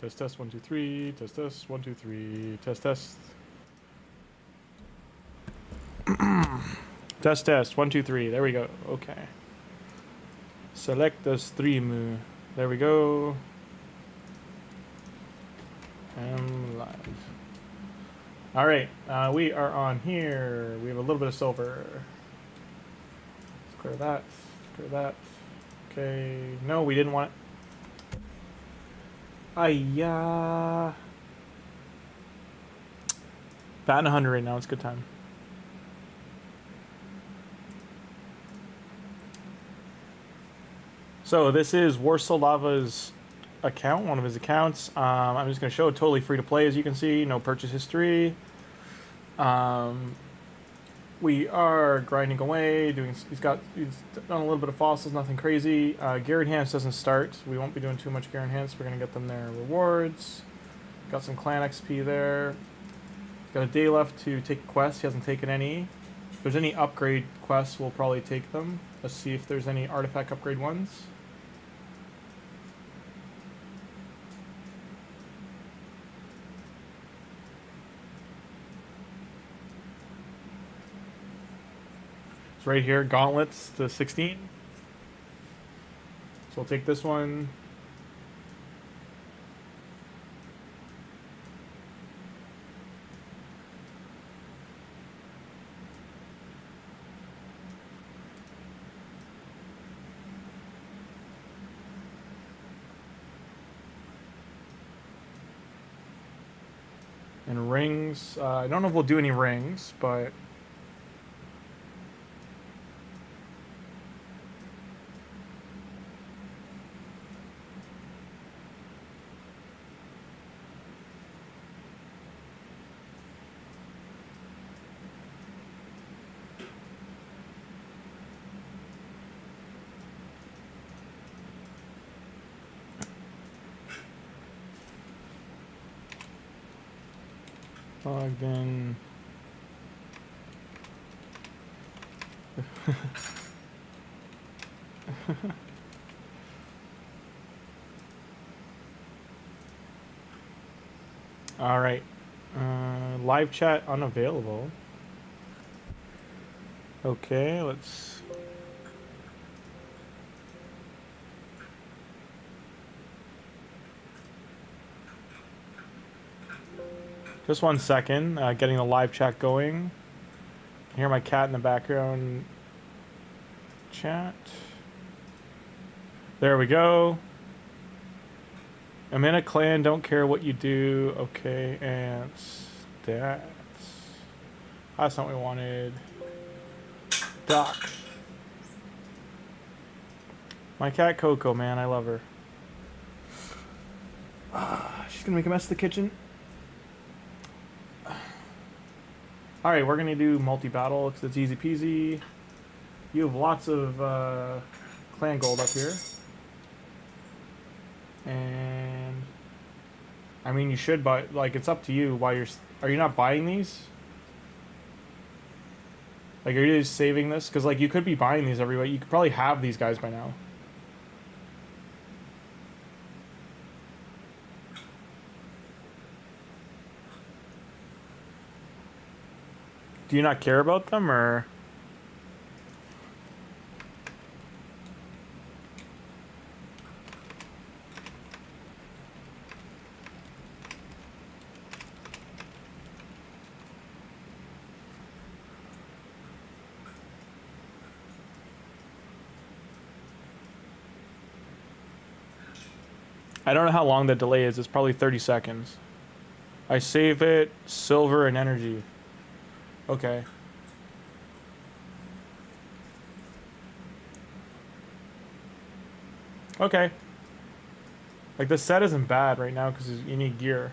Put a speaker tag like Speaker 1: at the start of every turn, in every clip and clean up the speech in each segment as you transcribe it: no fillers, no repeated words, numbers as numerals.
Speaker 1: Test test 1 2 3. Test test 1 2 3. Test test. Test test 1 2 3. There we go. Okay. Select the stream. There we go. And live. All right, we are on here. We have a little bit of silver. Let's clear that. Clear that. Okay. No, we didn't want it. Batting 100 right now. It's a good time. So this is WARRIORSOULAVA's account, one of his accounts. I'm just going to show it, totally free to play, as you can see. No purchase history. We are grinding away. He's done a little bit of fossils, nothing crazy. Gear Enhance doesn't start. We won't be doing too much Gear Enhance. We're going to get them their rewards. Got some clan XP there. Got a day left to take a quest. He hasn't taken any. If there's any upgrade quests, we'll probably take them. Let's see if there's any artifact upgrade ones. Right here, gauntlets to 16. So we'll take this one. And rings. I don't know if we'll do any rings, but logged in. All right. Live chat unavailable. Okay, let's. Just 1 second, getting the live chat going. I can hear my cat in the background. Chat. There we go. I'm in a clan, don't care what you do. Okay, and stats. That's not what we wanted. Doc. My cat Coco, man, I love her. She's gonna make a mess of the kitchen. Alright, we're gonna do multi-battle. It's easy peasy. You have lots of clan gold up here. And I mean, you should buy, like, it's up to you why are you not buying these? Like, are you just saving this? Because, like, you could be buying these every week. You could probably have these guys by now. Do you not care about them, or? I don't know how long the delay is. It's probably 30 seconds. I save it, silver and energy. Okay. Okay. Like, this set isn't bad right now because you need gear.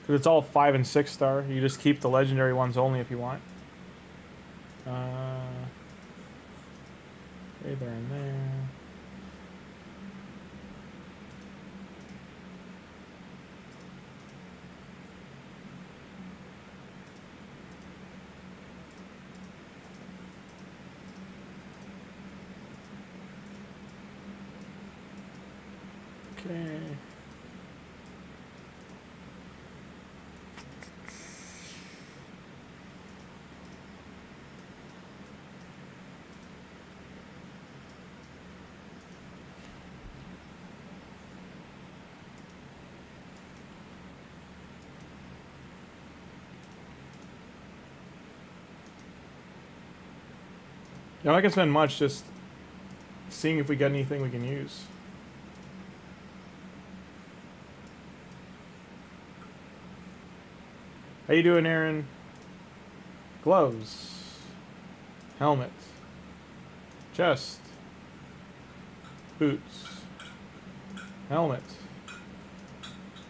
Speaker 1: Because it's all 5 and 6 star. You just keep the legendary ones only if you want. Okay, they're in there. Okay. You're not gonna spend much, just seeing if we get anything we can use. How you doing, Aaron? Gloves. Helmet. Chest. Boots. Helmet.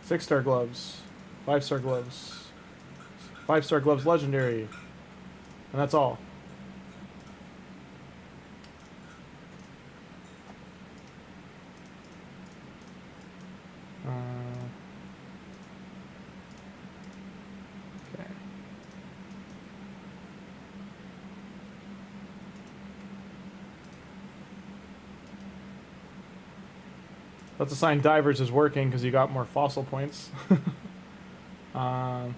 Speaker 1: 6-star gloves. 5-star gloves. 5-star gloves legendary. And that's all. Okay. Let's assign divers is working because you got more fossil points. What can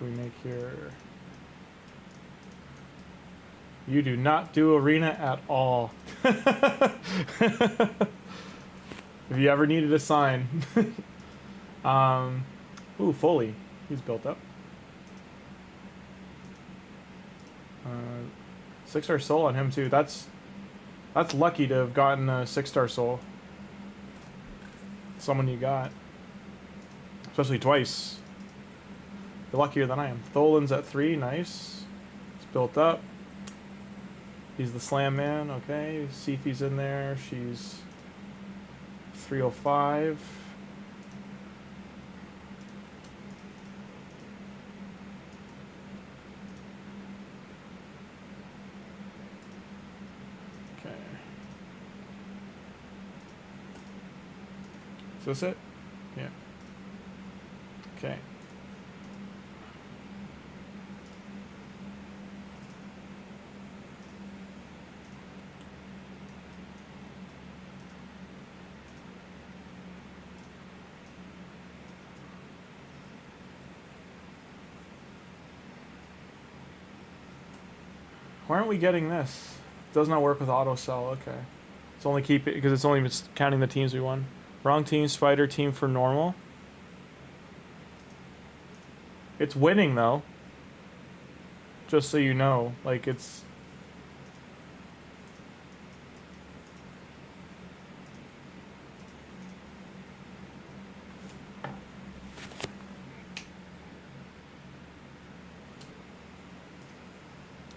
Speaker 1: we make here? You do not do arena at all. If you ever needed a sign. Ooh, Foley. He's built up. 6-star soul on him too. That's lucky to have gotten a 6-star soul. Someone you got. Especially twice. You're luckier than I am. Tholin's at 3, nice. He's built up. He's the slam man, okay. Sifi's in there, she's 305. Okay. Is this it? Yeah. Okay. Why aren't we getting this? It does not work with auto sell. Okay. It's only keep it because it's only counting the teams we won. Wrong team, spider team for normal. It's winning though. Just so you know, like it's.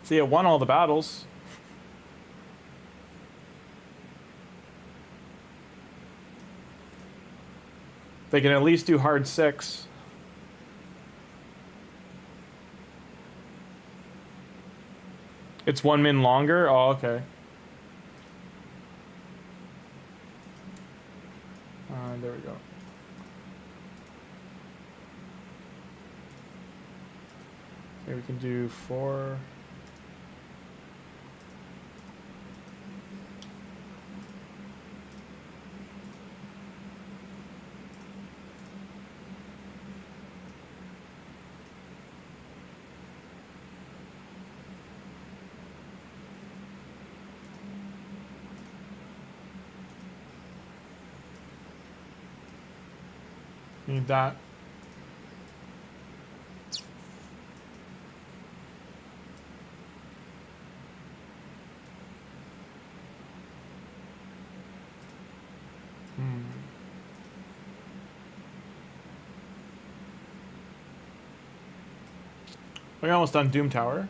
Speaker 1: See, it won all the battles. They can at least do hard 6. It's 1 min longer? Oh, okay. There we go. Okay, we can do 4. Need that. We're almost done Doom Tower.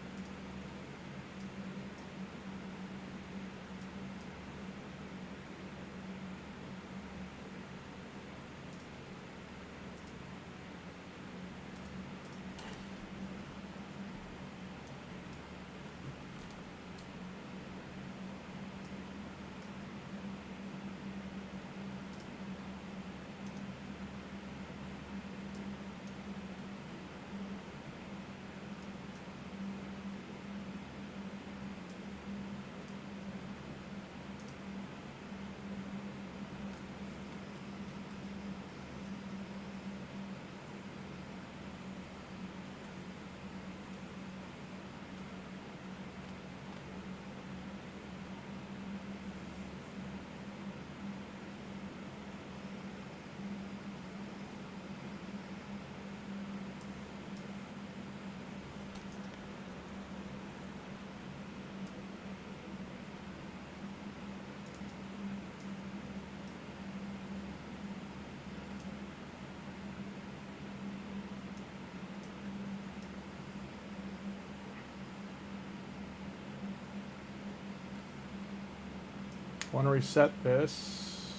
Speaker 1: Want to reset this.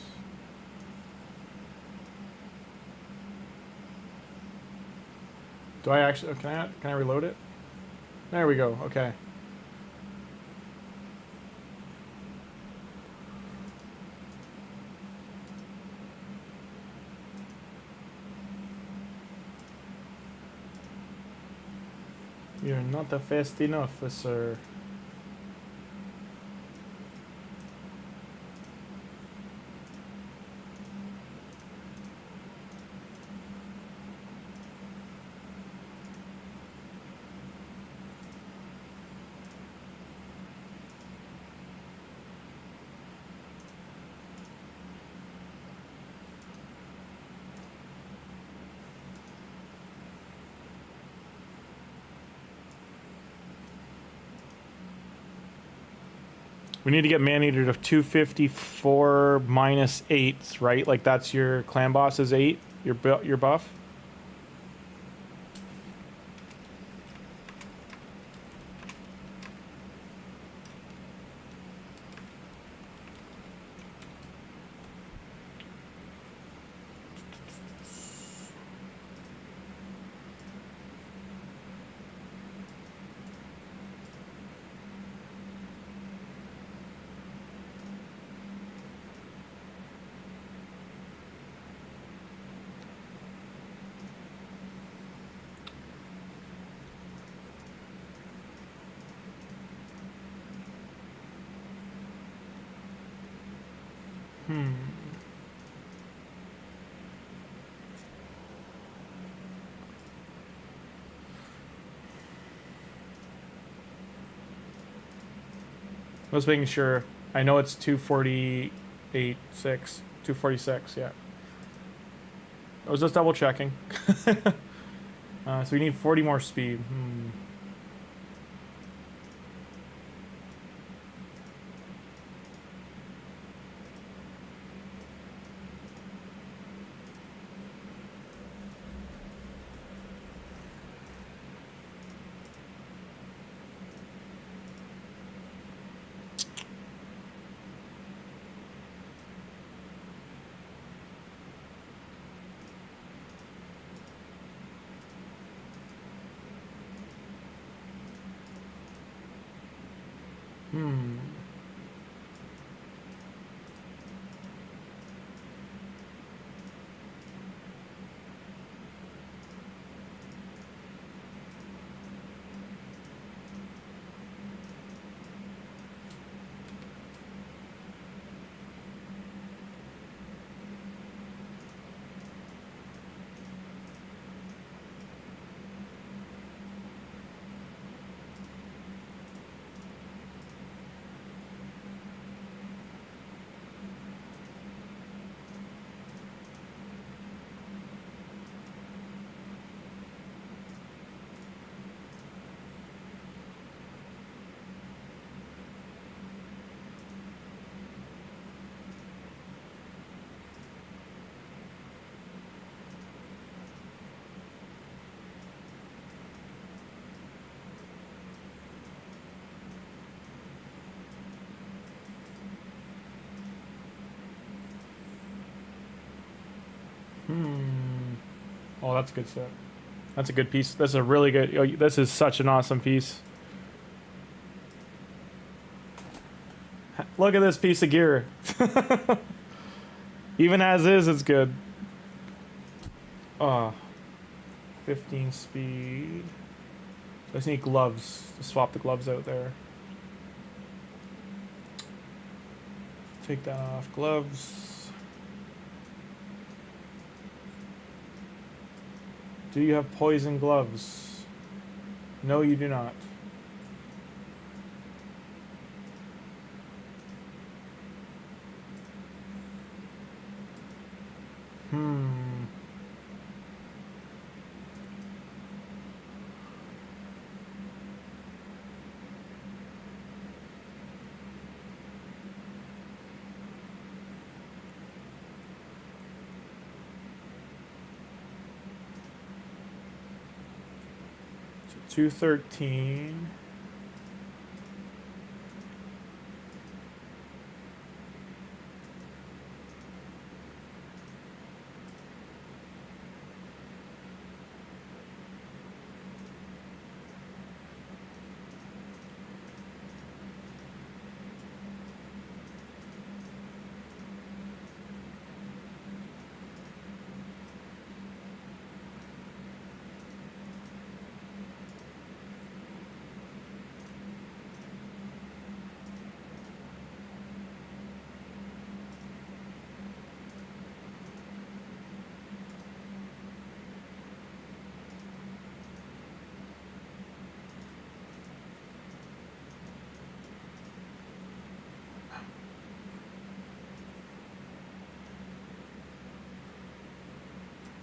Speaker 1: Do I actually, can I reload it? There we go, okay. You're not a fast enough, sir. We need to get man-eater to 254 minus 8, right? Like that's your clan boss's 8, your buff. I was making sure. I know it's 248.6, 246, yeah. I was just double checking. So we need 40 more speed. Oh, that's a good set. That's a good piece. That's a really good... Oh, this is such an awesome piece. Look at this piece of gear. Even as is, it's good. Oh. 15 speed. I just need gloves. Just swap the gloves out there. Take that off. Gloves. Do you have poison gloves? No, you do not. So 213.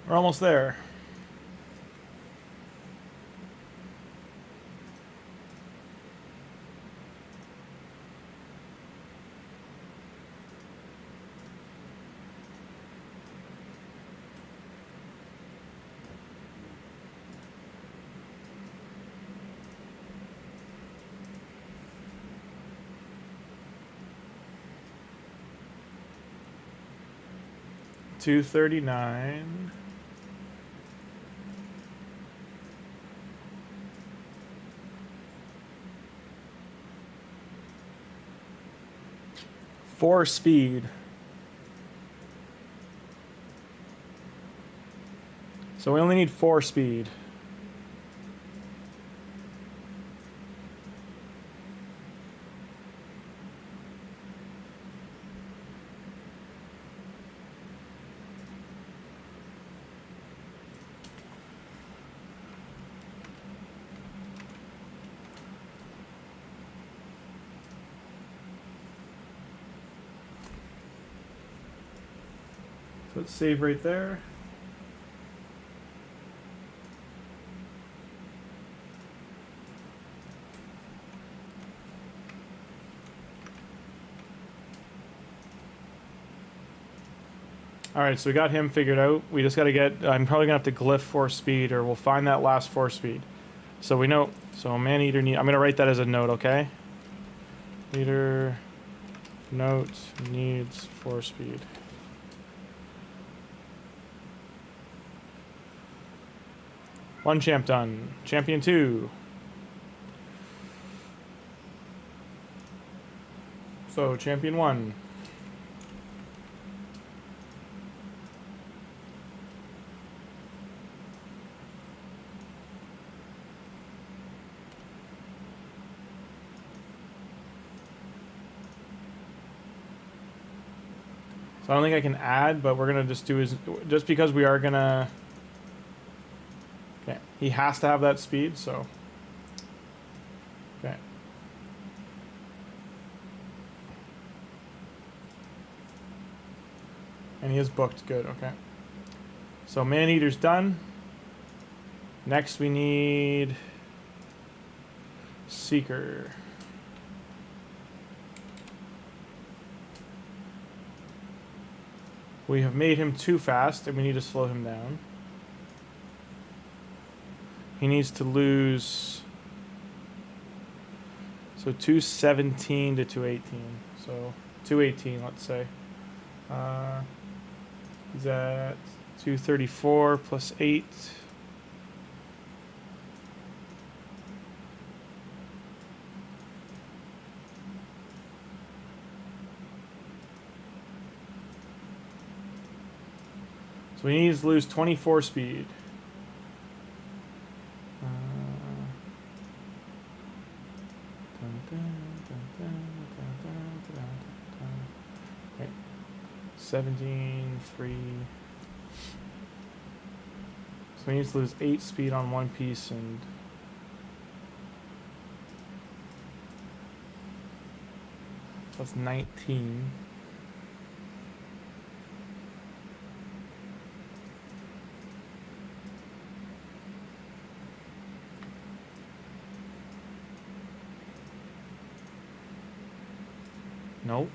Speaker 1: We're almost there. $239. Four speed. So we only need 4 speed. So let's save right there. Alright, so we got him figured out. We just got to get... I'm probably going to have to glyph 4 speed, or we'll find that last 4 speed. So we know... So man-eater need... I'm going to write that as a note, okay? Leader... Note needs 4 speed. One champ done. Champion 2. So, champion 1. So I don't think I can add, but we're gonna just do his... Just because we are gonna... Okay, he has to have that speed, so... Okay. And he is booked, good, okay. So Man-Eater's done. Next we need... Seeker. We have made him too fast, and we need to slow him down. He needs to lose... So 217 to 218. So 218, let's say. He's at 234 plus 8. So we need to lose 24 speed. Okay. 17, 3. So we need to lose 8 speed on one piece, and that's 19. Nope.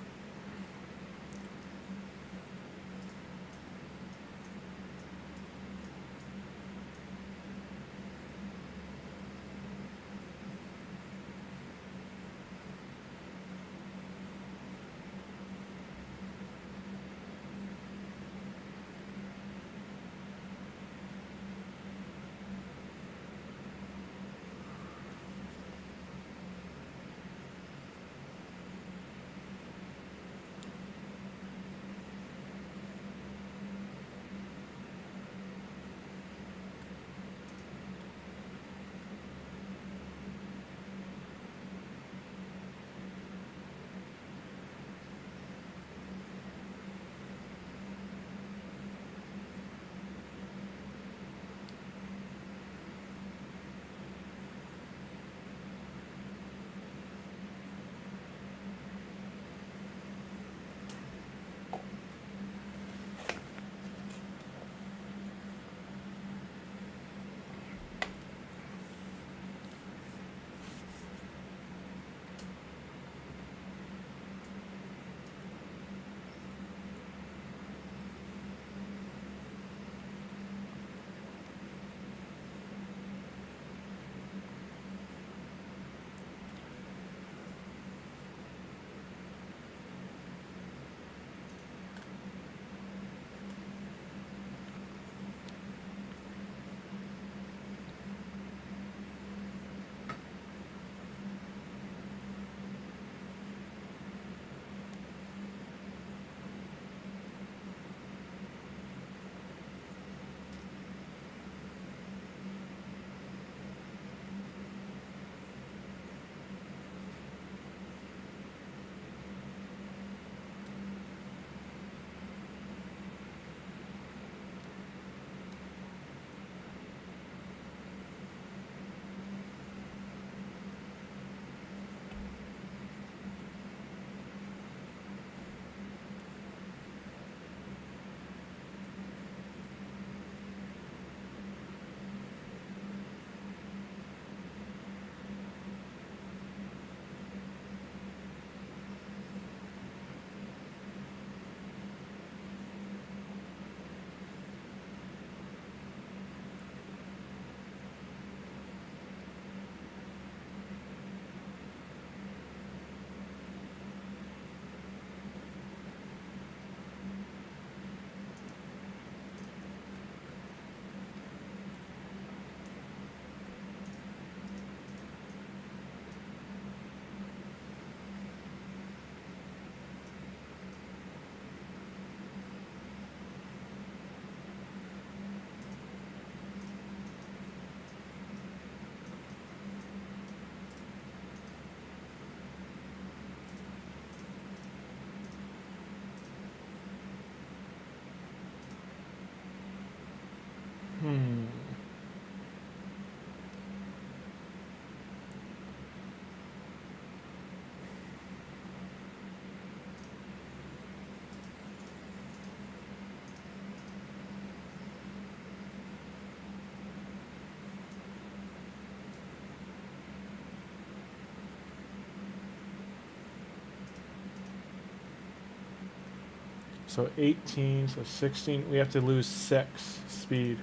Speaker 1: So 18, so 16. We have to lose 6 speed.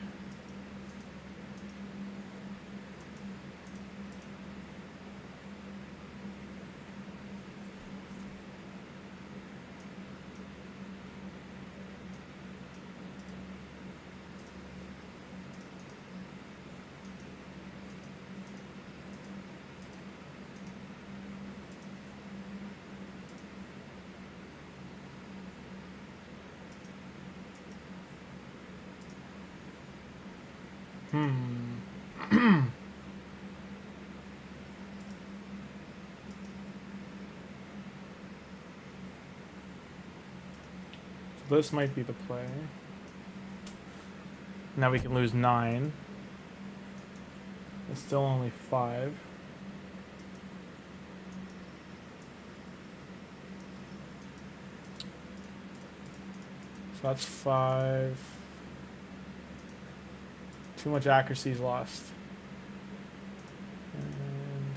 Speaker 1: So this might be the play. Now we can lose 9. It's still only 5. So that's 5. Too much accuracy is lost. And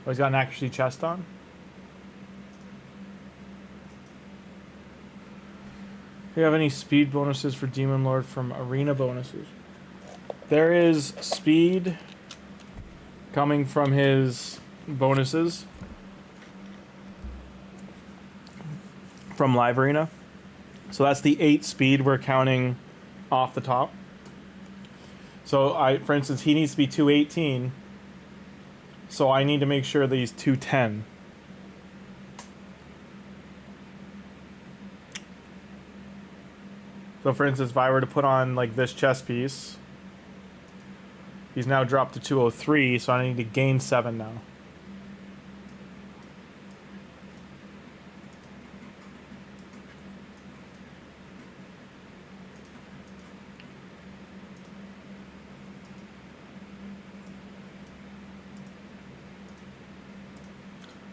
Speaker 1: oh, he's got an accuracy chest on. Do you have any speed bonuses for Demon Lord from arena bonuses? There is speed coming from his bonuses from Live Arena. So that's the 8 speed we're counting off the top. So for instance, he needs to be 218. So I need to make sure that he's 210. So for instance, if I were to put on like this chest piece, he's now dropped to 203, so I need to gain 7 now.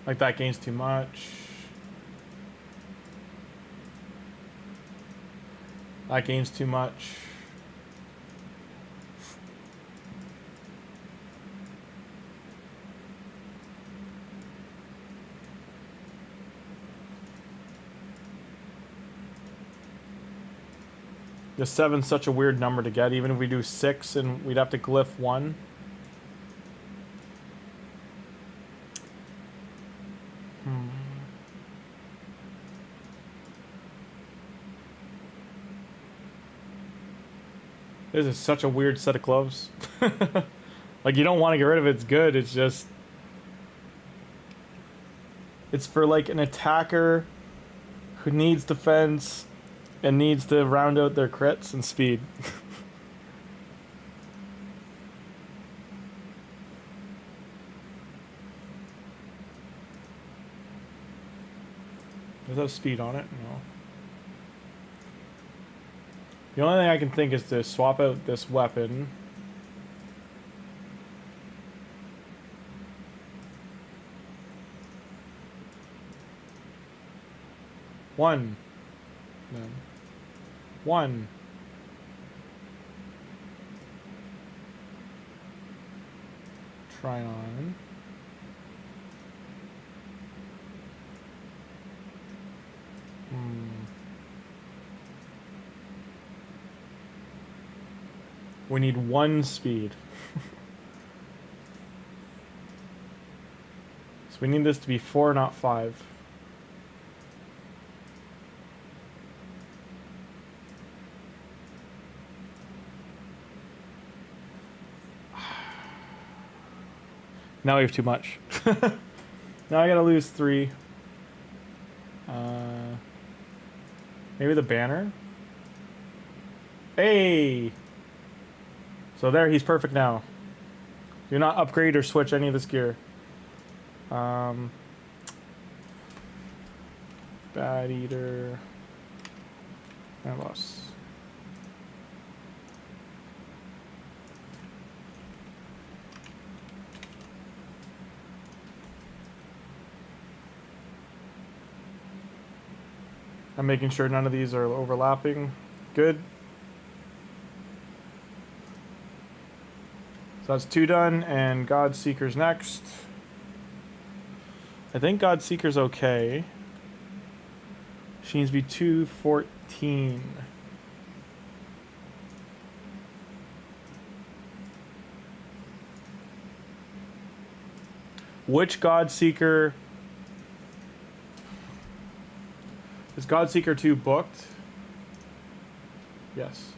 Speaker 1: Like that gains too much. That gains too much. The 7's such a weird number to get, even if we do 6 and we'd have to glyph 1. This is such a weird set of gloves. Like, you don't want to get rid of it, it's good, it's just... It's for, like, an attacker who needs defense and needs to round out their crits and speed. Does that have speed on it? No. The only thing I can think is to swap out this weapon. One. Then. 1. Try on. We need 1 speed. So we need this to be 4, not 5. Now we have too much. Now I gotta lose 3. Maybe the banner? Hey! So there, he's perfect now. Do not upgrade or switch any of this gear. Bad Eater. I lost. I'm making sure none of these are overlapping. Good. So that's 2 done, and Godseeker's next. I think Godseeker's okay. She needs to be 214. Which Godseeker... Is Godseeker 2 booked? Yes.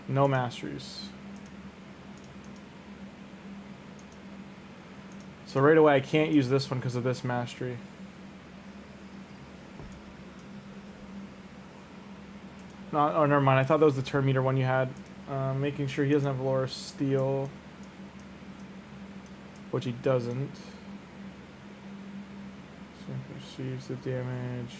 Speaker 1: No masteries. So right away I can't use this one because of this mastery. Not, oh, never mind. I thought that was the turn meter one you had. Making sure he doesn't have Valor Steel. Which he doesn't. So he receives the damage.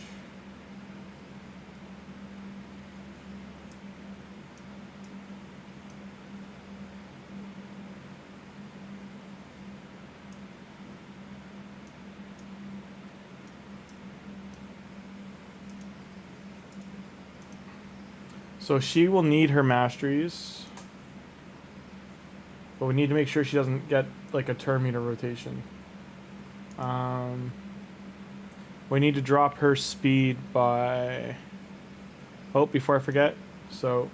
Speaker 1: So she will need her masteries. But we need to make sure she doesn't get like a turn meter rotation. We need to drop her speed by... Oh, before I forget. So...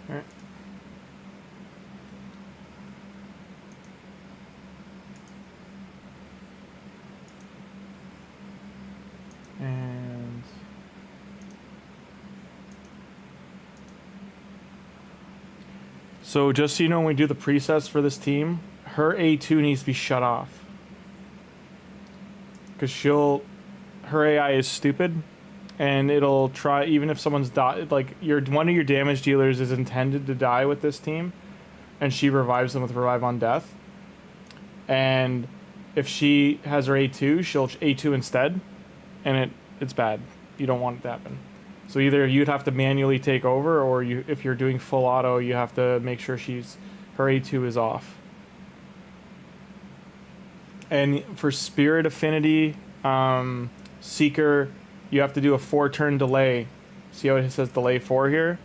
Speaker 1: Alright. And... So just so you know, when we do the presets for this team, her A2 needs to be shut off. Because her AI is stupid. And it'll try, even if someone's died, like one of your damage dealers is intended to die with this team, and she revives them with Revive on Death. And if she has her A2, she'll A2 instead, and it's bad. You don't want it to happen. So either you'd have to manually take over, or if you're doing full auto, you have to make sure her A2 is off. And for Spirit Affinity, Seeker, you have to do a 4-turn delay. See how it says delay 4 here?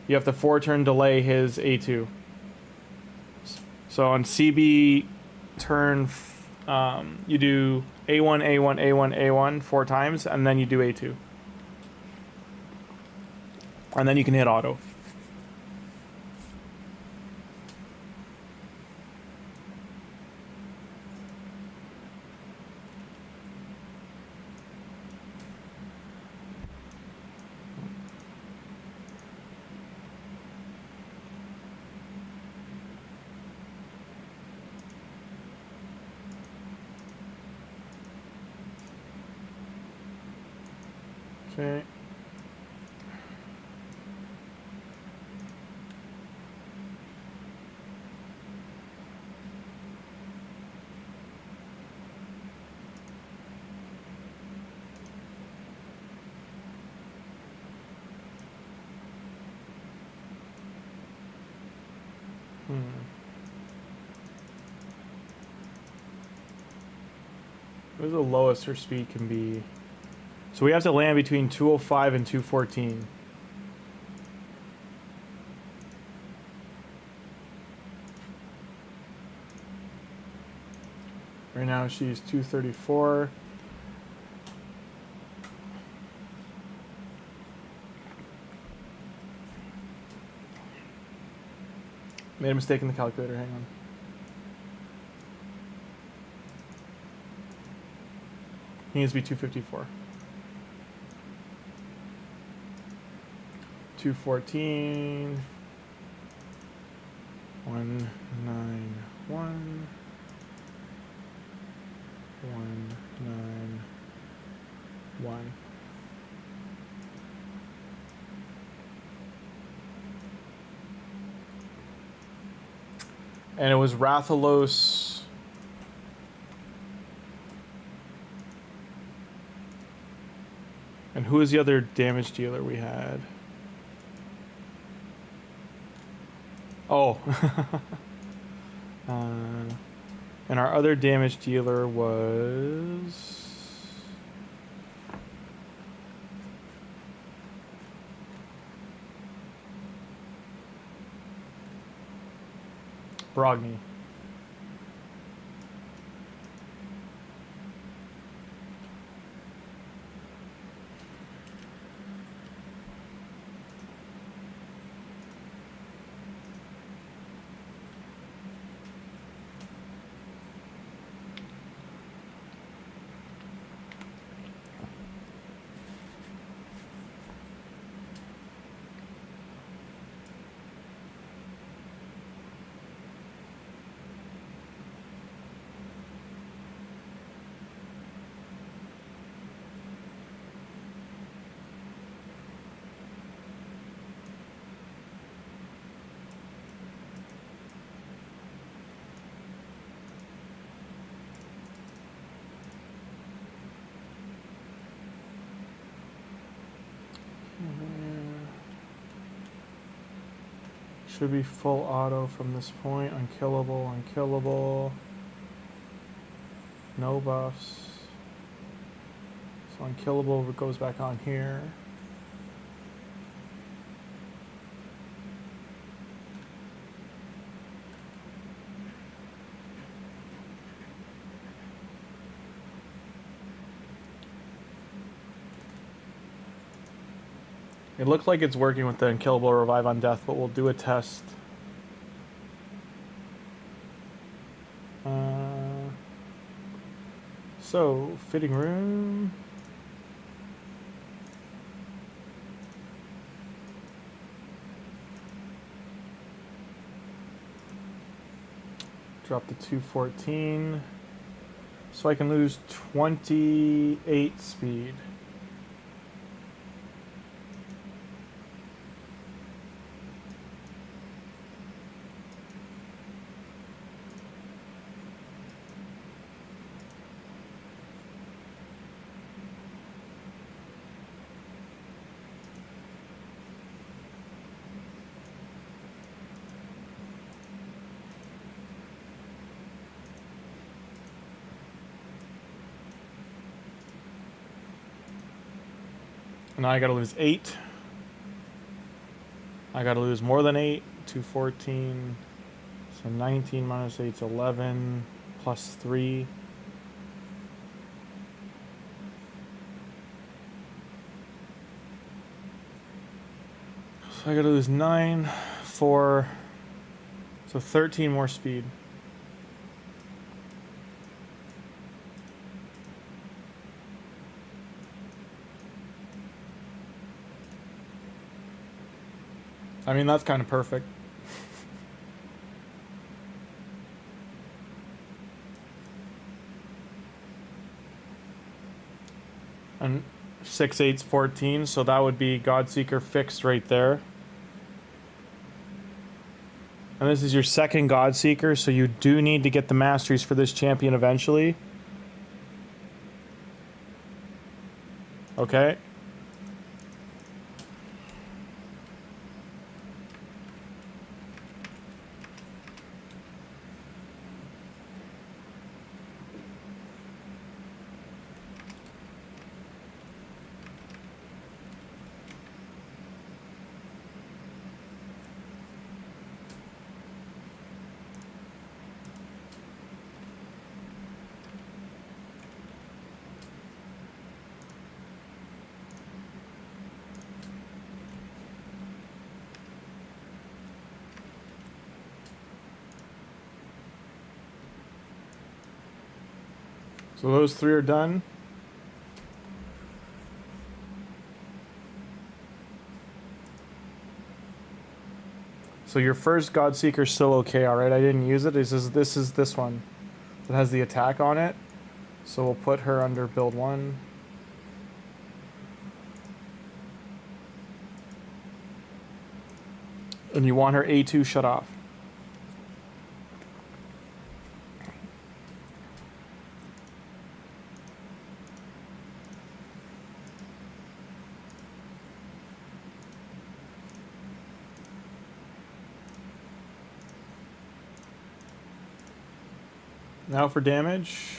Speaker 1: You have to 4-turn delay his A2. So on CB turn, you do A1, A1, A1, A1 4 times, and then you do A2. And then you can hit auto. Okay. What's the lowest her speed can be? So we have to land between 205 and 214. Right now she's 234. Made a mistake in the calculator, hang on. He needs to be 254. 214. 191. 191. And it was Rathalos. And who is the other damage dealer we had? Oh. And our other damage dealer was... Brogni. Should be full auto from this point. Unkillable, unkillable. No buffs. So unkillable goes back on here. It looks like it's working with the unkillable revive on death, but we'll do a test. So, fitting room. Drop the 214. So I can lose 28 speed. Now I gotta lose 8. I gotta lose more than 8. 214. So 19 minus 8 is 11. Plus 3. So I gotta lose 9, 4. So 13 more speed. I mean, that's kind of perfect. And 6, 8's 14, so that would be Godseeker fixed right there. And this is your second Godseeker, so you do need to get the masteries for this champion eventually. Okay. So those 3 are done. So your first Godseeker is still okay, alright? I didn't use it. This is this one that has the attack on it. So we'll put her under build 1. And you want her A2 shut off. Now for damage.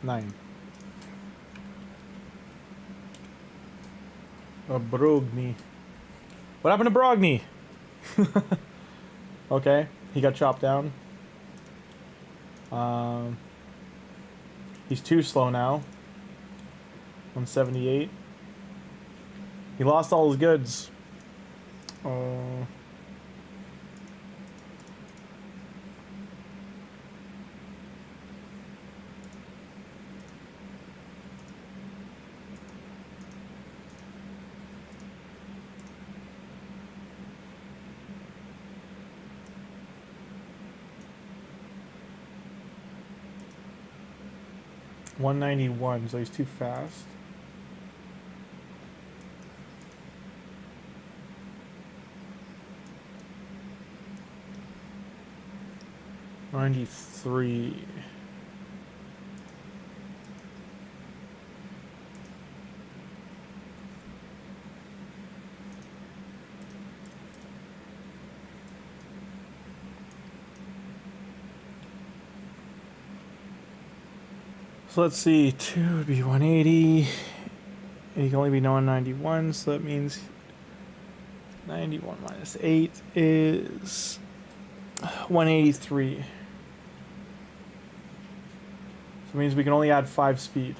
Speaker 1: 9. A Brogni. What happened to Brogni? Okay, he got chopped down. He's too slow now. 178. He lost all his goods. 191, so he's too fast. $93. So let's see, 2 would be 180. He can only be 191, so that means 91 minus 8 is 183. So it means we can only add 5 speed.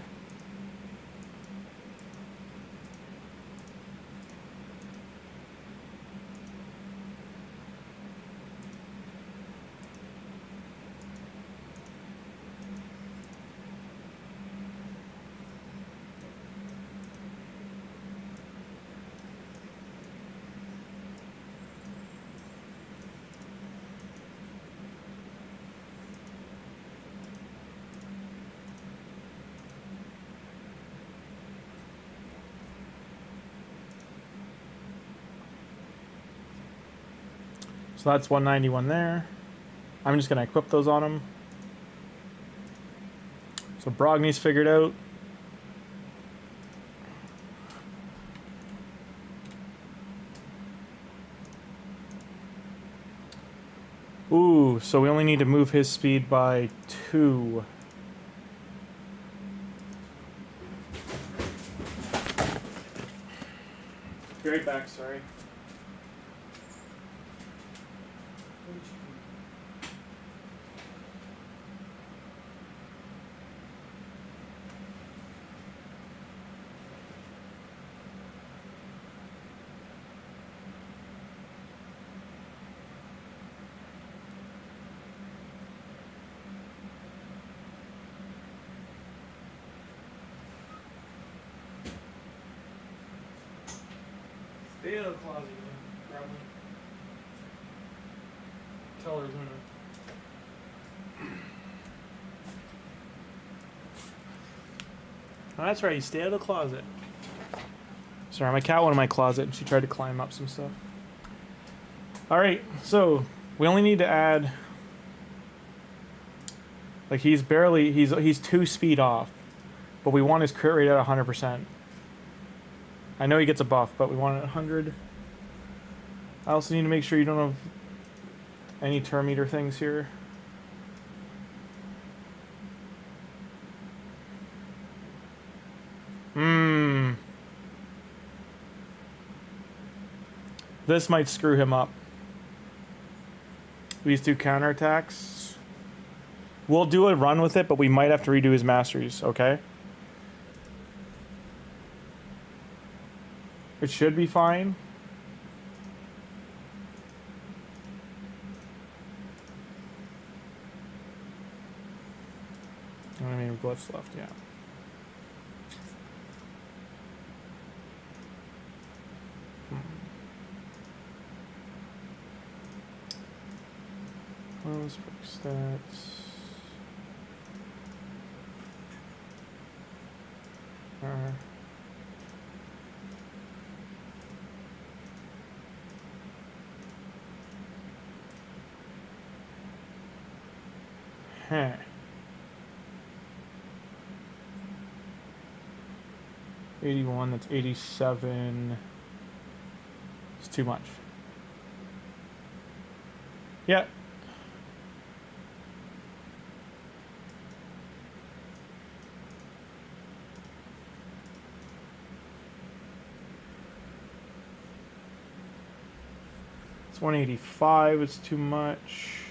Speaker 1: So that's 191 there. I'm just going to equip those on him. So Brogni's figured out. Ooh, so we only need to move his speed by 2. Be right back, sorry. Stay out of the closet, grab me. Tell her Luna. Oh, that's right, you stay out of the closet. Sorry, my cat went in my closet and she tried to climb up some stuff. Alright, so we only need to add, like, he's 2 speed off, but we want his crit rate at 100%. I know he gets a buff, but we want it at 100. I also need to make sure you don't have any term meter things here. This might screw him up. These 2 counterattacks. We'll do a run with it, but we might have to redo his masteries, okay? It should be fine. I mean, glyphs left, yeah. Close quick stats. Huh. 81, that's 87. It's too much. Yeah. It's 185. It's too much.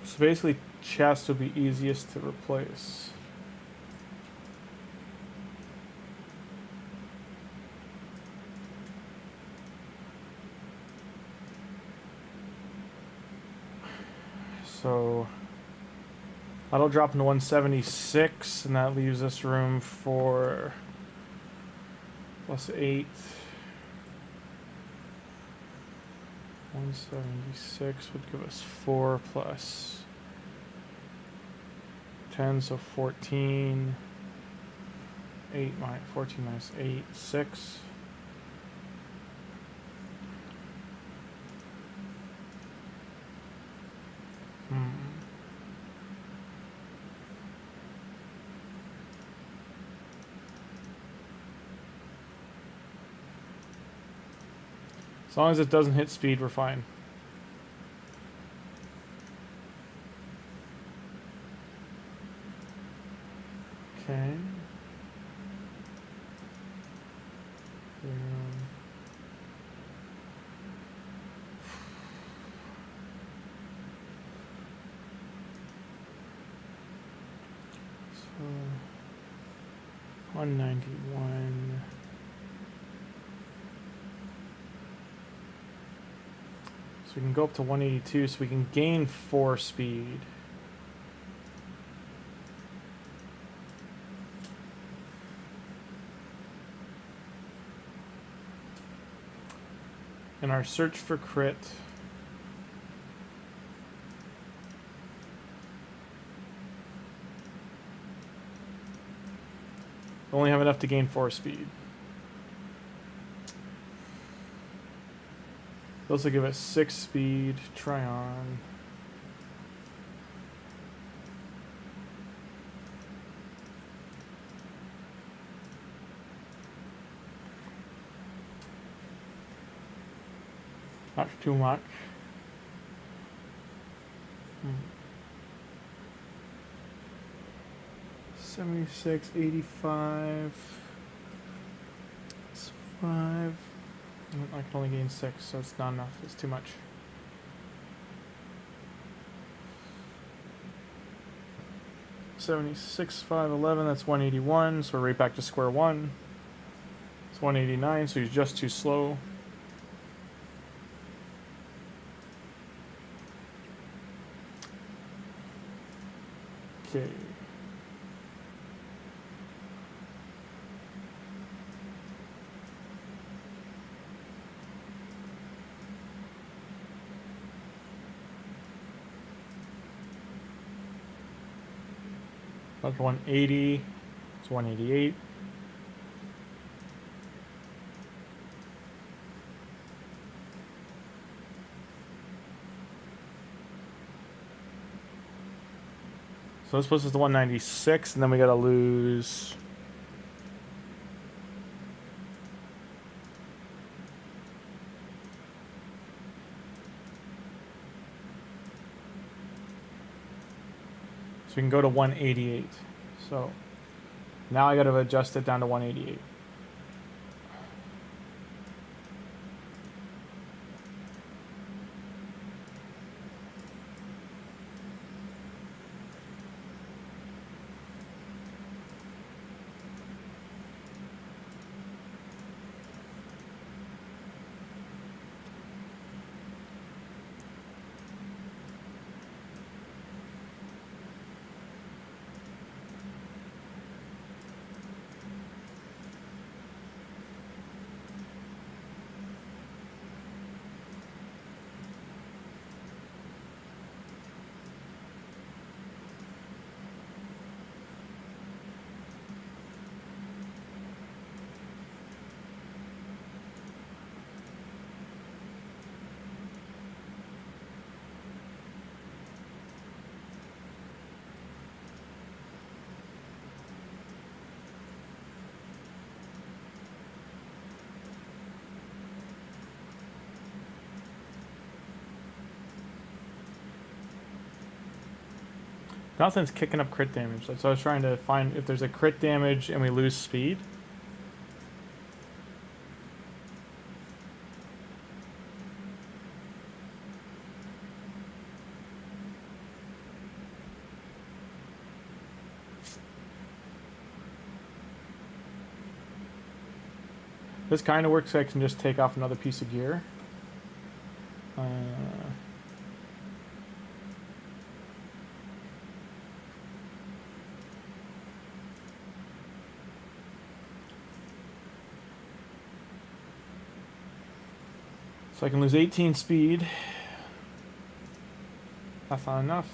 Speaker 1: So basically, chest would be easiest to replace. So that'll drop into 176, and that leaves us room for +8. 176 would give us 4 plus 10, so 14. 8 minus 14 minus 8, 6. As long as it doesn't hit speed, we're fine. Okay. So 191. So we can go up to 182, so we can gain 4 speed. In our search for crit, we only have enough to gain 4 speed. Those will give us 6 speed. Try on. Not too much. 76, 85. It's 5. I can only gain 6, so it's not enough. It's too much. $76, 511. That's 181. So we're right back to square one. It's 189. So he's just too slow. Okay. That's 180. It's 188. So this puts us to 196, and then we gotta lose. So we can go to 188. So now I gotta adjust it down to 188. Nothing's kicking up crit damage. So I was trying to find if there's a crit damage and we lose speed. This kind of works. I can just take off another piece of gear. So I can lose 18 speed. That's not enough.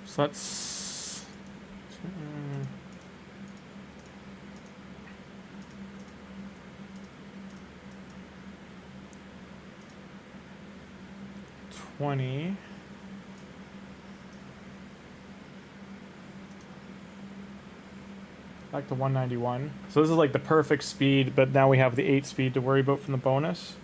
Speaker 1: So that's 20. Back to 191. So this is like the perfect speed, but now we have the 8 speed to worry about from the bonus.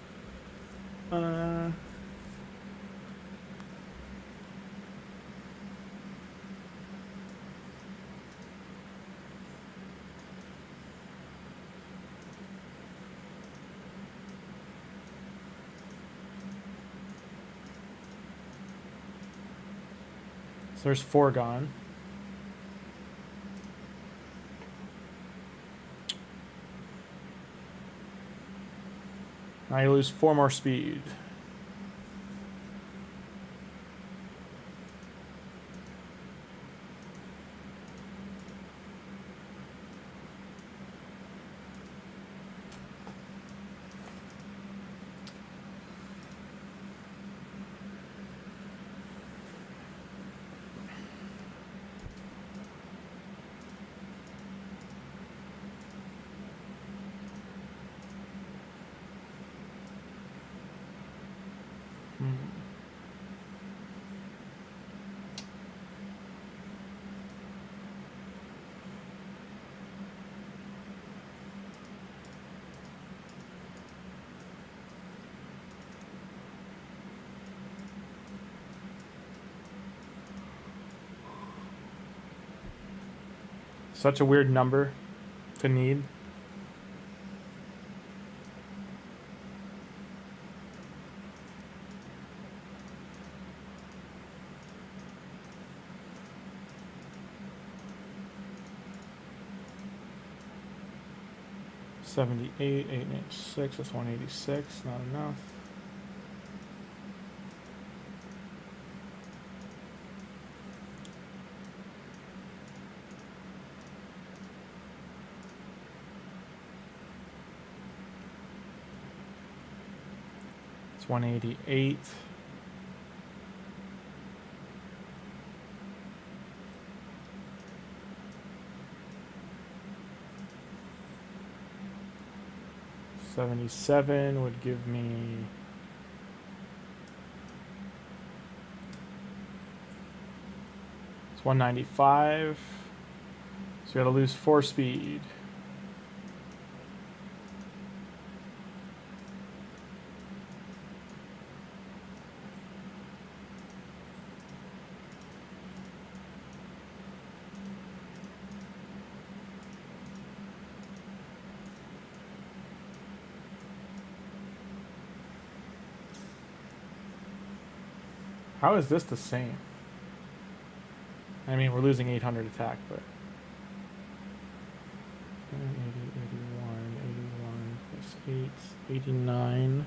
Speaker 1: So there's 4 gone. Now you lose 4 more speed. Such a weird number to need. $78, 896, that's 186, not enough. It's 188. $77 would give me it's 195. So we gotta lose 4 speed. How is this the same? I mean, we're losing 800 attack, but 81 plus 8, 89.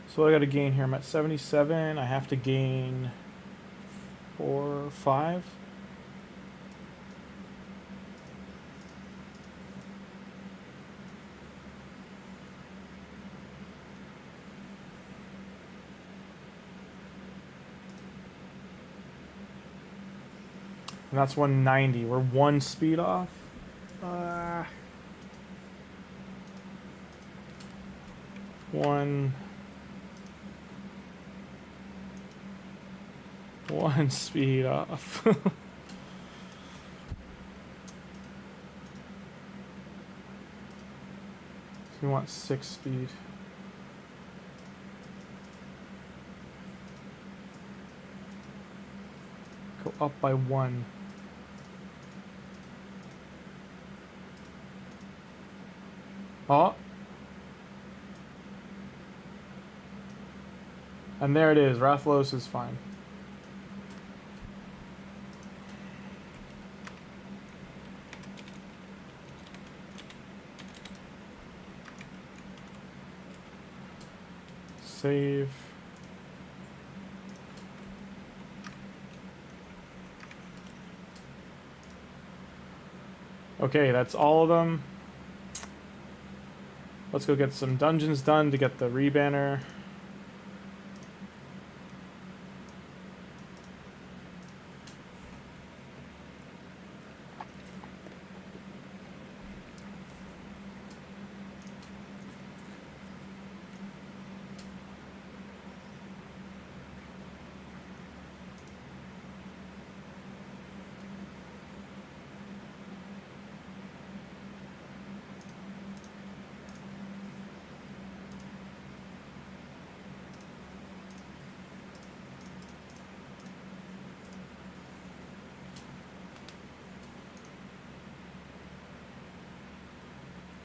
Speaker 1: So I got to gain here. I'm at 77. I have to gain 4, 5. And that's 190. We're 1 speed off. One speed off. We want 6 speed. Go up by 1. Oh. And there it is. Rathalos is fine. Save. Okay, that's all of them. Let's go get some dungeons done to get the rebanner.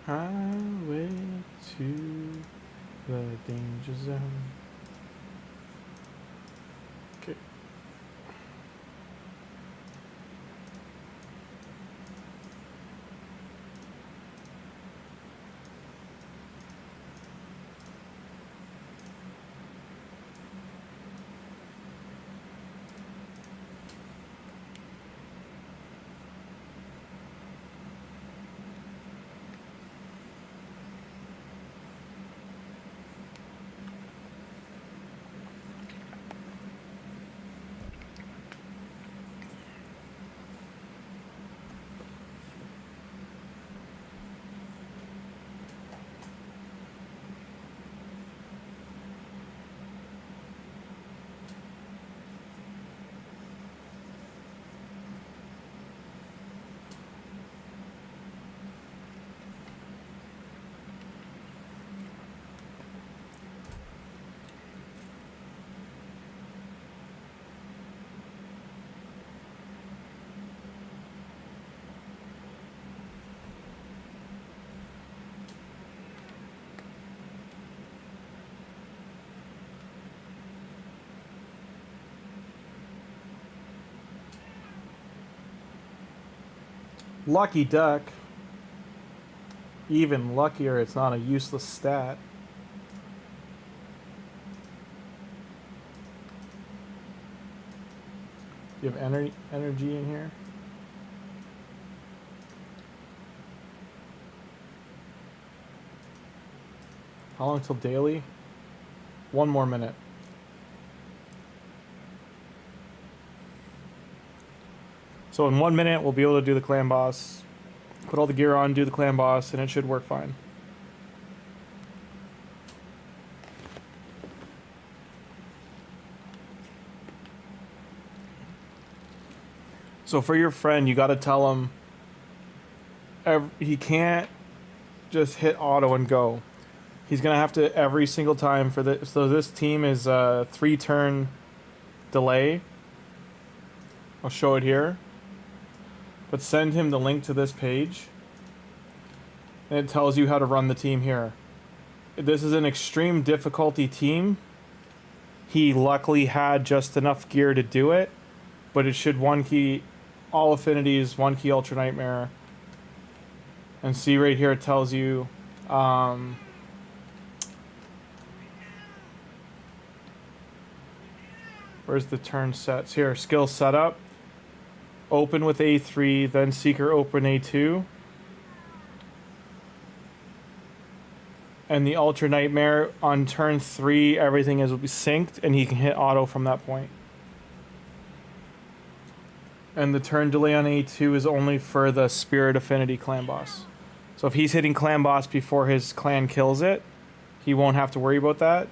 Speaker 1: Highway to the danger zone. Okay. Lucky duck. Even luckier, it's not a useless stat. Do you have energy in here? How long till daily? 1 more minute. So in 1 minute, we'll be able to do the clan boss. Put all the gear on, do the clan boss, and it should work fine. So for your friend, you got to tell him he can't just hit auto and go. He's going to have to every single time for this. So this team is a 3-turn delay. I'll show it here. But send him the link to this page. And it tells you how to run the team here. This is an extreme difficulty team. He luckily had just enough gear to do it. But it should 1-key all affinities, 1-key Ultra Nightmare. And see right here it tells you... where's the turn sets? Here, skill setup. Open with A3, then Seeker open A2. And the Ultra Nightmare on turn 3, everything will be synced, and he can hit auto from that point. And the turn delay on A2 is only for the Spirit Affinity clan boss. So if he's hitting clan boss before his clan kills it, he won't have to worry about that.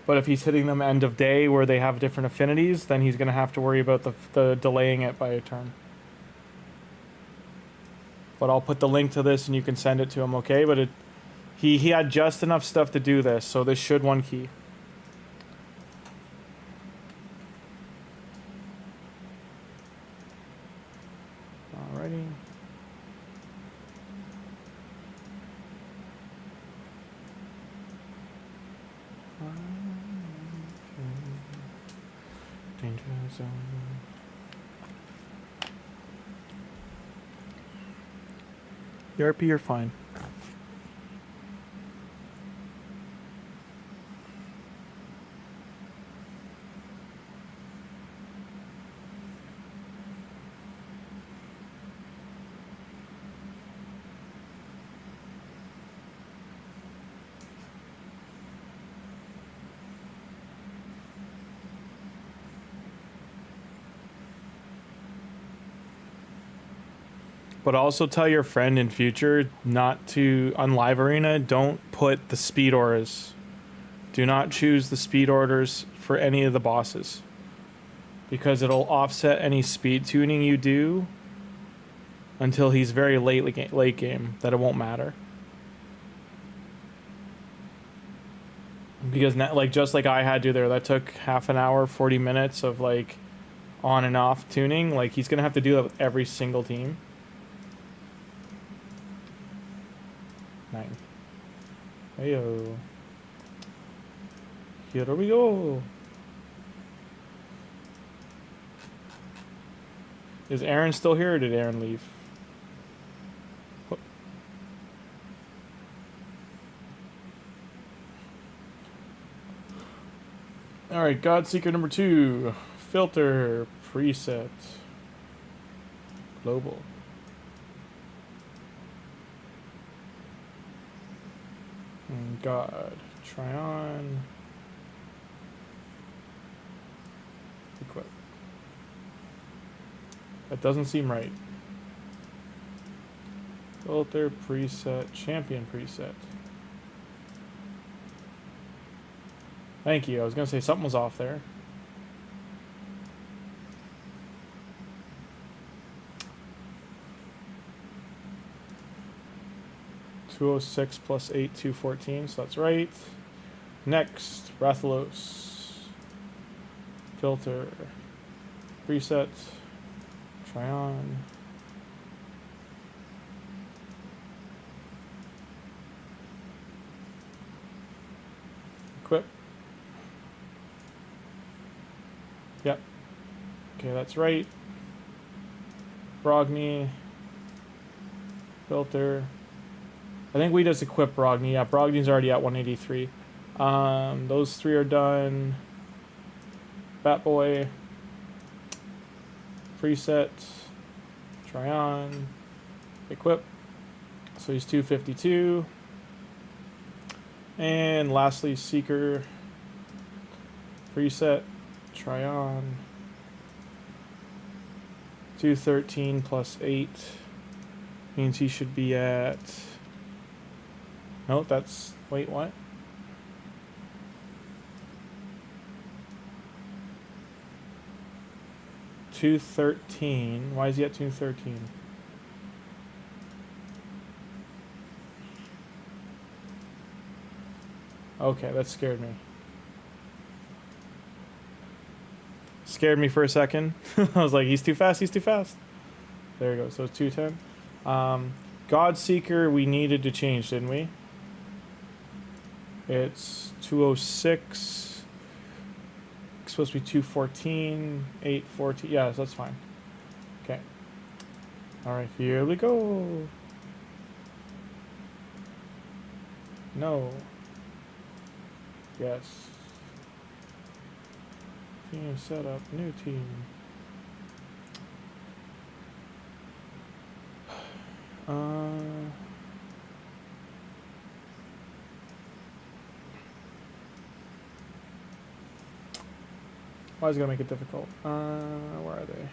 Speaker 1: But if he's hitting them end of day where they have different affinities, then he's going to have to worry about the delaying it by a turn. But I'll put the link to this and you can send it to him, okay? But he had just enough stuff to do this, so this should one key. Alrighty. Danger zone. ERP, you're fine. But also tell your friend in future not to, on Live Arena, don't put the speed auras. Do not choose the speed orders for any of the bosses. Because it'll offset any speed tuning you do until he's very late game, that it won't matter. Because like just like I had to there, that took half an hour, 40 minutes of like on and off tuning. Like he's gonna have to do that with every single team. 9. Heyo. Here we go. Is Aaron still here or did Aaron leave? Alright, Godseeker number 2. Filter. Preset. Global. God. Try on. Equip. That doesn't seem right. Filter, preset, champion preset. Thank you. I was going to say something was off there. (206 plus 8, 214), so that's right. Next, Rathalos. Filter. Preset. Try on. Equip. Yep. Okay, that's right. Brogni. Filter. I think we just equip Brogni. Yeah, Brogni's already at 183. Those 3 are done. Batboy. Preset. Try on. Equip. So he's 252. And lastly, Seeker. Preset. Try on. 213 plus 8. Means he should be at... No, that's... Wait, what? $213. Why is he at 213? Okay, that scared me. Scared me for a second. I was like, he's too fast, he's too fast. There you go, so 210. Godseeker we needed to change, didn't we? It's 206. It's supposed to be 214, 814. Yeah, so that's fine. Okay. Alright, here we go. No. Yes. Team setup, new team. Why is it gonna make it difficult? Where are they?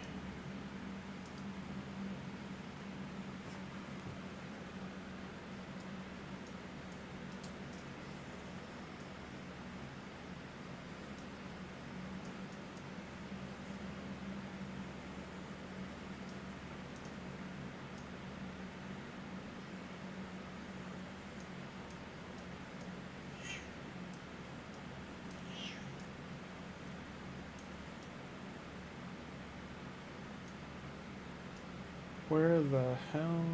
Speaker 1: Where the hell?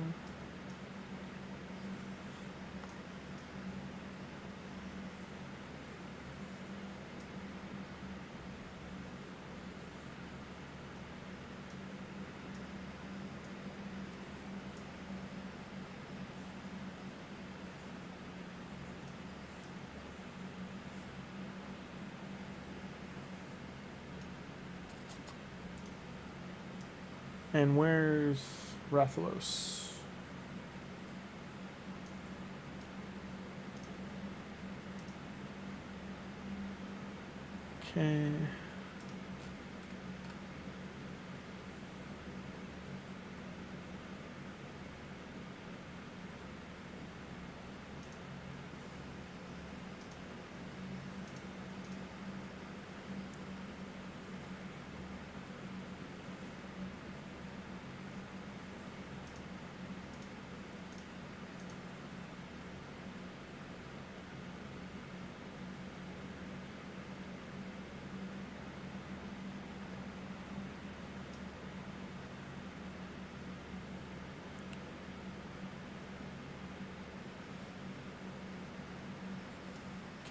Speaker 1: And where's Rathalos? Okay.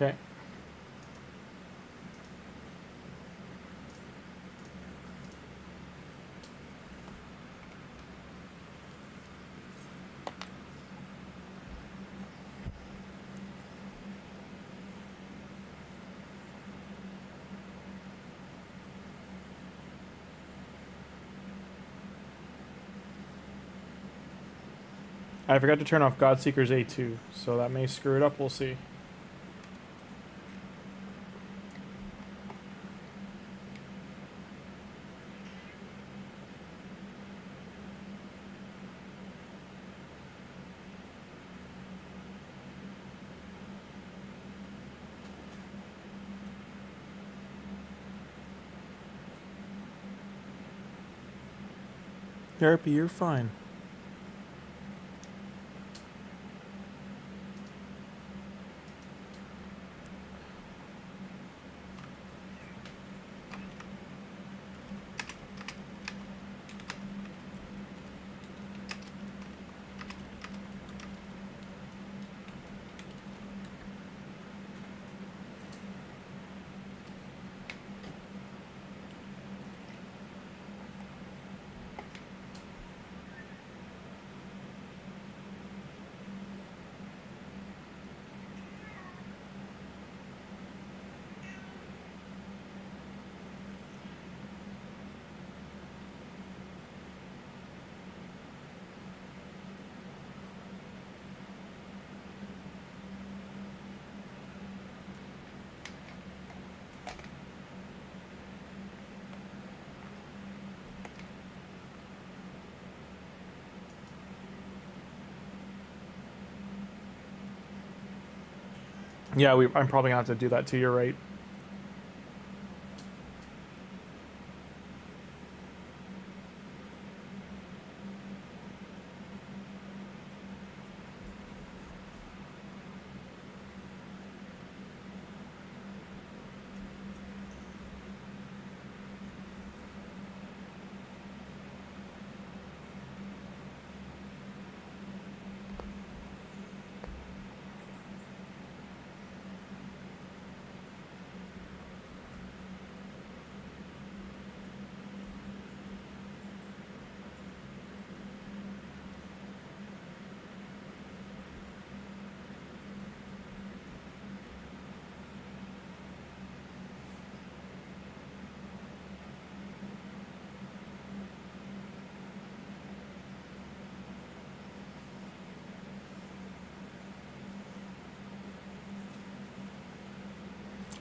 Speaker 1: Okay. I forgot to turn off Godseeker's A2, so that may screw it up, we'll see. Therapy, you're fine. Yeah, I'm probably gonna have to do that too, you're right.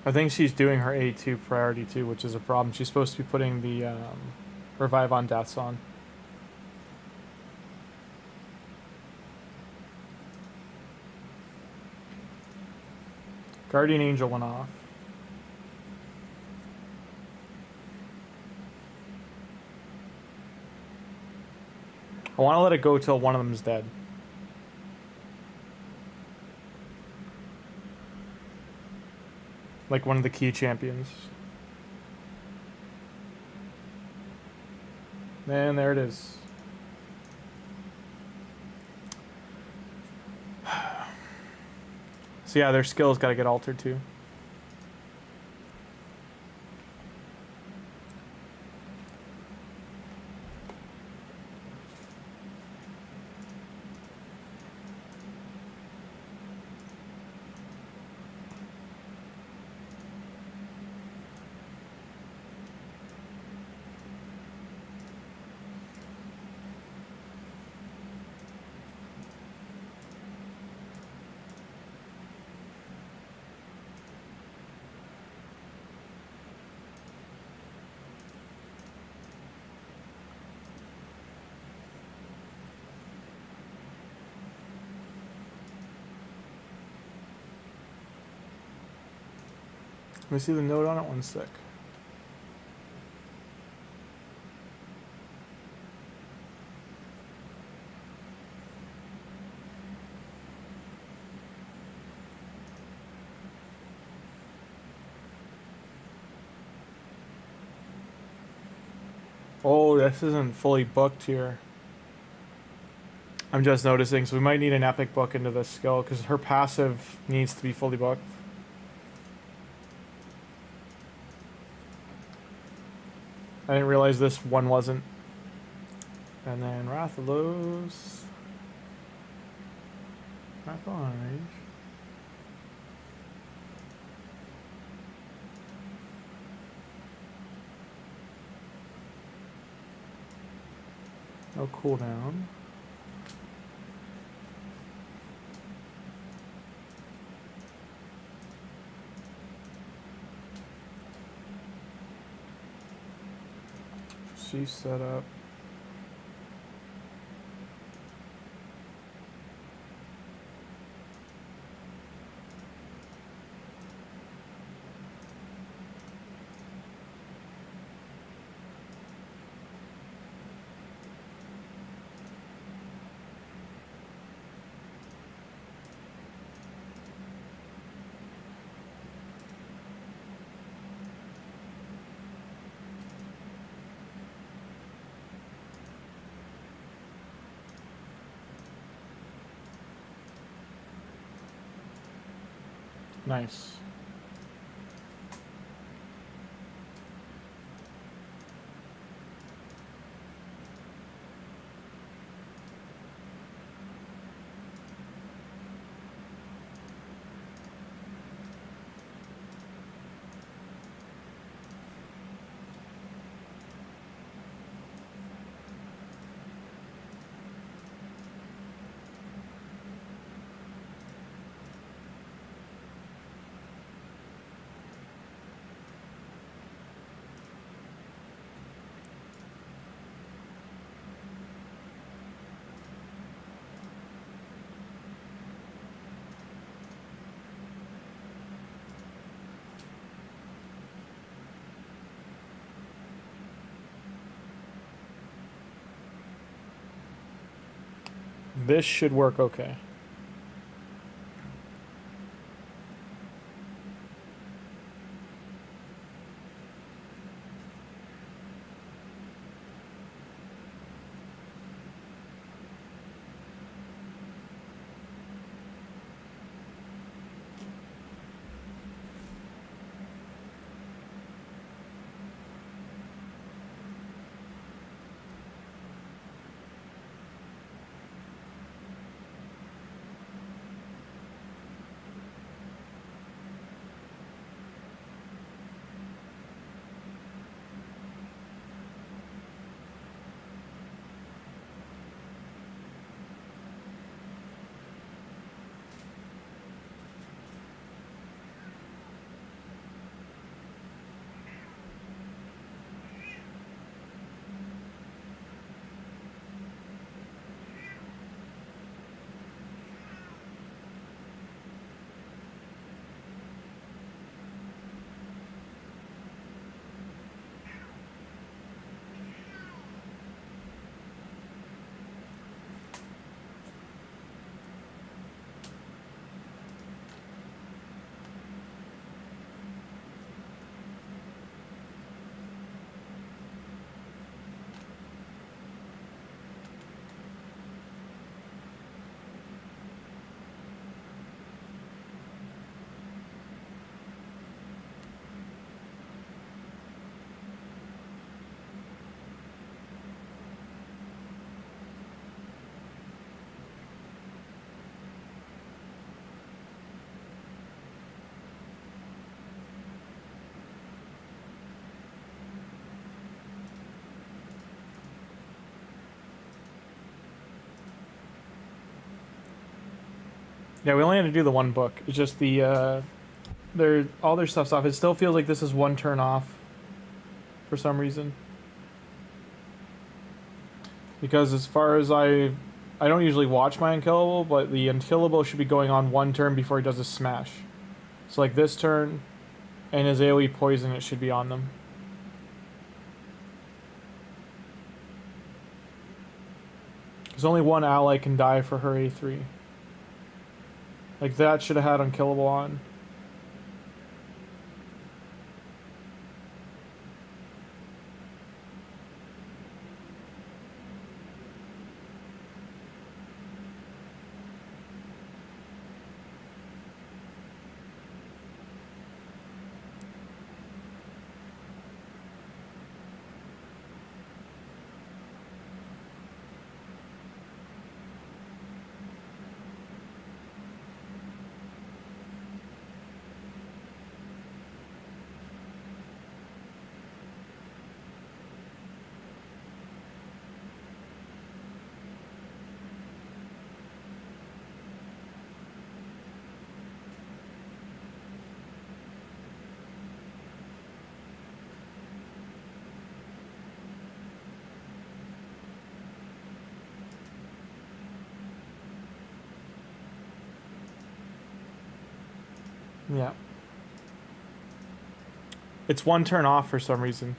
Speaker 1: I think she's doing her A2 priority too, which is a problem. She's supposed to be putting the revive on deaths on. Guardian Angel went off. I want to let it go till one of them is dead. Like one of the key champions. And there it is. So yeah, their skills got to get altered too. Let me see the note on it, 1 sec. Oh, this isn't fully booked here. I'm just noticing, so we might need an epic book into this skill, because her passive needs to be fully booked. I didn't realize this one wasn't. And then Rathalos. Back on range. No cooldown. She's set up. Nice. This should work okay. Yeah, we only had to do the one book. It's just the all their stuff's off. It still feels like this is one turn off for some reason. Because as far as I don't usually watch my unkillable, but the unkillable should be going on one turn before he does his smash. So like this turn, and his AoE poison, it should be on them. Because only one ally can die for her A3. Like that should have had unkillable on. Yeah. It's one turn off for some reason.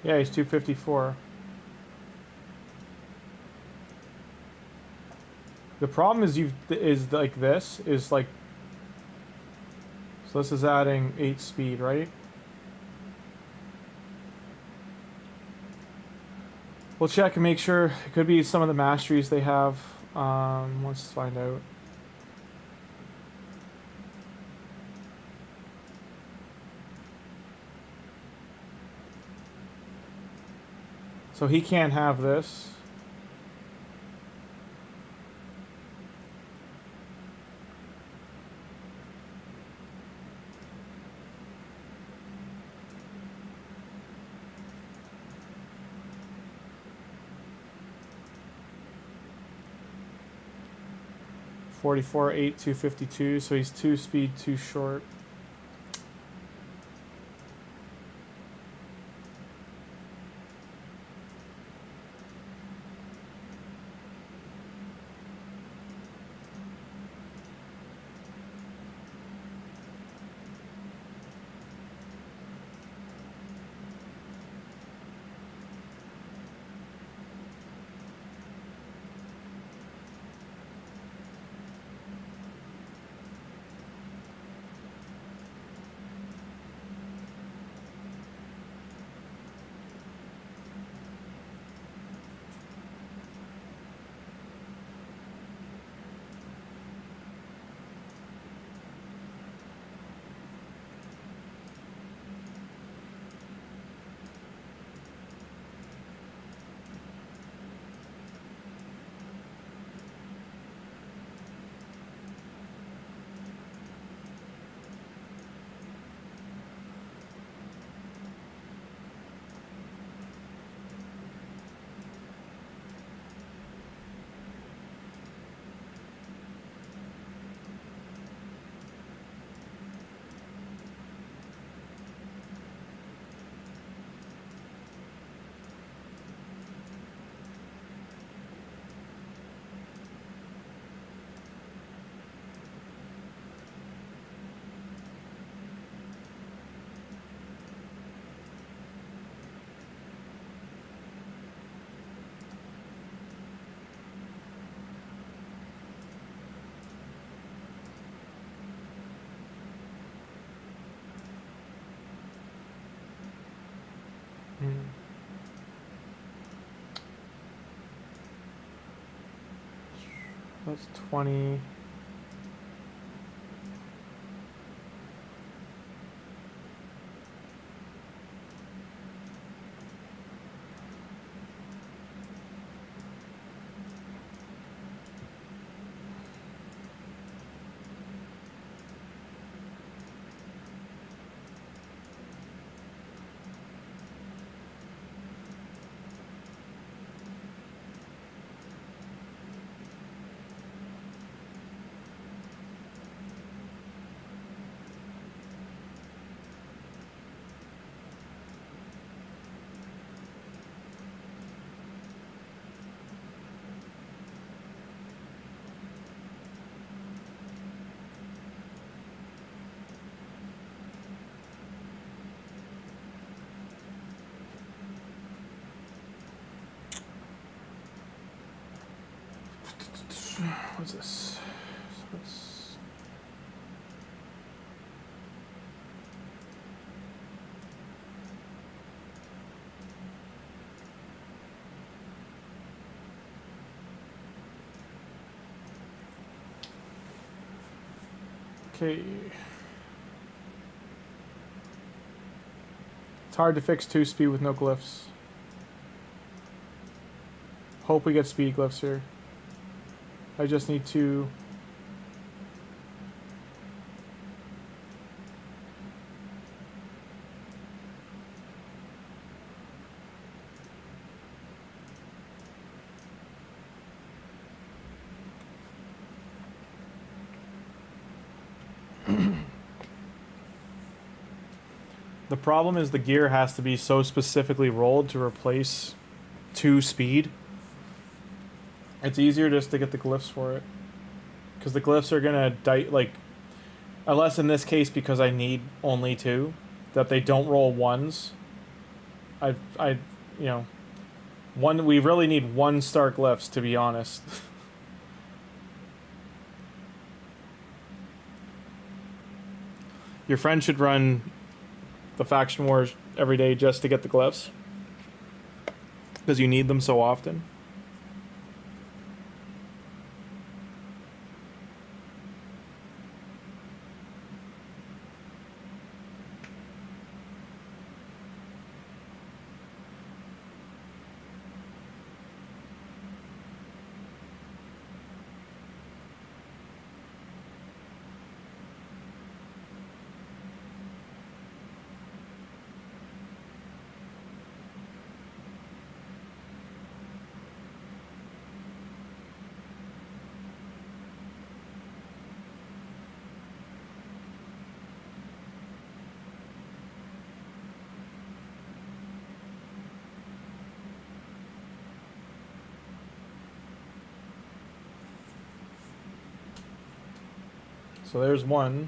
Speaker 1: Yeah, he's 254. The problem is like this is like, so this is adding 8 speed, right? We'll check and make sure. It could be some of the masteries they have. Let's find out. So he can't have this. .44, 8, 252, so he's 2 speed too short. That's 20. What's this? Okay. It's hard to fix 2 speed with no glyphs. Hope we get speed glyphs here. I just need to... The problem is the gear has to be so specifically rolled to replace 2 speed. It's easier just to get the glyphs for it. Because the glyphs are gonna die, like... Unless in this case, because I need only 2, that they don't roll 1s. You know... we really need 1-star glyphs, to be honest. Your friend should run the Faction Wars every day just to get the glyphs. Because you need them so often. So there's one.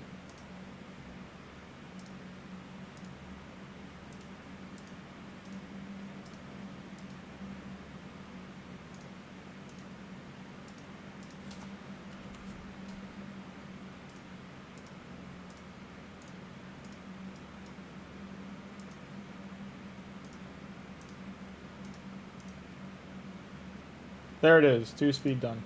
Speaker 1: There it is, 2 speed done.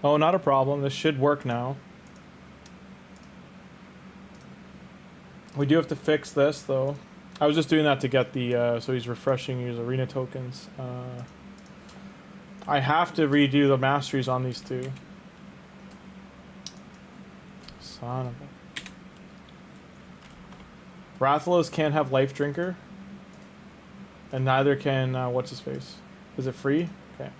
Speaker 1: Oh, not a problem. This should work now. We do have to fix this, though. I was just doing that to get the, so he's refreshing his arena tokens. I have to redo the masteries on these 2. Son of a... Rathalos can't have Life Drinker. And neither can, what's his face? Is it free? Okay.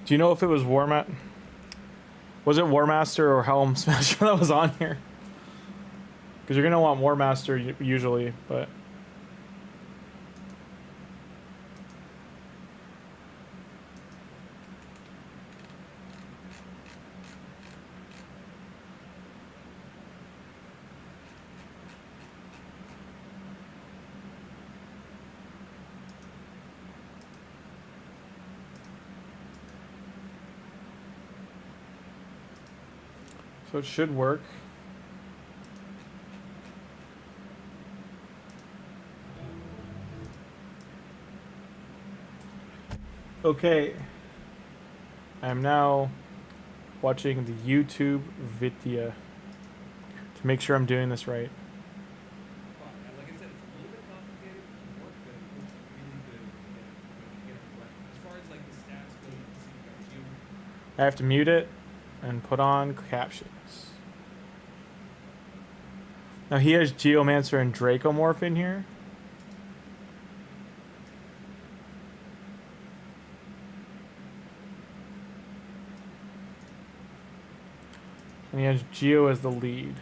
Speaker 1: Do you know if it was was it War Master or Helm Smasher that was on here? Because you're gonna want War Master usually, but. So it should work. Okay. I am now watching the YouTube video to make sure I'm doing this right.
Speaker 2: Like I said, it's a little bit complicated work, but it looks really good when you get it right. As far as like the stats go, you can see you got Geo.
Speaker 1: I have to mute it and put on captions. Now he has Geomancer and Dracomorph in here. And he has Geo as the lead.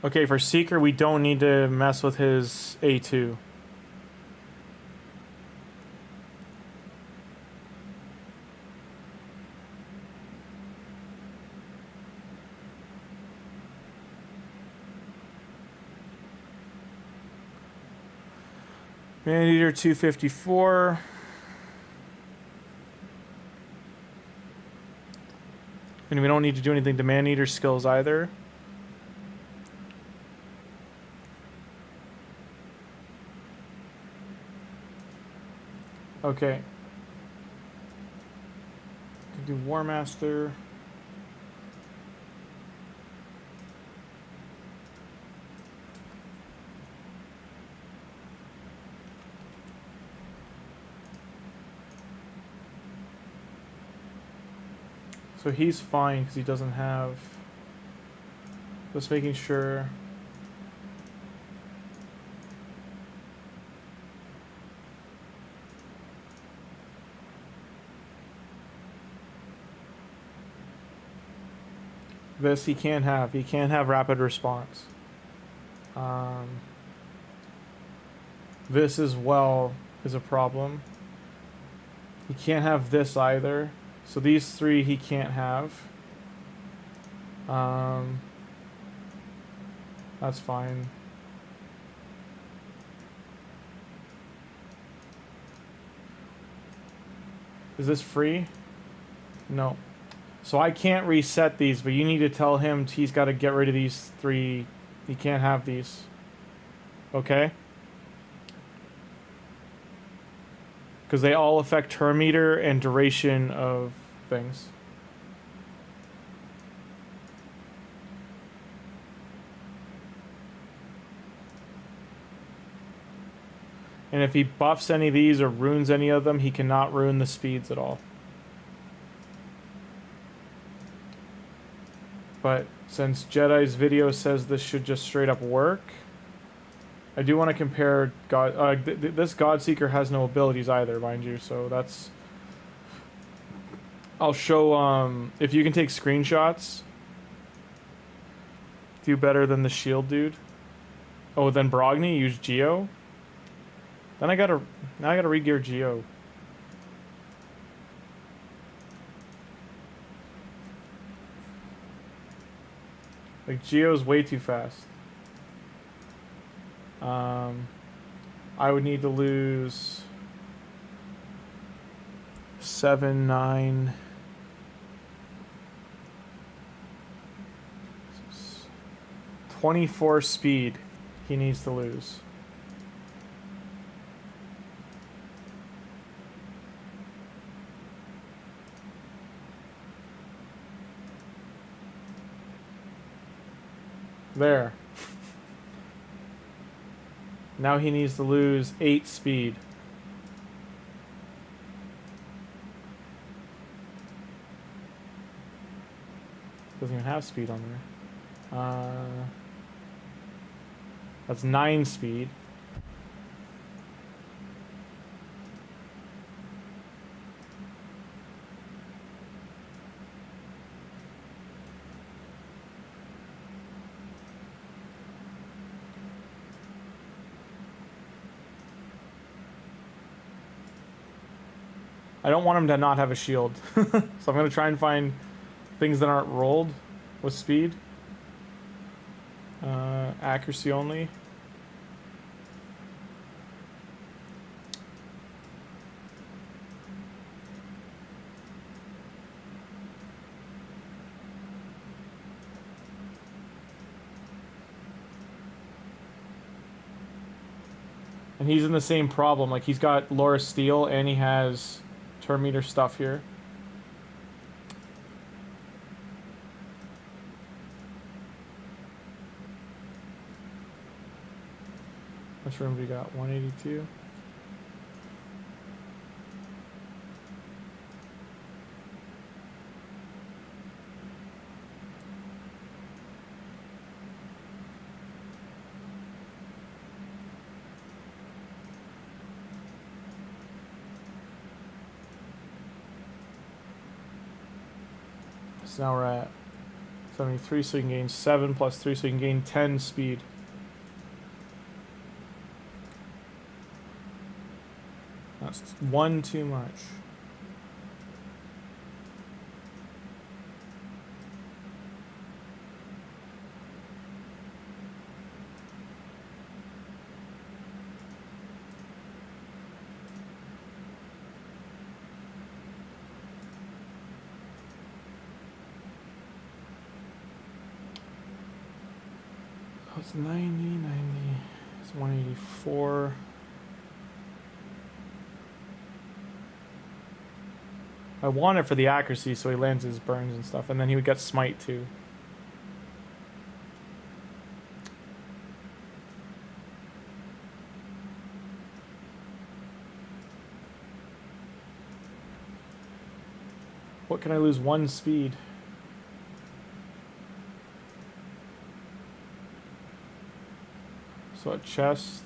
Speaker 1: Okay, for Seeker, we don't need to mess with his A2. Man-Eater 254. And we don't need to do anything to Man-Eater skills either. Okay. Do War Master. So he's fine because he doesn't have. Just making sure. This he can't have. He can't have rapid response. This as well is a problem. He can't have this either. So these three he can't have. That's fine. Is this free? No. So I can't reset these, but you need to tell him he's got to get rid of these three. He can't have these. Okay? Because they all affect turn meter and duration of things. And if he buffs any of these or ruins any of them, he cannot ruin the speeds at all. But since Jedi's video says this should just straight up work, I do want to compare God. This Godseeker has no abilities either, mind you. So that's. I'll show. If you can take screenshots, do better than the shield dude. Oh, then Brogni use Geo. Then I gotta regear Geo. Like, Geo's way too fast. I would need to lose 7, 9, 24 speed he needs to lose. There. Now he needs to lose 8 speed. Doesn't even have speed on there. That's 9 speed. I don't want him to not have a shield. So I'm going to try and find things that aren't rolled with speed. Accuracy only. And he's in the same problem. Like, he's got Laura Steel and he has turn meter stuff here. Which room we got? 182. So now we're at 73, so you can gain 7 plus 3, so you can gain 10 speed. That's 1 too much. Oh, it's 90, it's 184. I want it for the accuracy so he lands his burns and stuff, and then he would get smite too. What can I lose 1 speed? So a chest.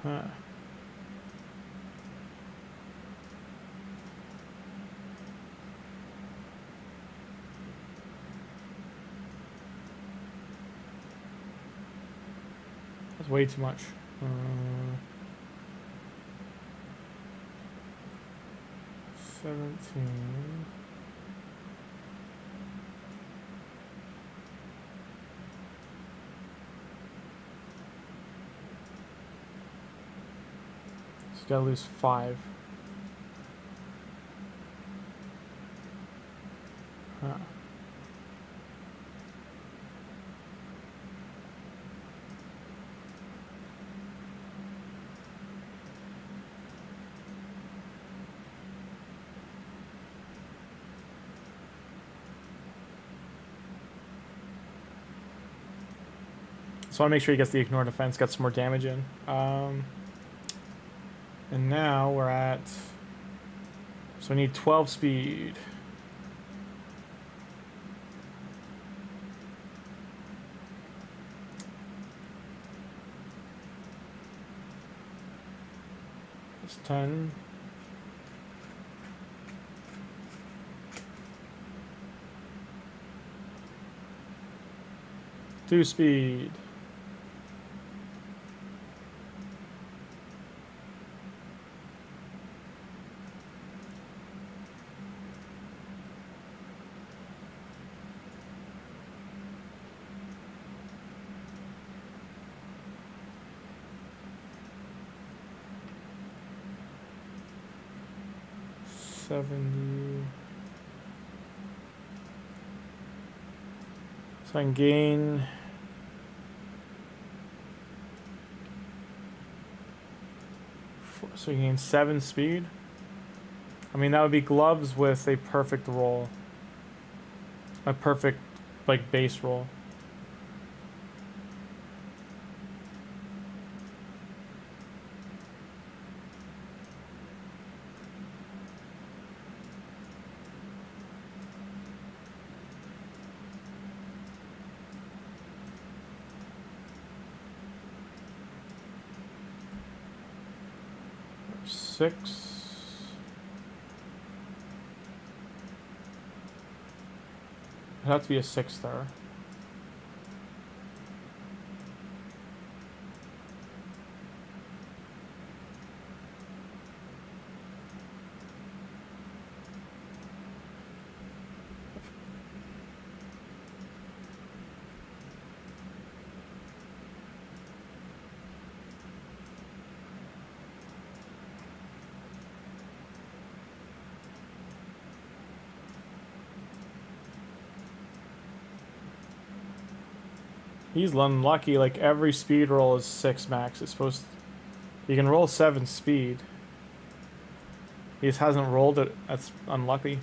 Speaker 1: Huh. That's way too much. 17. So you gotta lose 5. Huh. So I want to make sure he gets the ignore defense, got some more damage in. And now we're at... So we need 12 speed. That's 10. 2 speed. So I can gain so you gain 7 speed. I mean, that would be gloves with a perfect roll. A perfect, like, base roll. Six. It'd have to be a 6-star. He's unlucky, like every speed roll is 6 max. It's supposed to, you can roll 7 speed. He just hasn't rolled it. That's unlucky.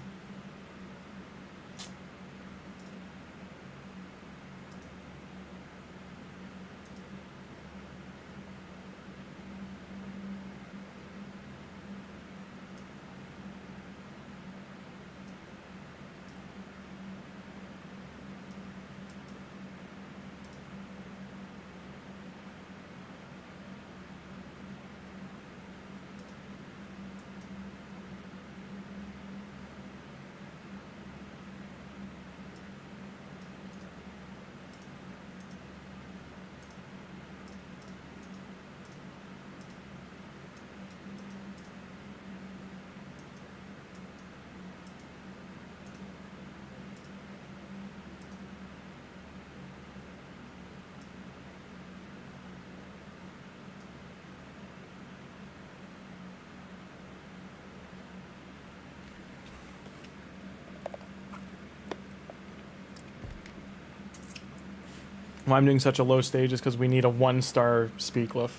Speaker 1: Why I'm doing such a low stage is because we need a 1-star speed glyph.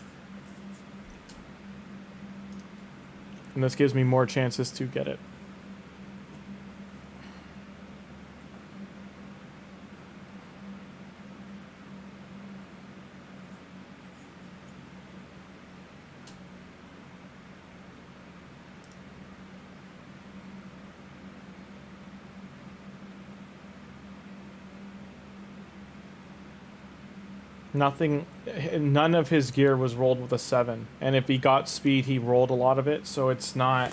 Speaker 1: And this gives me more chances to get it. None of his gear was rolled with a 7, and if he got speed, he rolled a lot of it. So it's not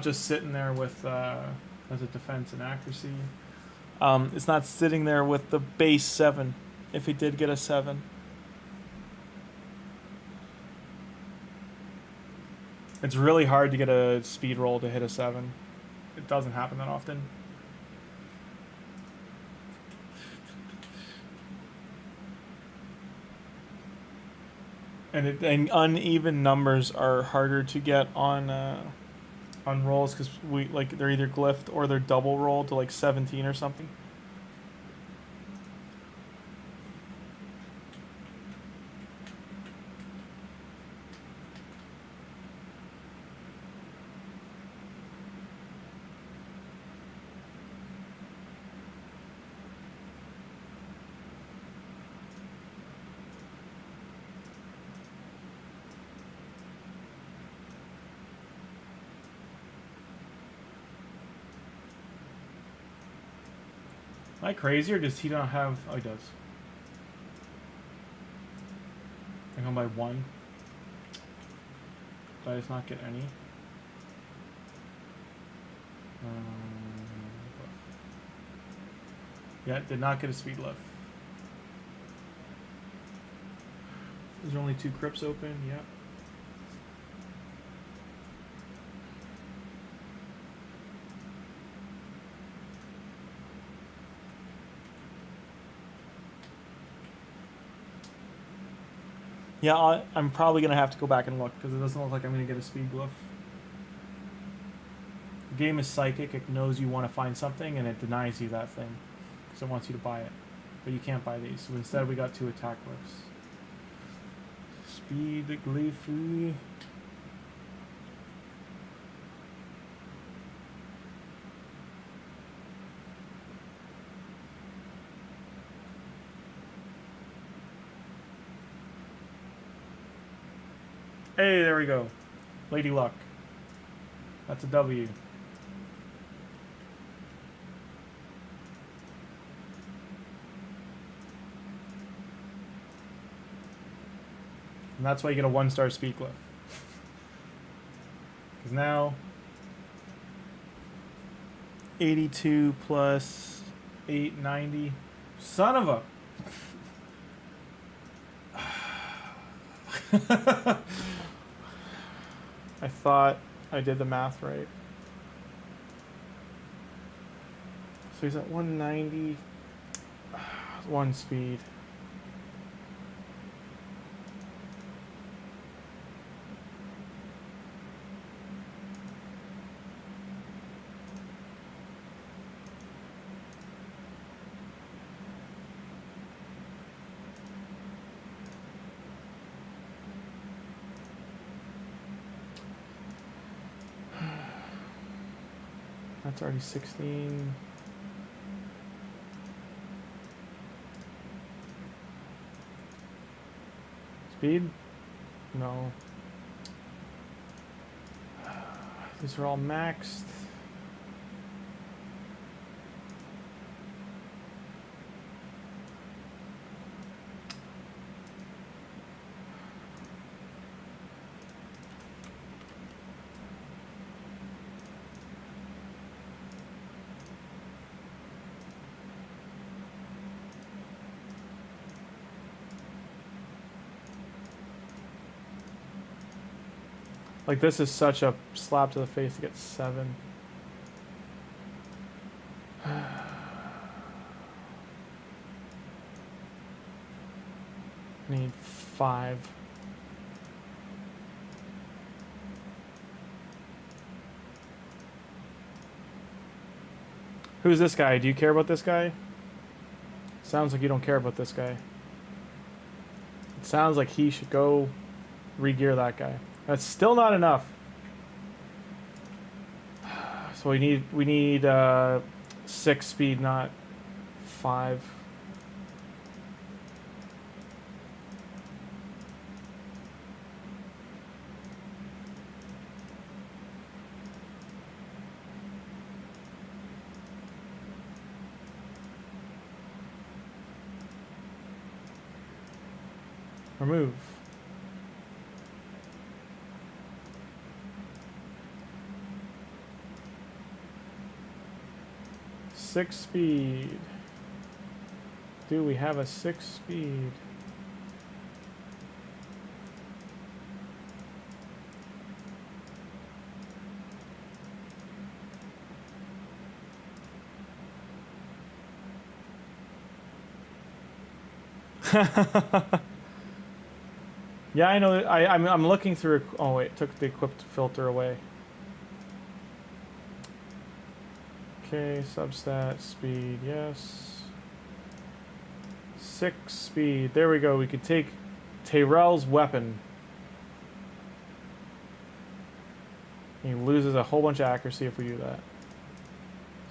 Speaker 1: just sitting there with as a defense and accuracy. It's not sitting there with the base 7. If he did get a 7, it's really hard to get a speed roll to hit a 7. It doesn't happen that often. And uneven numbers are harder to get on rolls because they're either glyphed or they're double rolled to like 17 or something. Am I crazy or does he not have... Oh, he does. I'm going by 1. Did I just not get any? Yeah, did not get a speed lift. There's only 2 crypts open, yep. Yeah, I'm probably going to have to go back and look, because it doesn't look like I'm going to get a speed glyph. The game is psychic, it knows you want to find something, and it denies you that thing, because it wants you to buy it. But you can't buy these, so instead we got 2 attack glyphs. Speed glyph. Hey, there we go. Lady Luck. That's a W. And that's why you get a 1-star speed glyph. Because now 82 plus 890. Son of a I thought I did the math right. So he's at 190. 1 speed. That's already 16. Speed? No. These are all maxed. Like, this is such a slap to the face to get 7. I need 5. Who's this guy? Do you care about this guy? Sounds like you don't care about this guy. It sounds like he should go re-gear that guy. That's still not enough. So we need 6 speed, not 5. Remove. Six speed. Do we have a 6 speed? Yeah, I know. I'm looking through. Oh wait, took the equipped filter away. Okay, substat speed, yes. 6 speed. There we go. We could take Tyrell's weapon. He loses a whole bunch of accuracy if we do that.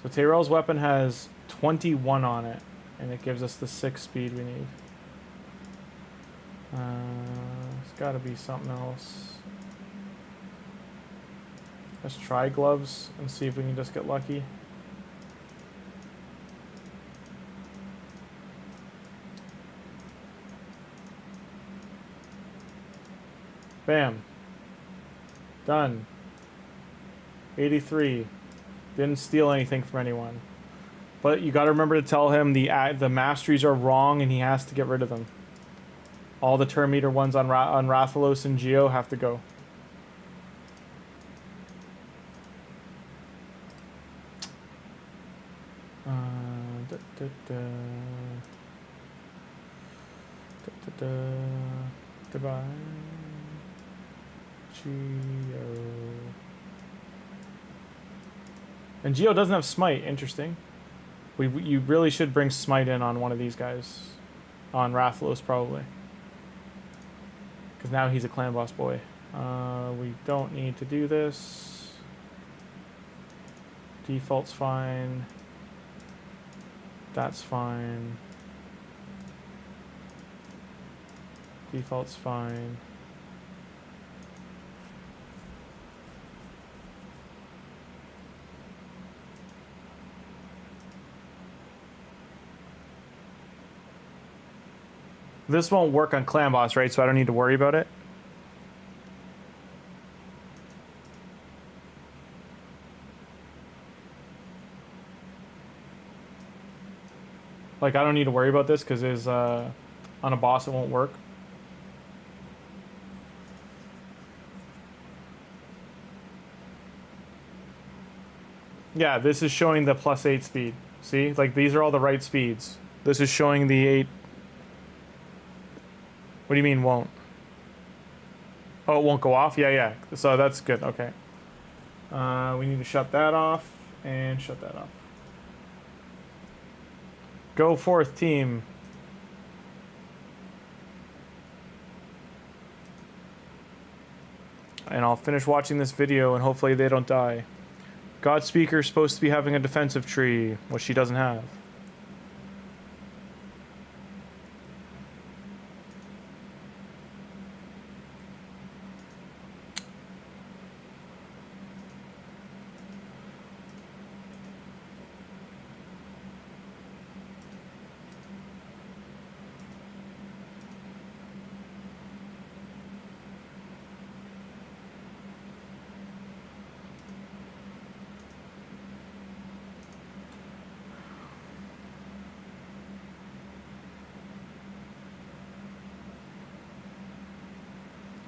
Speaker 1: So Tyrell's weapon has 21 on it, and it gives us the 6 speed we need. It's got to be something else. Let's try gloves and see if we can just get lucky. Bam. Done. 83. Didn't steal anything from anyone. But you got to remember to tell him the masteries are wrong and he has to get rid of them. All the turn meter ones on Rathalos and Geo have to go. Goodbye. Geo. And Geo doesn't have Smite. Interesting. You really should bring Smite in on one of these guys. On Rathalos, probably. Because now he's a clan boss boy. We don't need to do this. Default's fine. That's fine. Default's fine. This won't work on clan boss, right? So I don't need to worry about it. Like, I don't need to worry about this because is on a boss it won't work. Yeah, this is showing the +8 speed. See? Like, these are all the right speeds. This is showing the 8. What do you mean won't? Oh, it won't go off? Yeah, yeah. So that's good. Okay. We need to shut that off and shut that off. Go forth, team. And I'll finish watching this video and hopefully they don't die. God Speaker's supposed to be having a defensive tree, which she doesn't have.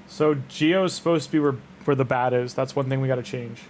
Speaker 1: So Geo's supposed to be where the bat is. That's one thing we got to change.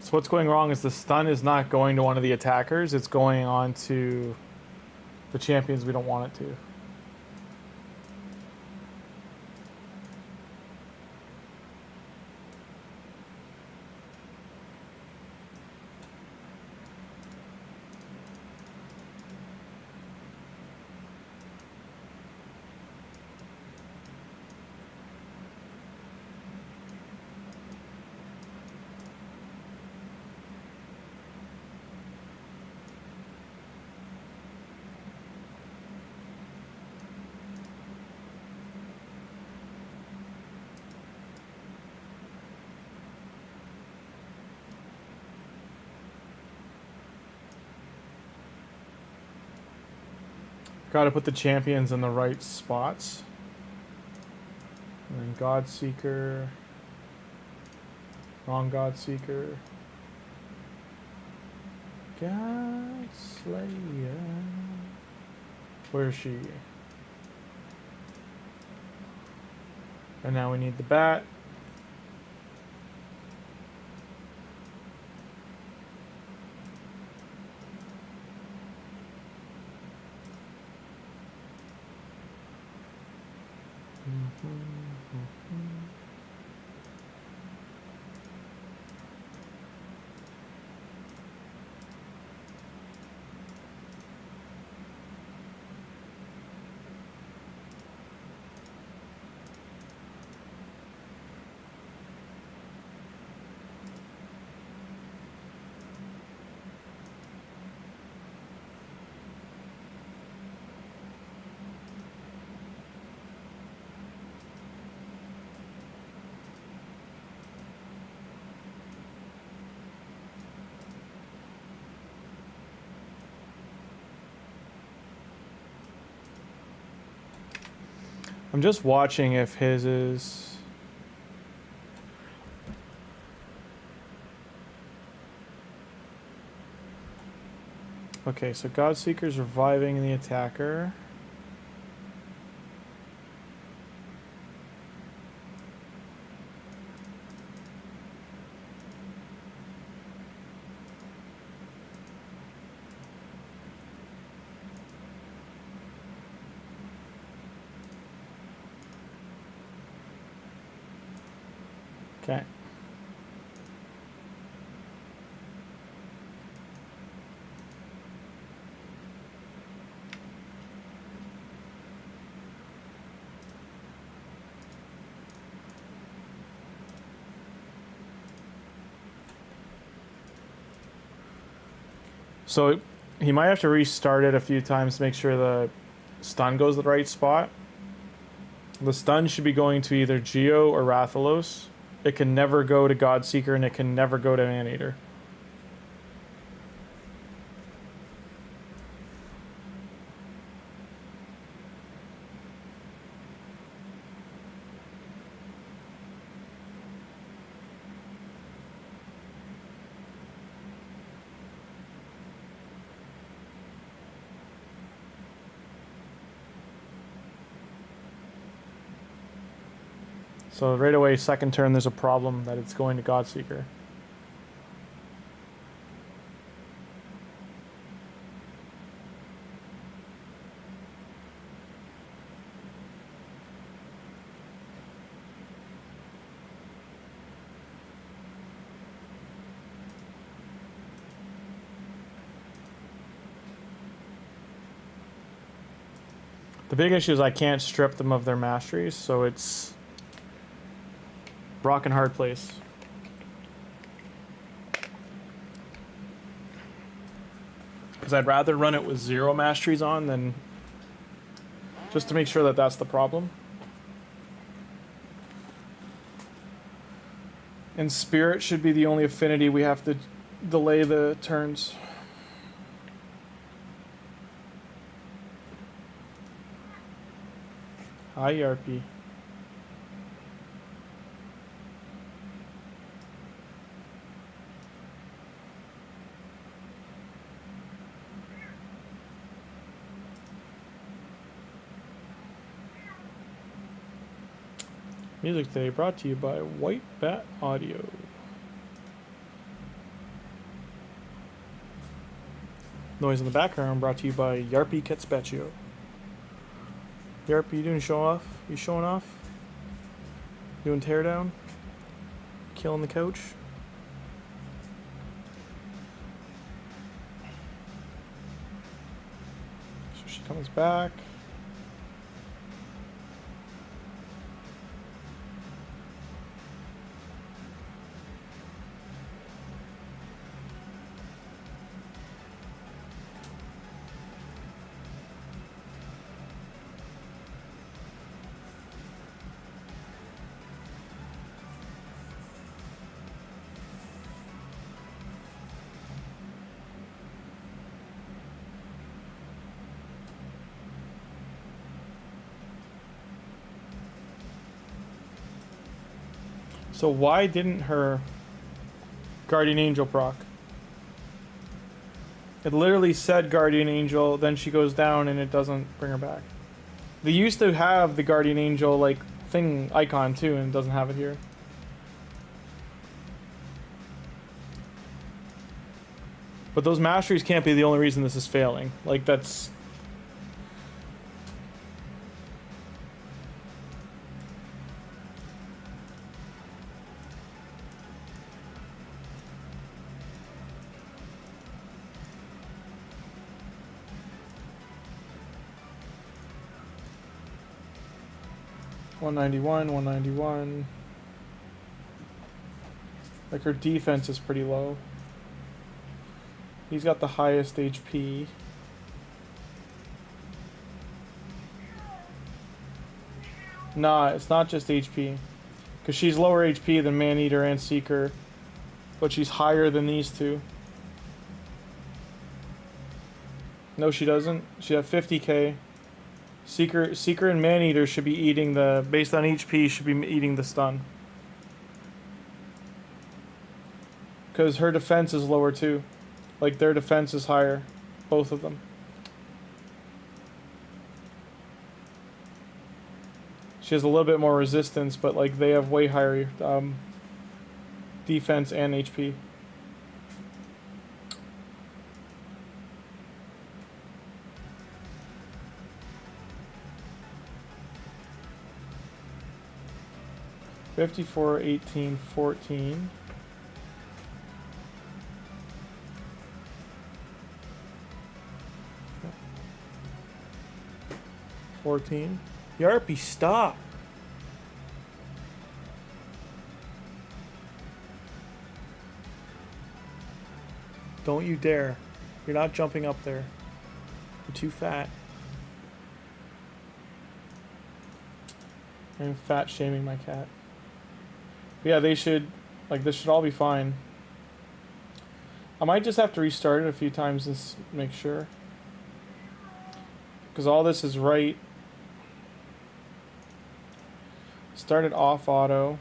Speaker 1: So what's going wrong is the stun is not going to one of the attackers. It's going on to the champions we don't want it to. Got to put the champions in the right spots. And then Godseeker. Wrong Godseeker. Godslayer. Where is she? And now we need the bat. I'm just watching if his is... Okay, so Godseeker's reviving the attacker. Okay. So he might have to restart it a few times to make sure the stun goes to the right spot. The stun should be going to either Geo or Rathalos. It can never go to Godseeker, and it can never go to Animator. So right away, second turn, there's a problem that it's going to Godseeker. The big issue is I can't strip them of their masteries, so it's rock and hard place. Because I'd rather run it with 0 masteries on than just to make sure that that's the problem. And Spirit should be the only affinity we have to delay the turns. Hi, Yarpy. Music today brought to you by White Bat Audio. Noise in the background brought to you by Yarpy Ketspatio. Yarpy, you doing show off? You showing off? Doing teardown? Killing the couch? So she comes back. So why didn't her Guardian Angel proc? It literally said Guardian Angel, then she goes down and it doesn't bring her back. They used to have the Guardian Angel like thing icon too, and it doesn't have it here. But those masteries can't be the only reason this is failing. Like, that's... $191. Like, her defense is pretty low. He's got the highest HP. Nah, it's not just HP. Because she's lower HP than Maneater and Seeker. But she's higher than these two. No, she doesn't. She has 50k. Seeker and Maneater should be eating the... Based on HP, should be eating the stun. Because her defense is lower too. Like, their defense is higher. Both of them. She has a little bit more resistance, but, like, they have way higher defense and HP. $54, $18, $14. 14. Yarpy, stop. Don't you dare. You're not jumping up there. You're too fat. I'm fat shaming my cat. But yeah, they should, like, this should all be fine. I might just have to restart it a few times and make sure. Because all this is right. Started off auto.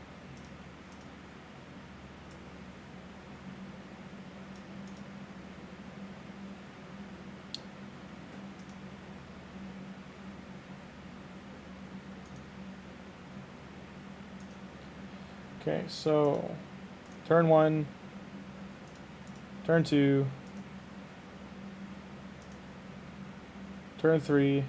Speaker 1: Okay, so turn 1, turn 2, turn 3.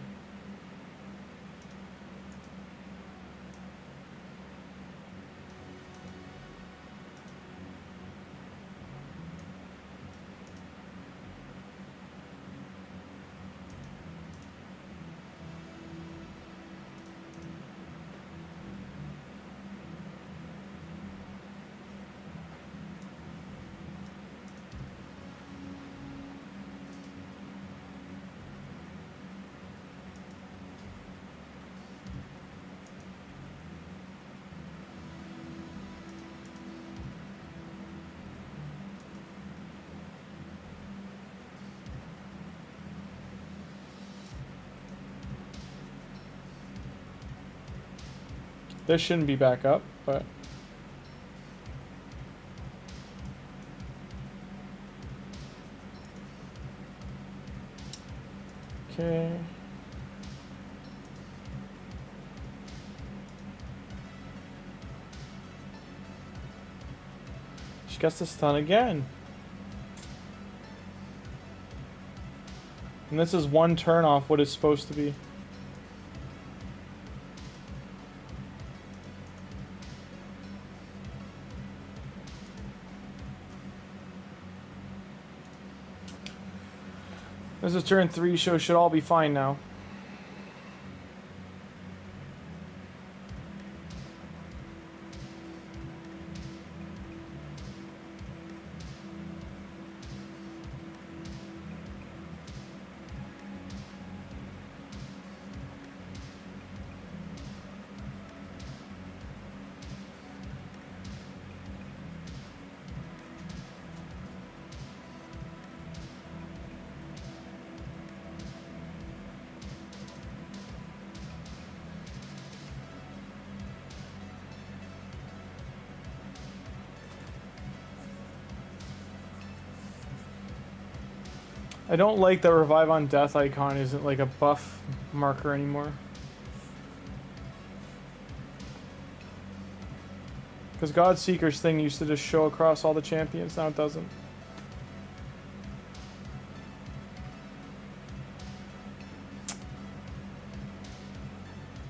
Speaker 1: This shouldn't be back up, but... Okay. She gets the stun again. And this is one turn off what it's supposed to be. This is turn 3, so it should all be fine now. I don't like that Revive on Death icon isn't like a buff marker anymore. Because Godseeker's thing used to just show across all the champions, now it doesn't.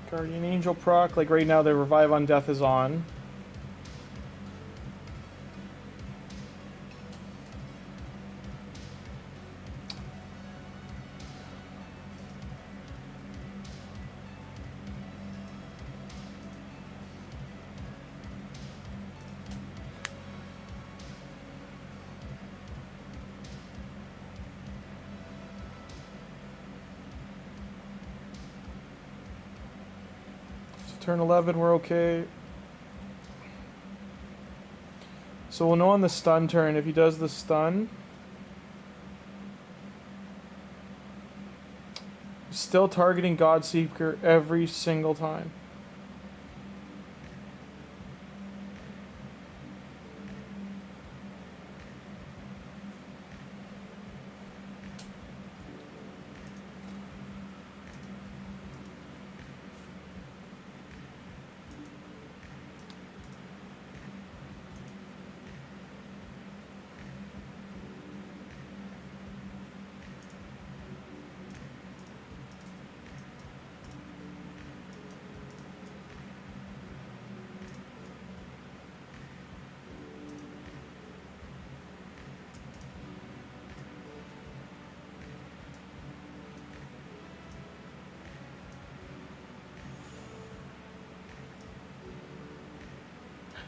Speaker 1: Guardian Angel proc, like right now the Revive on Death is on. Turn 11, we're okay. So we'll know on the stun turn if he does the stun. Still targeting Godseeker every single time.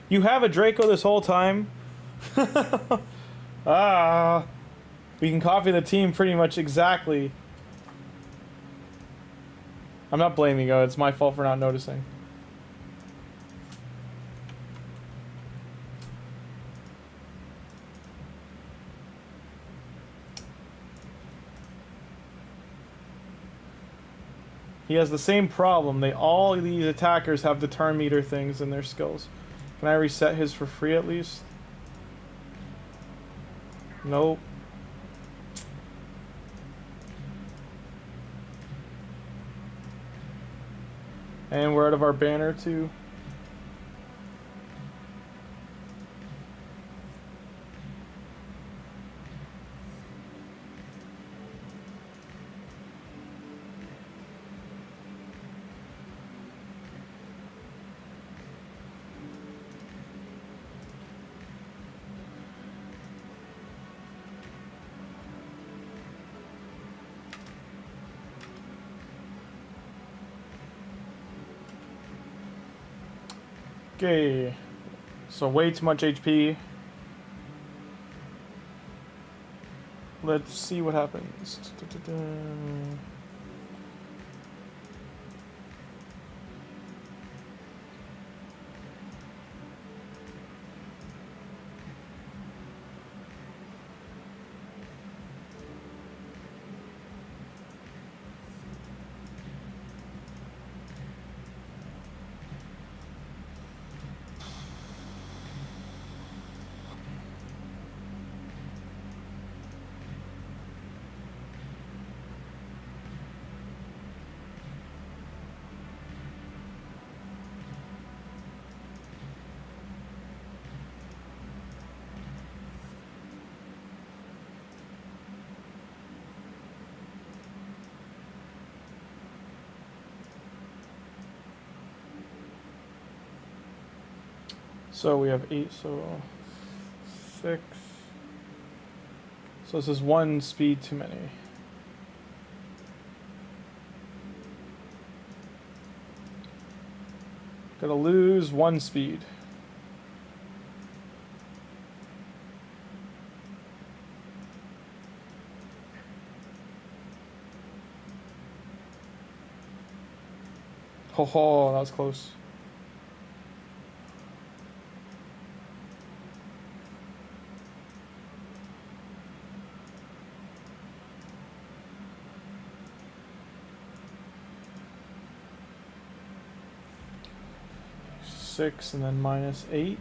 Speaker 1: You have a Draco this whole time? Ah. We can copy the team pretty much exactly. I'm not blaming you, it's my fault for not noticing. He has the same problem. All these attackers have the turn meter things in their skills. Can I reset his for free at least? Nope. And we're out of our banner too. Okay, so way too much HP. Let's see what happens. So we have 8, so 6. So this is 1 speed too many. Gonna lose 1 speed. Ho ho, that was close. Six and then -8.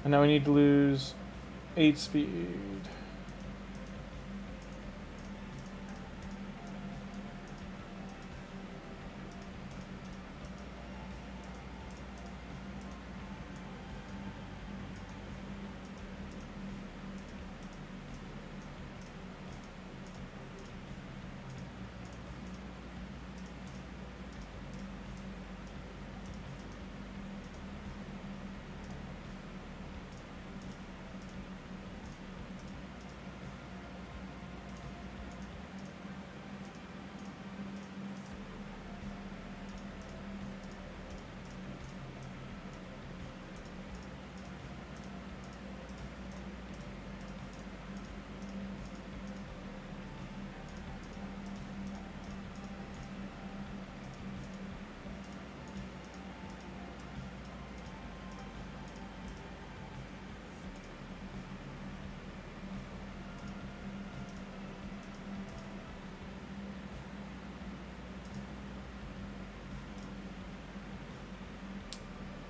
Speaker 1: And now we need to lose 8 speed.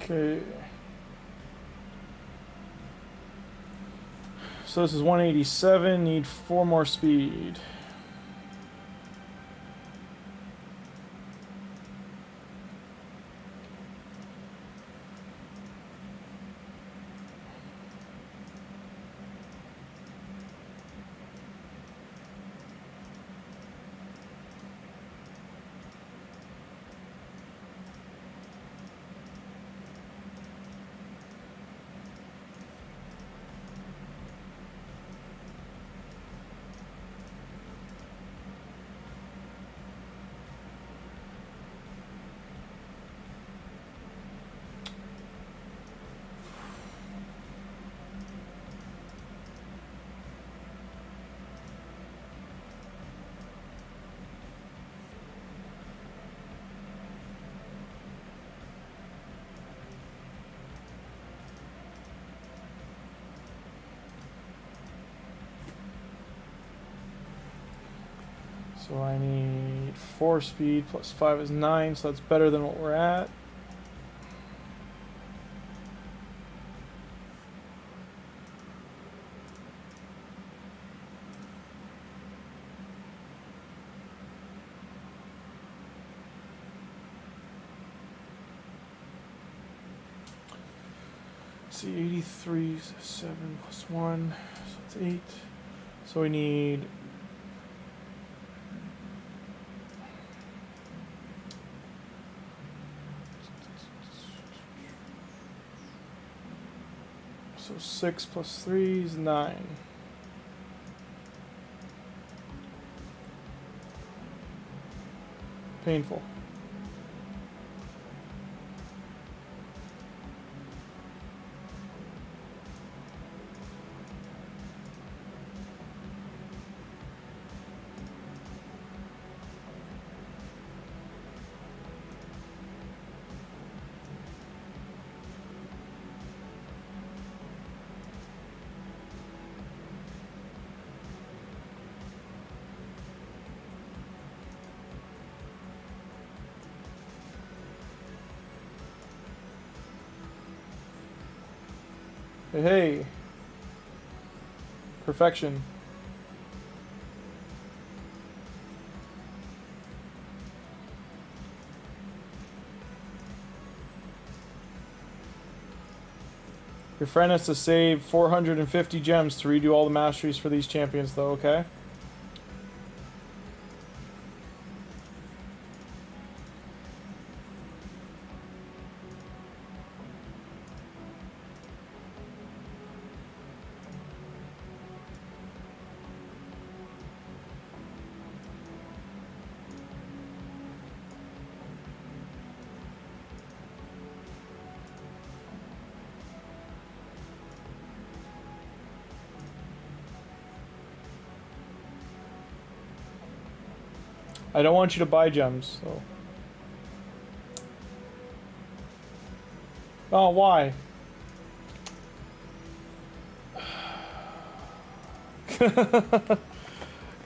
Speaker 1: Okay. So this is 187, need 4 more speed. So I need 4 speed plus 5 is 9, so that's better than what we're at. See, 83 is 7 plus 1, so it's 8. So we need so 6 plus 3 is 9. Painful. Hey, perfection. Your friend has to save 450 gems to redo all the masteries for these champions, though, okay? I don't want you to buy gems, so. Oh, why?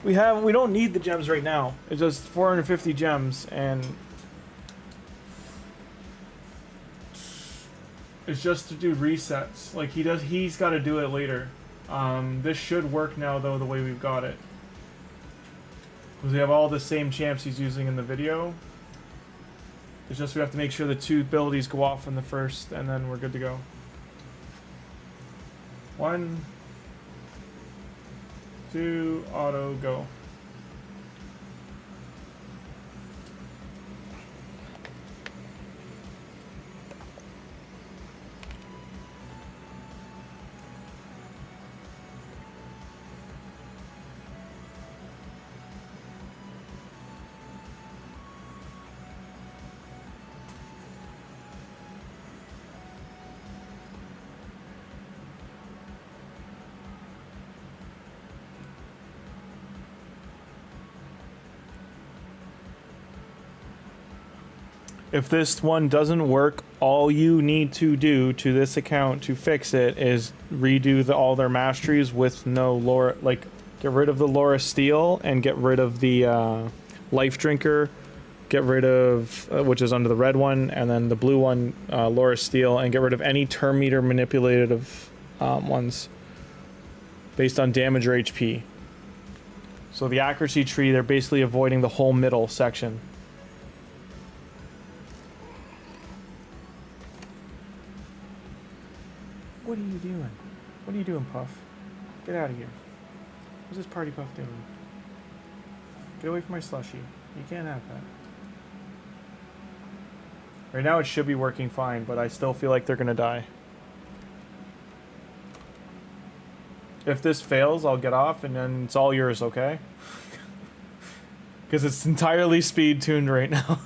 Speaker 1: we don't need the gems right now. It's just 450 gems, and it's just to do resets. Like he's got to do it later. This should work now, though, the way we've got it. Because we have all the same champs he's using in the video. It's just we have to make sure the 2 abilities go off in the first, and then we're good to go. 1, 2, auto, go. If this one doesn't work, all you need to do to this account to fix it is redo all their masteries with no Laura, like get rid of the Laura Steel and get rid of the Life Drinker, get rid of, which is under the red one, and then the blue one, Laura Steel, and get rid of any turn meter manipulative ones based on damage or HP. So the accuracy tree, they're basically avoiding the whole middle section. What are you doing? What are you doing, Puff? Get out of here. What's this party Puff doing? Get away from my slushie. You can't have that. Right now it should be working fine, but I still feel like they're gonna die. If this fails, I'll get off and then it's all yours, okay? Because it's entirely speed tuned right now.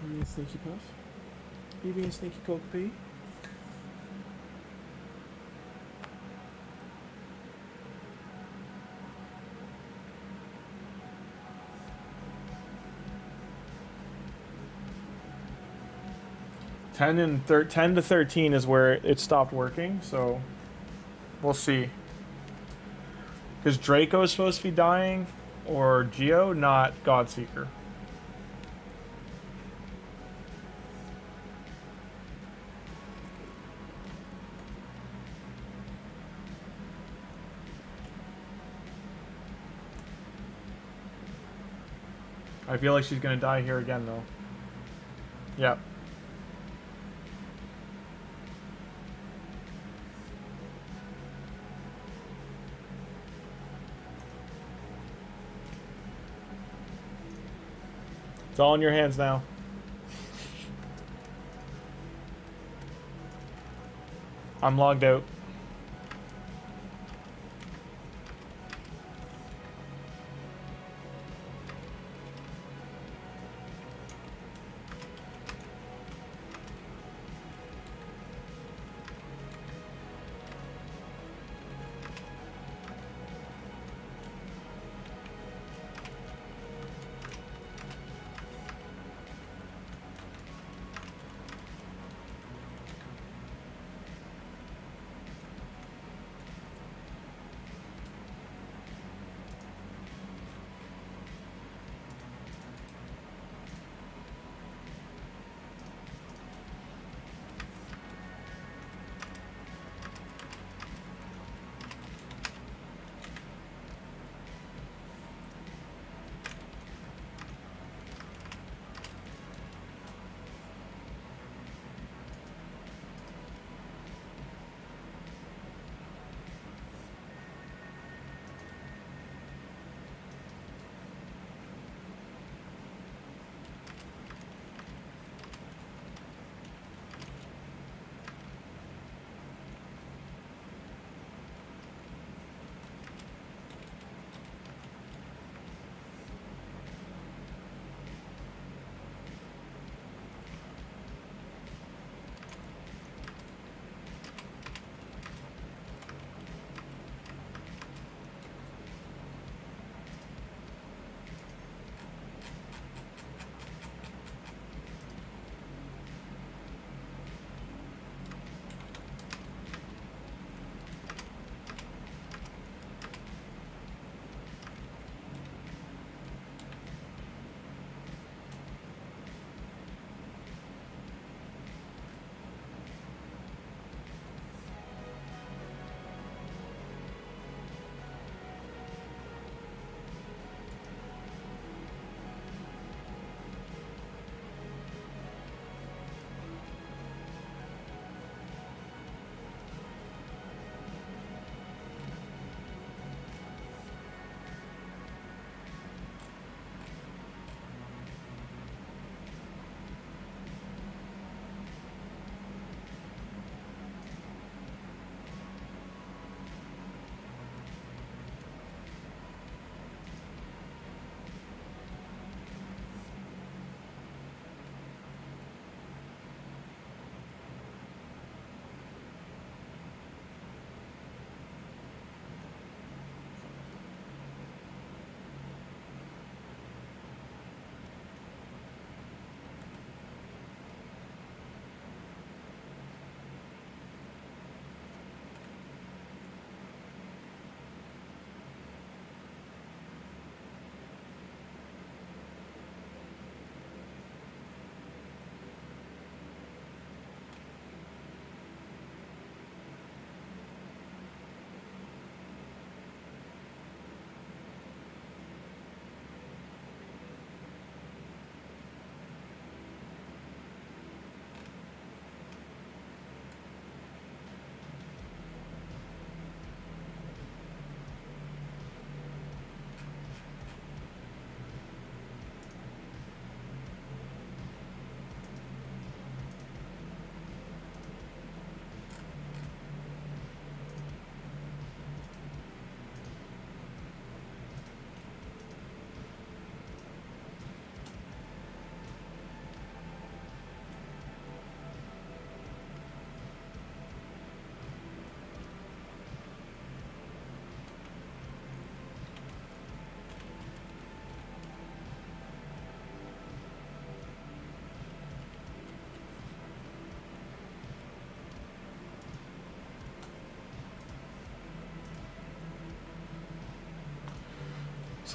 Speaker 1: You being sneaky Puff? You being sneaky Coke Pea? Ten to 13 is where it stopped working, so we'll see. Because Draco is supposed to be dying, or Geo, not Godseeker. I feel like she's gonna die here again, though. Yep. It's all in your hands now. I'm logged out.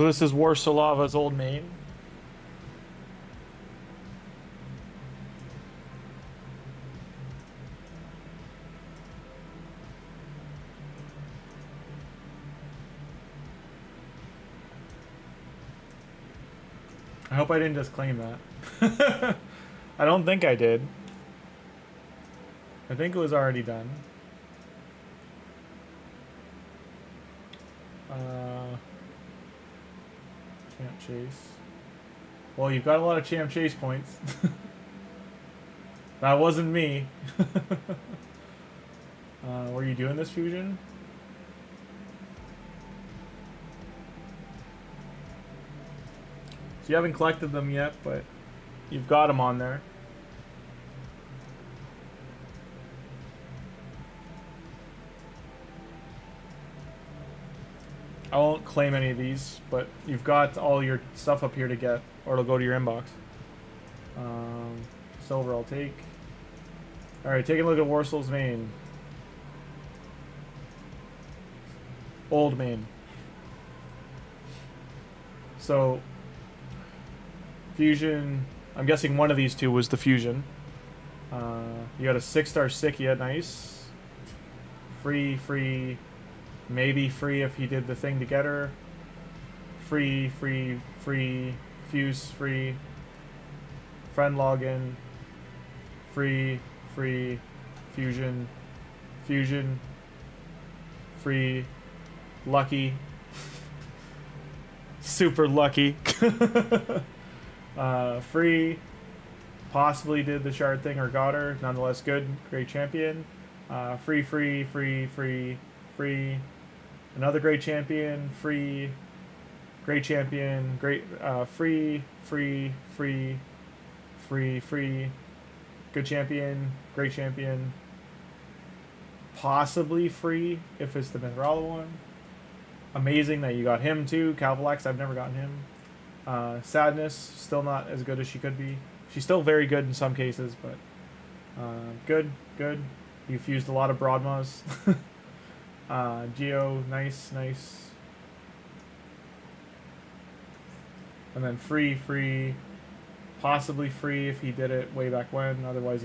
Speaker 1: So this is WARRIORSOULAVA's old main. I hope I didn't just claim that. I don't think I did. I think it was already done. Champ chase. Well, you've got a lot of champ chase points. That wasn't me. Were you doing this fusion? So you haven't collected them yet, but you've got them on there. I won't claim any of these, but you've got all your stuff up here to get, or it'll go to your inbox. Silver I'll take. Alright, taking a look at Warsoul's main. Old main. So, fusion, I'm guessing one of these two was the fusion. You got a 6-star Sikia, nice. Free, maybe free if he did the thing to get her. Free, fuse, free. Friend login. Free, fusion, free, lucky. Super lucky. Free, possibly did the shard thing or got her, nonetheless good, great champion. Free, another great champion, free, great champion, great, free, good champion, great champion, possibly free if it's the Mithrala one. Amazing that you got him too. Calvalex, I've never gotten him. Sadness, still not as good as she could be. She's still very good in some cases, but good. You fused a lot of Broadmas. Geo, nice. And then free, possibly free if he did it way back when. Otherwise,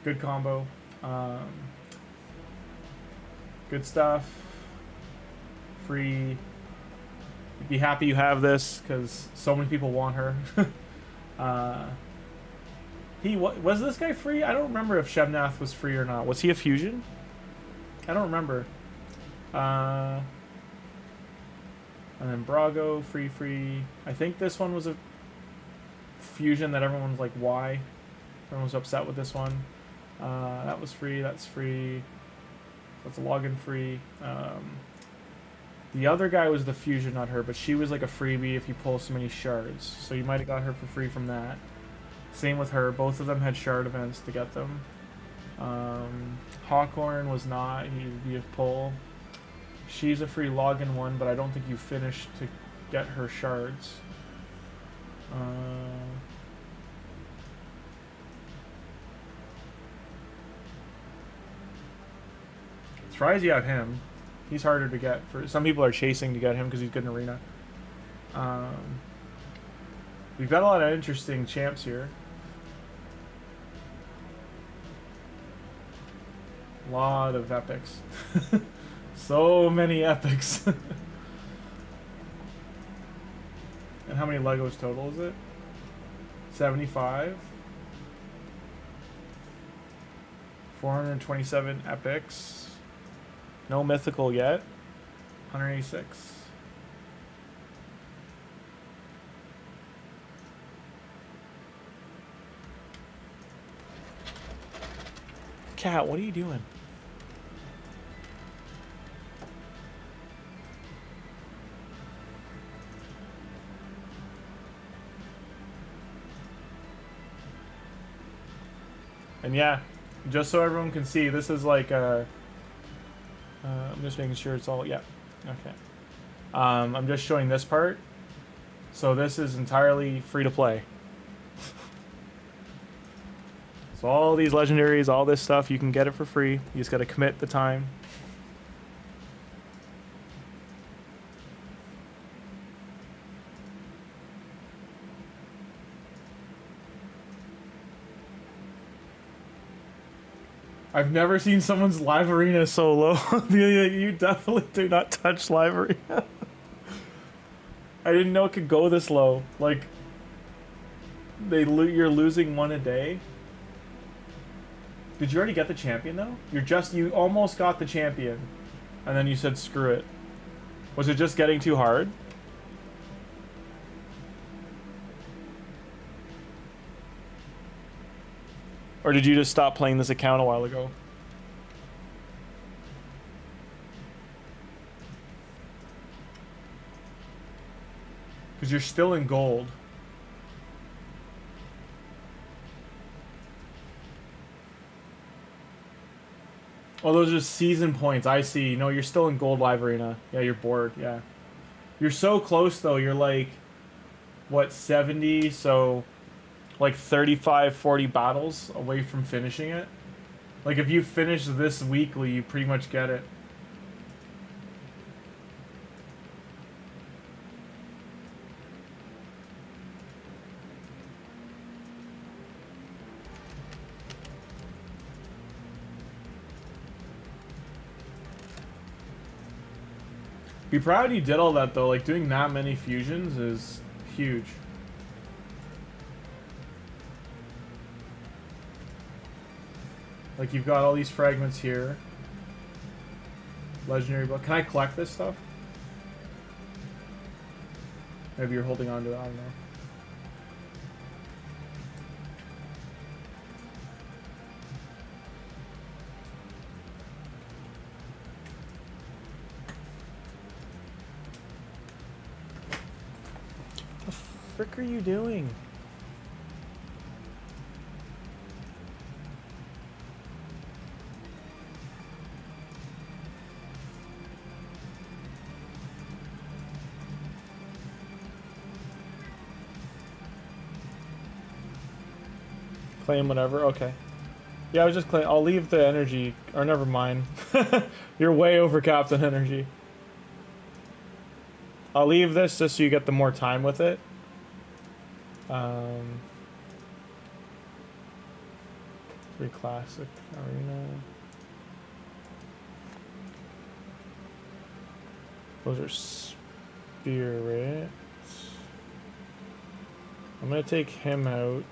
Speaker 1: good combo. Good stuff. Free. Be happy you have this because so many people want her. Was this guy free? I don't remember if Shebnath was free or not. Was he a fusion? I don't remember. And then Brago, free. I think this one was a fusion that everyone was like, why? Everyone was upset with this one. That was free. That's free. That's a login free. The other guy was the fusion, not her, but she was like a freebie if you pull so many shards. So you might have got her for free from that. Same with her. Both of them had shard events to get them. Hawkhorn was not. He'd be a pull. She's a free login one, but I don't think you finished to get her shards. Surprised you have him. He's harder to get. Some people are chasing to get him because he's good in arena. We've got a lot of interesting champs here. A lot of epics. So many epics. And how many Legos total is it? 75. 427 epics. No mythical yet. 186. Cat, what are you doing? And yeah, just so everyone can see, this is like a... I'm just making sure it's all... Yeah. Okay. I'm just showing this part. So this is entirely free to play. So all these legendaries, all this stuff, you can get it for free. You just got to commit the time. I've never seen someone's live arena so low. Amelia, you definitely do not touch live arena. I didn't know it could go this low. Like, you're losing one a day. Did you already get the champion though? You almost got the champion, and then you said screw it. Was it just getting too hard? Or did you just stop playing this account a while ago? Because you're still in gold. Oh, those are season points. I see. No, you're still in gold live arena. Yeah, you're bored. Yeah. You're so close, though. You're like, what, 70? So, like 35, 40 battles away from finishing it. Like, if you finish this weekly, you pretty much get it. Be proud you did all that though, like doing that many fusions is huge. Like you've got all these fragments here. Legendary book. Can I collect this stuff? Maybe you're holding on to it, I don't know. What the frick are you doing? Claim whatever, okay. Yeah, I was just I'll leave the energy, or never mind. You're way over capped on energy. I'll leave this just so you get the more time with it. Free classic arena. Those are spirits. I'm gonna take him out.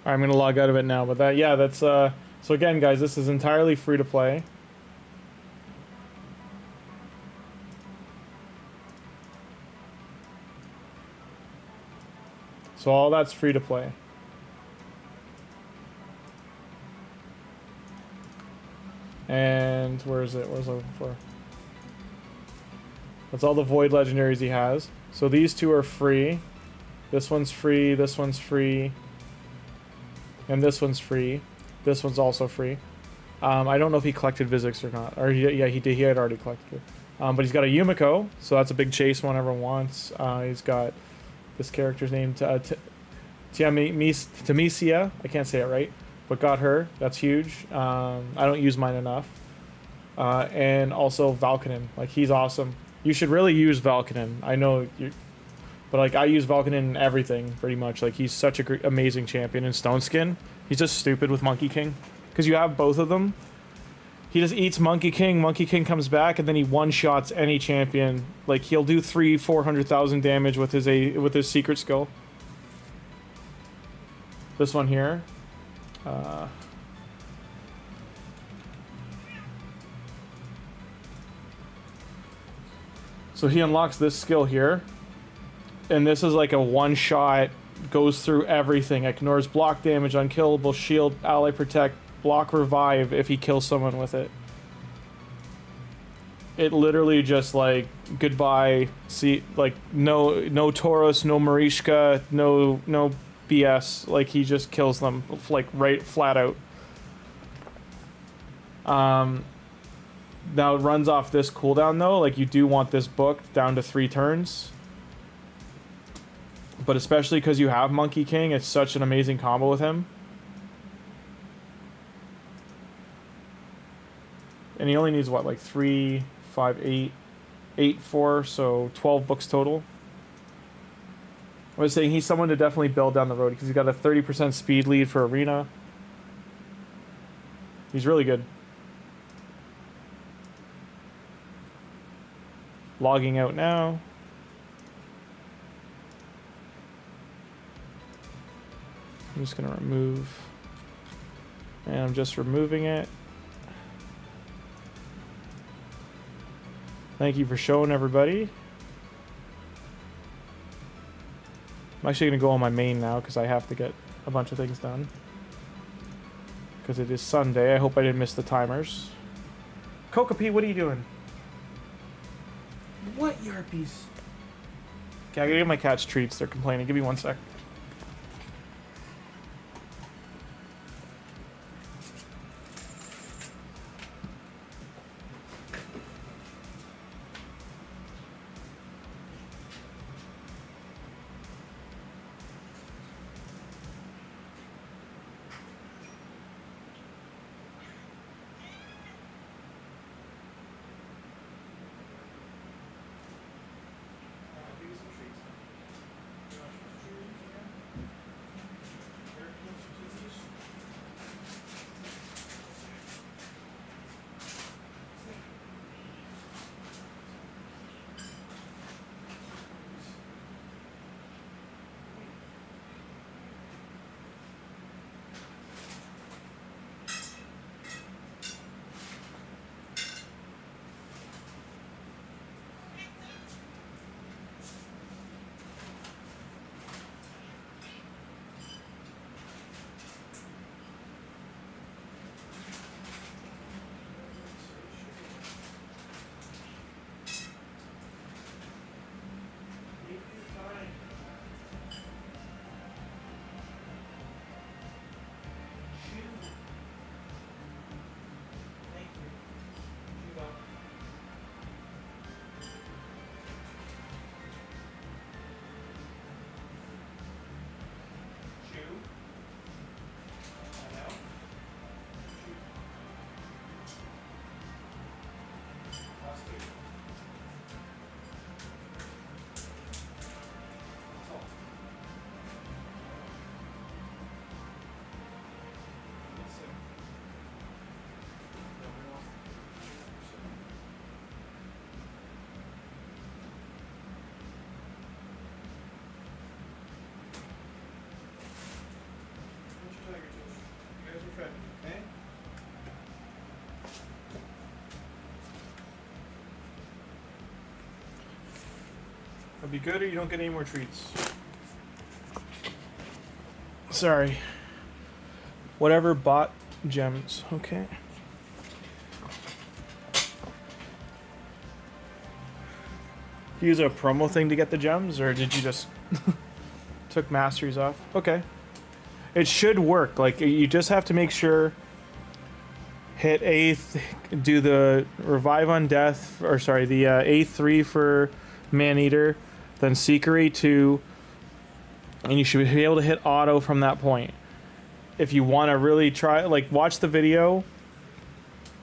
Speaker 1: I'm gonna log out of it now, but that, yeah, that's, so again, guys, this is entirely free to play. So all that's free to play. And where is it? Where's it looking for? That's all the void legendaries he has. So these two are free. This one's free, this one's free. And this one's free. This one's also free. I don't know if he collected Vizix or not. Or yeah, he did. He had already collected it. But he's got a Yumiko, so that's a big chase one everyone wants. He's got this character's name, Tamisia. I can't say it right, but got her. That's huge. I don't use mine enough. and also Valkynin. Like, he's awesome. You should really use Valkynin. I know you, but like I use Volkin in everything pretty much. Like he's such a amazing champion in Stone Skin. He's just stupid with Monkey King because you have both of them. He just eats Monkey King. Monkey King comes back and then he one-shots any champion. Like he'll do 300,000-400,000 damage with his secret skill. This one here. So he unlocks this skill here. And this is like a one-shot, goes through everything, ignores block damage, unkillable, shield, ally protect, block revive if he kills someone with it. It literally just like, goodbye, see, like no Tauros, no Marishka, no BS, like he just kills them, like right, flat out. Now it runs off this cooldown though, like you do want this book down to 3 turns. But especially because you have Monkey King, it's such an amazing combo with him. And he only needs what, like 3, 5, 8, 8, 4, so 12 books total. I was saying he's someone to definitely build down the road because he's got a 30% speed lead for Arena. He's really good. Logging out now. I'm just going to remove, and I'm just removing it. Thank you for showing everybody. I'm actually going to go on my main now because I have to get a bunch of things done. Because it is Sunday. I hope I didn't miss the timers. Coca Pete, what are you doing? What Yarpies? Okay, I gotta give my cats treats. They're complaining. Give me 1 sec. It'll be good or you don't get any more treats. Sorry. Whatever bought gems. Okay. Use a promo thing to get the gems, or did you just took masteries off? Okay. It should work. Like, you just have to make sure hit do the revive on death, or sorry, the A3 for Maneater, then Seeker A2, and you should be able to hit auto from that point. If you want to really try, like, watch the video,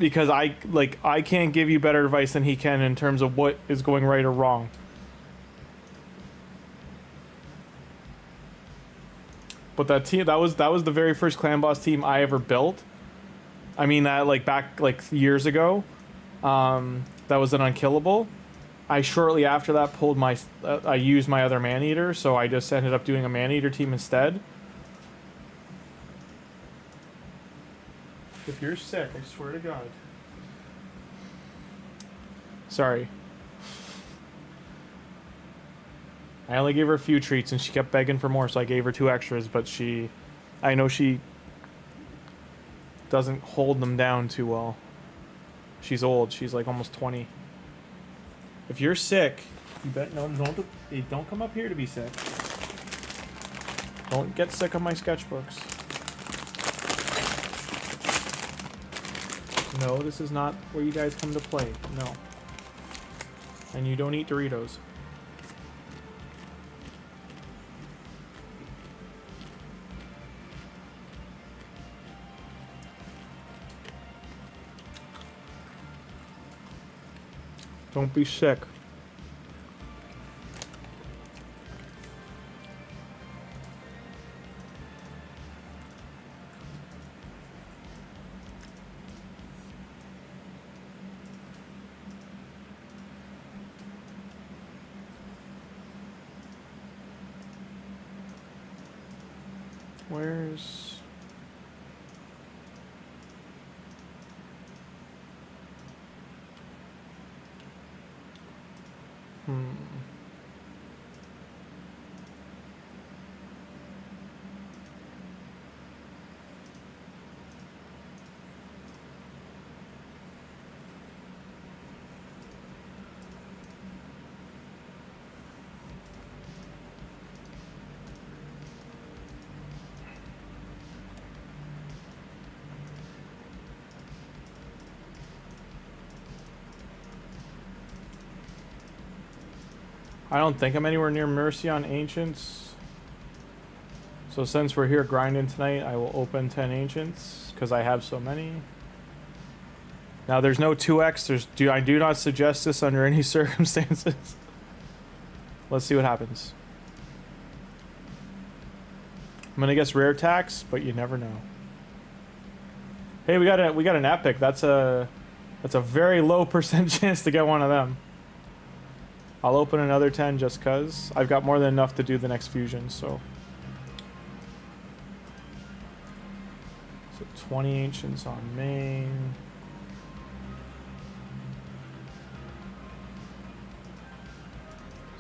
Speaker 1: because I can't give you better advice than he can in terms of what is going right or wrong. But that team, that was the very first clan boss team I ever built. I mean that like back like years ago. That was an unkillable. I shortly after that pulled my I used my other man-eater, so I just ended up doing a man-eater team instead. If you're sick, I swear to God. Sorry. I only gave her a few treats and she kept begging for more, so I gave her 2 extras, but I know she doesn't hold them down too well. She's old, she's like almost 20. If you're sick, you bet don't come up here to be sick. Don't get sick on my sketchbooks. No, this is not where you guys come to play. No. And you don't eat Doritos. Don't be sick. Where's... I don't think I'm anywhere near Mercy on Ancients. So since we're here grinding tonight, I will open 10 Ancients, because I have so many. Now there's no 2x, I do not suggest this under any circumstances. Let's see what happens. I'm gonna guess rare tax, but you never know. Hey, we got an epic. That's a very low percent chance to get one of them. I'll open another 10 just cuz. I've got more than enough to do the next fusion, so. So 20 Ancients on main.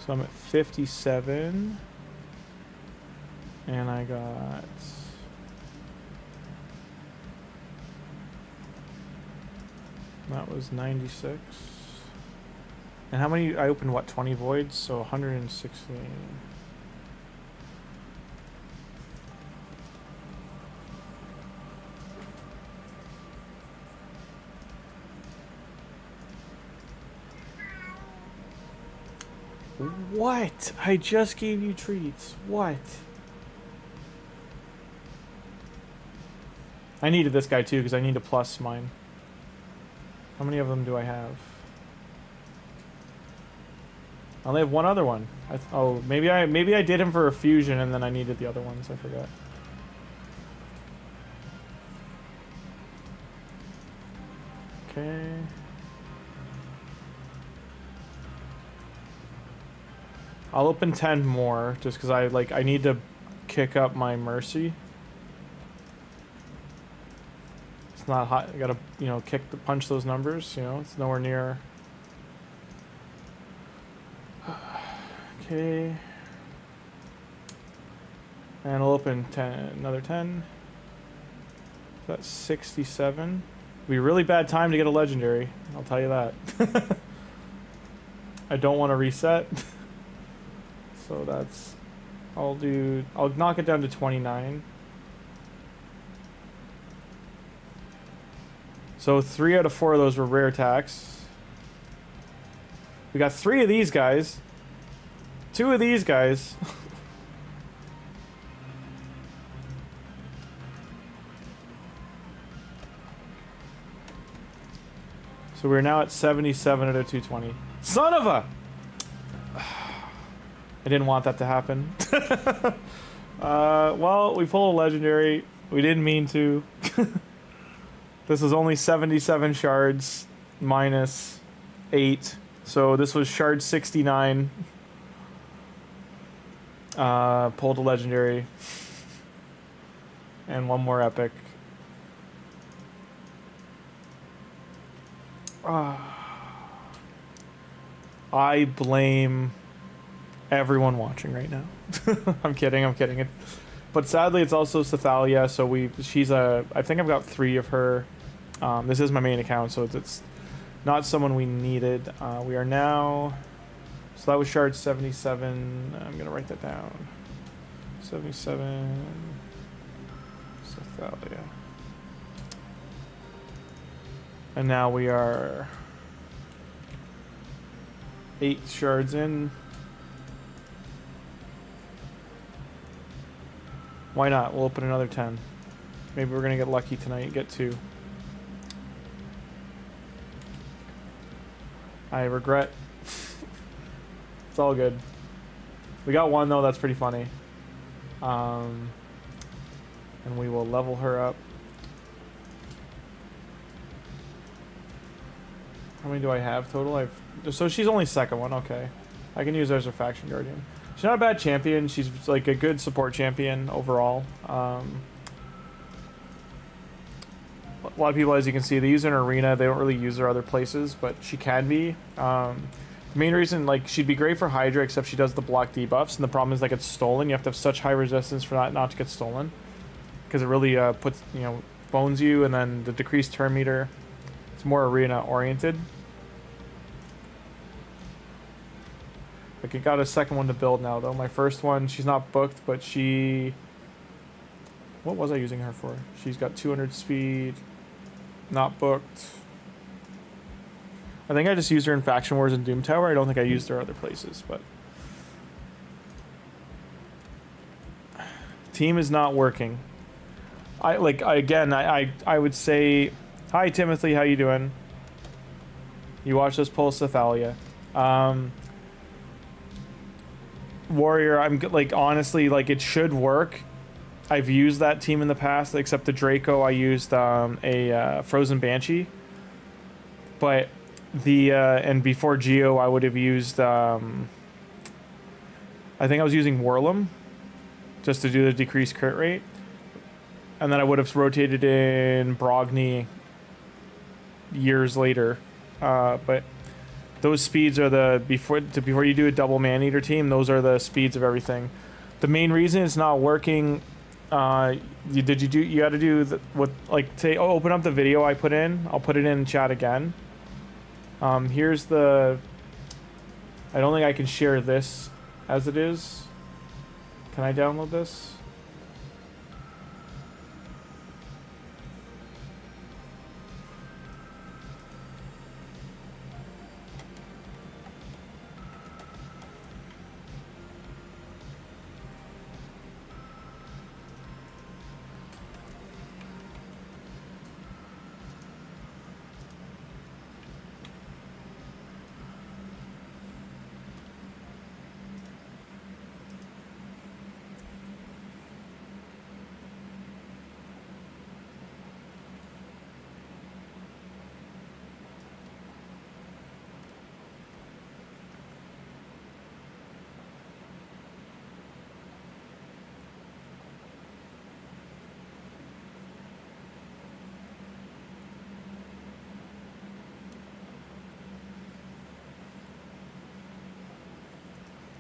Speaker 1: So I'm at 57. And I got... That was 96. And how many? I opened what, 20 voids? So 160. What? I just gave you treats. What? I needed this guy too because I need to plus mine. How many of them do I have? I only have one other one. Oh, maybe I did him for a fusion and then I needed the other ones. I forgot. Okay. I'll open 10 more just because I need to kick up my mercy. It's not hot. I gotta, punch those numbers. It's nowhere near. Okay. And I'll open 10, another 10. That's 67. It'll be a really bad time to get a legendary. I'll tell you that. I don't want to reset. So that's... I'll knock it down to 29. So 3 out of 4 of those were rare attacks. We got 3 of these guys. 2 of these guys. So we're now at 77 out of 220. Son of a! I didn't want that to happen. Well, we pulled a legendary. We didn't mean to. This was only 77 shards minus 8. So this was shard 69. Pulled a legendary. And one more epic. I blame everyone watching right now. I'm kidding. But sadly, it's also Sethalia, so I think I've got 3 of her. This is my main account, so it's not someone we needed. We are now, so that was shard 77. I'm gonna write that down. 77, Sethalia. And now we are 8 shards in. Why not? We'll open another 10. Maybe we're gonna get lucky tonight, get 2. I regret. It's all good. We got 1 though, that's pretty funny. And we will level her up. How many do I have total? So she's only second one, okay. I can use her as a faction guardian. She's not a bad champion. She's like a good support champion overall. A lot of people, as you can see, they use her in arena. They don't really use her other places, but she can be. The main reason, like, she'd be great for Hydra, except she does the block debuffs, and the problem is that gets stolen. You have to have such high resistance for that not to get stolen, because it really puts, bones you, and then the decreased turn meter. It's more arena oriented. Like, I got a second one to build now though. My first one, she's not booked, but what was I using her for? She's got 200 speed, not booked. I think I just used her in Faction Wars and Doom Tower. I don't think I used her other places, but team is not working. I would say, hi Timothy, how you doing? You watched us pull Sethalia. Warrior, I'm like, honestly, like, it should work. I've used that team in the past, except the Draco. I used a Frozen Banshee, but and before Geo, I would have used I think I was using Warlum just to do the decreased crit rate, and then I would have rotated in Brogni years later, but those speeds are before you do a double man-eater team, those are the speeds of everything. The main reason it's not working, you gotta do open up the video I put in. I'll put it in chat again. Here's I don't think I can share this as it is. Can I download this?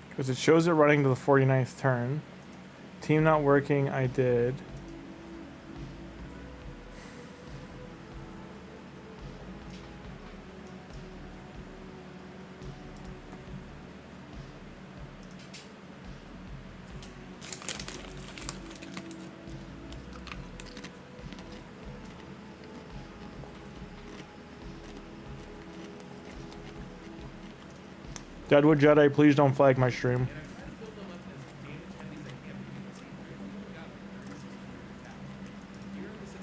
Speaker 1: Because it shows it running to the 49th turn. Team not working, I did. Deadwood Jedi, please don't flag my stream.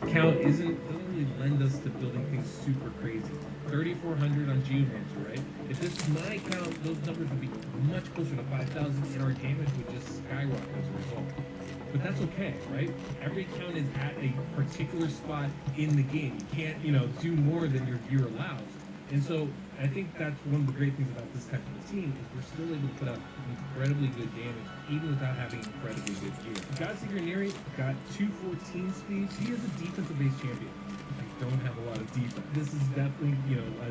Speaker 2: Count doesn't really lend us to building things super crazy. 3,400 on Geomancer, right? If this is my account, those numbers would be much closer to 5,000, and our damage would just skyrocket as a result. But that's okay, right? Every account is at a particular spot in the game. You can't, you know, do more than your gear allows. And so I think that's one of the great things about this type of a team is we're still able to put out incredibly good damage even without having incredibly good gear. Godseeker Neri got 214 speed. He is a defensive-based champion. I don't have a lot of defense. This is definitely, you know, a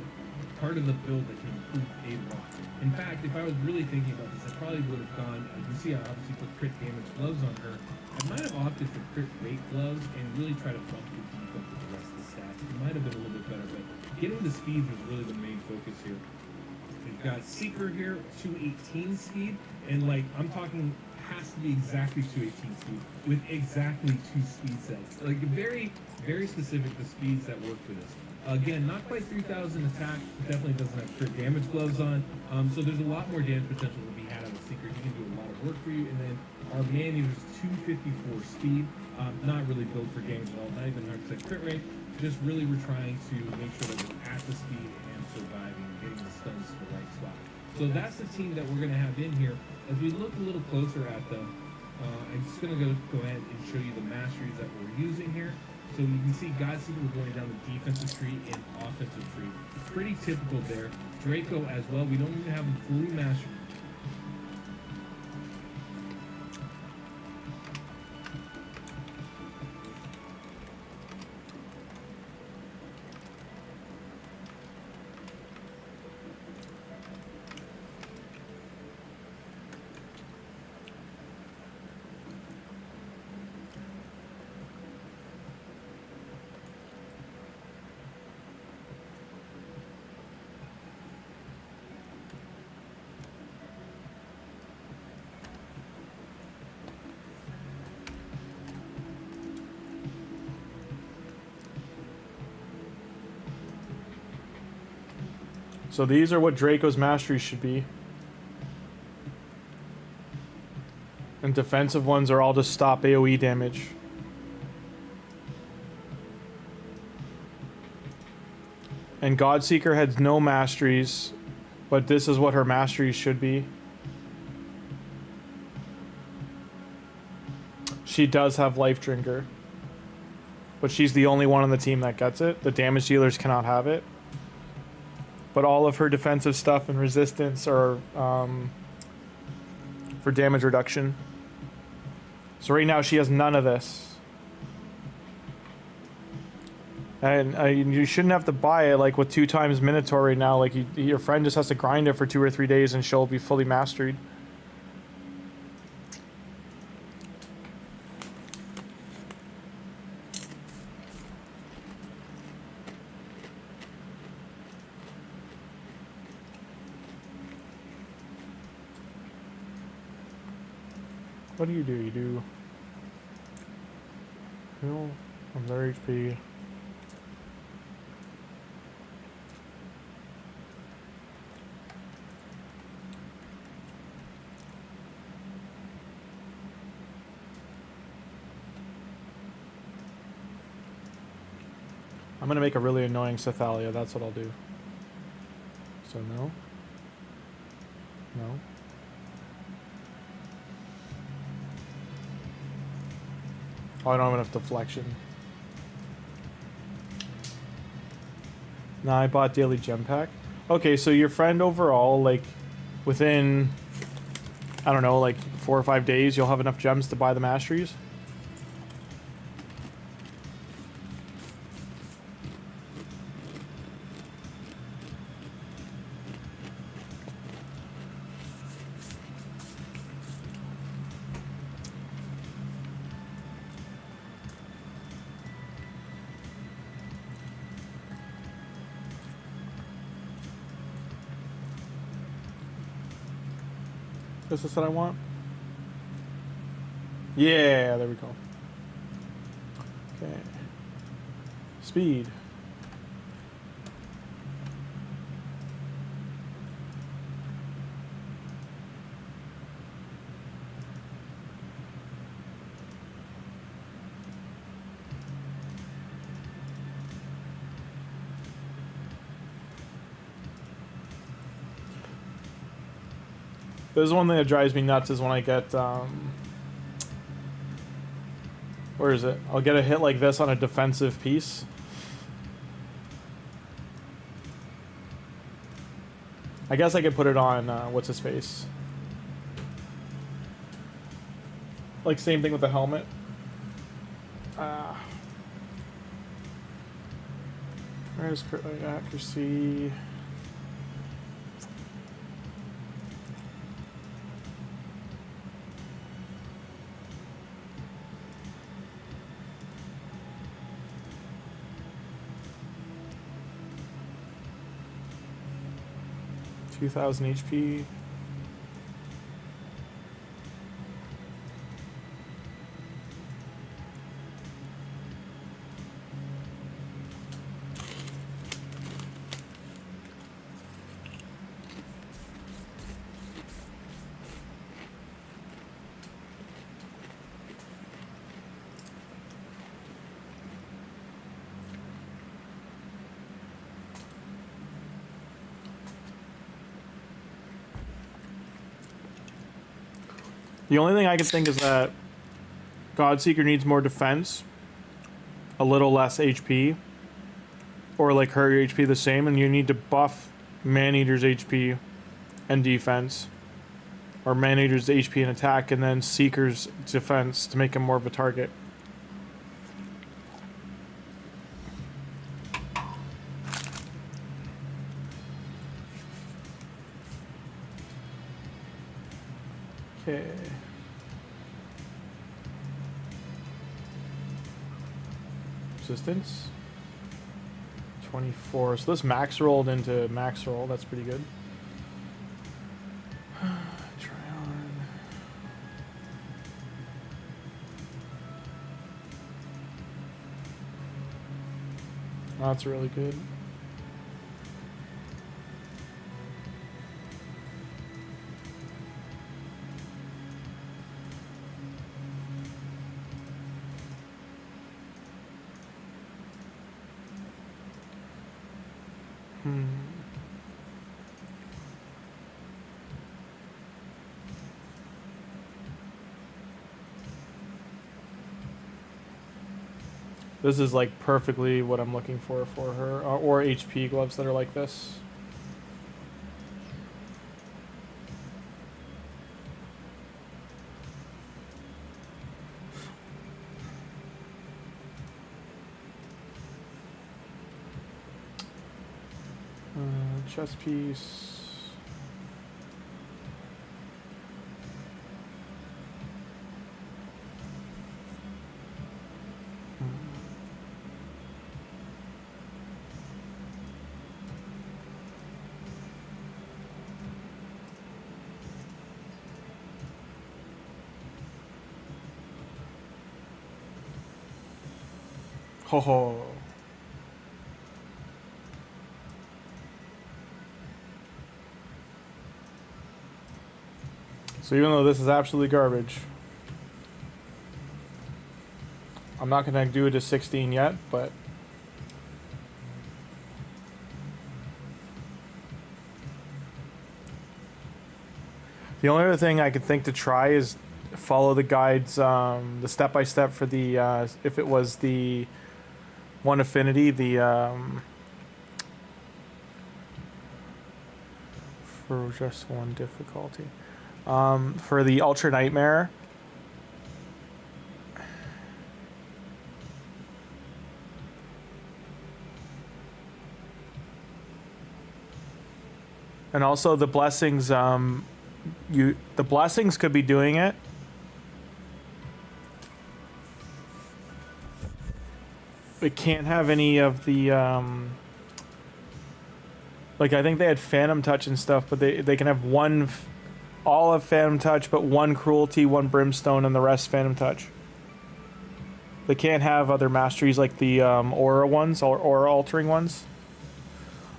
Speaker 2: part of the build that can improve a lot. In fact, if I was really thinking about this, I probably would have gone, you can see I obviously put crit damage gloves on her. I might have opted for crit rate gloves and really try to bump the defense with the rest of the stats. It might have been a little bit better, but getting the speed was really the main focus here. We've got Seeker here, 218 speed, and like, I'm talking, has to be exactly 218 speed with exactly 2 speed sets. Like, very, very specific the speeds that work for this. Again, not quite 3,000 attack, definitely doesn't have crit damage gloves on, so there's a lot more damage potential to be had out of Seeker. He can do a lot of work for you, and then our man-eater's 254 speed, not really built for damage at all, not even 100% crit rate, just really we're trying to make sure that we're at the speed and surviving and getting the stuns to the right spot. So that's the team that we're going to have in here. As we look a little closer at them, I'm just going to go ahead and show you the masteries that we're using here. So you can see Godseeker, we're going down the defensive tree and offensive tree. Pretty typical there. Draco as well. We don't even have him fully mastered.
Speaker 1: So these are what Draco's masteries should be. And defensive ones are all to stop AoE damage. And Godseeker has no masteries, but this is what her masteries should be. She does have Life Drinker, but she's the only one on the team that gets it. The damage dealers cannot have it. But all of her defensive stuff and resistance are for damage reduction. So right now she has none of this. And you shouldn't have to buy it like with 2 times Minotaur right now. Like your friend just has to grind it for 2 or 3 days and she'll be fully mastered. What do? You do heal from their HP. I'm gonna make a really annoying Cythalia, that's what I'll do. So no. No. Oh, I don't have enough deflection. Nah, I bought daily gem pack. Okay, so your friend overall, like, within, I don't know, like 4 or 5 days, you'll have enough gems to buy the masteries? This is what I want? Yeah, there we go. Okay. Speed. There's one thing that drives me nuts is when I get, where is it? I'll get a hit like this on a defensive piece. I guess I could put it on, what's his face? Like, same thing with the helmet. Where's accuracy? $2,000 HP. The only thing I can think is that Godseeker needs more defense, a little less HP, or like her HP the same, and you need to buff Maneater's HP and defense, or Maneater's HP and attack, and then Seeker's defense to make him more of a target. Okay. Resistance 24. So this max rolled into max roll. That's pretty good. Try on. That's really good. This is like perfectly what I'm looking for her, or HP gloves that are like this. Chest piece. Ho ho. So even though this is absolutely garbage, I'm not gonna do it to 16 yet, but the only other thing I could think to try is follow the guides, the step-by-step for the, if it was the one affinity, the, for just one difficulty. For the Ultra Nightmare, and also the blessings, the blessings could be doing it. It can't have any of the, like I think they had Phantom Touch and stuff, but they can have one, all of Phantom Touch, but one Cruelty, one Brimstone, and the rest Phantom Touch. They can't have other masteries like the Aura ones, or Aura altering ones.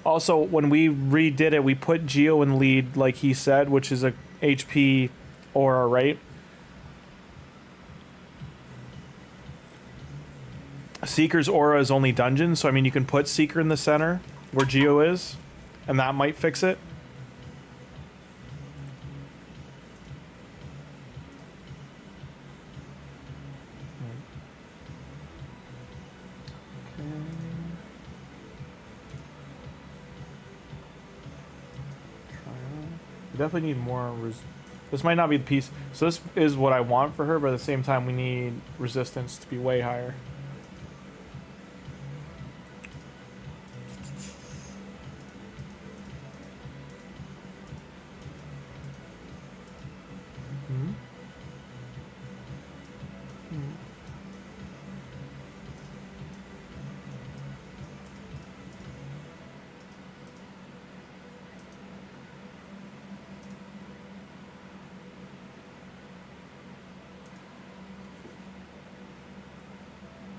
Speaker 1: Also, when we redid it, we put Geo in lead, like he said, which is a HP Aura, right? Seeker's Aura is only dungeon, so I mean you can put Seeker in the center where Geo is, and that might fix it. We definitely need more this might not be the piece. So this is what I want for her, but at the same time we need resistance to be way higher.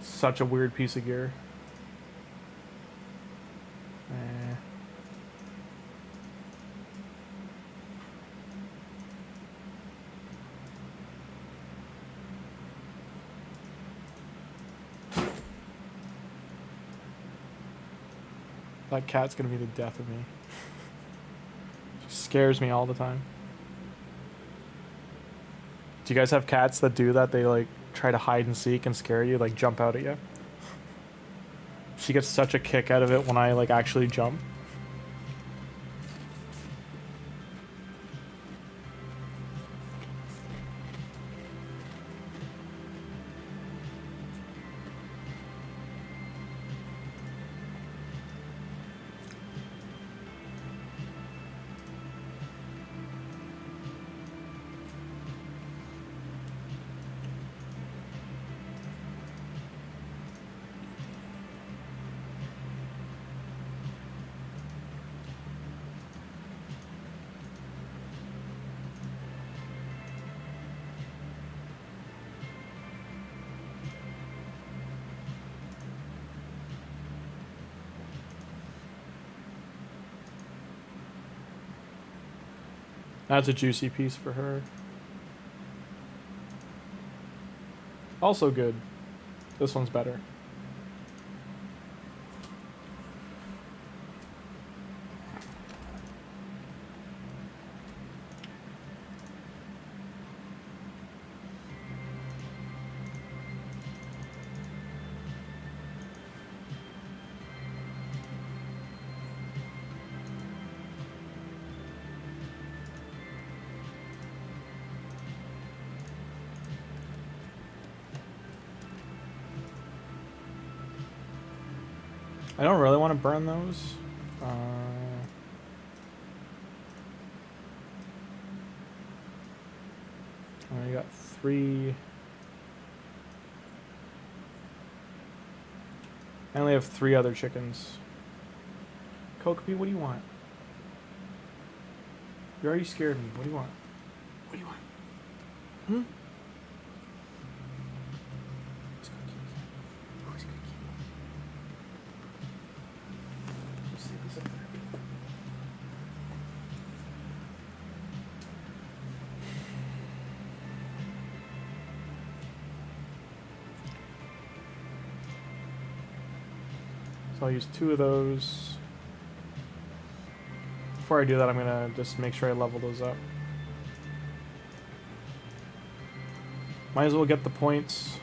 Speaker 1: Such a weird piece of gear. That cat's gonna be the death of me. She scares me all the time. Do you guys have cats that do that? They like try to hide and seek and scare you, like jump out at you. She gets such a kick out of it when I like actually jump. That's a juicy piece for her. Also good. This one's better. I don't really want to burn those. I got 3. I only have 3 other chickens. Kokopi, what do you want? You already scared me. What do you want? What do you want? Hmm? So I'll use 2 of those. Before I do that, I'm gonna just make sure I level those up. Might as well get the points.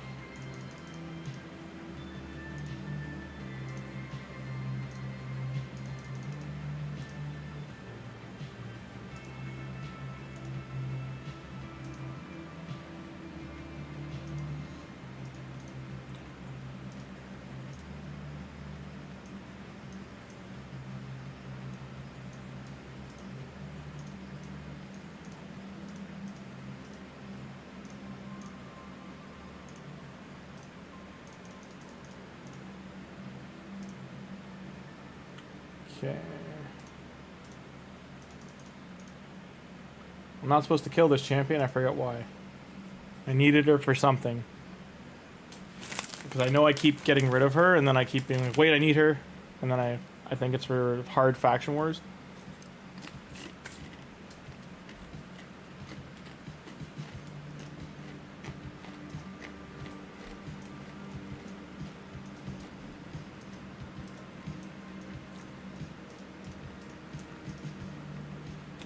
Speaker 1: Okay. I'm not supposed to kill this champion. I forget why. I needed her for something. Because I know I keep getting rid of her, and then I keep being like, wait, I need her. And then I think it's for hard faction wars.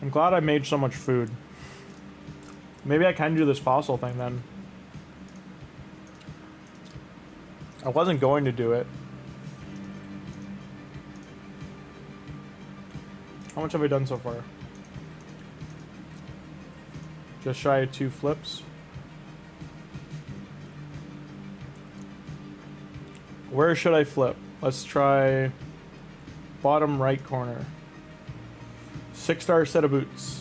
Speaker 1: I'm glad I made so much food. Maybe I can do this fossil thing then. I wasn't going to do it, How much have I done so far? Just shy of 2 flips. Where should I flip? Let's try bottom right corner. 6-star set of boots.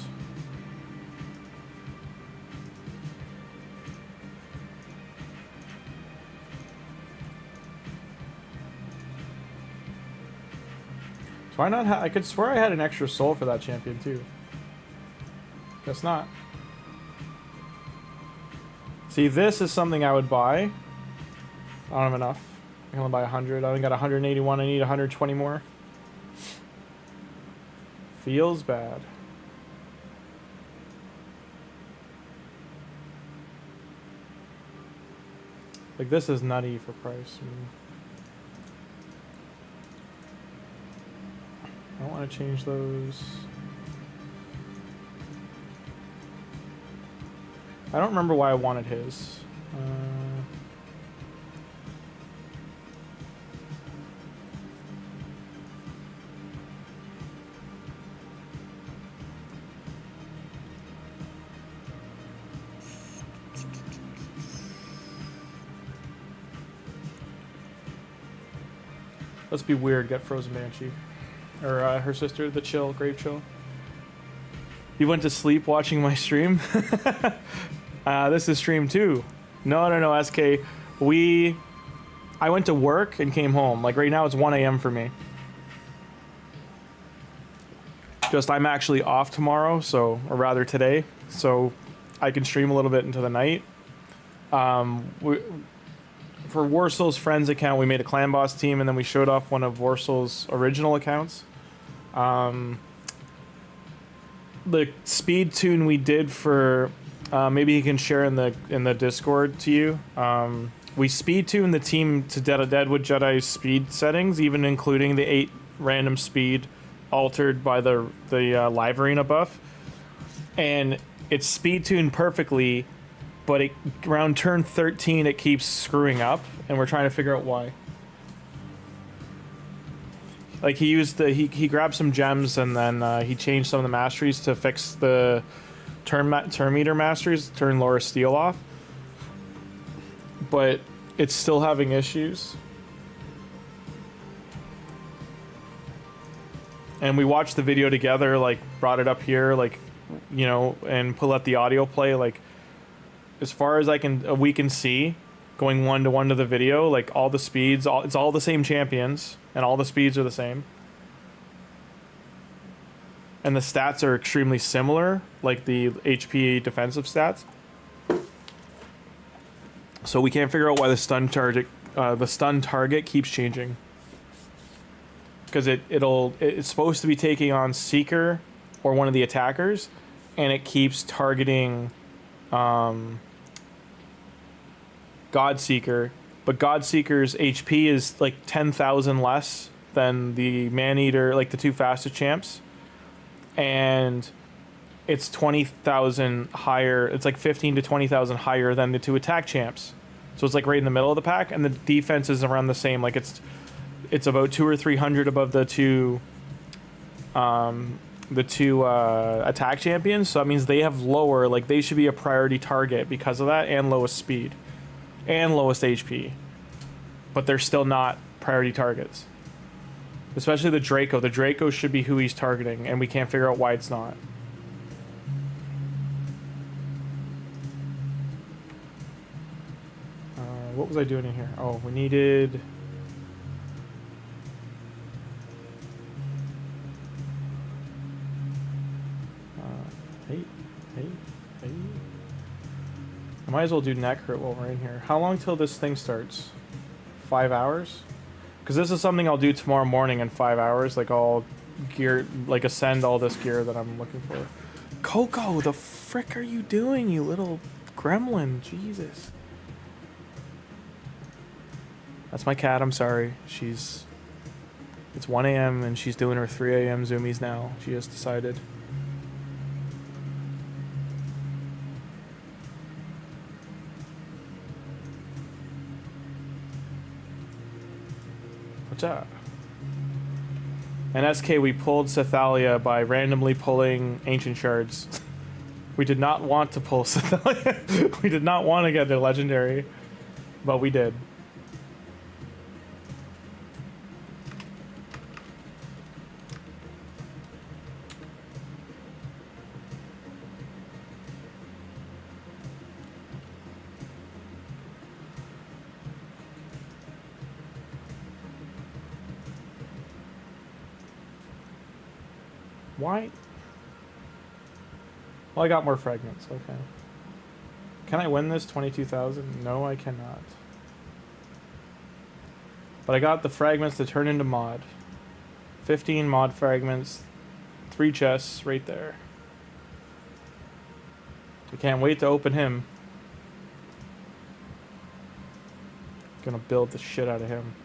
Speaker 1: Why not? I could swear I had an extra soul for that champion too. Guess not. See, this is something I would buy. I don't have enough. I can only buy 100. I only got 181. I need 120 more. Feels bad. Like, this is nutty for price. I don't want to change those. I don't remember why I wanted his. Let's be weird, get Frozen Banshee. Or her sister, the Chill, Grave Chill. You went to sleep watching my stream? This is stream 2. No, SK. I went to work and came home. Like right now it's 1 AM for me. Just I'm actually off tomorrow, so, or rather today, so I can stream a little bit into the night. For Warsoul's friends account, we made a clan boss team, and then we showed off one of Warsoul's original accounts. The speed tune we did for maybe he can share in the Discord to you. We speed tuned the team to Deadwood Jedi's speed settings, even including the 8 random speed altered by the live arena buff, and it's speed tuned perfectly. But around turn 13, it keeps screwing up, and we're trying to figure out why. Like he grabbed some gems, and then he changed some of the masteries to fix the turn meter masteries, turn Laura Steele off. But it's still having issues. And we watched the video together, like brought it up here, like, you know, and let the audio play, like. As far as we can see, going 1-to-1 to the video, like all the speeds, it's all the same champions, and all the speeds are the same. And the stats are extremely similar, like the HP defensive stats. So we can't figure out why the stun target keeps changing. Because it's supposed to be taking on Seeker or one of the attackers, and it keeps targeting Godseeker, but Godseeker's HP is like 10,000 less than the Maneater, like the 2 fastest champs, and it's 20,000 higher. It's like 15 to 20,000 higher than the 2 attack champs. So it's like right in the middle of the pack, and the defense is around the same. Like it's about 200 or 300 above the two attack champions. So that means they have lower, like they should be a priority target because of that, and lowest speed and lowest HP, but they're still not priority targets. Especially the Draco. The Draco should be who he's targeting, and we can't figure out why it's not. What was I doing in here? Oh, we needed... Hey. I might as well do neck hurt while we're in here. How long till this thing starts? 5 hours? Because this is something I'll do tomorrow morning in 5 hours. Like I'll ascend all this gear that I'm looking for. Coco, the frick are you doing, you little gremlin? Jesus. That's my cat, I'm sorry. It's 1 AM and she's doing her 3 AM zoomies now. She just decided. What's up? And SK, we pulled Sethalia by randomly pulling Ancient Shards. We did not want to pull Sethalia. We did not want to get their legendary, but we did. Why? Well, I got more fragments, okay. Can I win this 22,000? No, I cannot. But I got the fragments to turn into mod. 15 mod fragments, 3 chests right there. I can't wait to open him. Gonna build the shit out of him.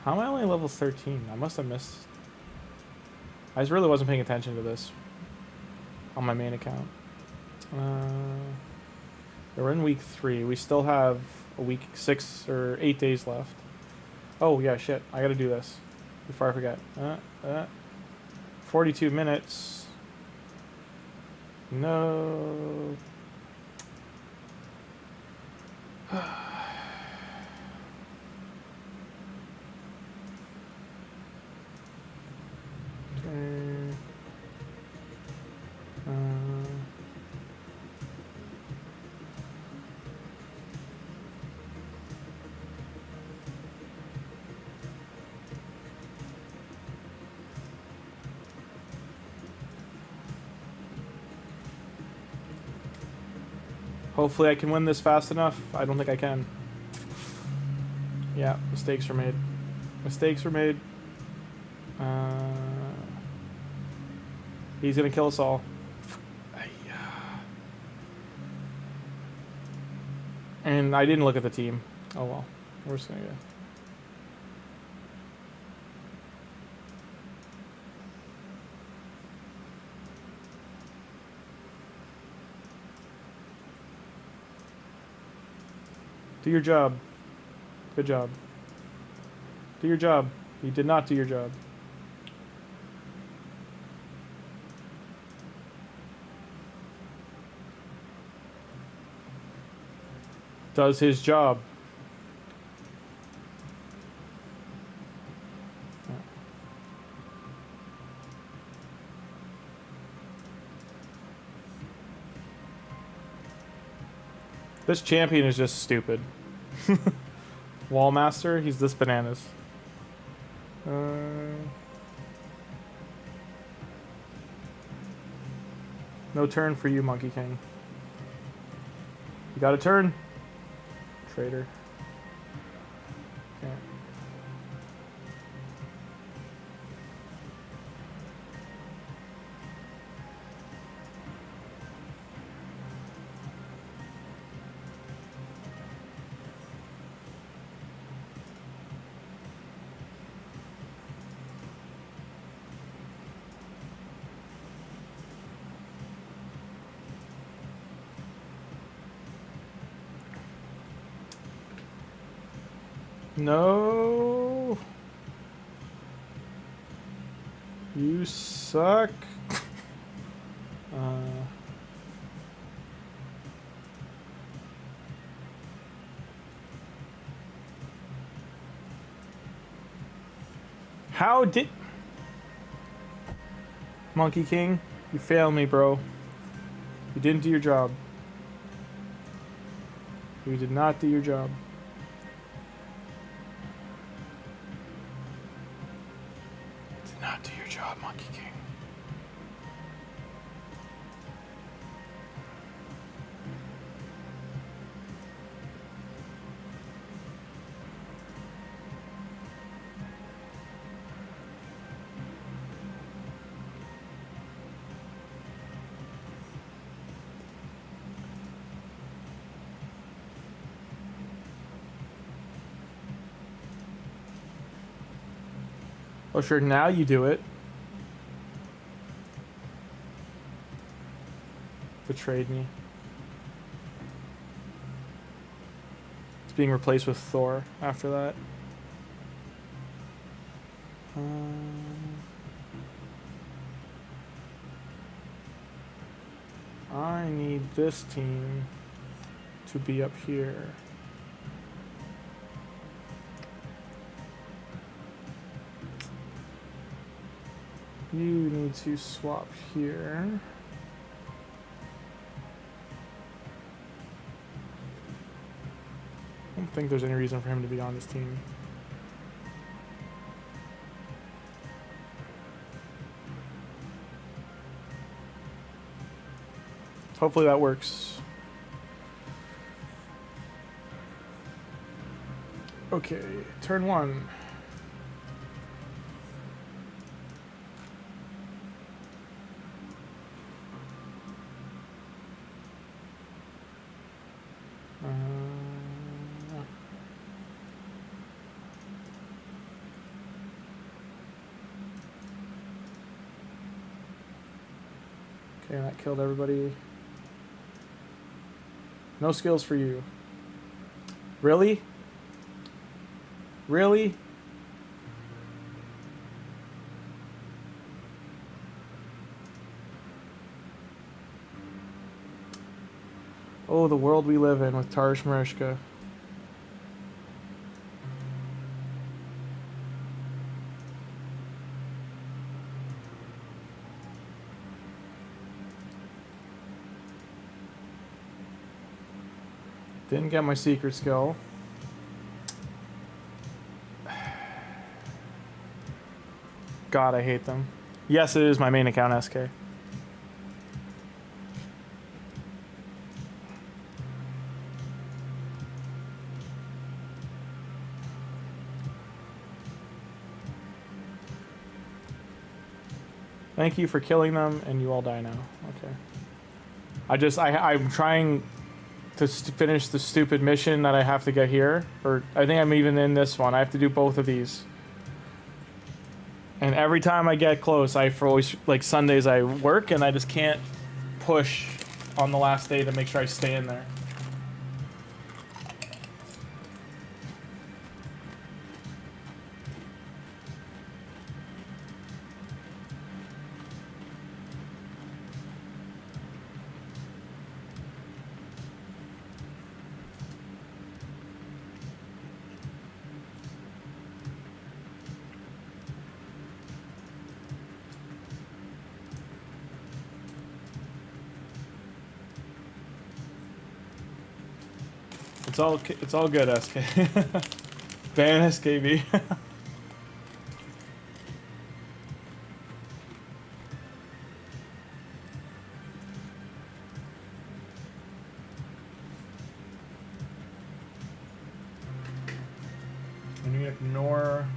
Speaker 1: How am I only level 13? I must have missed. I just really wasn't paying attention to this on my main account. We're in week 3. We still have a week 6 or 8 days left. Oh yeah, shit. I gotta do this before I forget. 42 minutes. No. Hopefully I can win this fast enough. I don't think I can. Yeah, mistakes were made. Mistakes were made. He's gonna kill us all. And I didn't look at the team. Oh well. We're just gonna go. Do your job. Good job. Do your job. You did not do your job. Does his job. This champion is just stupid. Wallmaster, he's this bananas. No turn for you, Monkey King. You got a turn? Traitor. Okay. No. You suck. How did... Monkey King, you failed me, bro. You didn't do your job. You did not do your job. Did not do your job, Monkey King. Oh, sure, now you do it. Betrayed me. It's being replaced with Thor after that. I need this team to be up here. You need to swap here. I don't think there's any reason for him to be on this team. Hopefully that works. Okay, turn one. Okay, that killed everybody. No skills for you. Really? Really? Oh, the world we live in with Tarish Marishka. Didn't get my secret skill. God, I hate them. Yes, it is my main account, SK. Thank you for killing them, and you all die now. Okay. I'm trying to finish the stupid mission that I have to get here. Or I think I'm even in this one. I have to do both of these. And every time I get close, for always, like Sundays I work and I just can't push on the last day to make sure I stay in there. It's all good, SK. Ban SKB. And you ignore.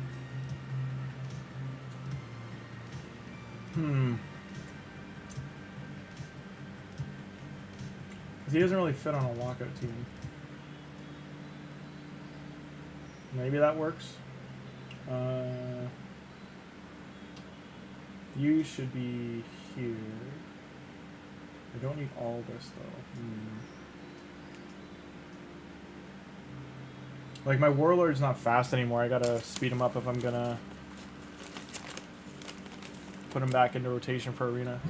Speaker 1: He doesn't really fit on a lockout team. Maybe that works. You should be here. I don't need all this though. Like my warlord's not fast anymore. I gotta speed him up if I'm gonna put him back into rotation for arena.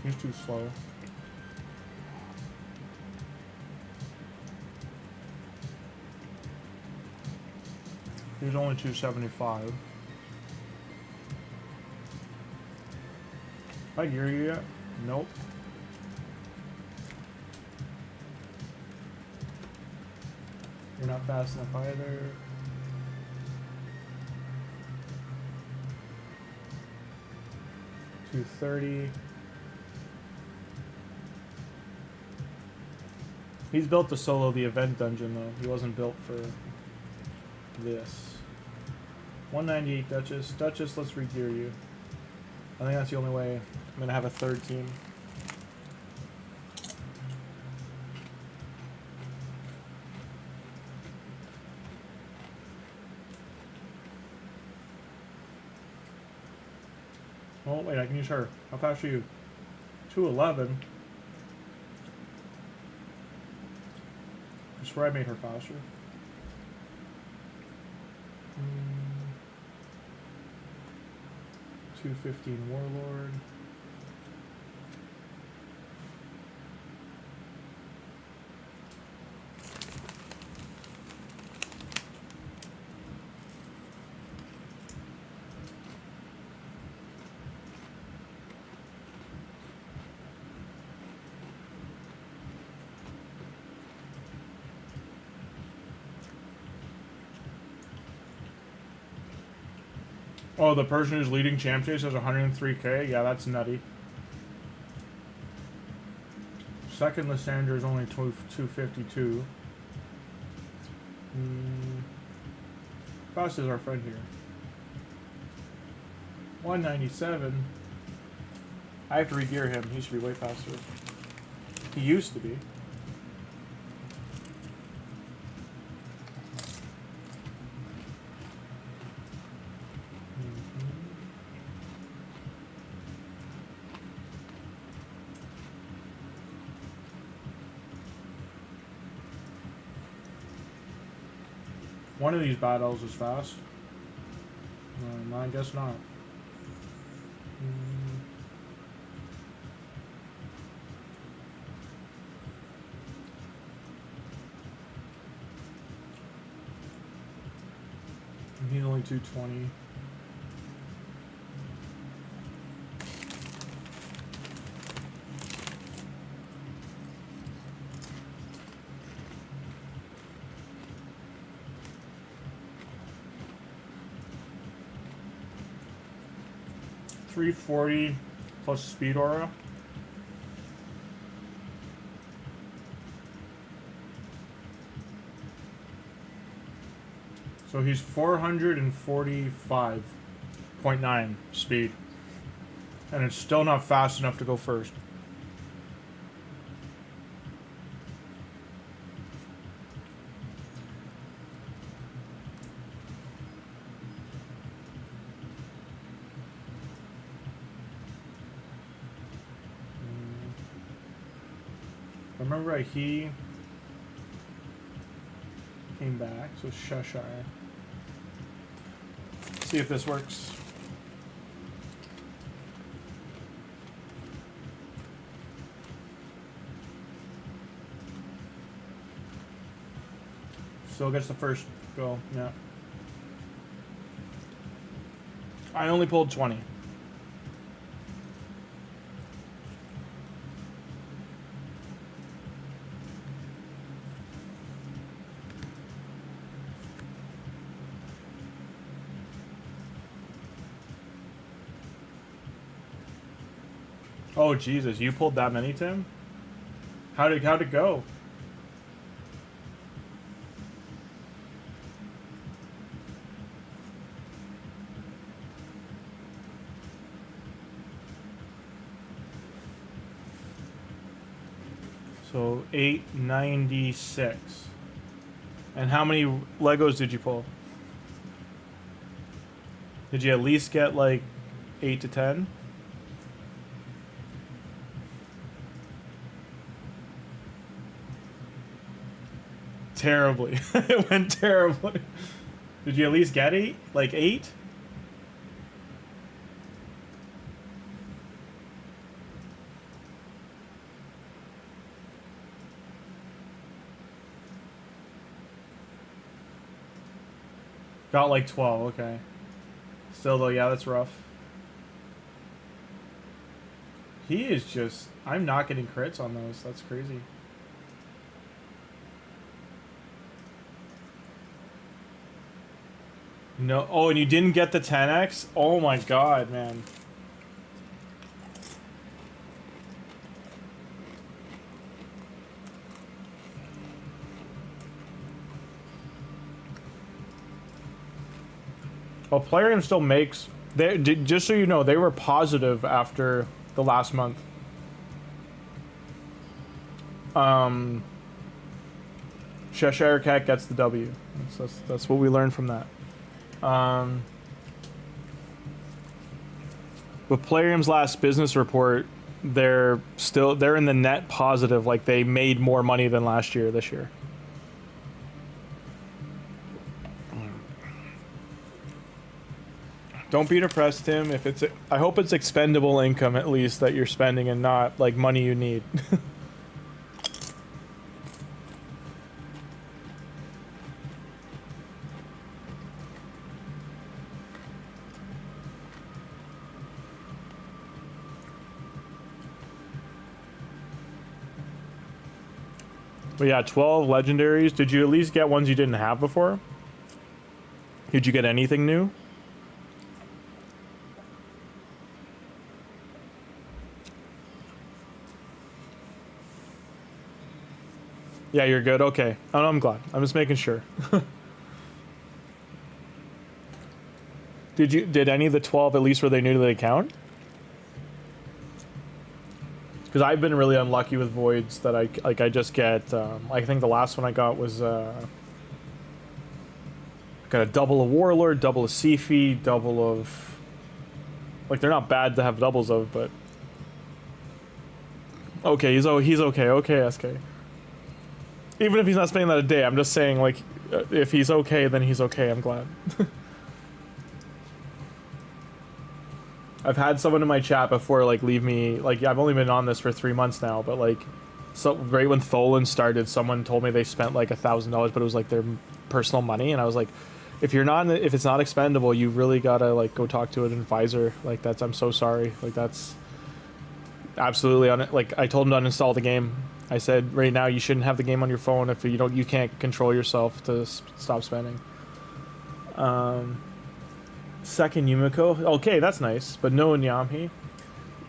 Speaker 1: He's too slow. He's only 275. I gear you yet? Nope. You're not fast enough either. $230. He's built to solo the event dungeon though. He wasn't built for this. 198 Duchess. Duchess, let's re-gear you. I think that's the only way I'm gonna have a third team. Oh, wait, I can use her. How fast are you? 211. I swear I made her faster. 215 Warlord. Oh, the person who's leading Champ Chase has 103k? Yeah, that's nutty. Second Lysandra is only 252. Fast is our friend here. 197. I have to re-gear him. He should be way faster. He used to be. One of these battles is fast. I guess not. He's only 220. $340 plus speed aura. So he's 445.9 speed. And it's still not fast enough to go first. Remember right, he came back, so Cheshire. See if this works. Still gets the first go, yeah. I only pulled 20. Oh Jesus, you pulled that many, Tim? How'd it go? So 896. And how many Legos did you pull? Did you at least get like 8 to 10? Terribly. It went terribly. Did you at least get 8? Like 8? Got like 12, okay. Still though, yeah, that's rough. He is just... I'm not getting crits on those. That's crazy. No. Oh, and you didn't get the 10x? Oh my god, man. Well, Plarium still makes... just so you know, they were positive after the last month. Cheshire Cat gets the W. That's what we learned from that. with Plarium's last business report, they're in the net positive. Like they made more money than last year this year. Don't be depressed, Tim. If it's, I hope it's expendable income at least that you're spending and not like money you need. But yeah, 12 legendaries. Did you at least get ones you didn't have before? Did you get anything new? Yeah, you're good. Okay. Oh, I'm glad. I'm just making sure. Did any of the 12 at least were they new to the account? Because I've been really unlucky with voids that I just get. I think the last one I got was got a double of Warlord, double of Sifi, double of, like they're not bad to have doubles of, but okay, he's okay. Okay, SK. Even if he's not spending that a day, I'm just saying, like, if he's okay, then he's okay. I'm glad. I've had someone in my chat before, like, leave me, like, I've only been on this for 3 months now, but, like, so right when Tholin started, someone told me they spent, like, $1,000, but it was, like, their personal money, and I was like, if it's not expendable, you really gotta, like, go talk to an advisor. Like, that's, I'm so sorry. Like, that's absolutely on it. Like, I told him to uninstall the game. I said, right now, you shouldn't have the game on your phone if you can't control yourself to stop spending. Second Yumiko. Okay, that's nice, but no Nyamhi.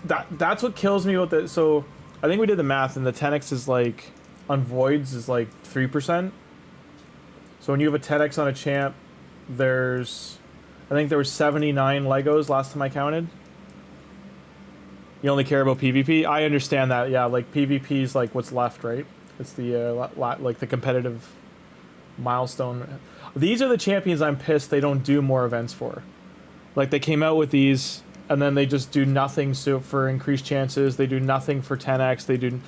Speaker 1: That's what kills me with it. So, I think we did the math, and the 10x is like, on voids is like 3%. So when you have a 10x on a champ, I think there were 79 Legos last time I counted. You only care about PvP? I understand that, yeah, like PvP is like what's left, right? It's the, like the competitive milestone. These are the champions I'm pissed they don't do more events for. Like, they came out with these, and then they just do nothing for increased chances, they do nothing for 10x,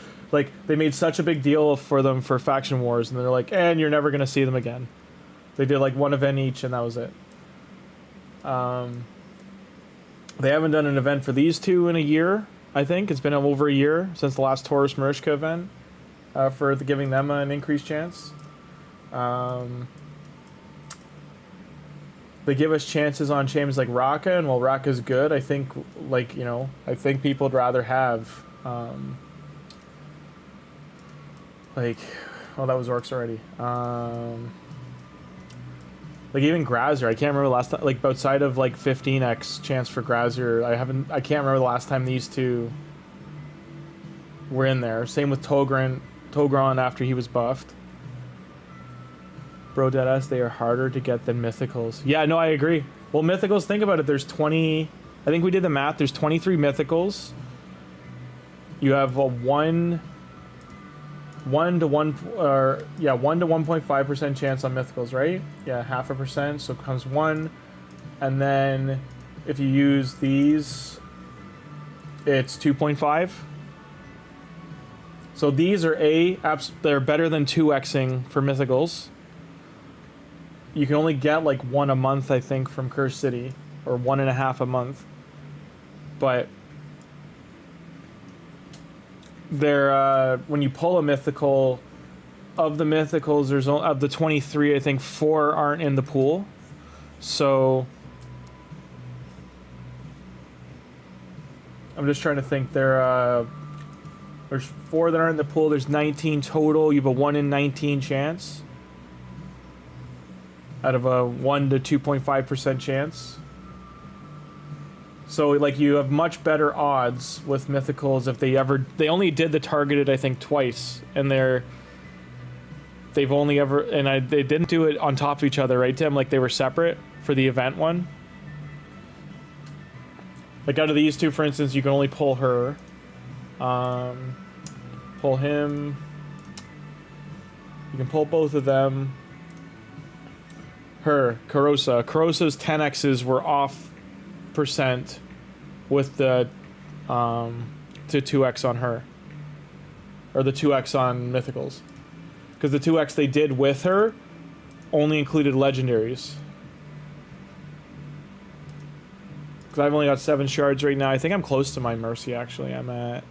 Speaker 1: they made such a big deal for them for Faction Wars, and they're like, and you're never gonna see them again. They did like one event each, and that was it. They haven't done an event for these two in a year, I think. It's been over a year since the last Taurus Marishka event for giving them an increased chance. They give us chances on champions like Raka, and while Raka's good, I think, like, you know, I think people would rather have, like, oh, that was Orcs already. Like, even Grazer, I can't remember the last time, like, outside of, like, 15x chance for Grazer, I can't remember the last time these two were in there. Same with Togran after he was buffed. Bro, deadass, they are harder to get than Mythicals. Yeah, no, I agree. Well, Mythicals, think about it, there's 20, I think we did the math, there's 23 Mythicals. You have a 1 to 1.5% chance on Mythicals, right? Yeah, 0.5%, so it becomes 1. And then if you use these, it's 2.5. So these are they're better than 2xing for Mythicals. You can only get like 1 a month, I think, from Curse City, or 1.5 a month. But they're when you pull a mythical, of the mythicals, there's of the 23, I think 4 aren't in the pool. So I'm just trying to think. There's 4 that aren't in the pool. There's 19 total. You have a 1 in 19 chance out of a 1 to 2.5% chance. So, like, you have much better odds with mythicals if they only did the targeted, I think, twice, and they didn't do it on top of each other, right, Tim? Like, they were separate for the event one. Like, out of these two, for instance, you can only pull her, pull him. You can pull both of them. Her, Karosa. Karosa's 10x's were off percent with the 2x on her, or the 2x on mythicals, because the 2x they did with her only included legendaries. Because I've only got 7 shards right now. I think I'm close to my mercy actually. I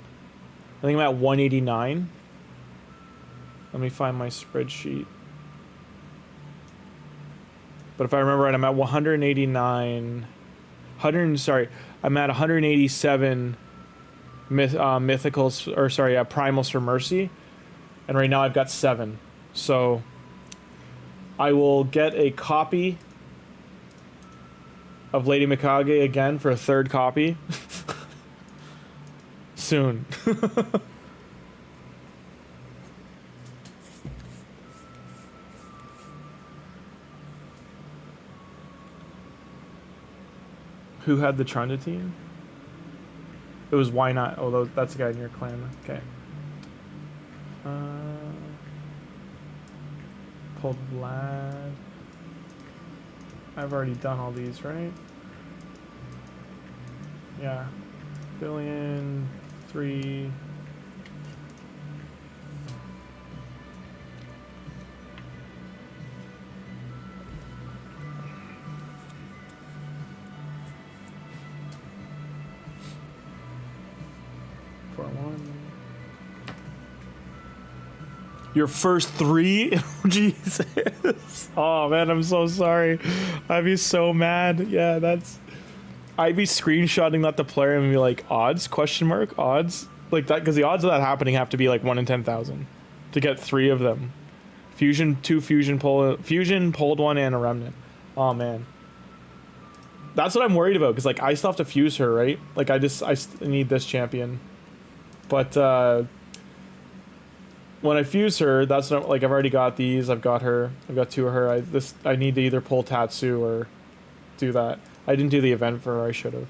Speaker 1: think I'm at 189. Let me find my spreadsheet. But if I remember right, I'm at 189. I'm at 187 mythicals, or sorry, primals for mercy, and right now I've got 7. So I will get a copy of Lady Mikage again for a 3rd copy soon. Who had the Trunda team? It was Why Not? Oh, that's the guy in your clan. Okay. Pulled Vlad. I've already done all these, right? Yeah. Billion, 3. Your first 3? Jesus. Oh man, I'm so sorry. I'd be so mad. Yeah, I'd be screenshotting that to player and be like, odds? Question mark? Odds? Like that, because the odds of that happening have to be like 1 in 10,000 to get 3 of them. Fusion, 2 fusion pulled 1 and a remnant. Oh man. That's what I'm worried about, because like I still have to fuse her, right? Like I need this champion. But when I fuse her, that's not like I've already got these. I've got her. I've got 2 of her. I need to either pull Tatsu or do that. I didn't do the event for her. I should have.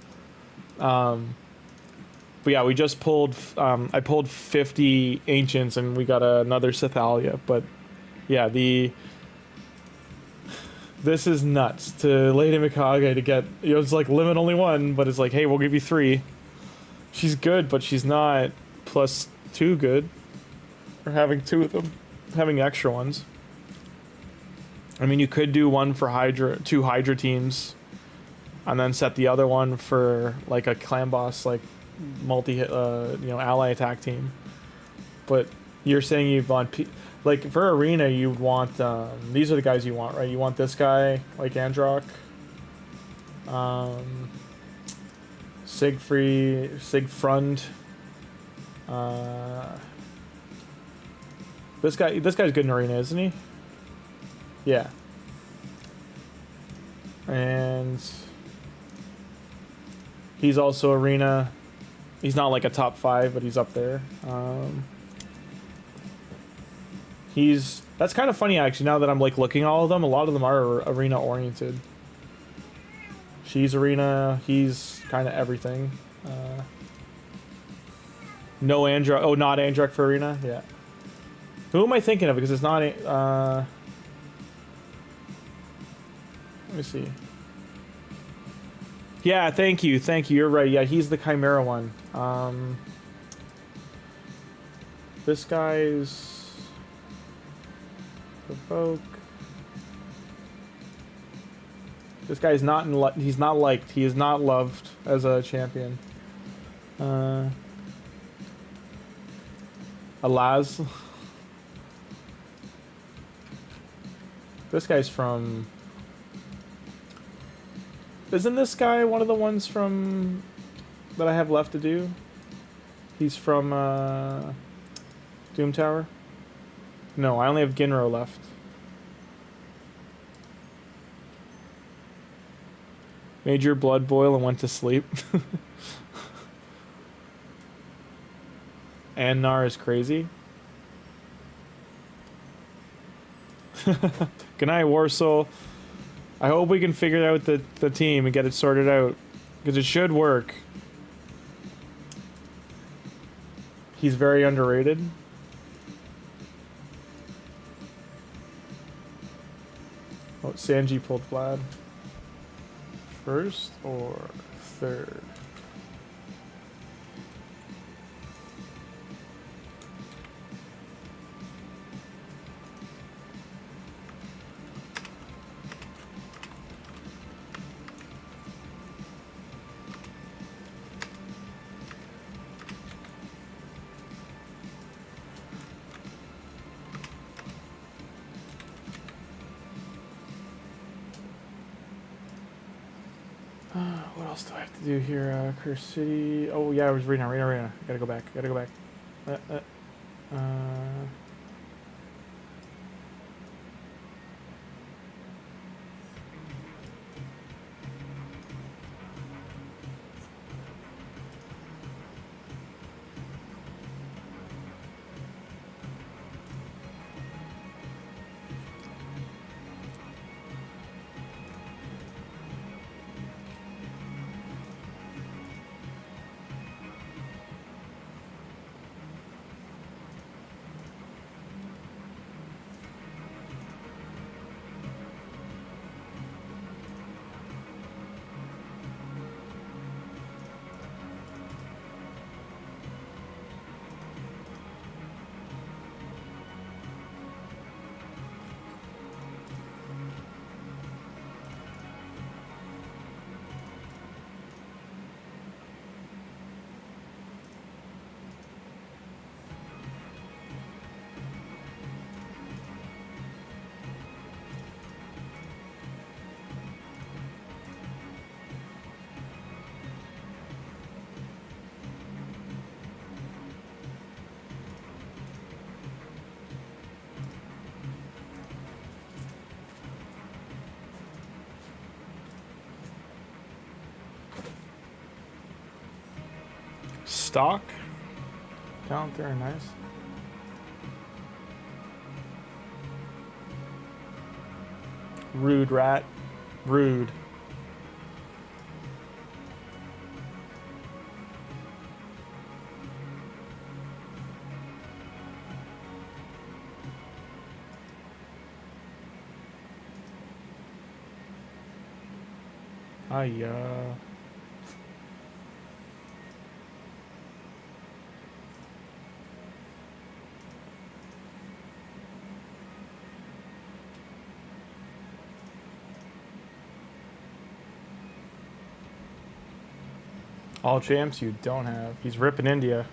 Speaker 1: But yeah, we just pulled. I pulled 50 ancients and we got another Cythalia. But yeah, this is nuts to Lady Mikage to get. You know, it's like limit only 1, but it's like, hey, we'll give you 3. She's good, but she's not +2 good. Or having 2 of them, having extra ones. I mean, you could do 1 for Hydra, 2 Hydra teams, and then set the other one for like a clan boss, like ally attack team. But you're saying you want like for arena, you want these are the guys you want, right? You want this guy like Androck, Sigfrund. This guy's good in arena, isn't he? Yeah. And he's also arena. He's not like a top 5, but he's up there. That's kind of funny actually. Now that I'm like looking at all of them, a lot of them are arena oriented. She's arena. He's kind of everything. No Androck. Oh, not Androck for arena. Yeah. Who am I thinking of? Because it's not. Let me see. Yeah, thank you. You're right. Yeah, he's the Chimera one. This guy's Provoke. This guy's not he's not liked. He is not loved as a champion. Alaz. This guy's from... Isn't this guy one of the ones from... that I have left to do? He's from, Doom Tower? No, I only have Ginro left. Made your blood boil and went to sleep. And Nar is crazy. Good night, Warsoul. I hope we can figure out the team and get it sorted out. Because it should work. He's very underrated. Oh, Sanji pulled Vlad. First or third? else do I have to do here? Curse City. Oh yeah, I was reading. Gotta go back. Stock. Count there, nice. Rude rat. Rude. Hiya. All champs you don't have. He's ripping India.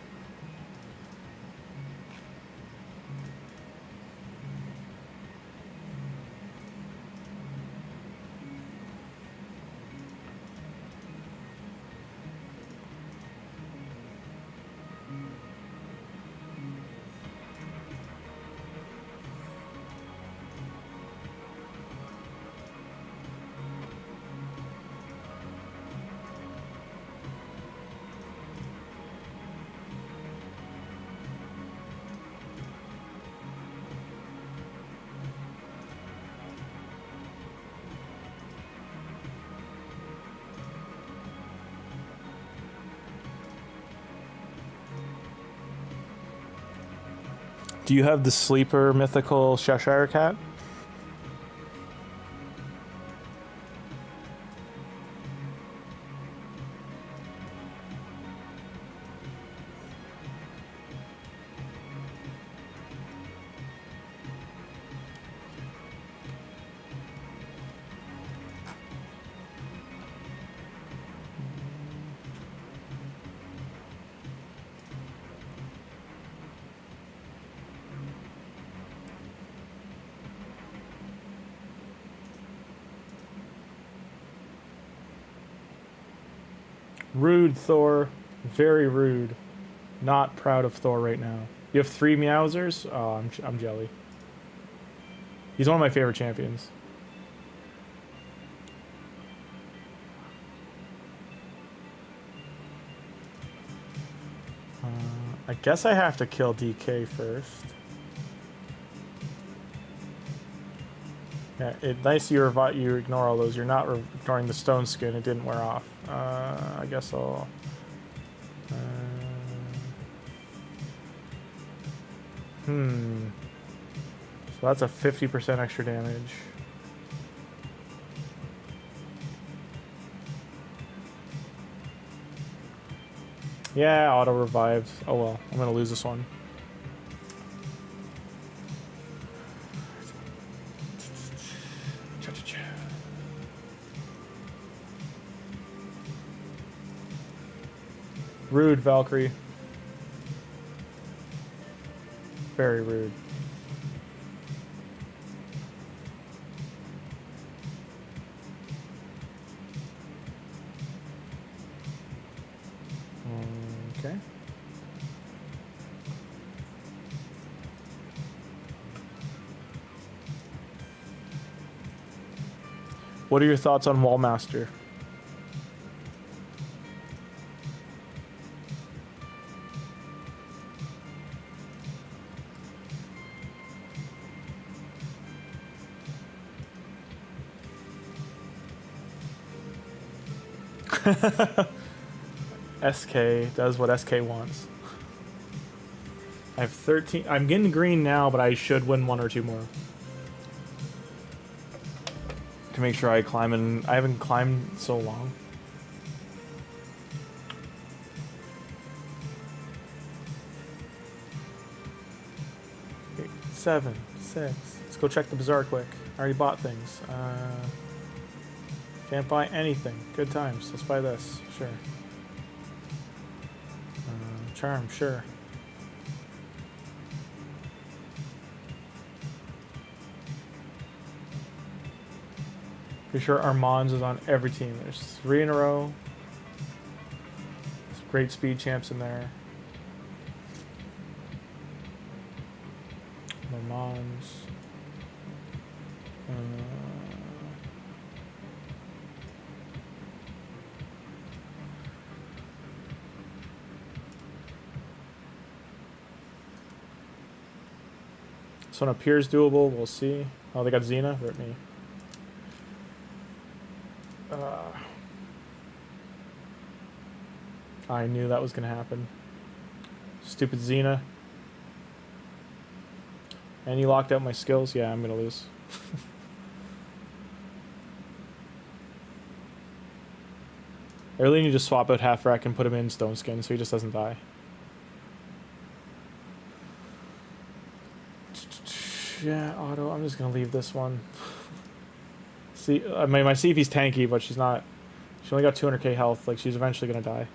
Speaker 1: Do you have the sleeper mythical Cheshire Cat? Rude, Thor. Very rude. Not proud of Thor right now. You have 3 Meowsers? Oh, I'm jelly. He's one of my favorite champions. I guess I have to kill DK first. Yeah, nice you ignore all those. You're not ignoring the stone skin. It didn't wear off. I guess I'll... So that's a 50% extra damage. Yeah, auto revived. Oh well, I'm gonna lose this one. Rude, Valkyrie. Very rude. What are your thoughts on Wallmaster? SK does what SK wants. I have 13. I'm getting green now, but I should win 1 or 2 more. To make sure I climb in. I haven't climbed so long. Eight, 7, 6. Let's go check the bazaar quick. I already bought things. Can't buy anything. Good times. Let's buy this. Sure. Charm. Sure. Pretty sure Armand's is on every team. There's 3 in a row. There's great speed champs in there. Armand's. This one appears doable. We'll see. Oh, they got Xena. Rip me. I knew that was going to happen. Stupid Xena. And you locked out my skills? Yeah, I'm going to lose. I really need to swap out Half Rack and put him in Stone Skin so he just doesn't die. Yeah, auto. I'm just going to leave this one. See, I mean, my Siphi's tanky, but she's not. She only got 200k health. Like, she's eventually going to die.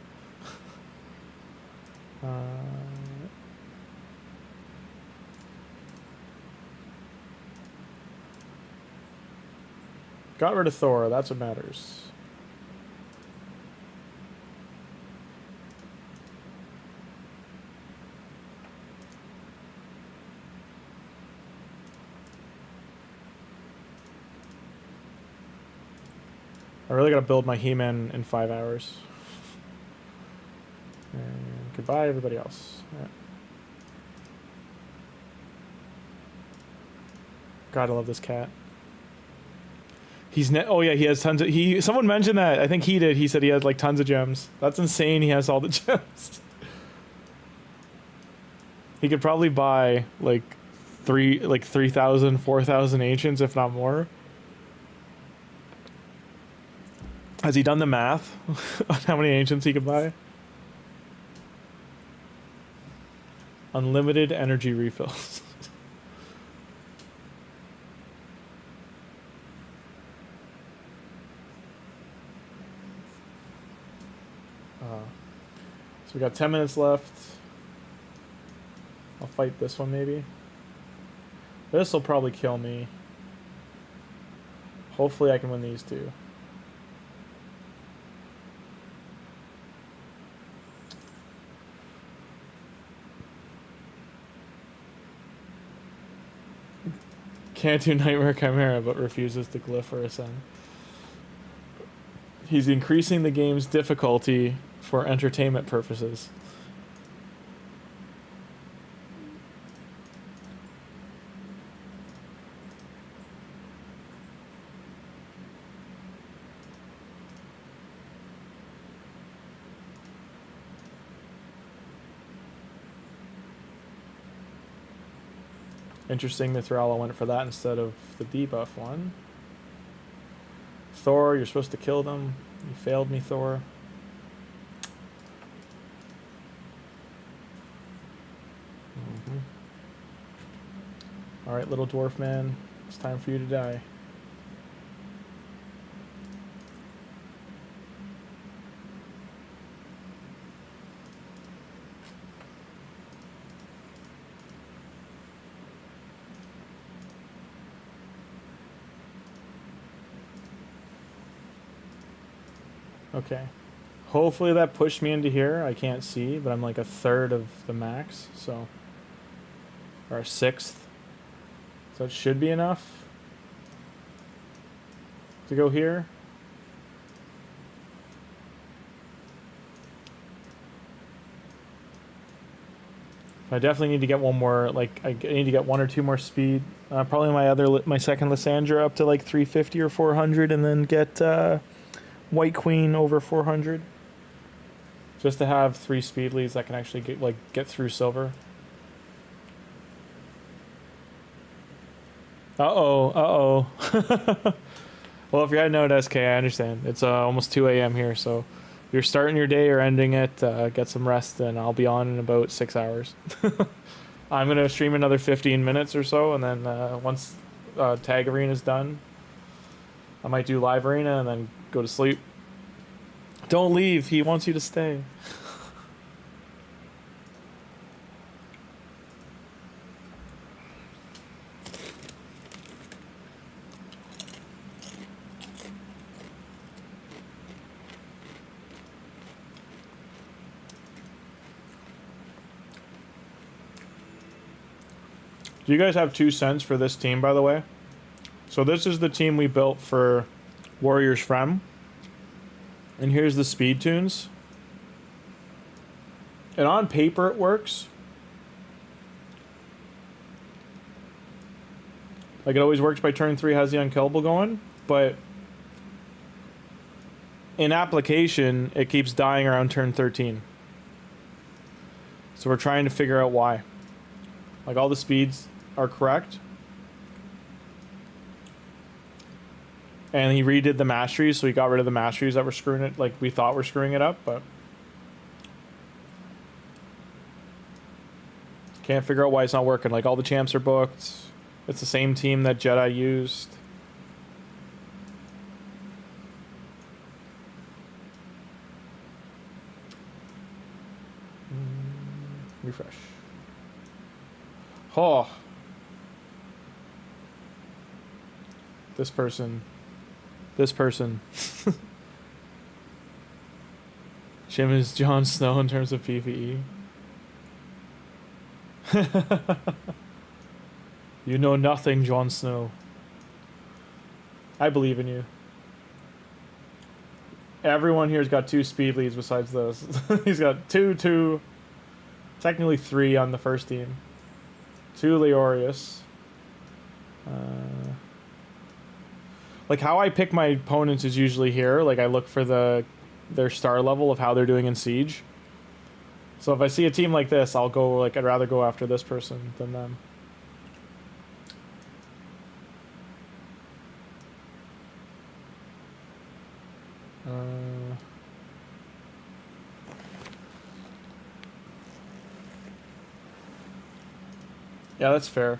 Speaker 1: Got rid of Thor. That's what matters. I really gotta build my He-Man in 5 hours. And goodbye, everybody else. Yeah. God, I love this cat. He's oh yeah, he has tons of someone mentioned that. I think he did. He said he has like tons of gems. That's insane. He has all the gems. He could probably buy like 3,000, 4,000 ancients, if not more. Has he done the math on how many ancients he could buy? Unlimited energy refills. So we got 10 minutes left. I'll fight this one maybe. This will probably kill me. Hopefully I can win these two. Can't do Nightmare Chimera, but refuses to glyph or ascend. He's increasing the game's difficulty for entertainment purposes. Interesting that Thrala went for that instead of the debuff one. Thor, you're supposed to kill them. You failed me, Thor. Alright, little dwarf man. It's time for you to die. Okay. Hopefully that pushed me into here. I can't see, but I'm like a third of the max, so... Or a sixth. So it should be enough. to go here. I definitely need to get one more, like, I need to get 1 or 2 more speed. Probably my second Lysandra up to like 350 or 400, and then get White Queen over 400. Just to have 3 speed leads that can actually get through silver. Uh-oh. Well, if you're heading out SK, I understand. It's almost 2 a.m. here, so you're starting your day or ending it, get some rest, and I'll be on in about 6 hours. I'm going to stream another 15 minutes or so, and then once Tag Arena is done, I might do Live Arena and then go to sleep. Don't leave. He wants you to stay. Do you guys have 2 cents for this team, by the way? So this is the team we built for Warriors Frem. And here's the speed tunes. And on paper it works. Like, it always works by turn 3, has the unkillable going. But in application, it keeps dying around turn 13. So we're trying to figure out why. Like, all the speeds are correct. And he redid the masteries, so he got rid of the masteries that were screwing it, like we thought were screwing it up, but can't figure out why it's not working. Like, all the champs are booked. It's the same team that Jedi used. Refresh. Oh. This person. Jim is Jon Snow in terms of PvE. You know nothing, Jon Snow. I believe in you. Everyone here's got 2 speed leads besides this. He's got 2, technically 3 on the first team. 2 Leorius. Like, how I pick my opponents is usually here. Like, I look for their star level of how they're doing in Siege. So if I see a team like this, I'll go, like, I'd rather go after this person than them. Yeah, that's fair.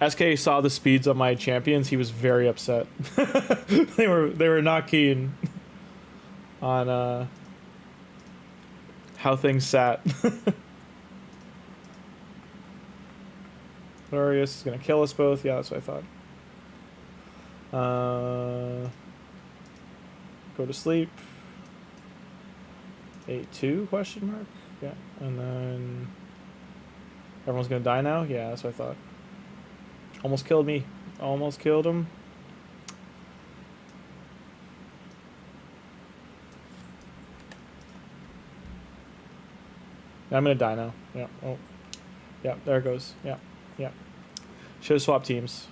Speaker 1: SK saw the speeds of my champions. He was very upset. they were not keen on how things sat. Glorious is gonna kill us both. Yeah, that's what I thought. Go to sleep. 8-2 question mark? Yeah, and then everyone's gonna die now? Yeah, that's what I thought. Almost killed me. Almost killed him. I'm gonna die now. Yeah. Oh. Yeah, there it goes. Yeah. Yeah. Should have swapped teams.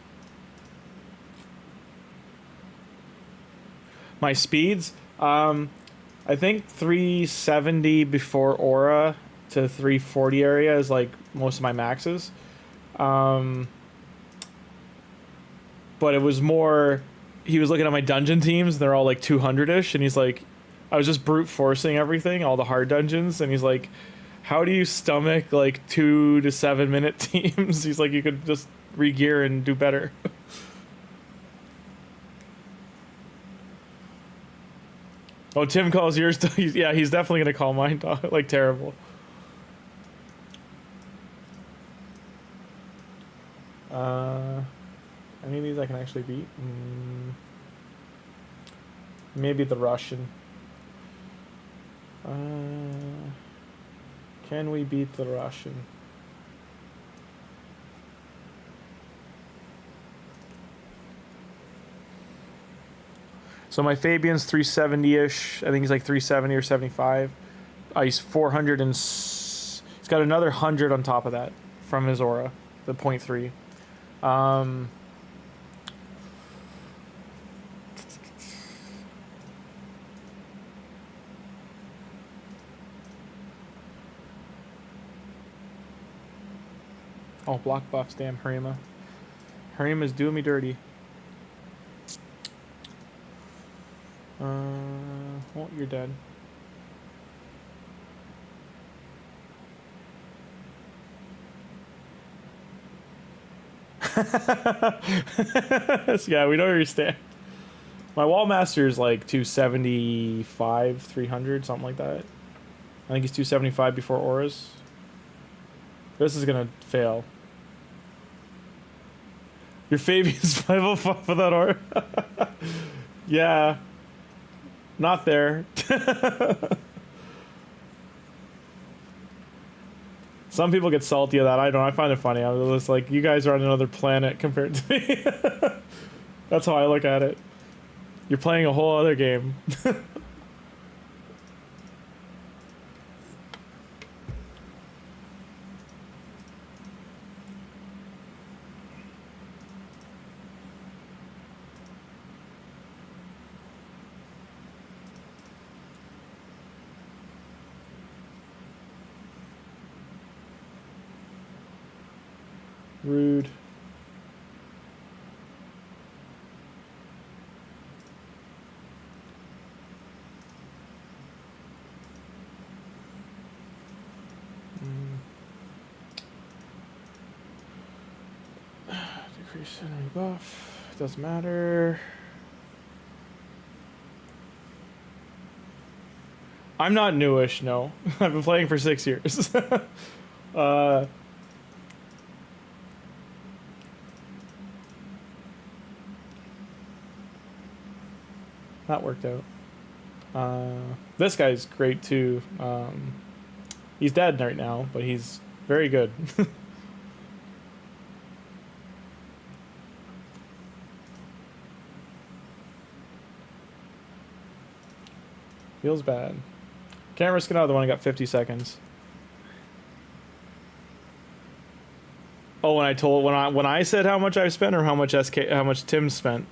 Speaker 1: My speeds? I think 370 before Aura to 340 area is like most of my maxes. But it was more, he was looking at my dungeon teams, they're all like 200-ish, and he's like, I was just brute forcing everything, all the hard dungeons, and he's like, how do you stomach like 2 to 7 minute teams? He's like, you could just re-gear and do better. Oh, Tim calls yours, yeah, he's definitely gonna call mine, like, terrible. Any of these I can actually beat? Maybe the Russian. Can we beat the Russian? So my Fabian's 370-ish. I think he's like 370 or 75. He's 400 and... He's got another 100 on top of that from his aura, the 0.3. Oh, block buffs, damn Harima. Harima's doing me dirty. Oh, you're dead. Yeah, we don't understand. My wall master is like 275, 300, something like that. I think he's 275 before auras. This is gonna fail. Your Fabian's 505 without aura. Yeah. Not there. Some people get salty at that. I don't. I find it funny. I'm just like, you guys are on another planet compared to me. That's how I look at it. You're playing a whole other game. Rude. Decrease and rebuff. Doesn't matter. I'm not newish, no. I've been playing for 6 years. That worked out. This guy's great too. He's dead right now, but he's very good. Feels bad. Can't risk another one. I got 50 seconds. Oh, when I said how much I spent, or how much Tim spent.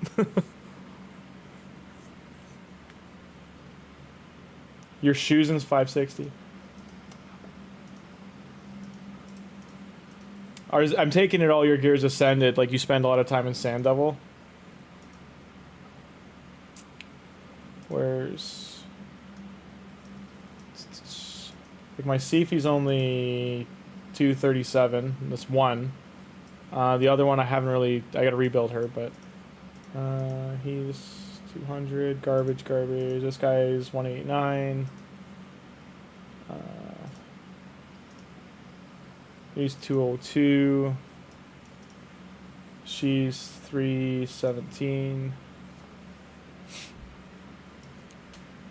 Speaker 1: Your shoes is 560. I'm taking it all your gears ascended, like you spend a lot of time in Sand Devil. Where's... Like my Sifi's only 237. That's one. The other one I haven't really... I gotta rebuild her, but... he's 200. Garbage. This guy's 189. He's 202. She's 317.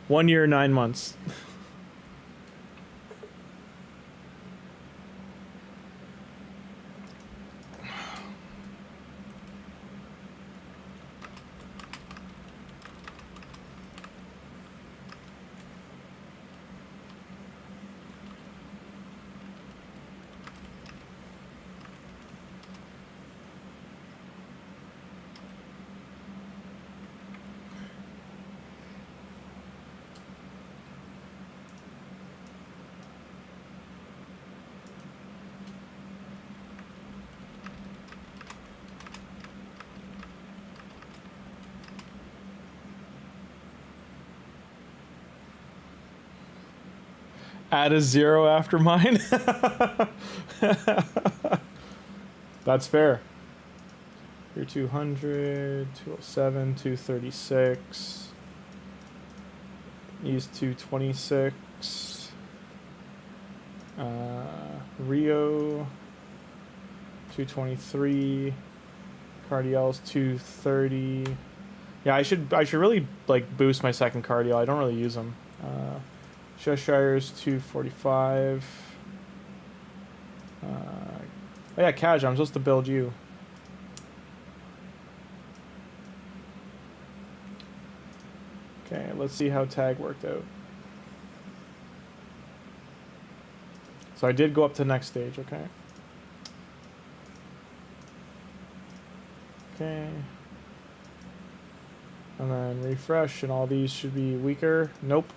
Speaker 1: 1 year, 9 months. Add a 0 after mine. That's fair. You're 200, 207, 236. He's 226. Rio, 223. Cardiel's 230. Yeah, I should really like boost my second Cardiel. I don't really use them. Cheshire's 245. Oh yeah, Kaj, I'm supposed to build you. Okay, let's see how tag worked out. So I did go up to the next stage, okay? Okay. And then refresh, and all these should be weaker. Nope.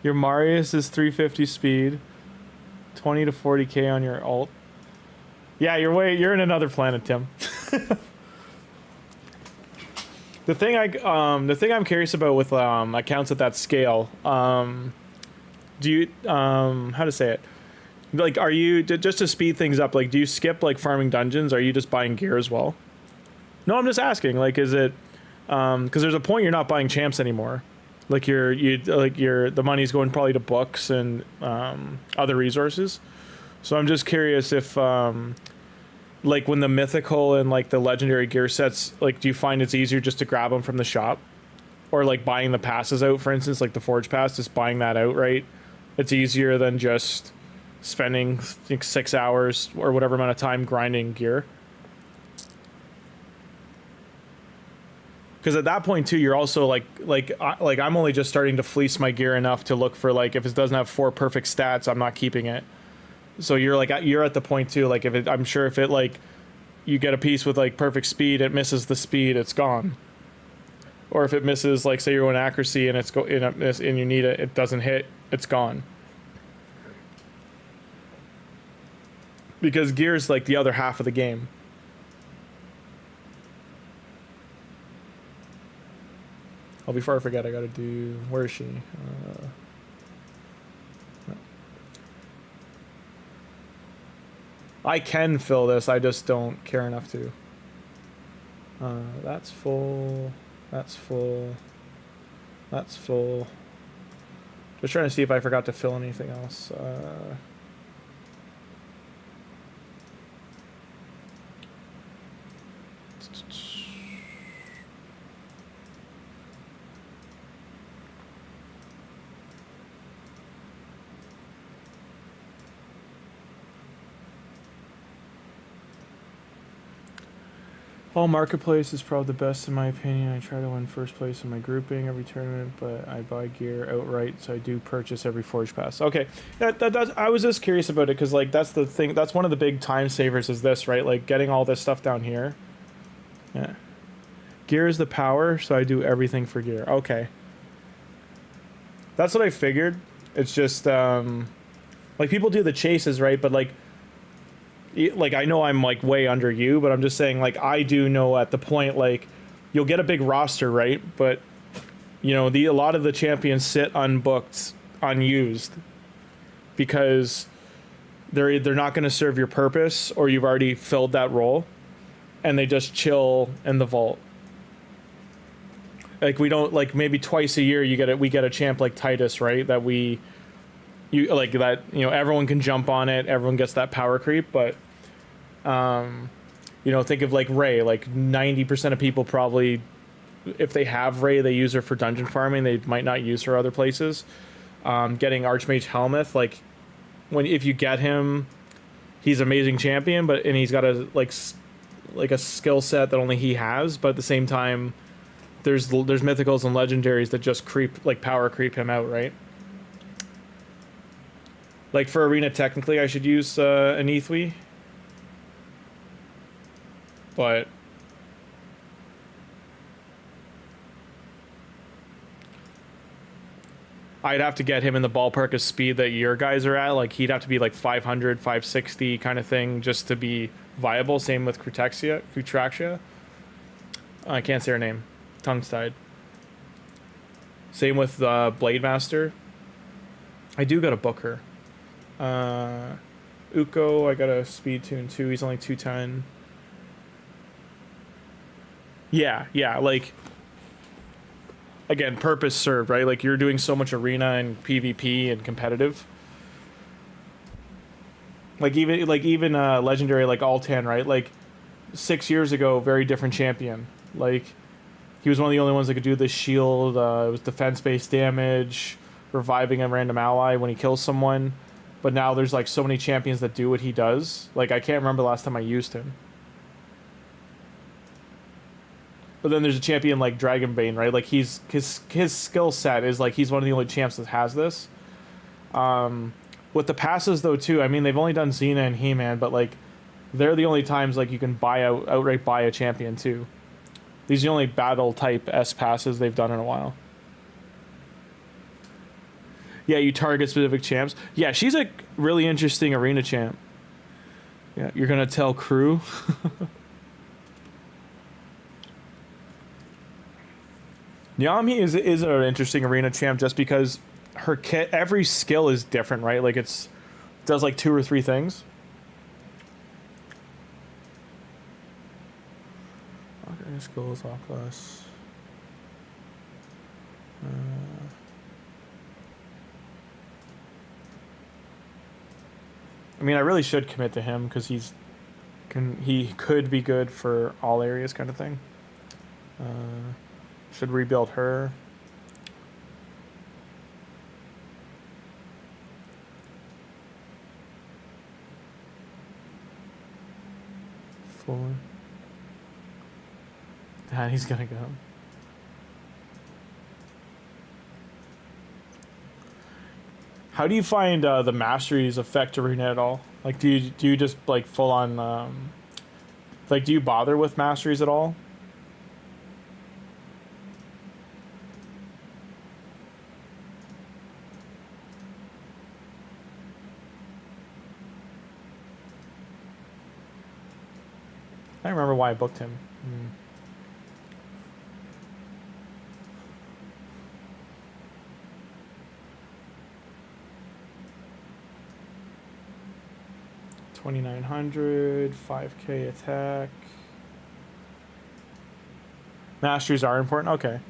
Speaker 1: Your Marius is 350 speed, 20 to 40k on your alt. Yeah, you're in another planet, Tim. The thing I'm curious about with accounts at that scale, do you how to say it? Like, are you just to speed things up? Like, do you skip like farming dungeons? Are you just buying gear as well? No, I'm just asking. Like, is it because there's a point you're not buying champs anymore. Like the money's going probably to books and other resources. So I'm just curious if like when the mythical and like the legendary gear sets, like do you find it's easier just to grab them from the shop, or like buying the passes out, for instance, like the forge pass, just buying that outright? It's easier than just spending, I think, 6 hours or whatever amount of time grinding gear. Because at that point too, you're also like I'm only just starting to fleece my gear enough to look for, like, if it doesn't have 4 perfect stats, I'm not keeping it. So you're at the point too, like I'm sure if it, like, you get a piece with like perfect speed, it misses the speed, it's gone. Or if it misses, like, say you're on accuracy and and you need it, it doesn't hit, it's gone. Because gear's like the other half of the game. Oh, before I forget, I gotta do... Where is she? I can fill this, I just don't care enough to. That's full. That's full. That's full. Just trying to see if I forgot to fill anything else. All marketplace is probably the best in my opinion. I try to win first place in my grouping every tournament, but I buy gear outright, so I do purchase every forge pass. Okay, I was just curious about it because, like, that's the thing. That's one of the big time savers is this, right? Like, getting all this stuff down here. Yeah. Gear is the power, so I do everything for gear. Okay. That's what I figured. It's just, like, people do the chases, right? But, like, I know I'm like way under you, but I'm just saying, like, I do know at the point, like, you'll get a big roster, right? But, you know, a lot of the champions sit unbooked, unused, because they're not going to serve your purpose, or you've already filled that role, and they just chill in the vault. Like, we don't, like, maybe twice a year we get a champ like Titus, right? That everyone can jump on it, everyone gets that power creep, but you know, think of like Ray. Like 90% of people probably, if they have Ray, they use her for dungeon farming. They might not use her other places. Getting Archmage Helmuth, like, if you get him, he's an amazing champion, and he's got a a skill set that only he has. But at the same time, there's mythicals and legendaries that just power creep him out, right? Like for arena, technically, I should use an Ethwe. But I'd have to get him in the ballpark of speed that your guys are at. Like, he'd have to be like 500, 560 kind of thing just to be viable. Same with Crutraxia. I can't say her name. Tongue's tied. Same with Blade Master. I do gotta book her. Uko, I got a speed tune too. He's only 210. Yeah, like, again, purpose served, right? Like, you're doing so much arena and PvP and competitive. Like even legendary, like Altan, right? Like 6 years ago, very different champion. Like, he was one of the only ones that could do the shield. It was defense-based damage, reviving a random ally when he kills someone. But now there's like so many champions that do what he does. Like I can't remember the last time I used him. But then there's a champion like Dragonbane, right? Like his skill set is like he's one of the only champs that has this. With the passes though too, I mean they've only done Xena and He-Man, but like they're the only times like you can outright buy a champion too. These are the only battle type S passes they've done in a while. Yeah, you target specific champs. Yeah, she's a really interesting arena champ. Yeah, you're gonna tell crew. Yami is an interesting arena champ just because her kit, every skill is different, right? Like does like 2 or 3 things. Okay, skills off class. I mean, I really should commit to him because he could be good for all areas, kind of thing. Should rebuild her. Forward. He's gonna go. How do you find the masteries affect arena at all? Like, do you just like full on like do you bother with masteries at all? I don't remember why I booked him. Hmm. $2,900, 5K attack. Masteries are important. Okay.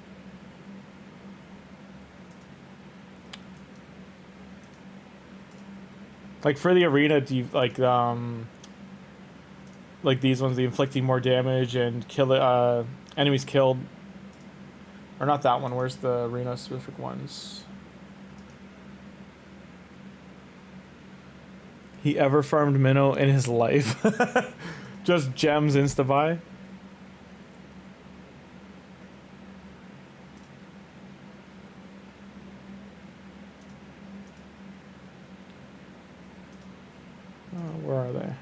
Speaker 1: Like for the arena, do you like these ones, the inflicting more damage and kill enemies killed, or not that one? Where's the arena specific ones? He ever farmed minnow in his life? Just gems insta buy. Where are they?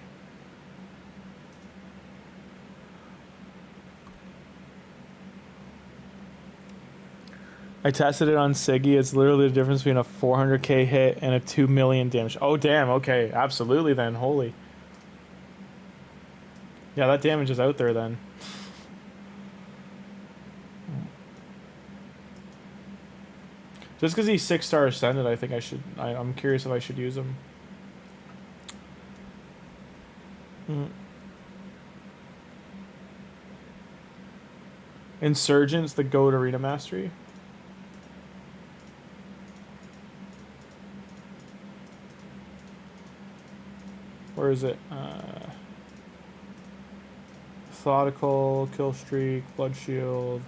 Speaker 1: I tested it on Siggy. It's literally the difference between a 400k hit and a 2 million damage. Oh, damn. Okay. Absolutely then. Holy. Yeah, that damage is out there then. Just because he's 6-star ascended, I think I should... I'm curious if I should use him. Insurgent's the GOAT arena mastery. Where is it? Methodical, kill streak, blood shield.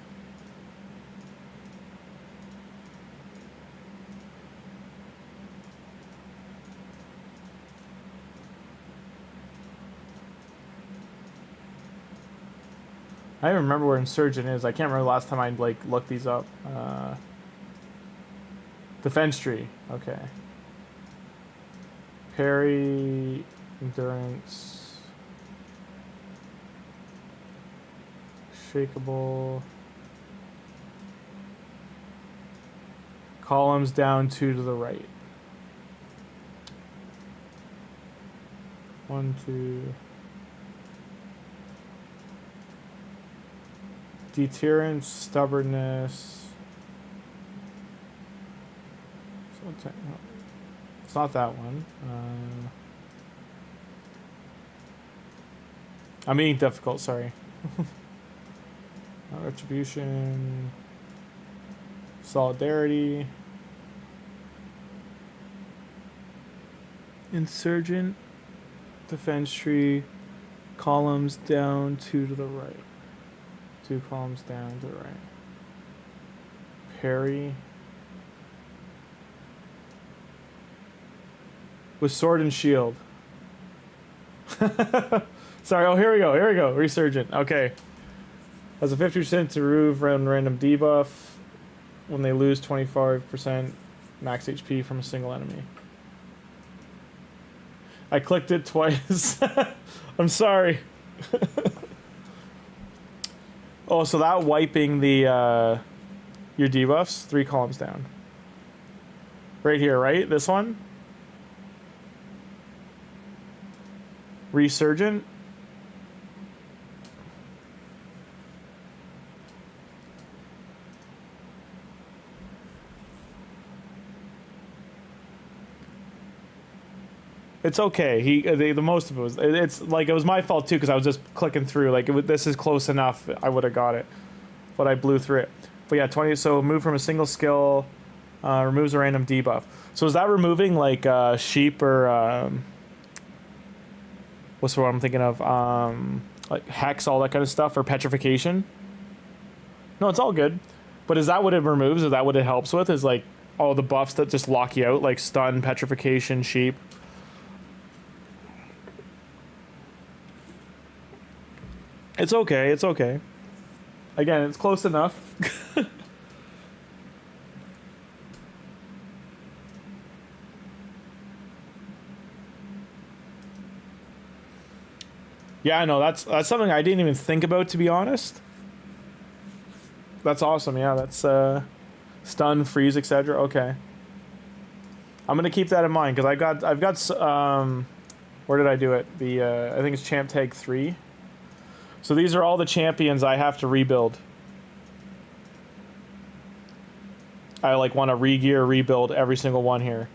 Speaker 1: I don't remember where Insurgent is. I can't remember the last time I like looked these up. Defense tree. Okay. Parry, endurance, shakeable. Columns down 2 to the right. 1, 2. Deterrence, stubbornness. It's not that one. I'm being difficult, sorry. Retribution. Solidarity. Insurgent. Defense tree. Columns down 2 to the right. 2 columns down to the right. Parry. with sword and shield. Sorry, oh, here we go, here we go. Resurgent, okay. Has a 50% to remove random debuff when they lose 25% max HP from a single enemy. I clicked it twice. I'm sorry. Oh, so that wiping the your debuffs 3 columns down. Right here, right? This one? Resurgent. It's okay. The most of it was. It's like it was my fault too because I was just clicking through. Like this is close enough. I would have got it, but I blew through it. But yeah, 20. So move from a single skill, removes a random debuff. So is that removing like sheep or what's the one I'm thinking of? Like hex, all that kind of stuff, or petrification? No, it's all good. But is that what it removes? Is that what it helps with? Is like all the buffs that just lock you out, like stun, petrification, sheep? It's okay, it's okay. Again, it's close enough. Yeah, I know, that's something I didn't even think about, to be honest. That's awesome, yeah, that's stun, freeze, etc. Okay. I'm gonna keep that in mind, because I've got where did I do it? The I think it's Champ Tag 3. So these are all the champions I have to rebuild. I like want to re-gear, rebuild every single one here.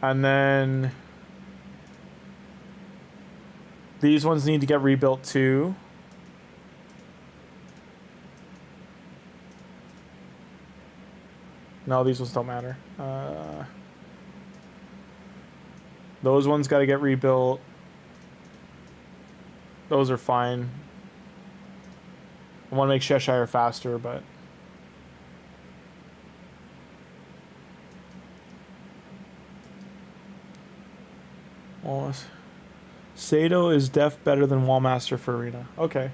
Speaker 1: And then these ones need to get rebuilt too. No, these ones don't matter. Those ones got to get rebuilt. Those are fine. I want to make Cheshire faster, but... Oh, Sato is def better than Wallmaster for Arena. Okay.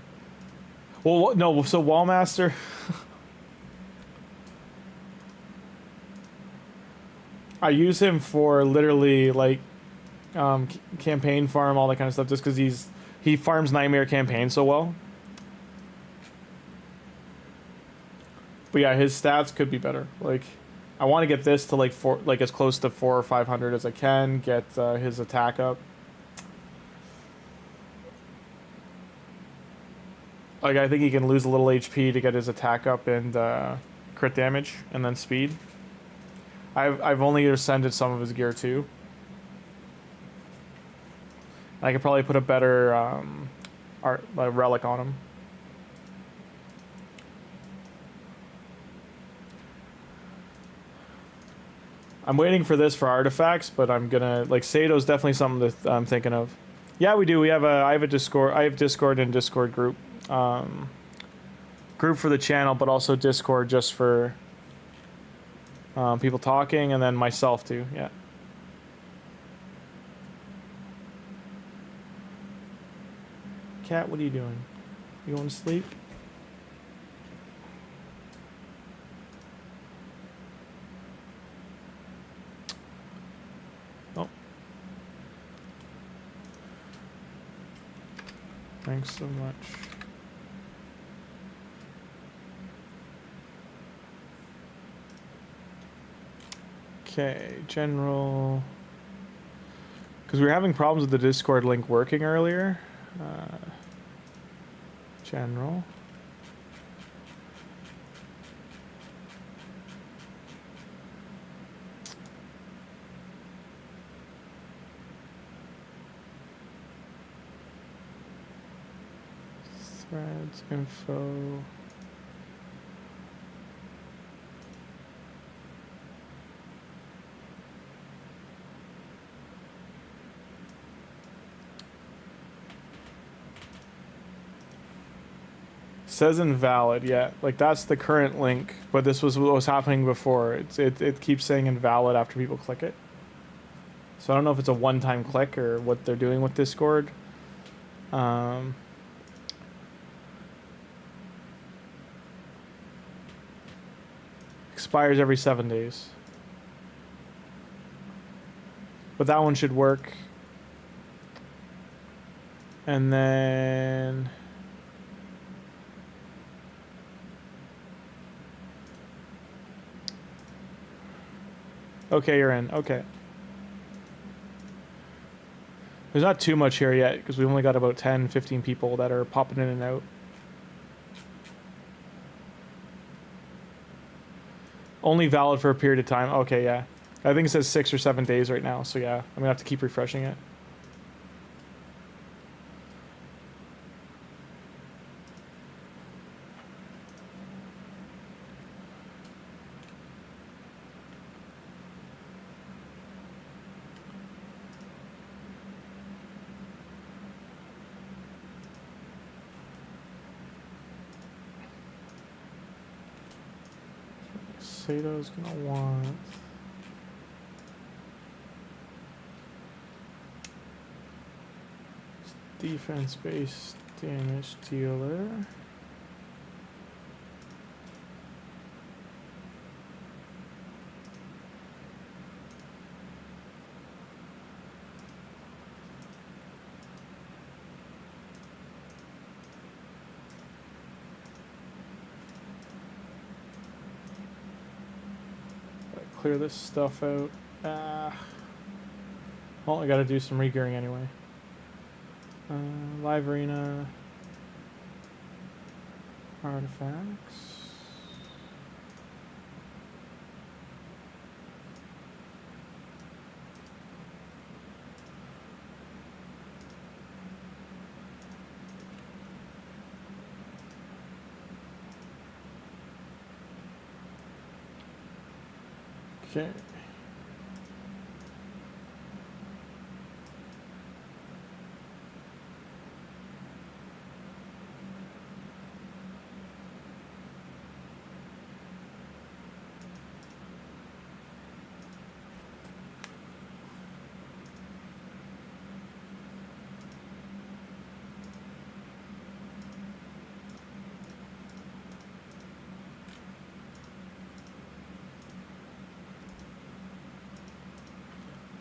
Speaker 1: Well, no, so Wallmaster... I use him for literally, like, campaign farm, all that kind of stuff, just because he farms Nightmare campaign so well. But yeah, his stats could be better. Like, I want to get this to like as close to 400 or 500 as I can. Get his attack up. Like, I think he can lose a little HP to get his attack up and crit damage, and then speed. I've only ascended some of his gear too. I could probably put a better relic on him. I'm waiting for this for artifacts, but I'm gonna like Sato's definitely something that I'm thinking of. Yeah, we do. I have a Discord. I have Discord and Discord group. Group for the channel, but also Discord just for people talking, and then myself too. Yeah. Cat, what are you doing? You going to sleep? Oh. Thanks so much. Okay, general. Because we were having problems with the Discord link working earlier. General. Threads, info. Says invalid, yeah. Like that's the current link, but this was what was happening before. It keeps saying invalid after people click it. So I don't know if it's a one-time click or what they're doing with Discord. Expires every 7 days. But that one should work. And then okay, you're in. Okay. There's not too much here yet because we've only got about 10, 15 people that are popping in and out. Only valid for a period of time. Okay, yeah. I think it says 6 or 7 days right now. So yeah, I'm gonna have to keep refreshing it. Sato's gonna want defense-based damage dealer. Clear this stuff out. Well, I gotta do some regearing anyway. Live arena. Artifacts. Okay.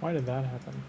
Speaker 1: Why did that happen?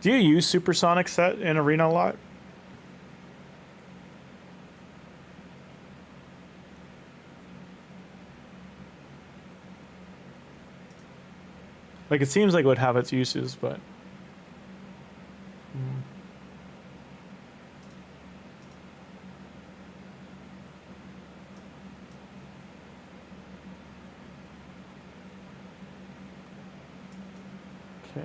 Speaker 1: Do you use supersonic set in arena a lot? Like it seems like it would have its uses, but okay.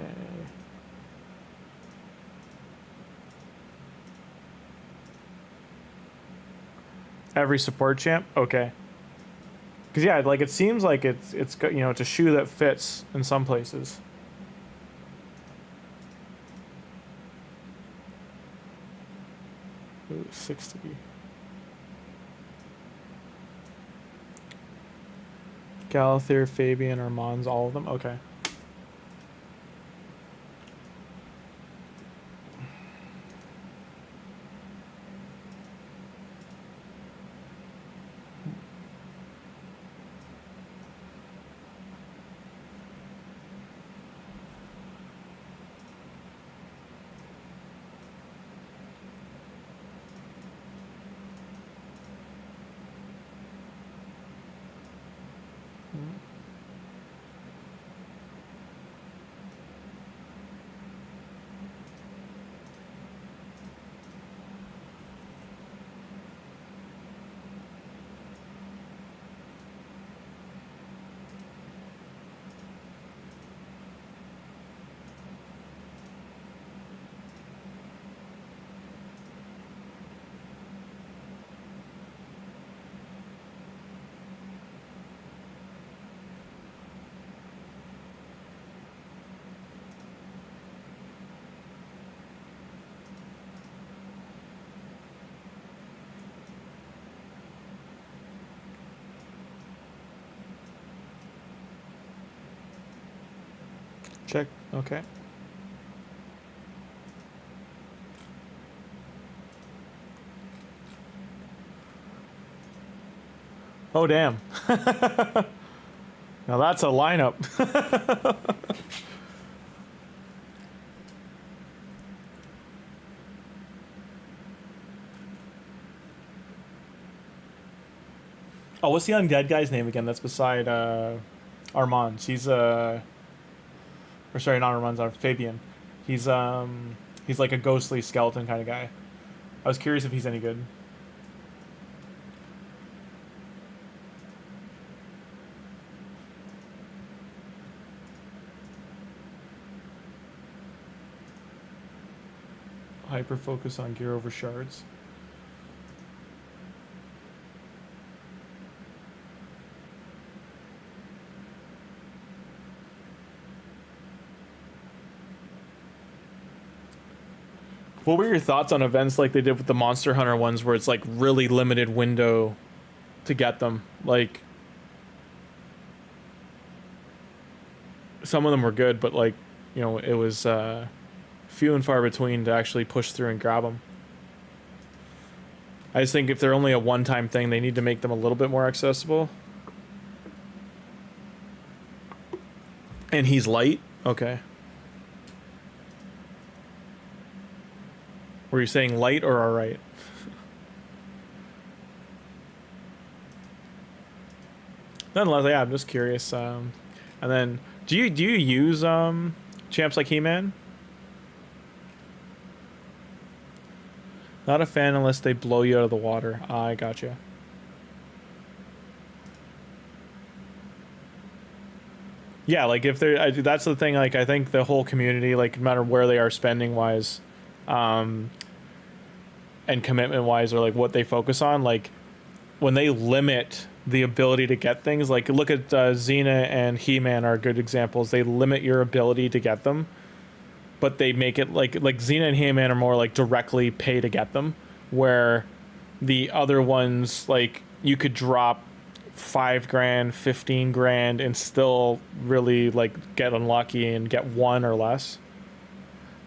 Speaker 1: Every support champ? Okay. Because yeah, like it seems like it's got, you know, it's a shoe that fits in some places. Ooh, 60. Galather, Fabian, Armand's, all of them? Okay. Check. Okay. Oh, damn. Now that's a lineup. Oh, what's the undead guy's name again that's beside Armand? He's or sorry, not Armand, Fabian. He's like a ghostly skeleton kind of guy. I was curious if he's any good. Hyper focus on gear over shards. What were your thoughts on events like they did with the Monster Hunter ones where it's like really limited window to get them? Like some of them were good, but like, you know, it was few and far between to actually push through and grab them. I just think if they're only a one-time thing, they need to make them a little bit more accessible. And he's light? Okay. Were you saying light or alright? Nonetheless, yeah, I'm just curious. And then, do you use champs like He-Man? Not a fan unless they blow you out of the water. I gotcha. Yeah, like if they're, that's the thing. Like I think the whole community, like no matter where they are spending wise, and commitment wise, or like what they focus on, like when they limit the ability to get things, like look at Xena and He-Man are good examples. They limit your ability to get them, but they make it like Xena and He-Man are more like directly pay to get them, where the other ones, like you could drop 5 grand, 15 grand and still really like get unlucky and get 1 or less.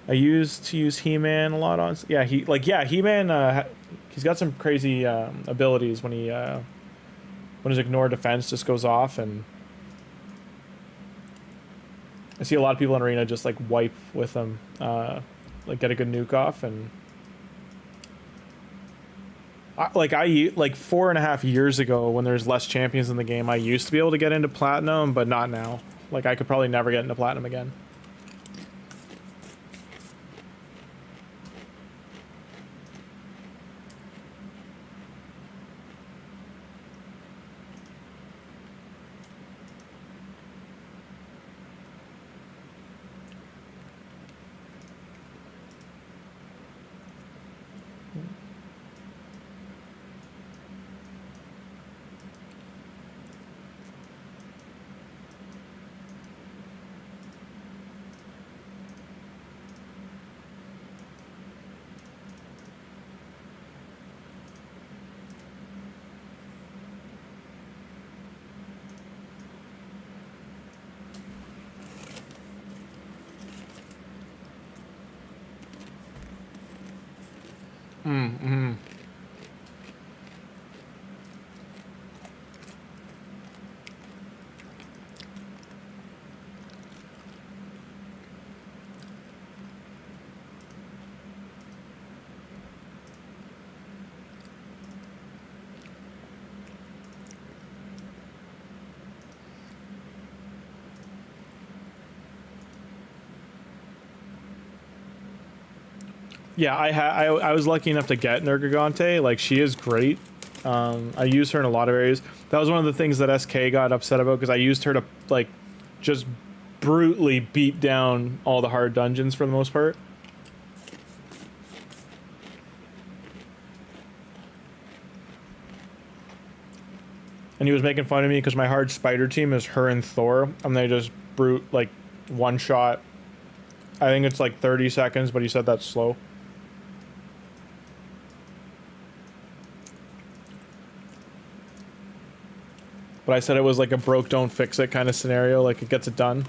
Speaker 1: I used to use He-Man a lot on, yeah, He-Man, he's got some crazy abilities when he when his ignore defense just goes off, and I see a lot of people in arena just like wipe with him, like get a good nuke off. And like 4.5 years ago when there's less champions in the game, I used to be able to get into platinum, but not now. Like I could probably never get into platinum again. Mm-hmm. Yeah, I was lucky enough to get Nergigante. Like, she is great. I use her in a lot of areas. That was one of the things that SK got upset about, because I used her to, like, just brutally beat down all the hard dungeons for the most part. And he was making fun of me because my hard spider team is her and Thor, and they just brute, like, one shot. I think it's like 30 seconds, but he said that's slow. But I said it was like a broke don't fix it kind of scenario, like it gets it done.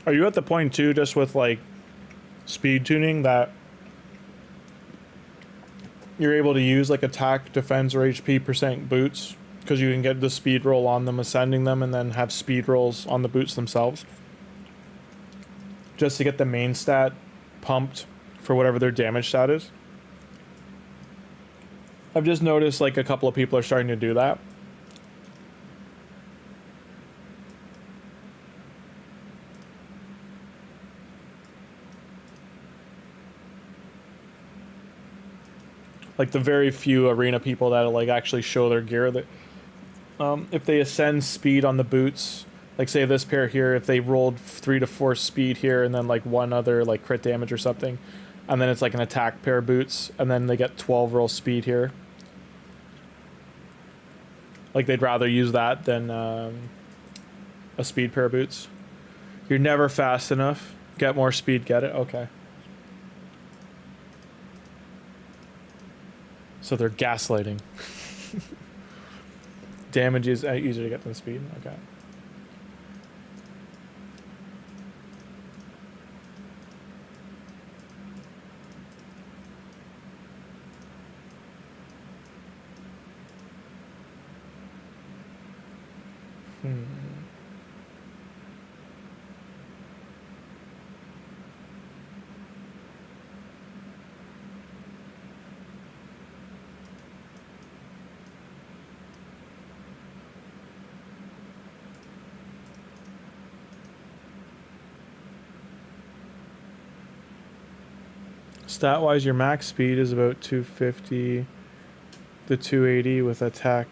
Speaker 1: Are you at the point too, just with like speed tuning, that you're able to use like attack, defense, or HP percent boots because you can get the speed roll on them, ascending them, and then have speed rolls on the boots themselves, just to get the main stat pumped for whatever their damage stat is? I've just noticed like a couple of people are starting to do that. Like the very few arena people that like actually show their gear, that if they ascend speed on the boots, like say this pair here, if they rolled 3 to 4 speed here and then like one other like crit damage or something, and then it's like an attack pair of boots, and then they get 12 roll speed here. Like they'd rather use that than a speed pair of boots. You're never fast enough. Get more speed, get it? Okay. So they're gaslighting. Damage is easier to get than speed. Okay. Stat wise, your max speed is about 250 to 280 with attack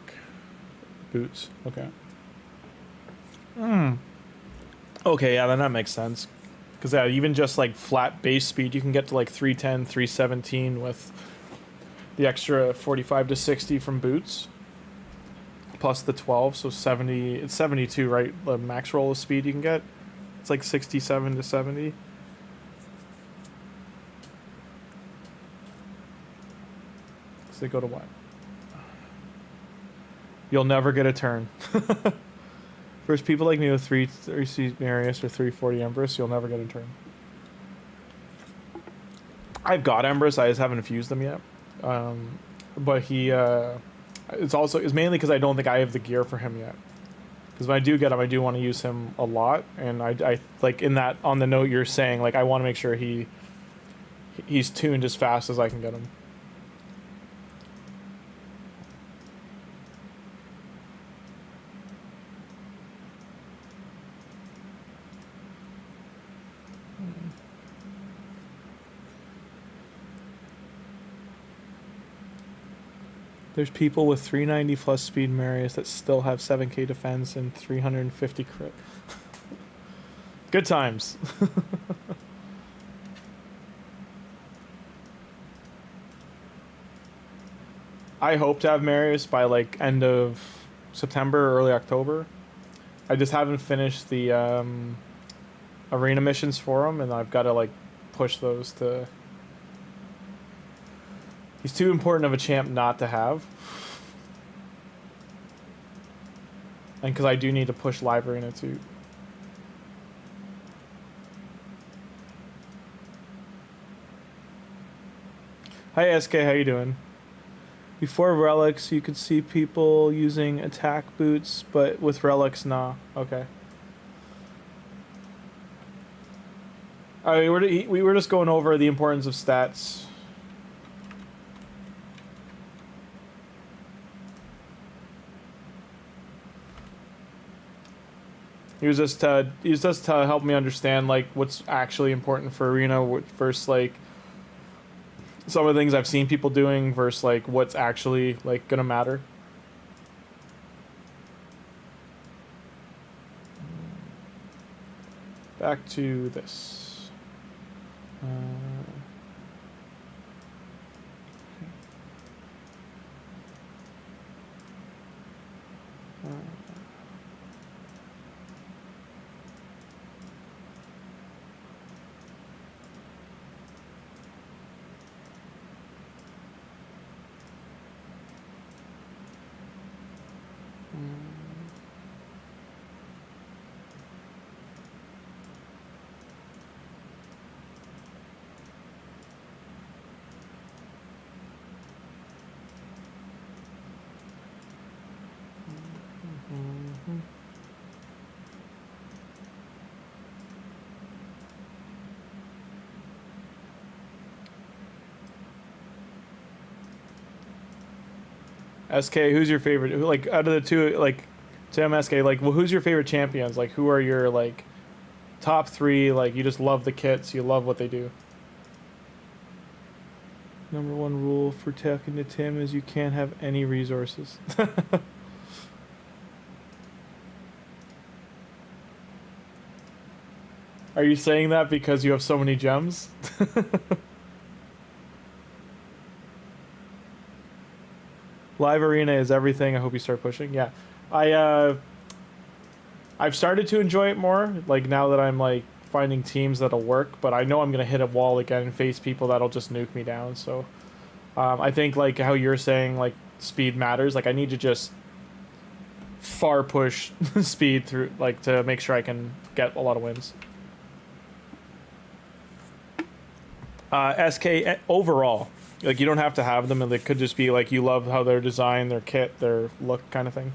Speaker 1: boots. Okay. Okay, yeah, then that makes sense. Because yeah, even just like flat base speed, you can get to like 310, 317 with the extra 45 to 60 from boots. Plus the 12, so 70. It's 72, right? The max roll of speed you can get. It's like 67 to 70. So they go to what? You'll never get a turn. First, people like me with 330 Marius or 340 Empress, you'll never get a turn. I've got Empress, I just haven't fused them yet. But he, it's mainly because I don't think I have the gear for him yet. Because when I do get him, I do want to use him a lot, and I like in that, on the note you're saying, like I want to make sure he's tuned as fast as I can get him. There's people with 390 plus speed Marius that still have 7k defense and 350 crit. Good times. I hope to have Marius by like end of September or early October. I just haven't finished the arena missions for him, and I've got to like push those to... He's too important of a champ not to have. And because I do need to push live arena too. Hi SK, how you doing? Before relics, you could see people using attack boots, but with relics, nah. Okay. Alright, we were just going over the importance of stats. He was just to help me understand like what's actually important for arena versus like some of the things I've seen people doing versus like what's actually like gonna matter. Back to this. SK, who's your favorite? Who, like, out of the two, like, Tim, SK, like, well, who's your favorite champions? Like, who are your, like, top 3? Like, you just love the kits, you love what they do. Number 1 rule for talking to Tim is you can't have any resources. Are you saying that because you have so many gems? Live arena is everything. I hope you start pushing. Yeah, I've started to enjoy it more. Like now that I'm like finding teams that'll work, but I know I'm gonna hit a wall again and face people that'll just nuke me down. So I think like how you're saying, like speed matters. Like I need to just far push speed through, like to make sure I can get a lot of wins. SK overall, like you don't have to have them, and it could just be like you love how they're designed, their kit, their look, kind of thing.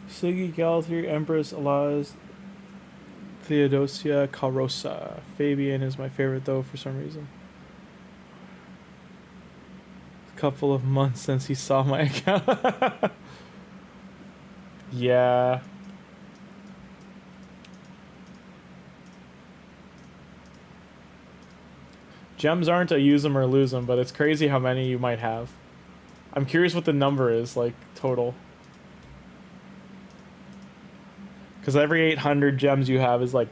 Speaker 1: Siggy, Galather, Empress, Alaz, Theodosia, Carosa. Fabian is my favorite though for some reason. A couple of months since he saw my account. Yeah. Gems aren't a use them or lose them, but it's crazy how many you might have. I'm curious what the number is, like, total. Because every 800 gems you have is like,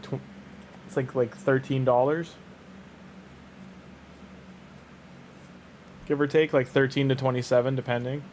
Speaker 1: it's like $13. Give or take, like 13 to 27, depending.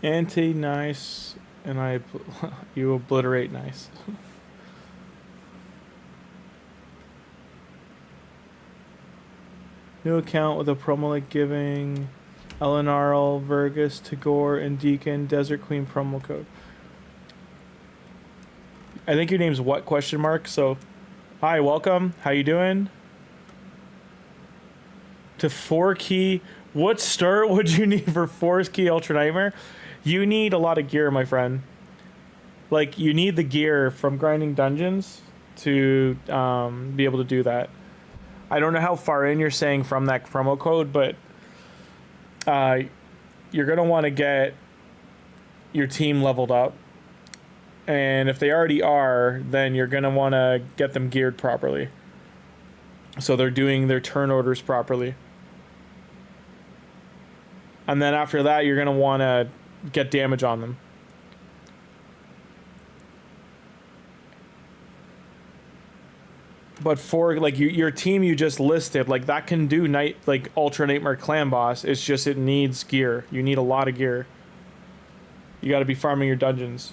Speaker 1: Anti nice, and you obliterate nice. New account with a promo like giving Elenaril, Vergis, Tagoar, and Deacon Desert Queen promo code. I think your name's what, question mark? So, hi, welcome. How you doing? To 4 key. What start would you need for 4 key Ultra Nightmare? You need a lot of gear, my friend. Like, you need the gear from grinding dungeons to be able to do that. I don't know how far in you're saying from that promo code, but you're going to want to get your team leveled up. And if they already are, then you're going to want to get them geared properly. So they're doing their turn orders properly. And then after that, you're going to want to get damage on them. But for like your team you just listed, like that can do like Ultra Nightmare Clan Boss. It's just it needs gear. You need a lot of gear. You got to be farming your dungeons.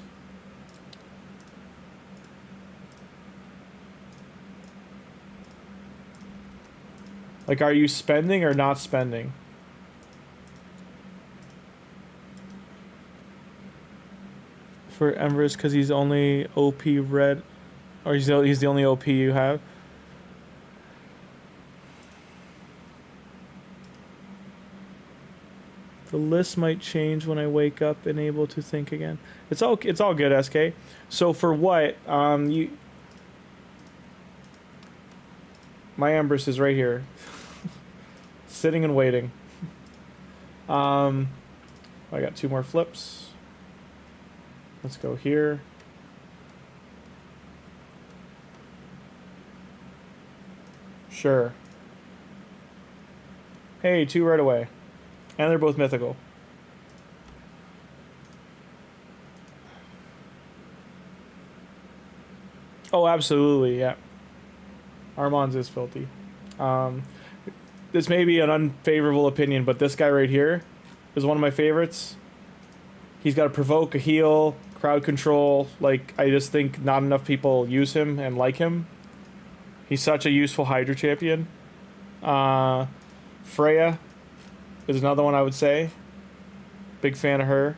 Speaker 1: Like, are you spending or not spending? For Embers, because he's only OP red, or he's the only OP you have. The list might change when I wake up and able to think again. It's all good, SK. So for what My Empress is right here. Sitting and waiting. I got 2 more flips. Let's go here. Sure. Hey, 2 right away. And they're both mythical. Oh, absolutely, yeah. Armand's is filthy. This may be an unfavorable opinion, but this guy right here is one of my favorites. He's got a provoke, a heal, crowd control. Like, I just think not enough people use him and like him. He's such a useful Hydra champion. Freya is another one I would say. Big fan of her.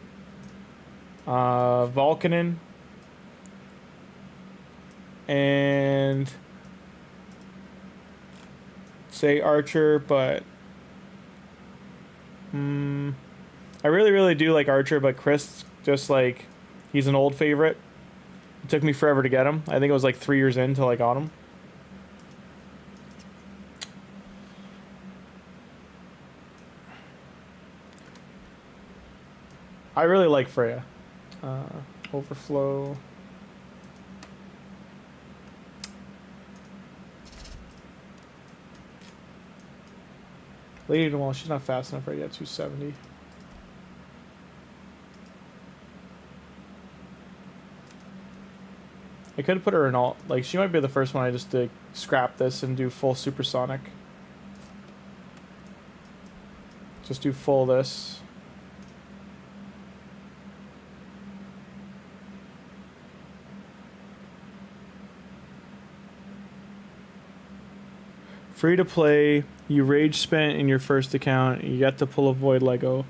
Speaker 1: Volkin. And say Archer, but I really do like Archer, but Chris, just like, he's an old favorite. It took me forever to get him. I think it was like 3 years in till I got him. I really like Freya. Overflow. Lady Demol, she's not fast enough right yet. 270. I could have put her in alt. Like, she might be the first one I just to scrap this and do full supersonic. Just do full this. Free to play. You rage spent in your first account. You get to pull a void Lego.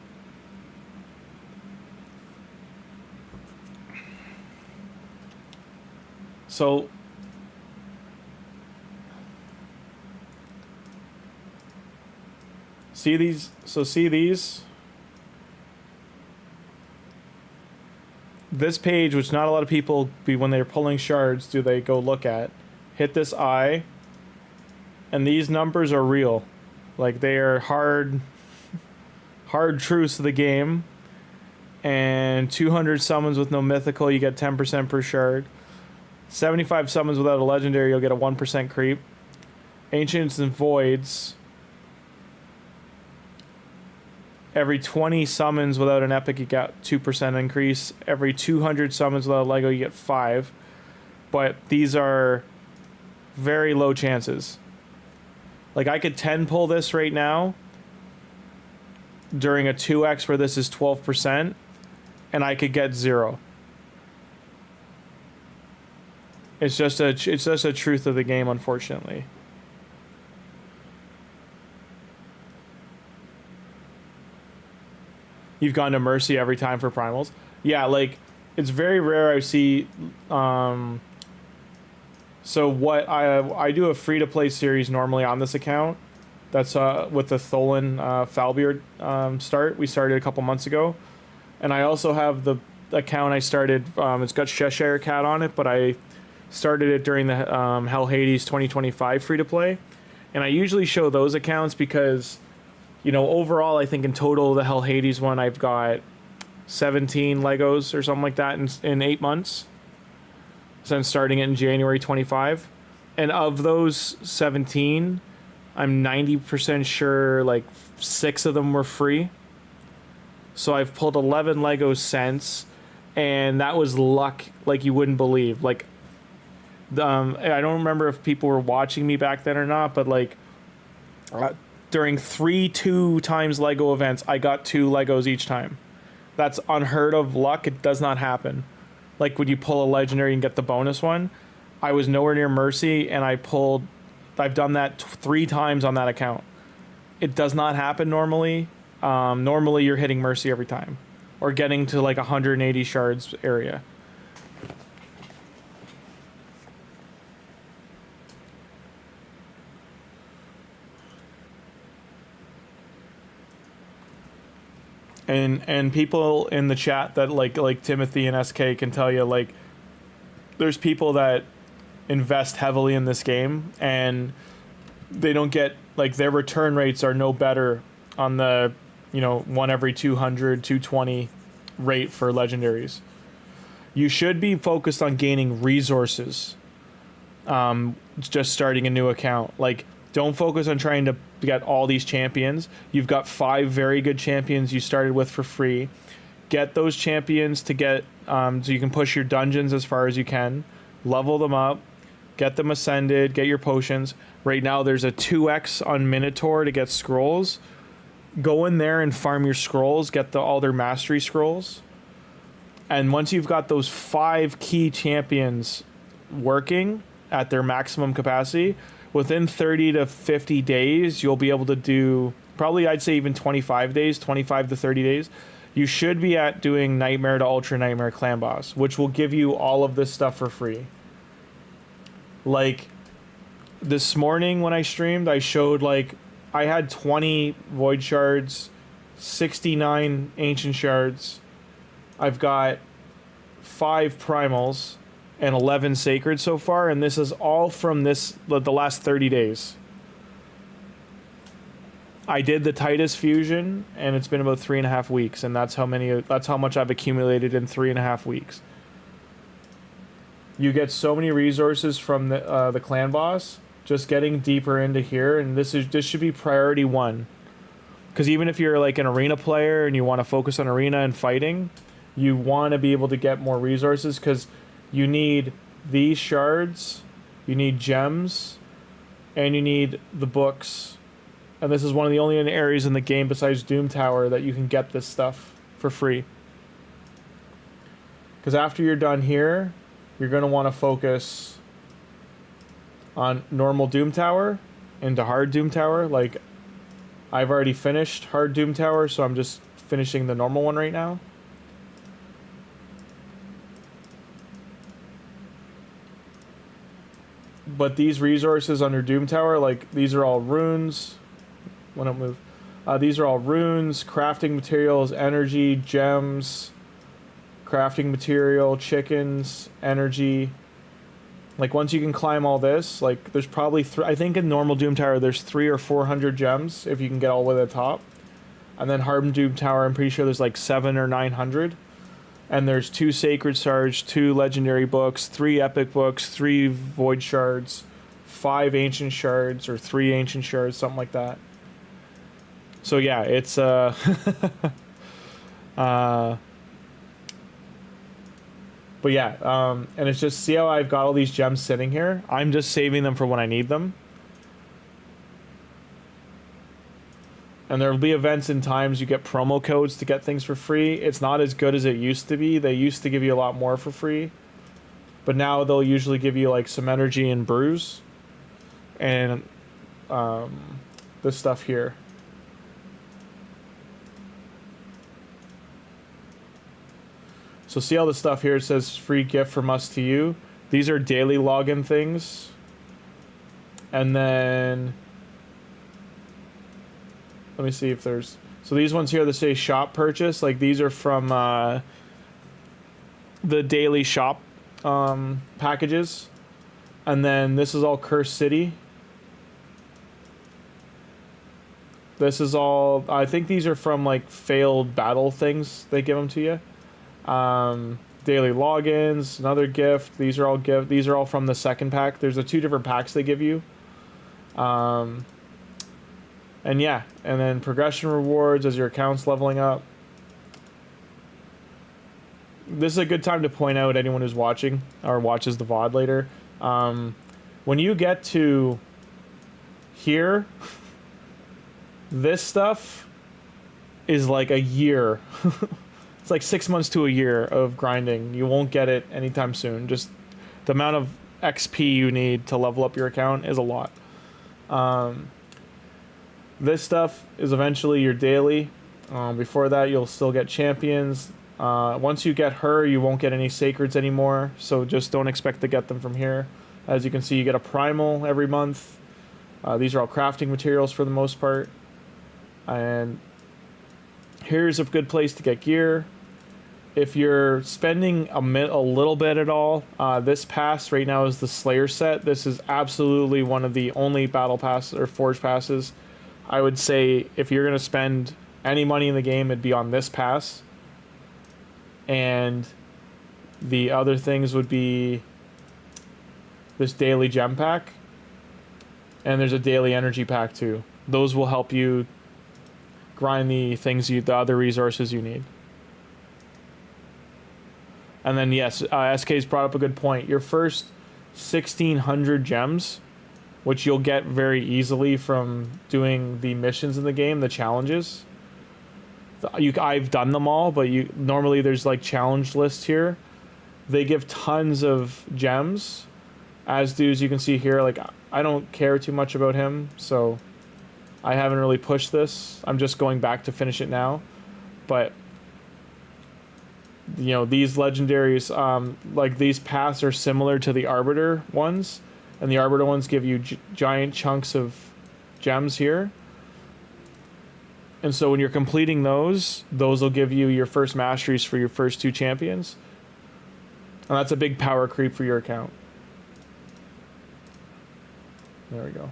Speaker 1: So see these? So see these? This page, which not a lot of people when they're pulling shards do they go look at. Hit this eye. And these numbers are real. Like, they are hard truths of the game. And 200 summons with no mythical, you get 10% per shard. 75 summons without a legendary, you'll get a 1% creep. Ancients and voids. Every 20 summons without an epic, you get 2% increase. Every 200 summons without a Lego, you get 5. But these are very low chances. Like, I could 10 pull this right now during a 2x where this is 12%, and I could get 0. It's just a truth of the game, unfortunately. You've gone to Mercy every time for primals. Yeah, like, it's very rare I see. So what I do a free-to-play series normally on this account. That's with the Tholin FoulBeard start. We started a couple months ago. And I also have the account I started. It's got Cheshire Cat on it, but I started it during the Hell Hades 2025 free-to-play. And I usually show those accounts because, you know, overall I think in total the Hell Hades one I've got 17 Legos or something like that in 8 months. Since starting it in January 25. And of those 17, I'm 90% sure like 6 of them were free. So I've pulled 11 Legos since, and that was luck like you wouldn't believe. Like, I don't remember if people were watching me back then or not, but like during 3 2 times Lego events, I got 2 Legos each time. That's unheard of luck. It does not happen. Like when you pull a legendary and get the bonus one, I was nowhere near Mercy, and I've done that 3 times on that account. It does not happen normally. Normally you're hitting Mercy every time, or getting to like 180 shards area. And people in the chat that like Timothy and SK can tell you, like, there's people that invest heavily in this game, and they don't get, like, their return rates are no better on the, you know, 1 every 200, 220 rate for legendaries. You should be focused on gaining resources, just starting a new account. Like, don't focus on trying to get all these champions. You've got 5 very good champions you started with for free. Get those champions to get, so you can push your dungeons as far as you can. Level them up. Get them ascended. Get your potions. Right now there's a 2x on Minotaur to get scrolls. Go in there and farm your scrolls. Get all their mastery scrolls. And once you've got those 5 key champions working at their maximum capacity, within 30 to 50 days, you'll be able to do, probably I'd say even 25 days, 25 to 30 days, you should be at doing Nightmare to Ultra Nightmare Clan Boss, which will give you all of this stuff for free. Like, this morning when I streamed, I showed, like, I had 20 Void Shards, 69 Ancient Shards, I've got 5 Primals, and 11 Sacred so far, and this is all from the last 30 days. I did the Titus fusion, and it's been about 3.5 weeks, and that's how much I've accumulated in 3.5 weeks. You get so many resources from the clan boss, just getting deeper into here, and this should be priority 1. Because even if you're like an arena player and you want to focus on arena and fighting, you want to be able to get more resources, because you need these shards, you need gems, and you need the books. And this is one of the only areas in the game besides Doom Tower that you can get this stuff for free. Because after you're done here, you're going to want to focus on normal Doom Tower into hard Doom Tower. Like, I've already finished hard Doom Tower, so I'm just finishing the normal one right now. But these resources under Doom Tower, like, these are all runes. When I move, these are all runes, crafting materials, energy, gems, crafting material, chickens, energy. Like, once you can climb all this, like, there's probably I think in normal Doom Tower there's 300 or 400 gems if you can get all the way to the top. And then hard Doom Tower, I'm pretty sure there's like 700 or 900. And there's 2 Sacred Shards, 2 Legendary Books, 3 Epic Books, 3 Void Shards, 5 Ancient Shards, or 3 Ancient Shards, something like that. So yeah, it's but yeah, and it's just, see how I've got all these gems sitting here? I'm just saving them for when I need them. And there will be events and times you get promo codes to get things for free. It's not as good as it used to be. They used to give you a lot more for free. But now they'll usually give you like some energy and brews. And this stuff here. So see all the stuff here, it says free gift from us to you. These are daily login things. And then let me see if there's, so these ones here that say shop purchase, like these are from the daily shop packages. And then this is all Cursed City. This is all, I think these are from like failed battle things, they give them to you. Daily logins, another gift. These are all from the second pack. There's 2 different packs they give you. And yeah, and then progression rewards as your account's leveling up. This is a good time to point out, anyone who's watching or watches the VOD later, when you get to here, this stuff is like a year. It's like 6 months to a year of grinding. You won't get it anytime soon. Just the amount of XP you need to level up your account is a lot. This stuff is eventually your daily. Before that, you'll still get champions. Once you get her, you won't get any sacreds anymore. So just don't expect to get them from here. As you can see, you get a primal every month. These are all crafting materials for the most part. And here's a good place to get gear. if you're spending a little bit at all, this pass right now is the Slayer set. This is absolutely one of the only battle passes or forge passes. I would say if you're going to spend any money in the game, it'd be on this pass. And the other things would be this daily gem pack. And there's a daily energy pack too. Those will help you grind the the other resources you need. And then yes, SK's brought up a good point. Your first 1,600 gems, which you'll get very easily from doing the missions in the game, the challenges. I've done them all, but normally there's like challenge lists here. They give tons of gems, as do, as you can see here. Like, I don't care too much about him, so I haven't really pushed this. I'm just going back to finish it now. But you know, these legendaries, like these paths are similar to the Arbiter ones, and the Arbiter ones give you giant chunks of gems here. And so when you're completing those will give you your first masteries for your first 2 champions. And that's a big power creep for your account. There we go.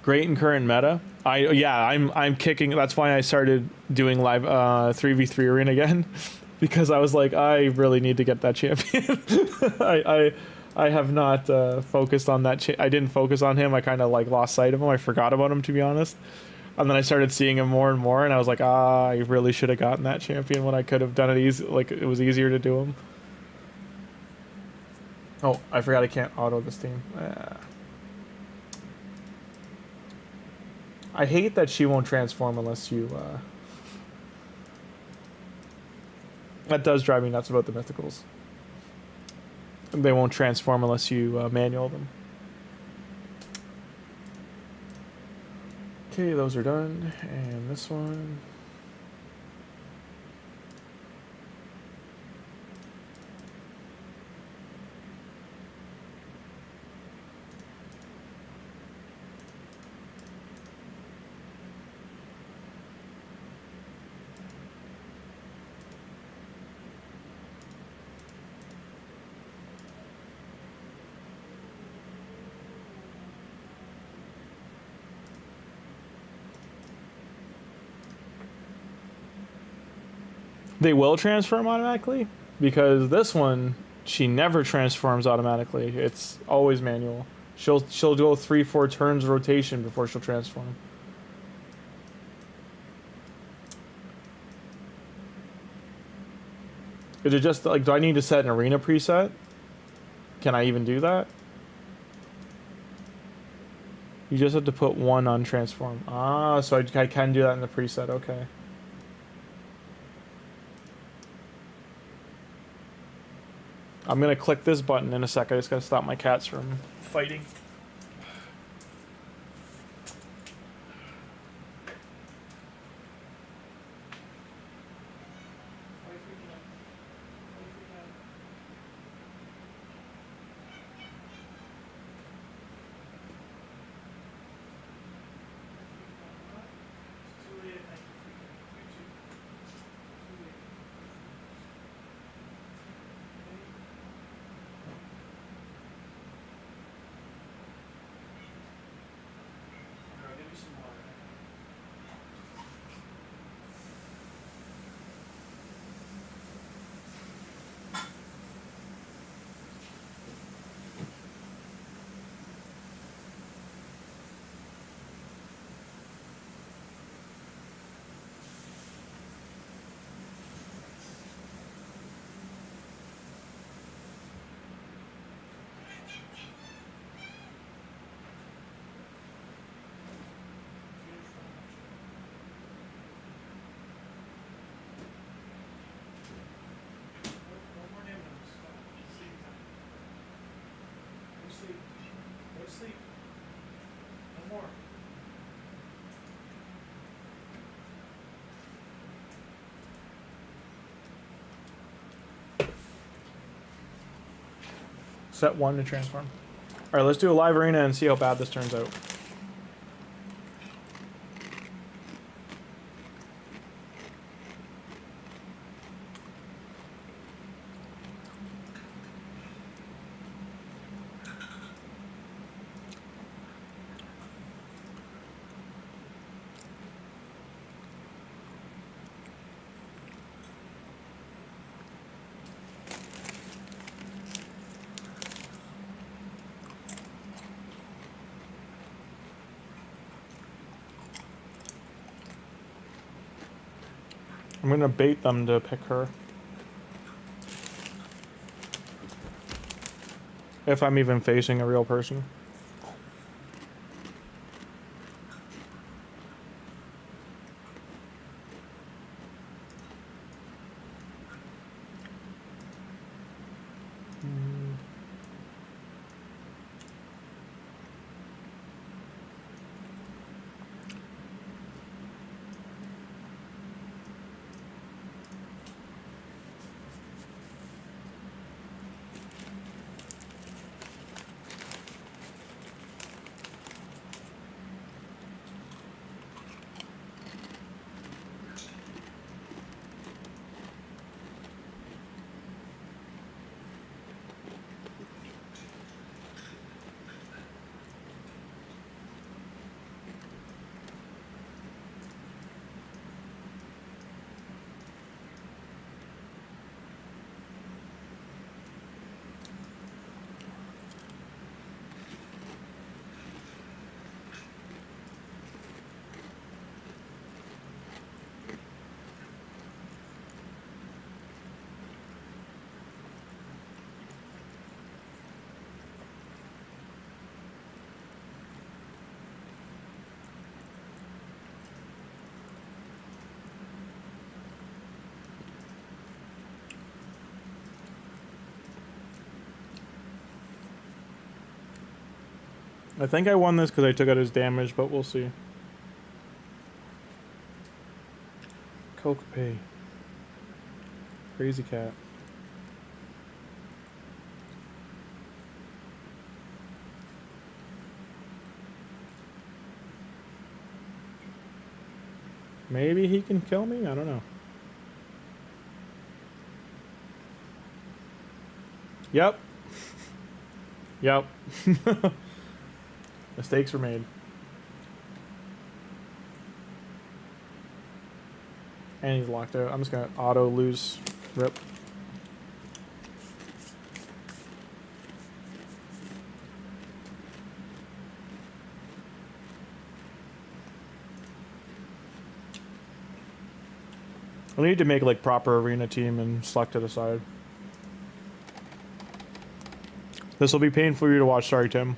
Speaker 1: Great in current meta. I'm kicking. That's why I started doing live 3v3 arena again, because I was like, I really need to get that champion. I have not focused on that. I didn't focus on him. I kind of like lost sight of him. I forgot about him, to be honest. And then I started seeing him more and more, and I was like, I really should have gotten that champion when I could have done it easy. Like, it was easier to do him. Oh, I forgot I can't auto this team. I hate that she won't transform unless you, that does drive me nuts about the mythicals. They won't transform unless you manual them. Okay, those are done. And this one. They will transform automatically, because this one, she never transforms automatically. It's always manual. She'll go 3-4 turns rotation before she'll transform. Is it just like, do I need to set an arena preset? Can I even do that? You just have to put 1 on transform. Ah, so I can do that in the preset. Okay. I'm gonna click this button in a sec. I just gotta stop my cats from fighting. Set 1 to transform. Alright, let's do a live arena and see how bad this turns out. I'm gonna bait them to pick her. If I'm even facing a real person. I think I won this because I took out his damage, but we'll see. Kokopay. Crazy cat. Maybe he can kill me? I don't know. Yep. Yep. Mistakes were made. And he's locked out. I'm just gonna auto lose. Rip. I need to make like proper arena team and select to the side. This will be painful for you to watch. Sorry, Tim.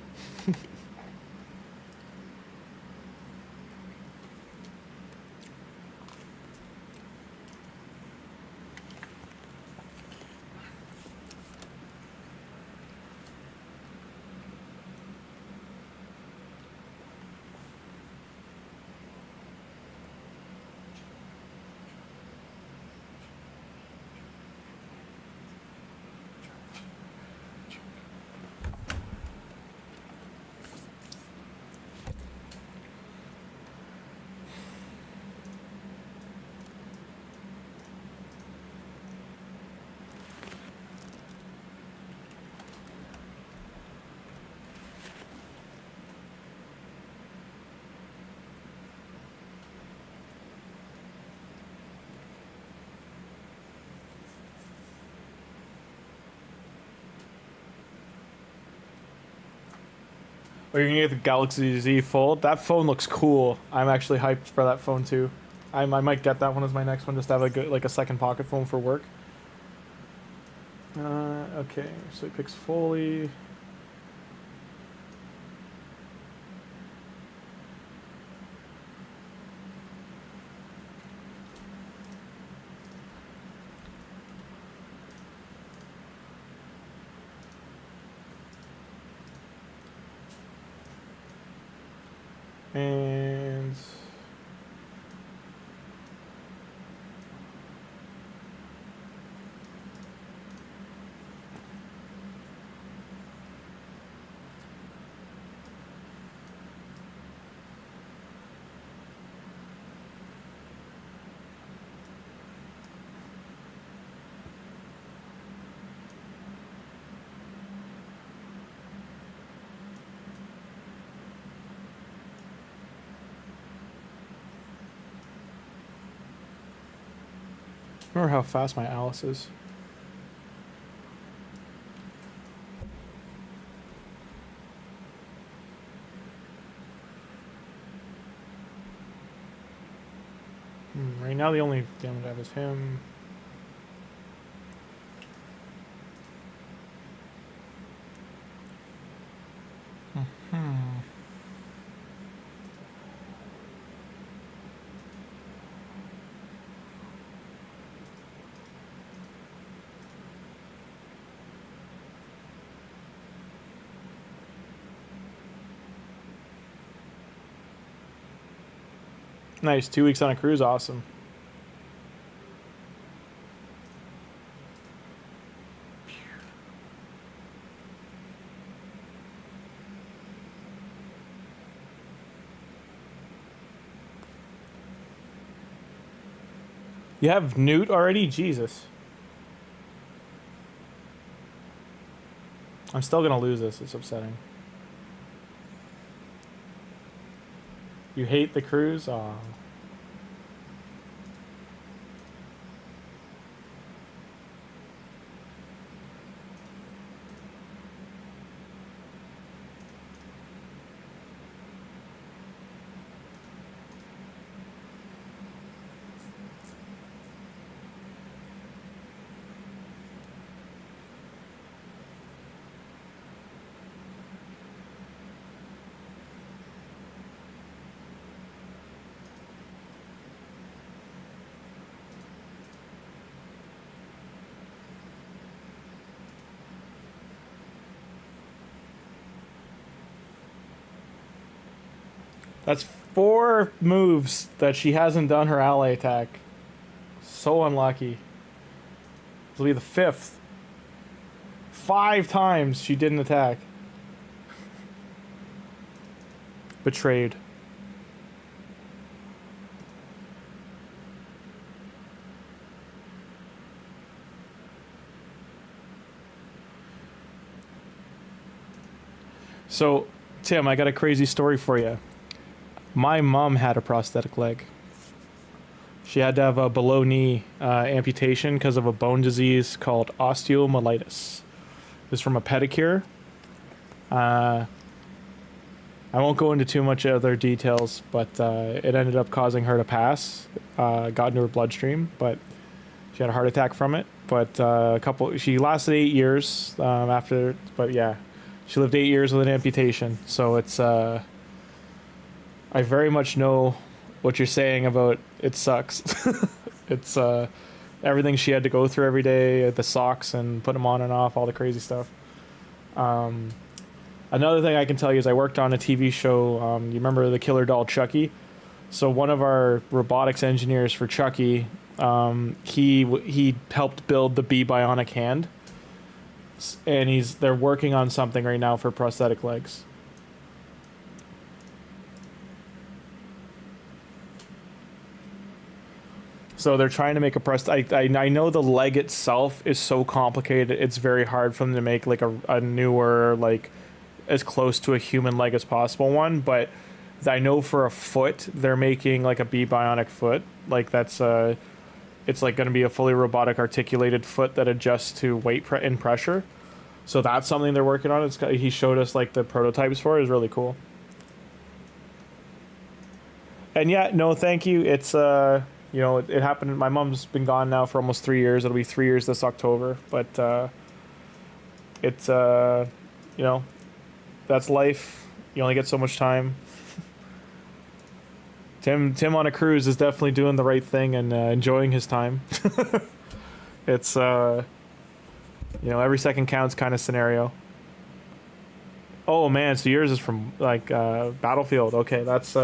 Speaker 1: Or you're gonna get the Galaxy Z Fold. That phone looks cool. I'm actually hyped for that phone too. I might get that one as my next one, just to have a good, like a second pocket phone for work. Okay, so he picks Foley. And remember how fast my Alice is. Right now the only damage I have is him. Nice, 2 weeks on a cruise, awesome. You have Newt already? Jesus. I'm still gonna lose this, it's upsetting. You hate the cruise? Aw. That's 4 moves that she hasn't done her ally attack. So unlucky. This will be the 5th. 5 times she didn't attack. Betrayed. So, Tim, I got a crazy story for you. My mom had a prosthetic leg. She had to have a below knee amputation because of a bone disease called osteomyelitis. It was from a pedicure. I won't go into too much other details, but it ended up causing her to pass. Got into her bloodstream, but she had a heart attack from it. But she lasted 8 years after. But yeah, she lived 8 years with an amputation. So it's. I very much know what you're saying about it sucks. It's everything she had to go through every day, the socks and put them on and off, all the crazy stuff. Another thing I can tell you is I worked on a TV show. You remember the killer doll Chucky? So one of our robotics engineers for Chucky, he helped build the Bee Bionic hand, and they're working on something right now for prosthetic legs. So they're trying to make a I know the leg itself is so complicated. It's very hard for them to make like a newer, like as close to a human leg as possible one. But I know for a foot they're making like a Bee Bionic foot. Like that's it's like going to be a fully robotic articulated foot that adjusts to weight and pressure. So that's something they're working on. He showed us like the prototypes for it. Is really cool. And yeah, no, thank you. It's you know, it happened. My mom's been gone now for almost 3 years. It'll be 3 years this October. But it's, you know, that's life. You only get so much time. Tim on a cruise is definitely doing the right thing and enjoying his time. It's, you know, every second counts kind of scenario. Oh, man, so yours is from, like, Battlefield. Okay, that's...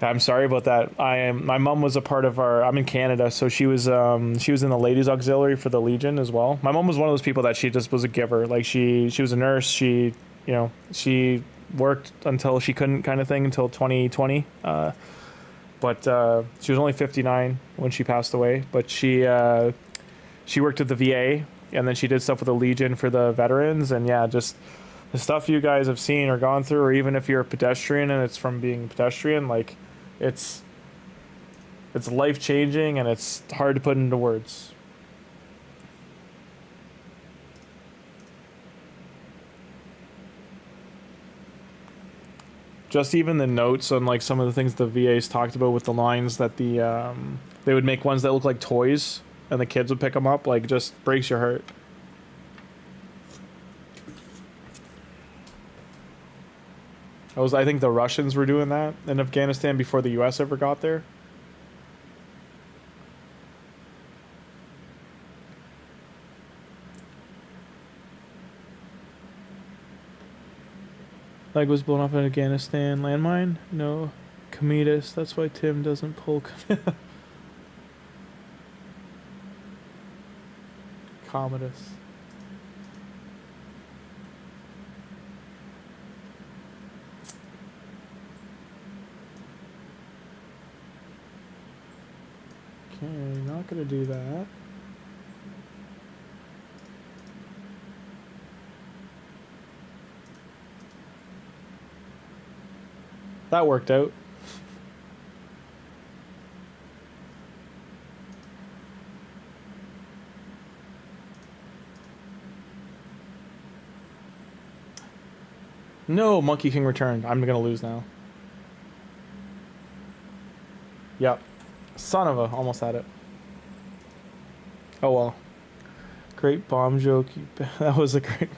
Speaker 1: I'm sorry about that. My mom was a part of I'm in Canada, so she was in the ladies auxiliary for the Legion as well. My mom was one of those people that she just was a giver. Like she was a nurse. She worked until she couldn't, kind of thing, until 2020. But she was only 59 when she passed away. But she worked at the VA, and then she did stuff with the Legion for the veterans. And yeah, just the stuff you guys have seen or gone through, or even if you're a pedestrian and it's from being a pedestrian, like. It's It's life changing and it's hard to put into words. Just even the notes on like some of the things the VAs talked about with the lines that the they would make ones that look like toys and the kids would pick them up, like just breaks your heart. I think the Russians were doing that in Afghanistan before the US ever got there. Leg was blown off in Afghanistan. Landmine? No. Cometus. That's why Tim doesn't pull. Cometus. Okay, not gonna do that. That worked out. No, Monkey King returned. I'm gonna lose now. Yep. Son of a, almost had it. Oh well. Great bomb joke. That was a great...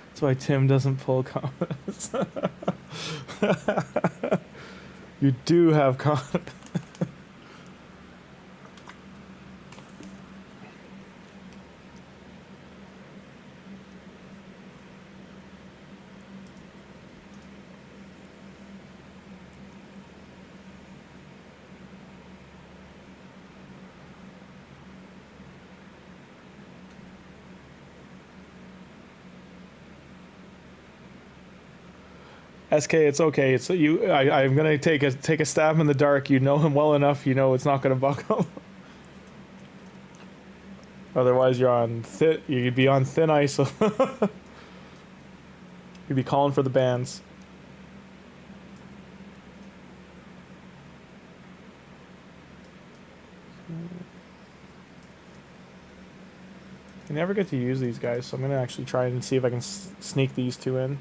Speaker 1: That's why Tim doesn't pull comments. You do have comments. SK, it's okay. It's you. I'm gonna take a stab in the dark. You know him well enough. You know it's not gonna buck him. Otherwise, you're on thin. You'd be on thin ice. You'd be calling for the bans. I never get to use these guys, so I'm gonna actually try and see if I can sneak these two in.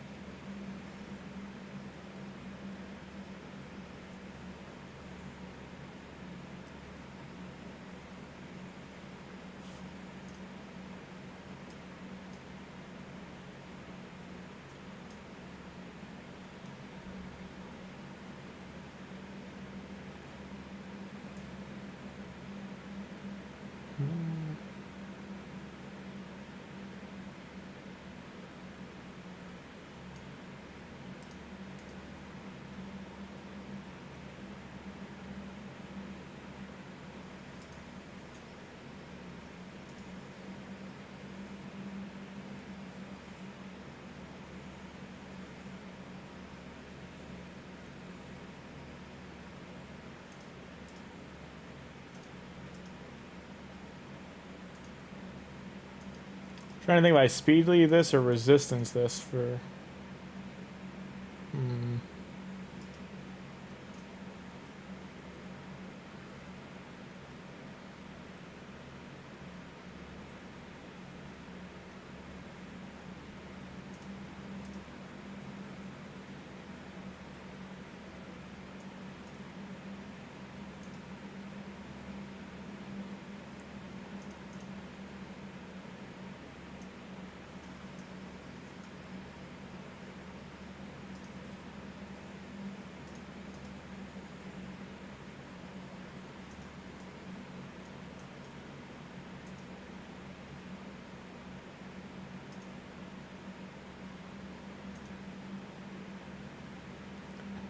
Speaker 1: Trying to think if I speedly this or resistance this for.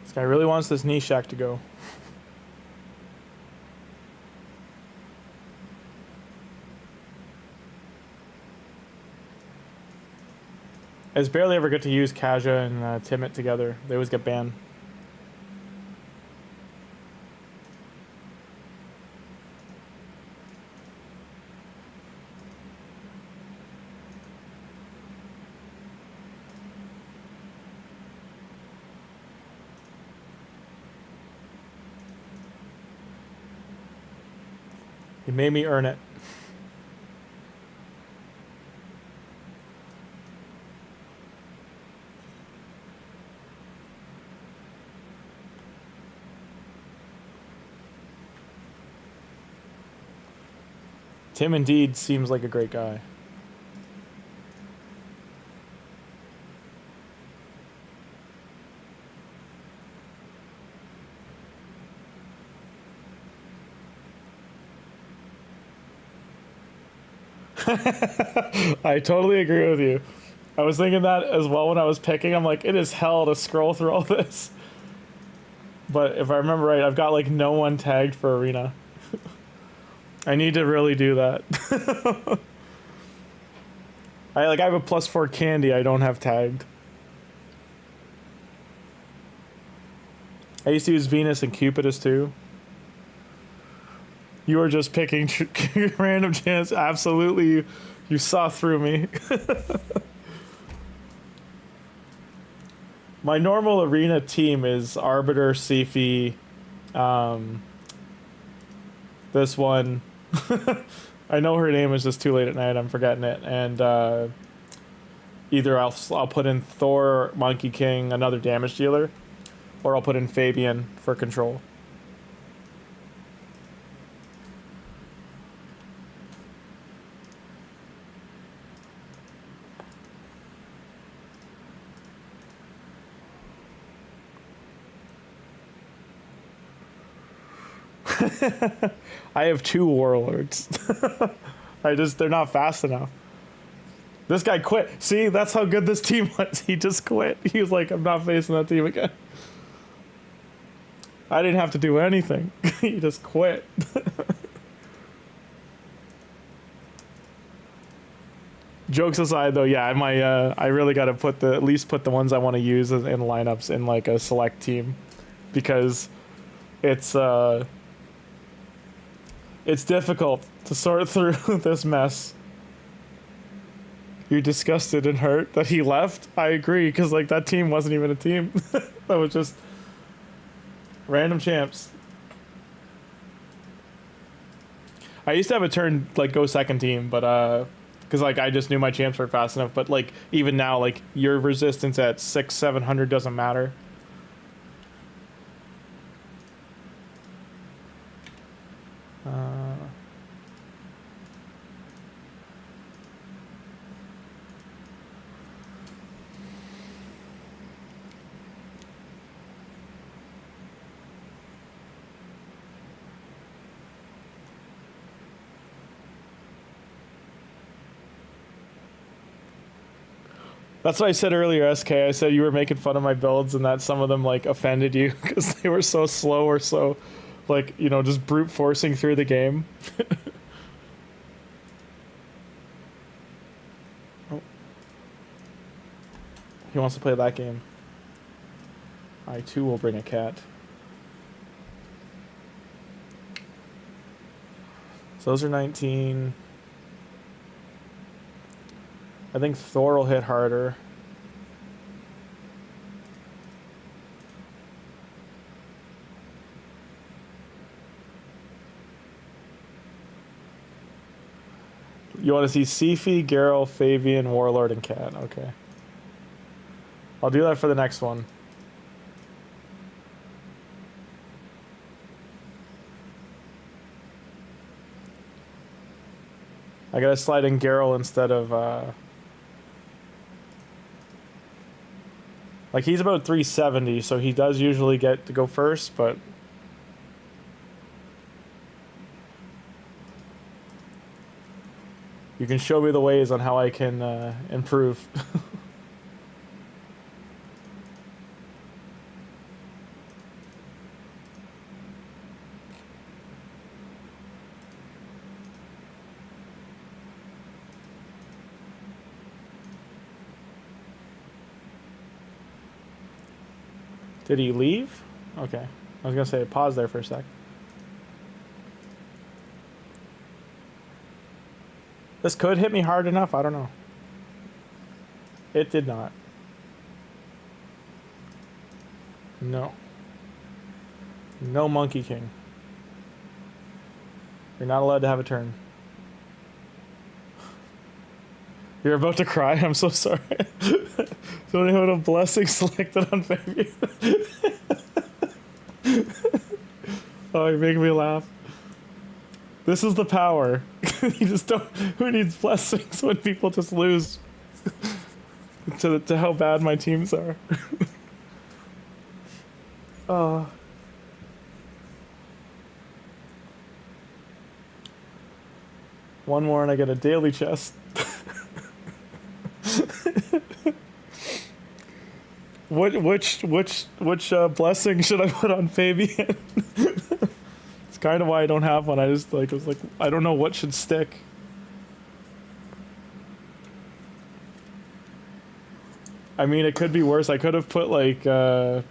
Speaker 1: This guy really wants this knee shack to go. I just barely ever get to use Kaja and Timit together. They always get banned. You made me earn it. Tim indeed seems like a great guy. I totally agree with you. I was thinking that as well when I was picking. I'm like, it is hell to scroll through all this. But if I remember right, I've got like no one tagged for arena. I need to really do that. I have a +4 candy I don't have tagged. I used to use Venus and Cupidus too. You were just picking random chance. Absolutely, you saw through me. My normal arena team is Arbiter, Sifi, this one. I know her name is just too late at night. I'm forgetting it. And either I'll put in Thor, Monkey King, another damage dealer, or I'll put in Fabian for control. I have 2 warlords. They're not fast enough. This guy quit. See, that's how good this team was. He just quit. He was like, I'm not facing that team again. I didn't have to do anything. He just quit. Jokes aside though, yeah, I really got to at least put the ones I want to use in lineups in like a select team, because it's difficult to sort through this mess. You're disgusted and hurt that he left? I agree, because like that team wasn't even a team. That was just random champs. I used to have a turn like go second team, but because like I just knew my champs were fast enough. But like even now, like your resistance at 600-700 doesn't matter. That's what I said earlier, SK. I said you were making fun of my builds and that some of them like offended you because they were so slow or so like, you know, just brute forcing through the game. Oh. He wants to play that game. I too will bring a cat. So those are 19. I think Thor will hit harder. You want to see Sifi, Geralt, Fabian, Warlord, and Cat. Okay. I'll do that for the next one. I gotta slide in Geralt instead of like he's about 370, so he does usually get to go first, but you can show me the ways on how I can improve. Did he leave? Okay. I was gonna say pause there for a sec. This could hit me hard enough, I don't know. It did not. No. No Monkey King. You're not allowed to have a turn. You're about to cry? I'm so sorry. Don't have a blessing selected on baby. Oh, you're making me laugh. This is the power. You just don't. Who needs blessings when people just lose to how bad my teams are? One more and I get a daily chest. Which blessing should I put on Fabian? It's kind of why I don't have one. I was like, I don't know what should stick. I mean, it could be worse. I could have put like the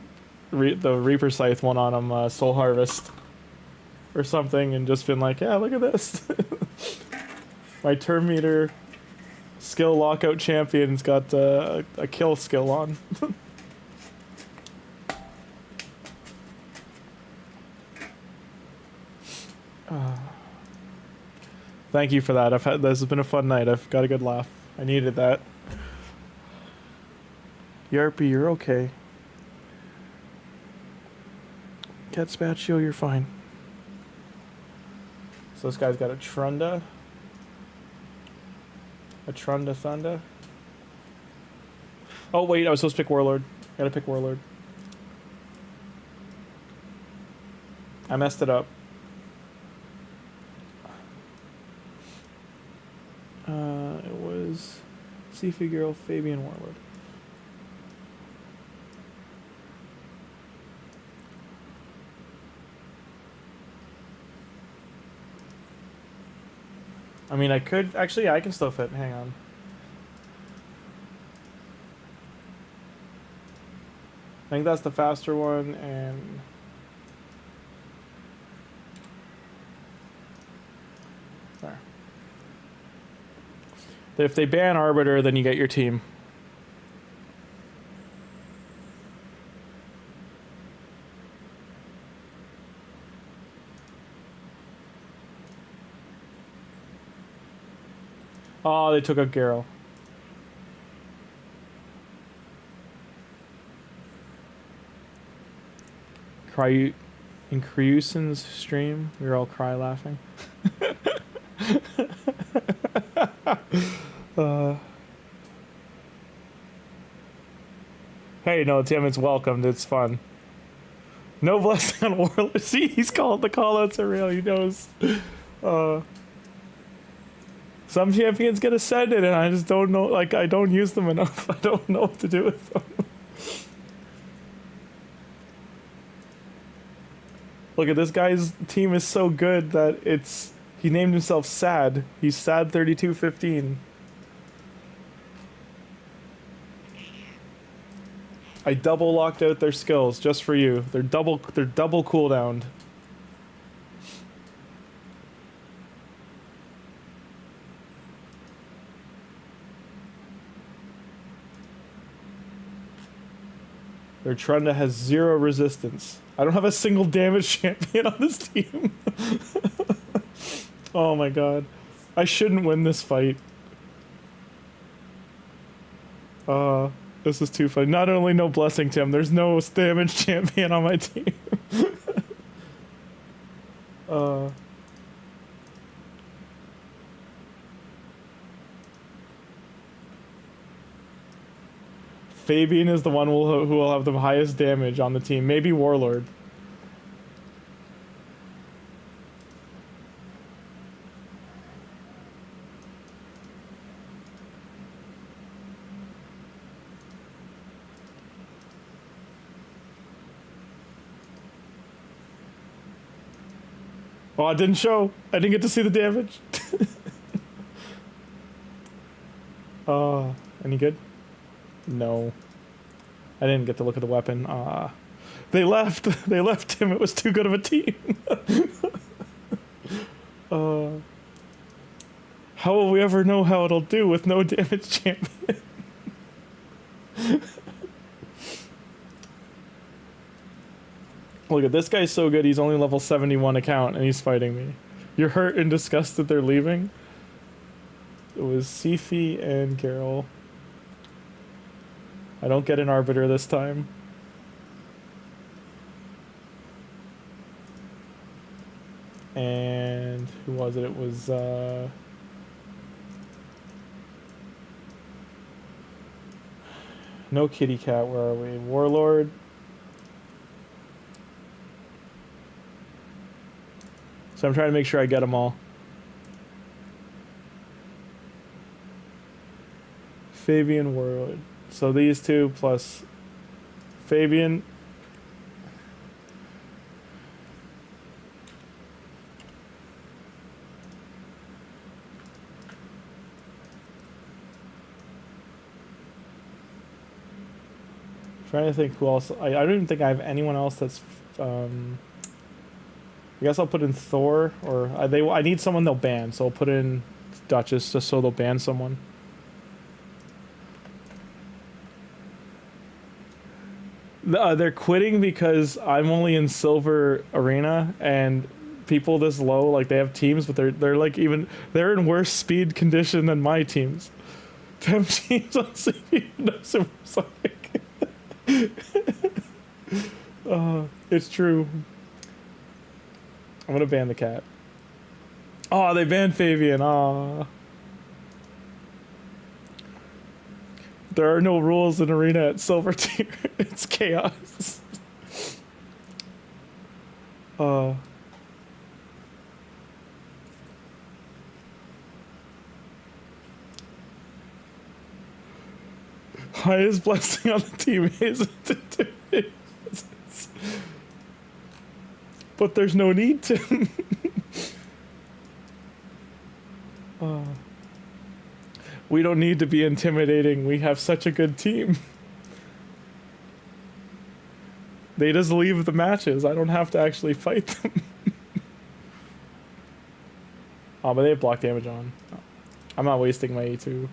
Speaker 1: Reaper Scythe one on him, Soul Harvest, or something, and just been like, yeah, look at this. My turn meter skill lockout champion's got a kill skill on. Thank you for that. This has been a fun night. I've got a good laugh. I needed that. Yarpy, you're okay. Cat Spatio, you're fine. So this guy's got a Trunda. A Trunda Thunda. Oh wait, I was supposed to pick Warlord. Gotta pick Warlord. I messed it up. It was Seafy Girl, Fabian, Warlord. I mean, I could actually. Yeah, I can still fit. Hang on. I think that's the faster one, and there. If they ban Arbiter, then you get your team. Oh, they took out Garrow. Cry in Kryusen's stream, we were all cry laughing. Hey, no, Tim, it's welcomed. It's fun. No blessing on Warlord. See, he's called the callouts are real. He knows. Some champions get ascended, and I just don't know. Like, I don't use them enough. I don't know what to do with them. Look at this guy's team is so good that he named himself Sad. He's Sad 3215. I double locked out their skills just for you. They're double cooldowned. Their Trunda has 0 resistance. I don't have a single damage champion on this team. Oh my god. I shouldn't win this fight. This is too funny. Not only no blessing, Tim, there's no damage champion on my team. Fabian is the one who will have the highest damage on the team. Maybe Warlord. Oh, it didn't show. I didn't get to see the damage. Any good? No. I didn't get to look at the weapon. They left. They left him. It was too good of a team. How will we ever know how it'll do with no damage champion? Look at this guy's so good. He's only level 71 account and he's fighting me. You're hurt and disgusted they're leaving? It was Sifi and Garrel. I don't get an arbiter this time. And who was it? It was no kitty cat. Where are we? Warlord. So I'm trying to make sure I get them all. Fabian, Warlord. So these two plus Fabian. Trying to think who else. I don't even think I have anyone else that's. I guess I'll put in Thor, or I need someone they'll ban, so I'll put in Duchess just so they'll ban someone. They're quitting because I'm only in Silver Arena, and people this low, like, they have teams, but they're like they're in worse speed condition than my teams. Them teams on CD no Supersonic. It's true. I'm gonna ban the cat. Oh, they banned Fabian. Ah. There are no rules in Arena at Silver tier. It's chaos. Highest blessing on the team is but there's no need to. We don't need to be intimidating. We have such a good team. They just leave the matches. I don't have to actually fight them. Oh, but they have block damage on. I'm not wasting my E2.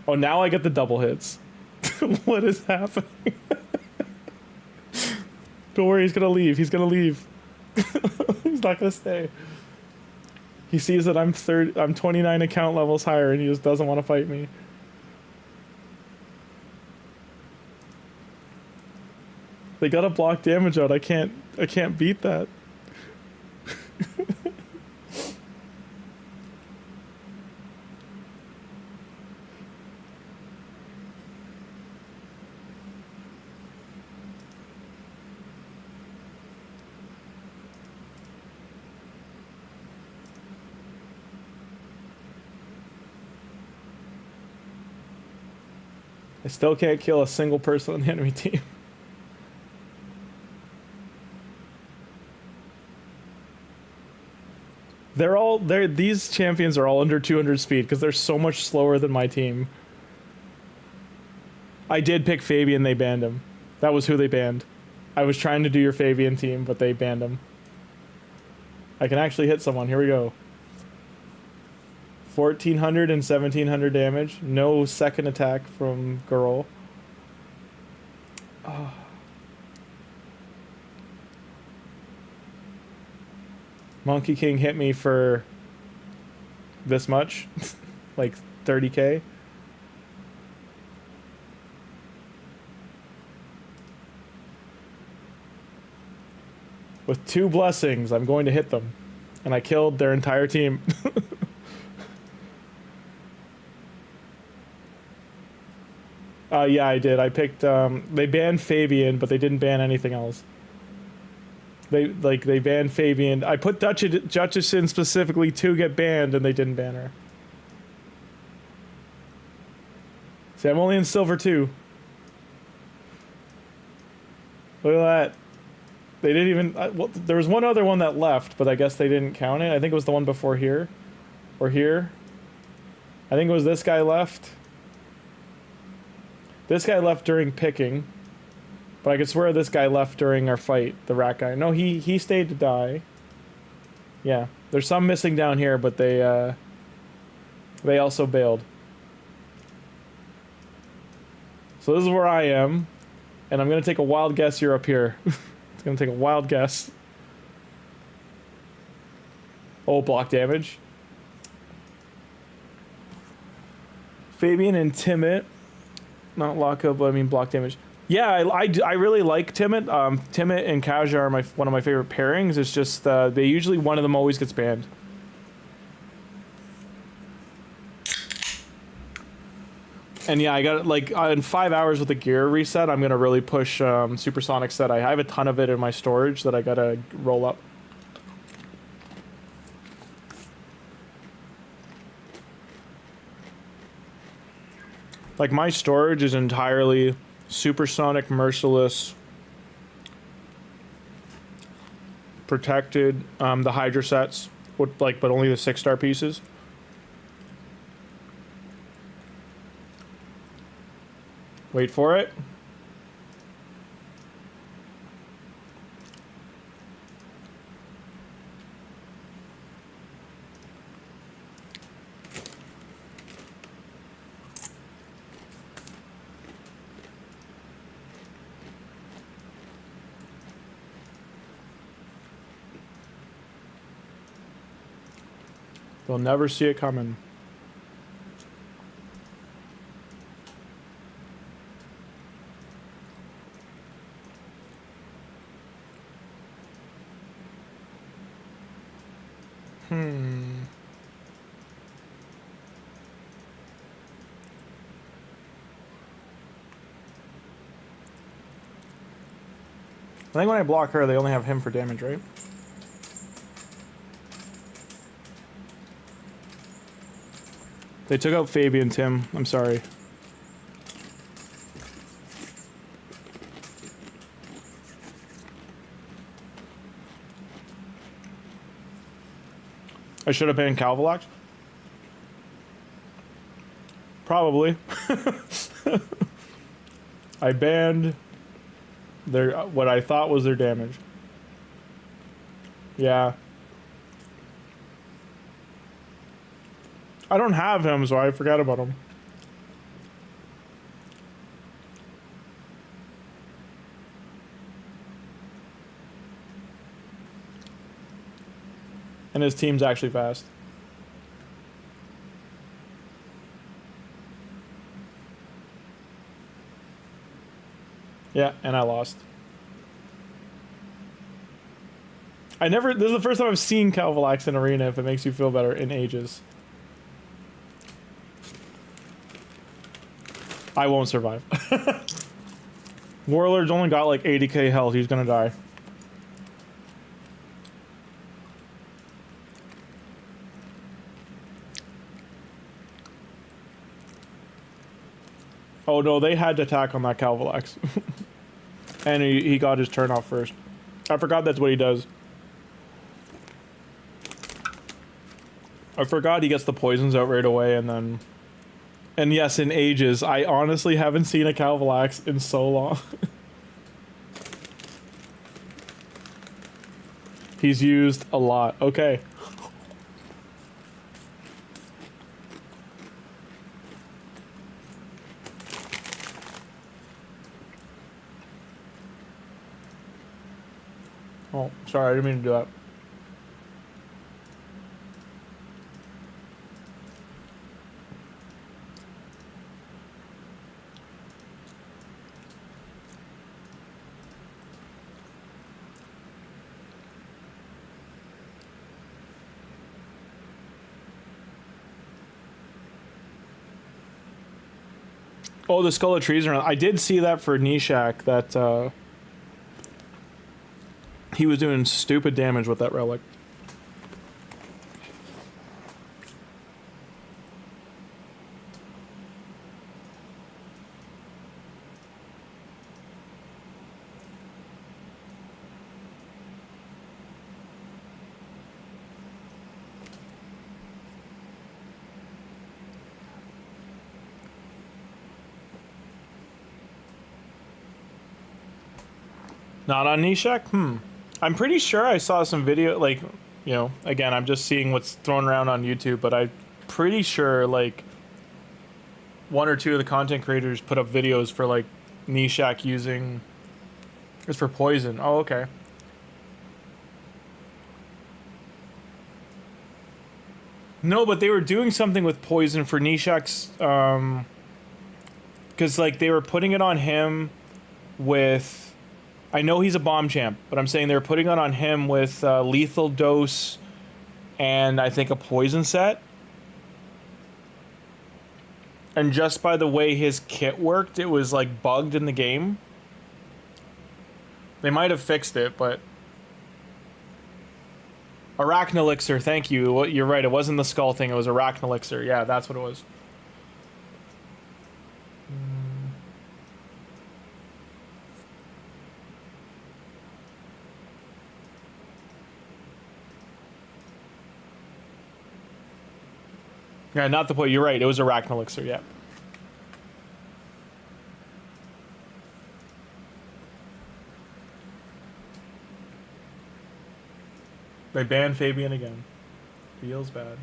Speaker 1: Oh, now I get the double hits. What is happening? Don't worry, he's gonna leave. He's gonna leave. He's not gonna stay. He sees that I'm 29 account levels higher, and he just doesn't want to fight me. They got a block damage out. I can't beat that. I still can't kill a single person on the enemy team. These champions are all under 200 speed because they're so much slower than my team. I did pick Fabian, they banned him. That was who they banned. I was trying to do your Fabian team, but they banned him. I can actually hit someone. Here we go. 1400 and 1700 damage. No second attack from Girl. Oh. Monkey King hit me for this much. Like 30k. With 2 blessings, I'm going to hit them. And I killed their entire team. Yeah, I did. I picked, they banned Fabian, but they didn't ban anything else. They banned Fabian. I put Duchess in specifically to get banned, and they didn't ban her. See, I'm only in Silver 2. Look at that. They didn't even, well, there was one other one that left, but I guess they didn't count it. I think it was the one before here. Or here. I think it was this guy left. This guy left during picking, but I could swear this guy left during our fight, the rat guy. No, he stayed to die. Yeah, there's some missing down here, but they also bailed. So this is where I am, and I'm gonna take a wild guess you're up here. It's gonna take a wild guess. Oh, block damage. Fabian and Timid. Not lockup, but I mean block damage. Yeah, I really like Timid. Timid and Kaja are one of my favorite pairings. It's just they usually, one of them always gets banned. And yeah, I got like in 5 hours with the gear reset, I'm gonna really push Supersonic set. I have a ton of it in my storage that I gotta roll up. Like my storage is entirely Supersonic, Merciless, Protected, the Hydra sets, with but only the 6-star pieces. Wait for it. They'll never see it coming. I think when I block her, they only have him for damage, right? They took out Fabian, Tim. I'm sorry. I should have banned Calvalax. Probably. I banned their what I thought was their damage. Yeah. I don't have him, so I forgot about him. And his team's actually fast. Yeah, and I lost. This is the first time I've seen Calvalax in Arena, if it makes you feel better, in ages. I won't survive. Warlord's only got like 80k health, he's gonna die. Oh no, they had to attack on that Calvalax. And he got his turn off first. I forgot that's what he does. I forgot he gets the poisons out right away, and then... And yes, in ages, I honestly haven't seen a Calvalax in so long. He's used a lot. Okay. Oh, sorry, I didn't mean to do that. Oh, the Skull of Trees are... I did see that for Nishak, that he was doing stupid damage with that relic. Not on Nishak? I'm pretty sure I saw some video, like, you know, again, I'm just seeing what's thrown around on YouTube, but I'm pretty sure, like, one or two of the content creators put up videos for, like, Nishak using... It's for poison. Oh, okay. No, but they were doing something with poison for Nishak's, because like they were putting it on him with, I know he's a bomb champ, but I'm saying they were putting it on him with lethal dose and I think a poison set. And just by the way his kit worked, it was like bugged in the game. They might have fixed it, but Arachnelixir, thank you. You're right, it wasn't the skull thing, it was Arachnelixir. Yeah, that's what it was. Yeah, not the point. You're right, it was Arachnelixir, yeah. They banned Fabian again. Feels bad.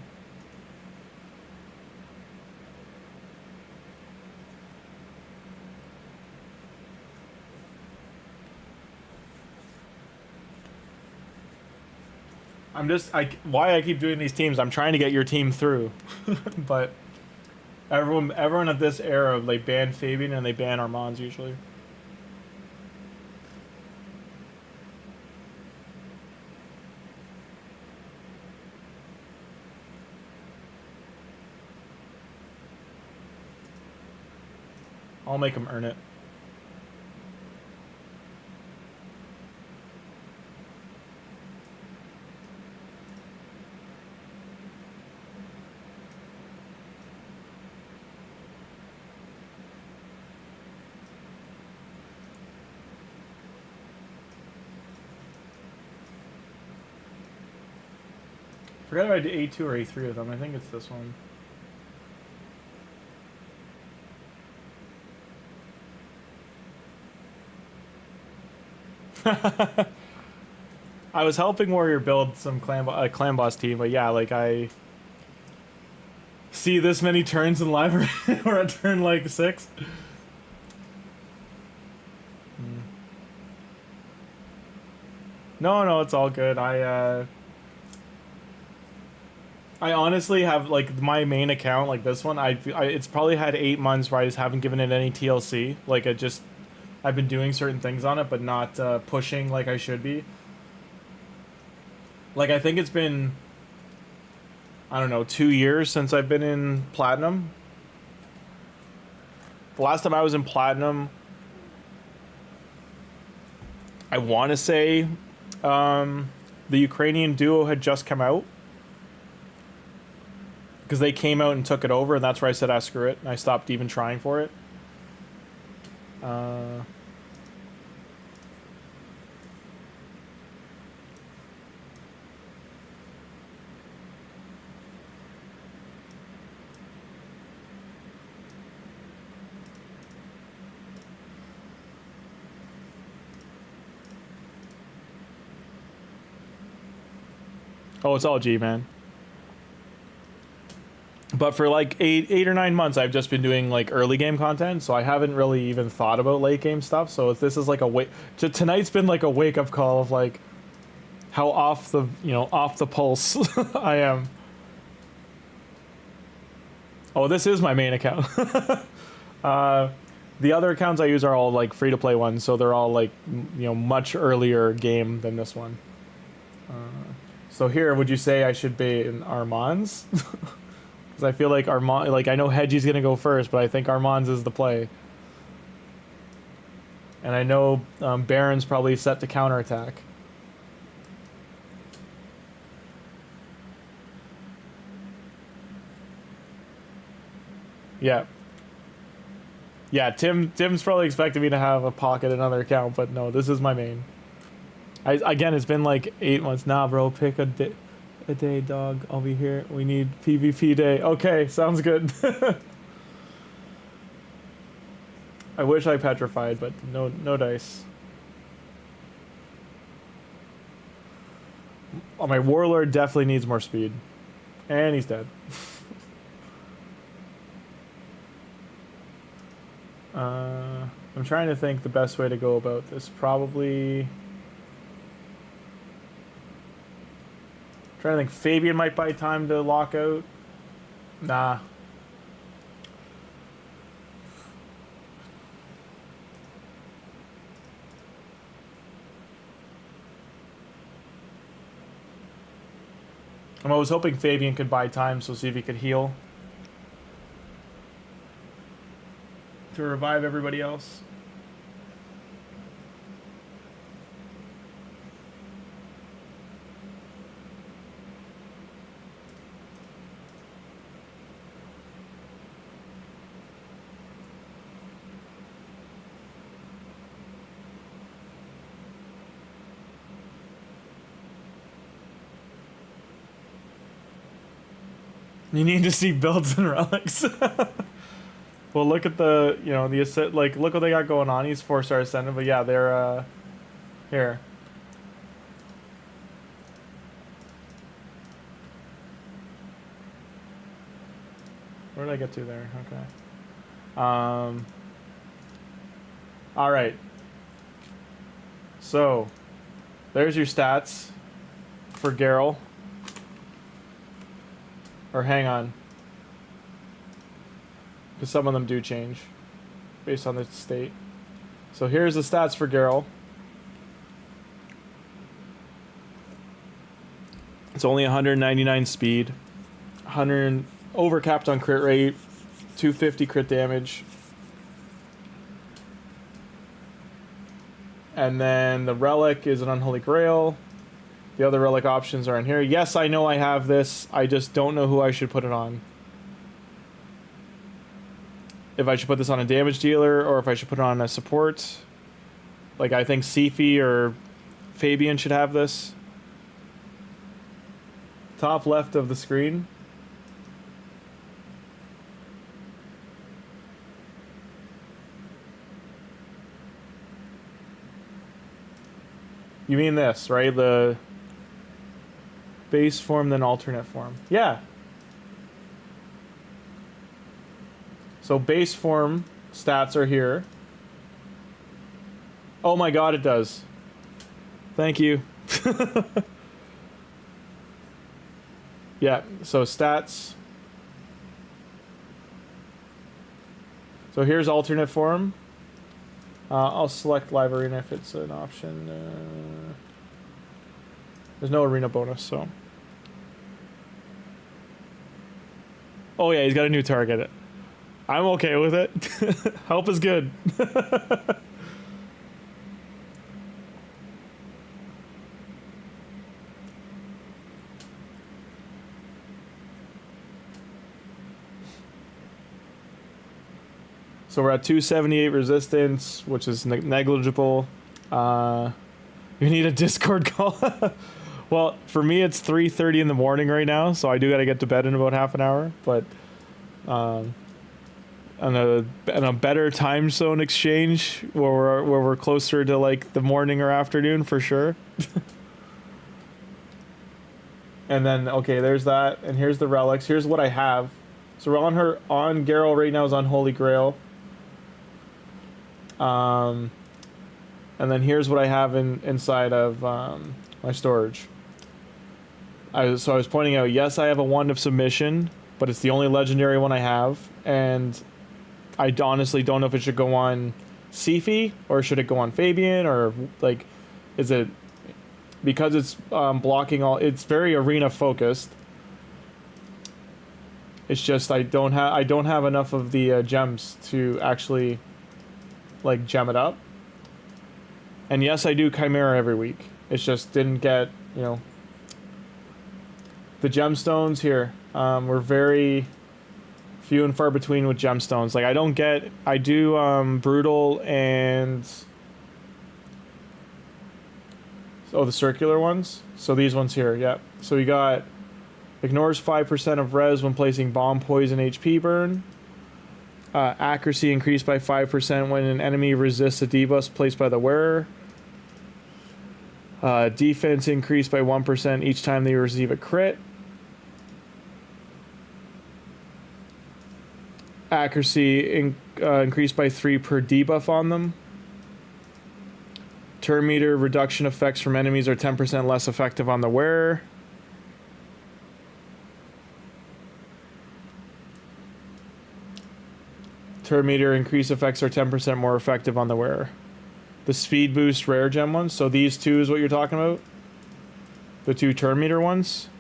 Speaker 1: Why I keep doing these teams, I'm trying to get your team through. But everyone at this era, they ban Fabian and they ban Armands usually. I'll make him earn it. Forgot if I did A2 or A3 with them. I think it's this one. I was helping Warrior build some clan boss team, but yeah, like I see this many turns in live. We're at turn like 6. No, it's all good. I honestly have like my main account, like this one. It's probably had 8 months where I just haven't given it any TLC. Like I've been doing certain things on it, but not pushing like I should be. Like I think it's been, I don't know, 2 years since I've been in Platinum. The last time I was in Platinum, I want to say the Ukrainian duo had just come out. Because they came out and took it over, and that's where I said, screw it, and I stopped even trying for it. Oh, it's all G, man. But for like 8 or 9 months, I've just been doing like early game content, so I haven't really even thought about late game stuff. So if this is like tonight's been like a wake up call of like how off the pulse I am. Oh, this is my main account. The other accounts I use are all like free to play ones, so they're all like much earlier game than this one. So here, would you say I should be in Armands? Because I feel like Armand, like I know Hedgie's gonna go first, but I think Armands is the play. And I know Baron's probably set to counterattack. Yeah. Yeah, Tim's probably expecting me to have a pocket another account, but no, this is my main. Again, it's been like 8 months. Nah, bro, pick a day, dog. I'll be here. We need PvP day. Okay, sounds good. I wish I petrified, but no dice. Oh, my warlord definitely needs more speed. And he's dead. I'm trying to think the best way to go about this. Probably... Trying to think, Fabian might buy time to lock out. Nah. I was hoping Fabian could buy time, so see if he could heal. To revive everybody else. You need to see builds and relics. Well, look at the, you know, the ascent, like, look what they got going on. He's 4-star ascendant, but yeah, they're, here. Where did I get to there? Okay. Alright. So, there's your stats for Geralt. Or hang on. Because some of them do change based on the state. So here's the stats for Geralt. It's only 199 speed, 100 overcapped on crit rate, 250 crit damage. And then the relic is an Unholy Grail. The other relic options are in here. Yes, I know I have this. I just don't know who I should put it on. If I should put this on a damage dealer or if I should put it on a support. Like, I think Sifi or Fabian should have this. Top left of the screen. You mean this, right? The base form, then alternate form. Yeah. So base form stats are here. Oh my god, it does. Thank you. Yeah, so stats. So here's alternate form. I'll select live arena if it's an option. There's no arena bonus, so. Oh yeah, he's got a new target. I'm okay with it. Help is good. So we're at 278 resistance, which is negligible. You need a Discord call. Well, for me, it's 3:30 in the morning right now, so I do got to get to bed in about half an hour. But on a better time zone exchange, where we're closer to like the morning or afternoon for sure. And then okay, there's that, and here's the relics. Here's what I have. So we're on Geralt right now is on Holy Grail. And then here's what I have inside of my storage. So I was pointing out, yes, I have a Wand of Submission, but it's the only legendary one I have, and I honestly don't know if it should go on Sifi or should it go on Fabian, or like, is it because it's blocking all? It's very arena focused. It's just I don't have enough of the gems to actually like gem it up. And yes, I do Chimera every week. It's just didn't get, you know, the gemstones here. We're very few and far between with gemstones. Like I do brutal and the circular ones. So these ones here, yeah. So we got ignores 5% of res when placing bomb, poison, HP burn. Accuracy increased by 5% when an enemy resists a debuff placed by the wearer. Defense increased by 1% each time they receive a crit. Accuracy increased by 3 per debuff on them. Turn meter reduction effects from enemies are 10% less effective on the wearer. Turn meter increase effects are 10% more effective on the wearer. The speed boost rare gem ones. So these two is what you're talking about? The two turn meter ones?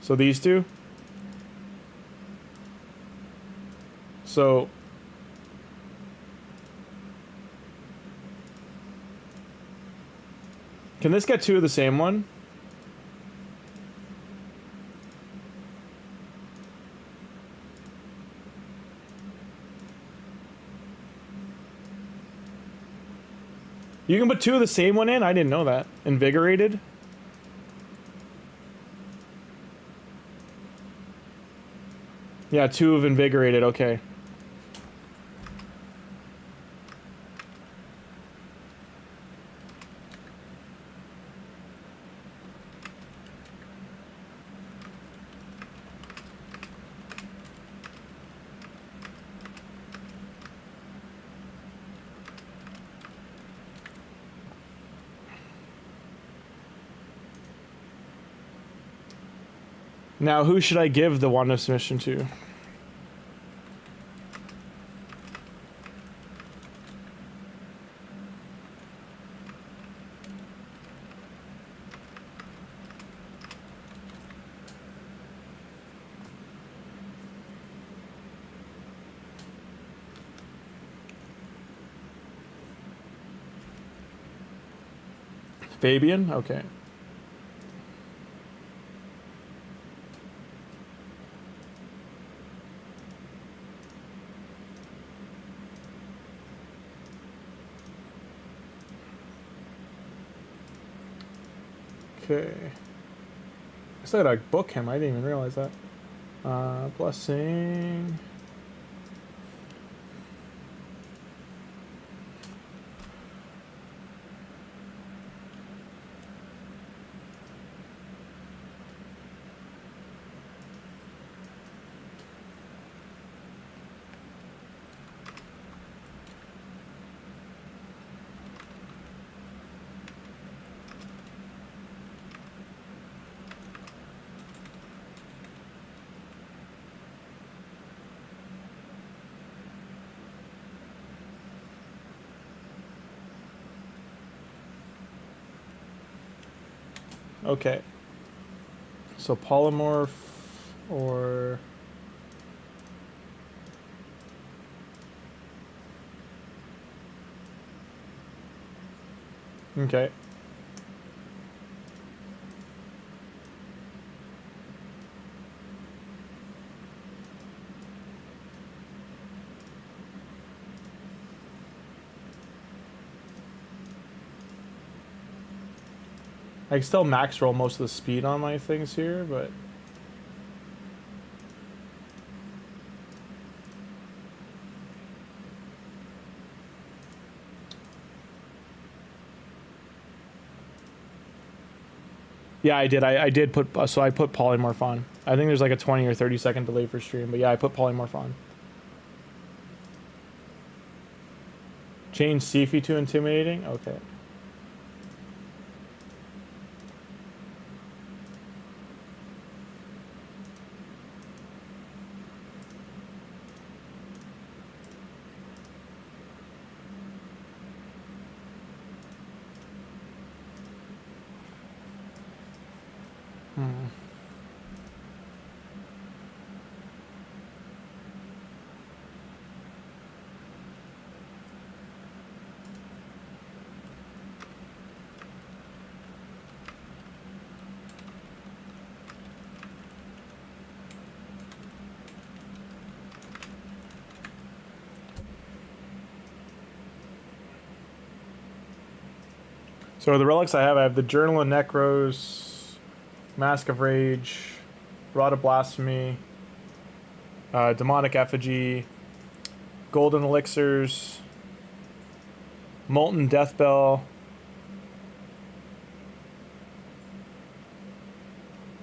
Speaker 1: So these two? So can this get two of the same one? You can put two of the same one in? I didn't know that. Invigorated? Yeah, two of Invigorated, okay. Now, who should I give the wand of submission to? Fabian? Okay. Okay. I said I'd book him. I didn't even realize that. Blessing. Okay. So polymorph or okay. I can still max roll most of the speed on my things here, but yeah, I did. I did put so I put polymorph on. I think there's like a 20 or 30-second delay for stream, but yeah, I put polymorph on. Change Sifi to intimidating. Okay. So the relics I have the Journal of Necros, Mask of Rage, Rod of Blasphemy, Demonic Effigy, Golden Elixirs, Molten Death Bell.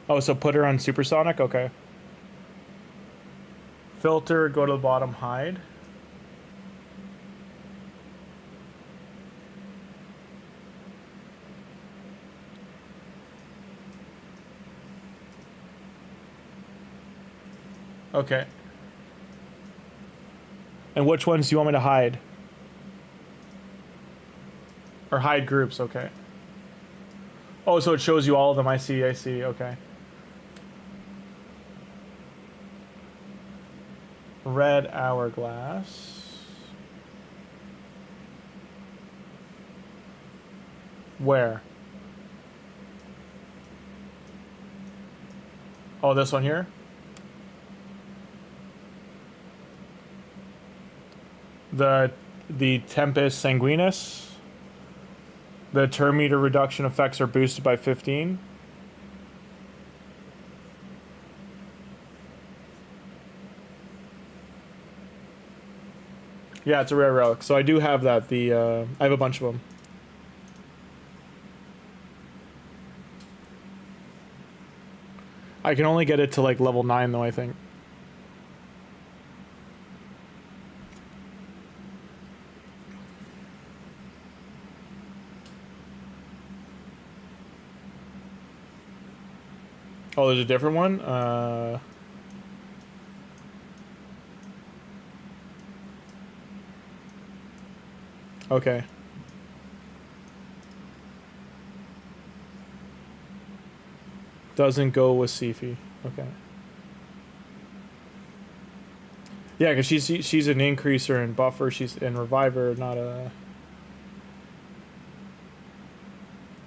Speaker 1: Oh, so put her on Supersonic? Okay. Filter, go to the bottom, hide. Okay. And which ones do you want me to hide? Or hide groups, okay. Oh, so it shows you all of them. I see, okay. Red hourglass. Where? Oh, this one here? The Tempest Sanguinis. The turn meter reduction effects are boosted by 15. Yeah, it's a rare relic. So I do have that. I have a bunch of them. I can only get it to like level 9 though, I think. Oh, there's a different one? Okay. Doesn't go with Sifi. Okay. Yeah, because she's an increaser and buffer. She's in reviver, not a...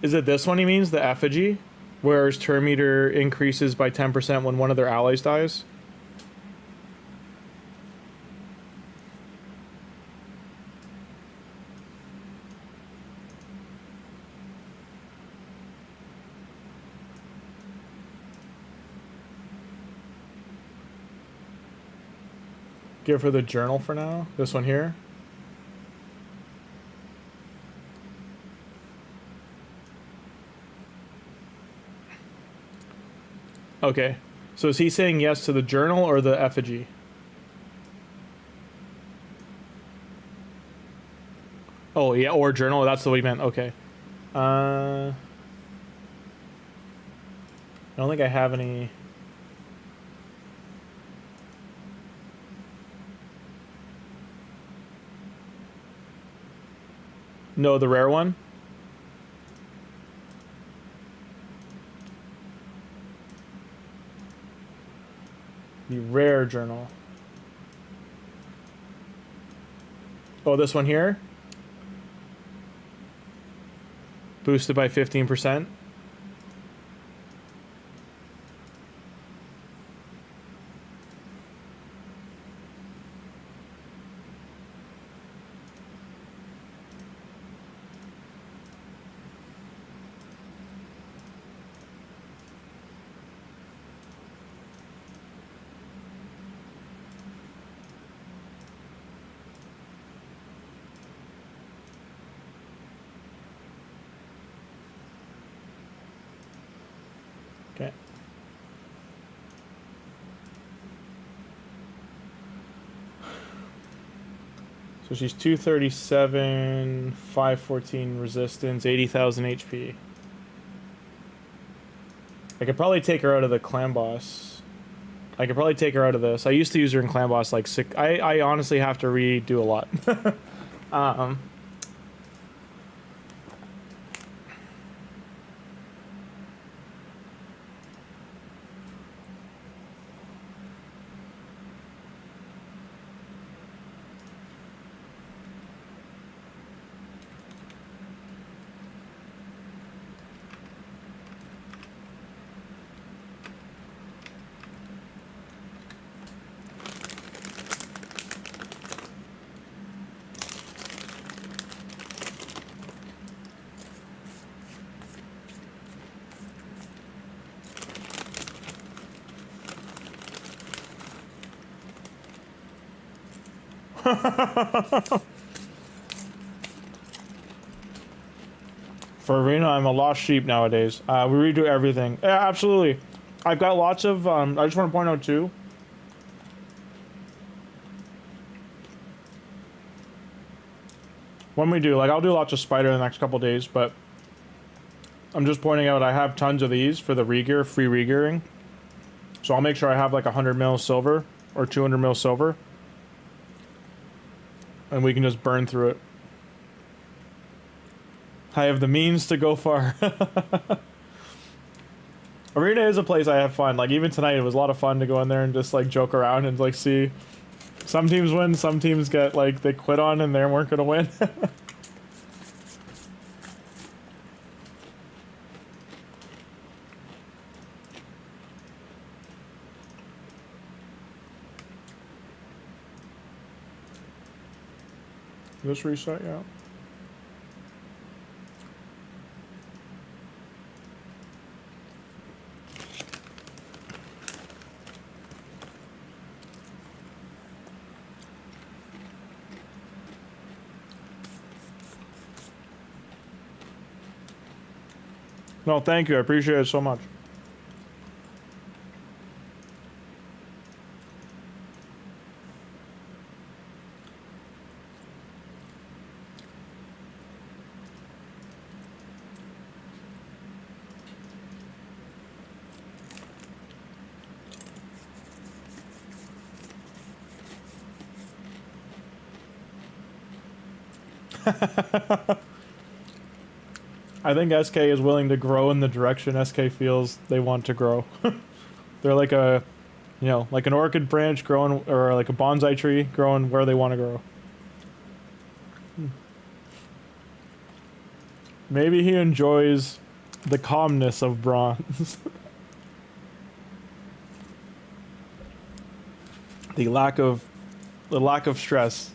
Speaker 1: Is it this one he means? The effigy? Where his turn meter increases by 10% when one of their allies dies? Give her the journal for now. This one here. Okay. So is he saying yes to the journal or the effigy? Oh, yeah, or journal. That's what he meant. Okay. I don't think I have any... No, the rare one? The rare journal. Oh, this one here? Boosted by 15%. Okay. So she's 237, 514 resistance, 80,000 HP. I could probably take her out of the clan boss. I could probably take her out of this. I used to use her in clan boss like six. I honestly have to redo a lot. For arena, I'm a lost sheep nowadays. We redo everything. Yeah, absolutely. I've got lots of. I just want to point out too. When we do, like, I'll do lots of spider in the next couple days, but I'm just pointing out I have tons of these for the regear, free regearing. So I'll make sure I have like 100 mil silver or 200 mil silver. And we can just burn through it. I have the means to go far. Arena is a place I have fun. Like, even tonight, it was a lot of fun to go in there and just, like, joke around and, like, see. Some teams win, some teams get, like, they quit on and they weren't gonna win. Just reset, yeah. No, thank you. I appreciate it so much. I think SK is willing to grow in the direction SK feels they want to grow. They're like a, you know, like an orchid branch growing, or like a bonsai tree growing where they want to grow. Maybe he enjoys the calmness of bronze. the lack of stress.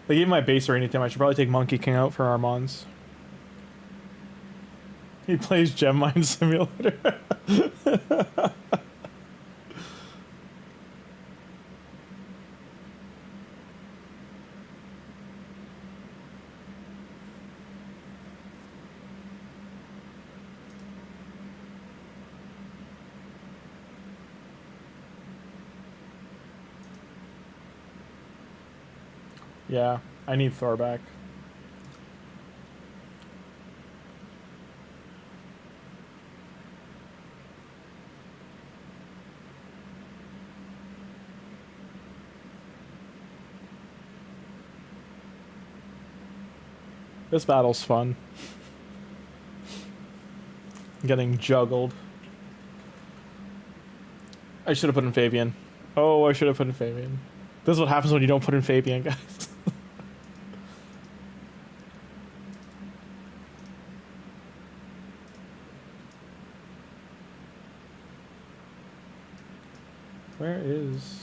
Speaker 1: Like, even my base or anything, I should probably take Monkey King out for Armands. He plays Gem Mine Simulator. Yeah, I need Thor back. This battle's fun. Getting juggled. I should have put in Fabian. Oh, I should have put in Fabian. This is what happens when you don't put in Fabian, guys. Where is...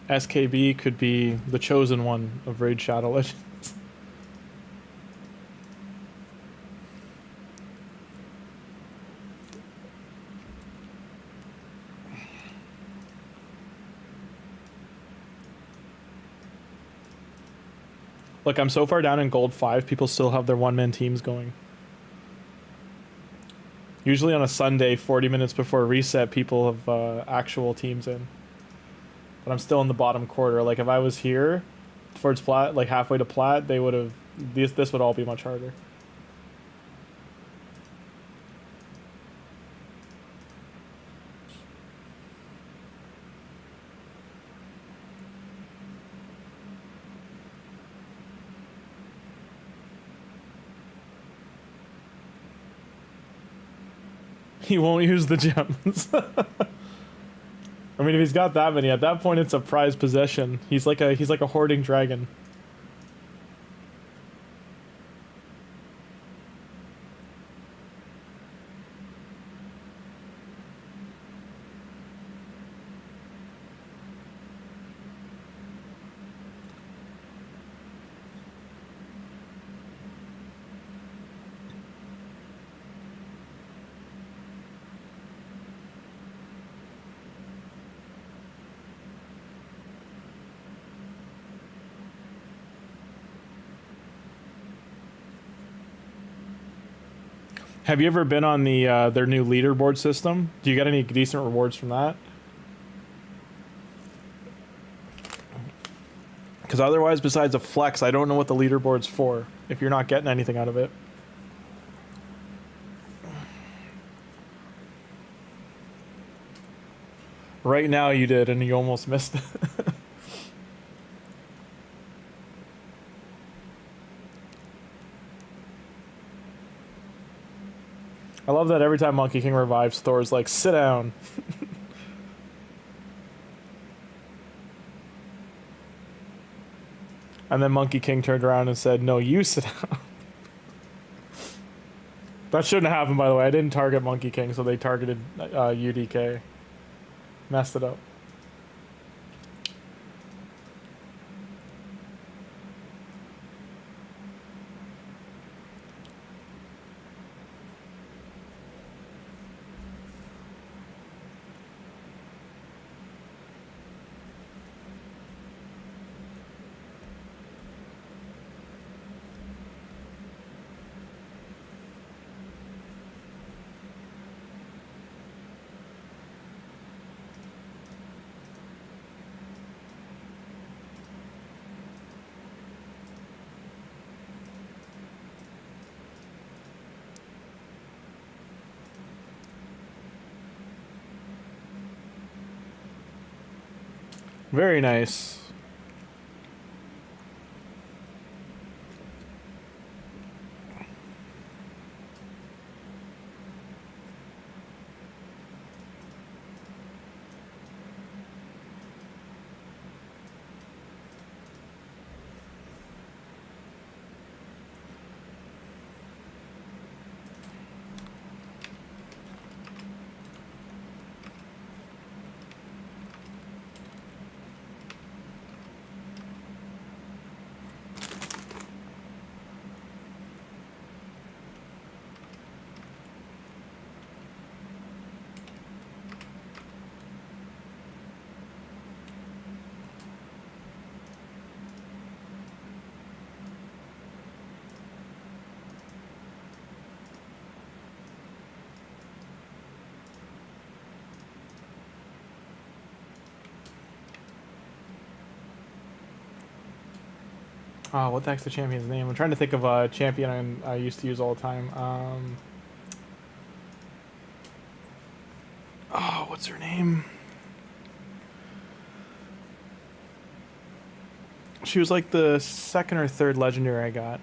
Speaker 1: SKB could be the chosen one of Raid Shadow Legends. Look, I'm so far down in Gold 5, people still have their one-man teams going. Usually on a Sunday, 40 minutes before reset, people have actual teams in. But I'm still in the bottom quarter. Like, if I was here towards plat, like halfway to plat, they would have... This would all be much harder. He won't use the gems. I mean, if he's got that many, at that point it's a prized possession. He's like a hoarding dragon. Have you ever been on the their new leaderboard system? Do you get any decent rewards from that? Because otherwise, besides a flex, I don't know what the leaderboard's for if you're not getting anything out of it. Right now you did, and you almost missed it. I love that every time Monkey King revives, Thor's like, sit down. And then Monkey King turned around and said, no, you sit down. That shouldn't have happened, by the way. I didn't target Monkey King, so they targeted UDK. Messed it up. Very nice. Oh, what the heck's the champion's name? I'm trying to think of a champion I used to use all the time. Oh, what's her name? She was like the second or third legendary I got.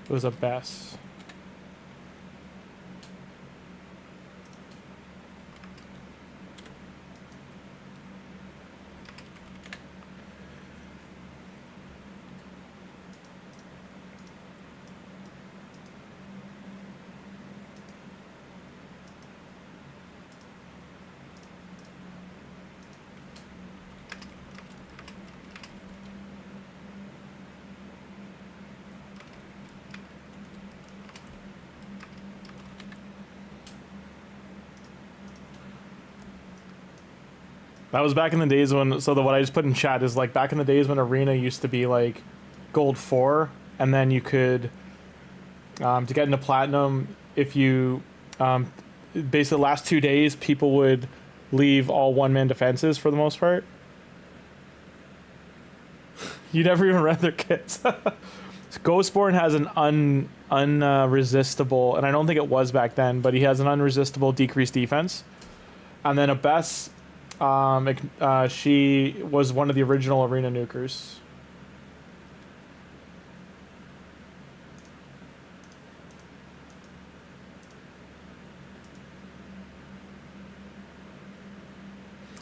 Speaker 1: It was a Bess. That was back in the days when, so what I just put in chat is like back in the days when Arena used to be like gold 4, and then you could, to get into platinum, if you, basically the last 2 days, people would leave all one-man defenses for the most part. You never even read their kits. Ghostborn has an unresistible, and I don't think it was back then, but he has an unresistible decreased defense. And then a Bess, she was one of the original arena nukers.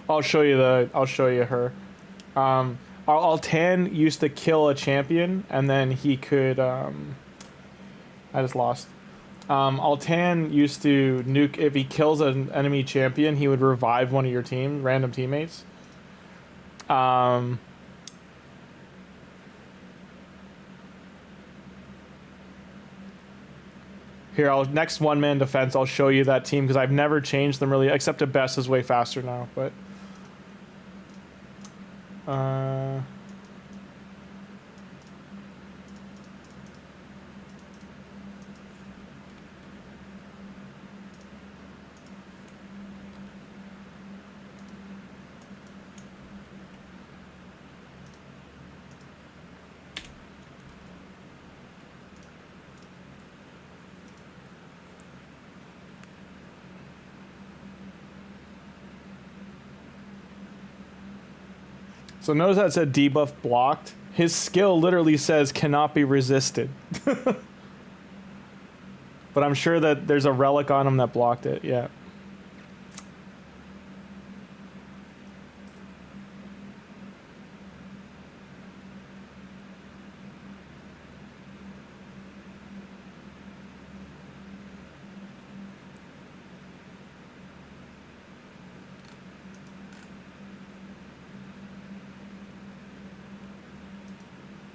Speaker 1: I'll show you her. Altan used to kill a champion, and then he could, I just lost. Altan used to nuke, if he kills an enemy champion, he would revive one of your random teammates. Here, next one-man defense, I'll show you that team because I've never changed them really, except Abess is way faster now, but... So notice that said debuff blocked. His skill literally says cannot be resisted. But I'm sure that there's a relic on him that blocked it, yeah.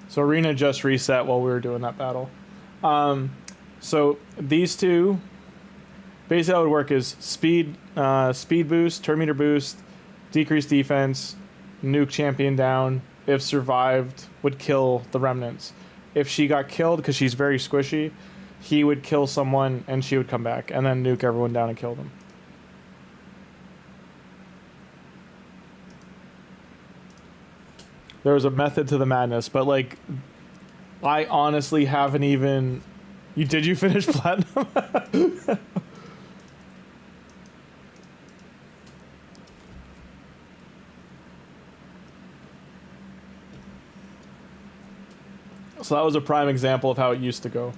Speaker 1: So Arena just reset while we were doing that battle. So these two, basically how it would work is speed boost, turn meter boost, decrease defense, nuke champion down. If survived, would kill the remnants. If she got killed, because she's very squishy, he would kill someone and she would come back and then nuke everyone down and kill them. There was a method to the madness, but like, I honestly haven't even... Did you finish platinum? So that was a prime example of how it used to go.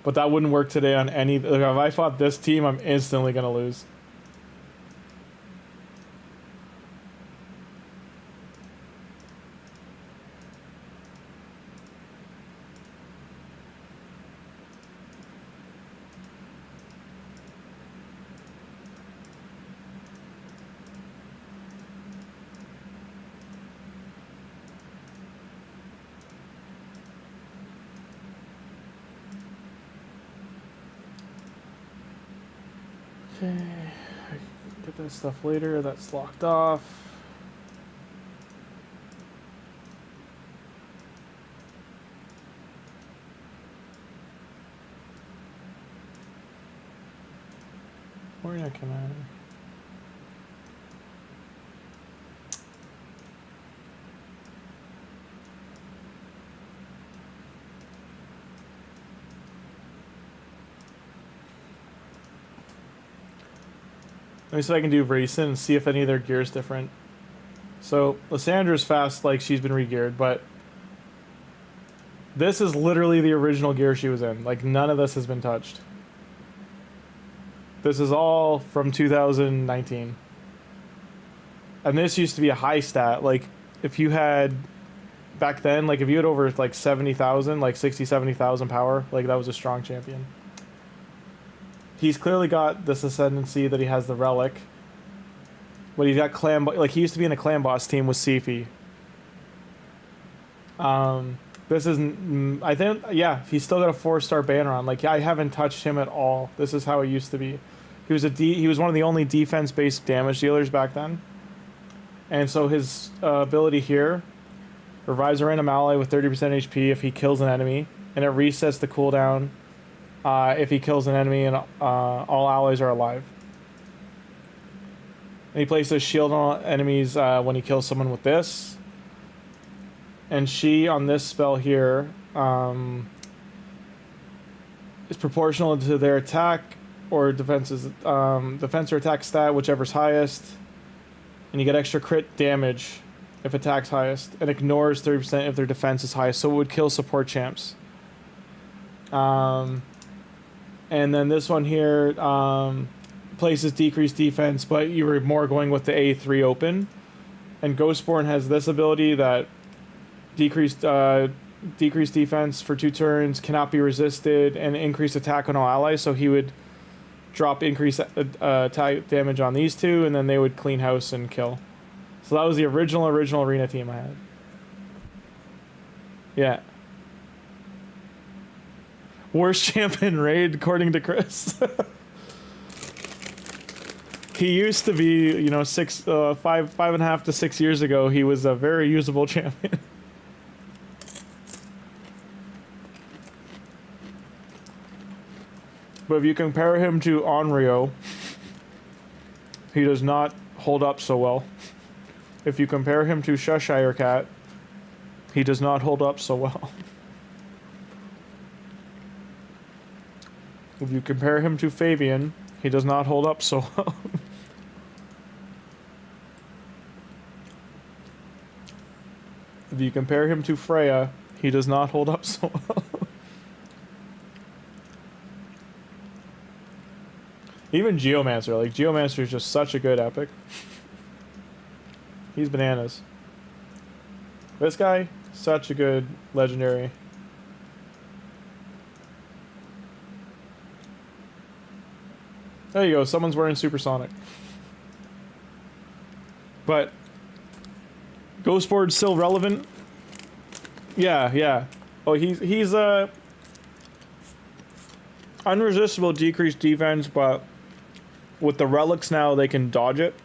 Speaker 1: But that wouldn't work today on any... Like, if I fought this team, I'm instantly going to lose. Okay, get that stuff later. That's locked off. Warrior Commander. Let me see if I can do recent and see if any of their gear is different. So, Lyssandra's fast, like she's been re-geared, but this is literally the original gear she was in. Like, none of this has been touched. This is all from 2019. And this used to be a high stat. Like, if you had, back then, like if you had over like 70,000, like 60, 70,000 power, like that was a strong champion. He's clearly got this ascendancy that he has the relic. But he's got clan, like he used to be in a clan boss team with Sifi. This is, I think, yeah, he's still got a 4-star banner on. Like, I haven't touched him at all. This is how it used to be. He was he was one of the only defense-based damage dealers back then. And so his ability here, revives a random ally with 30% HP if he kills an enemy, and it resets the cooldown if he kills an enemy and all allies are alive. And he places a shield on enemies when he kills someone with this. And she, on this spell here, is proportional to their attack or defense or attack stat, whichever's highest. And you get extra crit damage if attack's highest. And ignores 30% if their defense is highest. So it would kill support champs. And then this one here places decreased defense, but you were more going with the A3 open. And Ghostborn has this ability that decreased defense for 2 turns, cannot be resisted, and increased attack on all allies. So he would drop increased attack damage on these two, and then they would clean house and kill. So that was the original arena team I had. Yeah. Worst champion raid, according to Chris. He used to be, you know, 5.5 to 6 years ago, he was a very usable champion. But if you compare him to Onryo, he does not hold up so well. If you compare him to Cheshire Cat, he does not hold up so well. If you compare him to Fabian, he does not hold up so well. If you compare him to Freya, he does not hold up so well. Even Geomancer, like Geomancer is just such a good epic. He's bananas. This guy, such a good legendary. There you go, someone's wearing Supersonic. But Ghostboard's still relevant? Yeah, yeah. Oh, he's unresistible decreased defense, but with the relics now they can dodge it.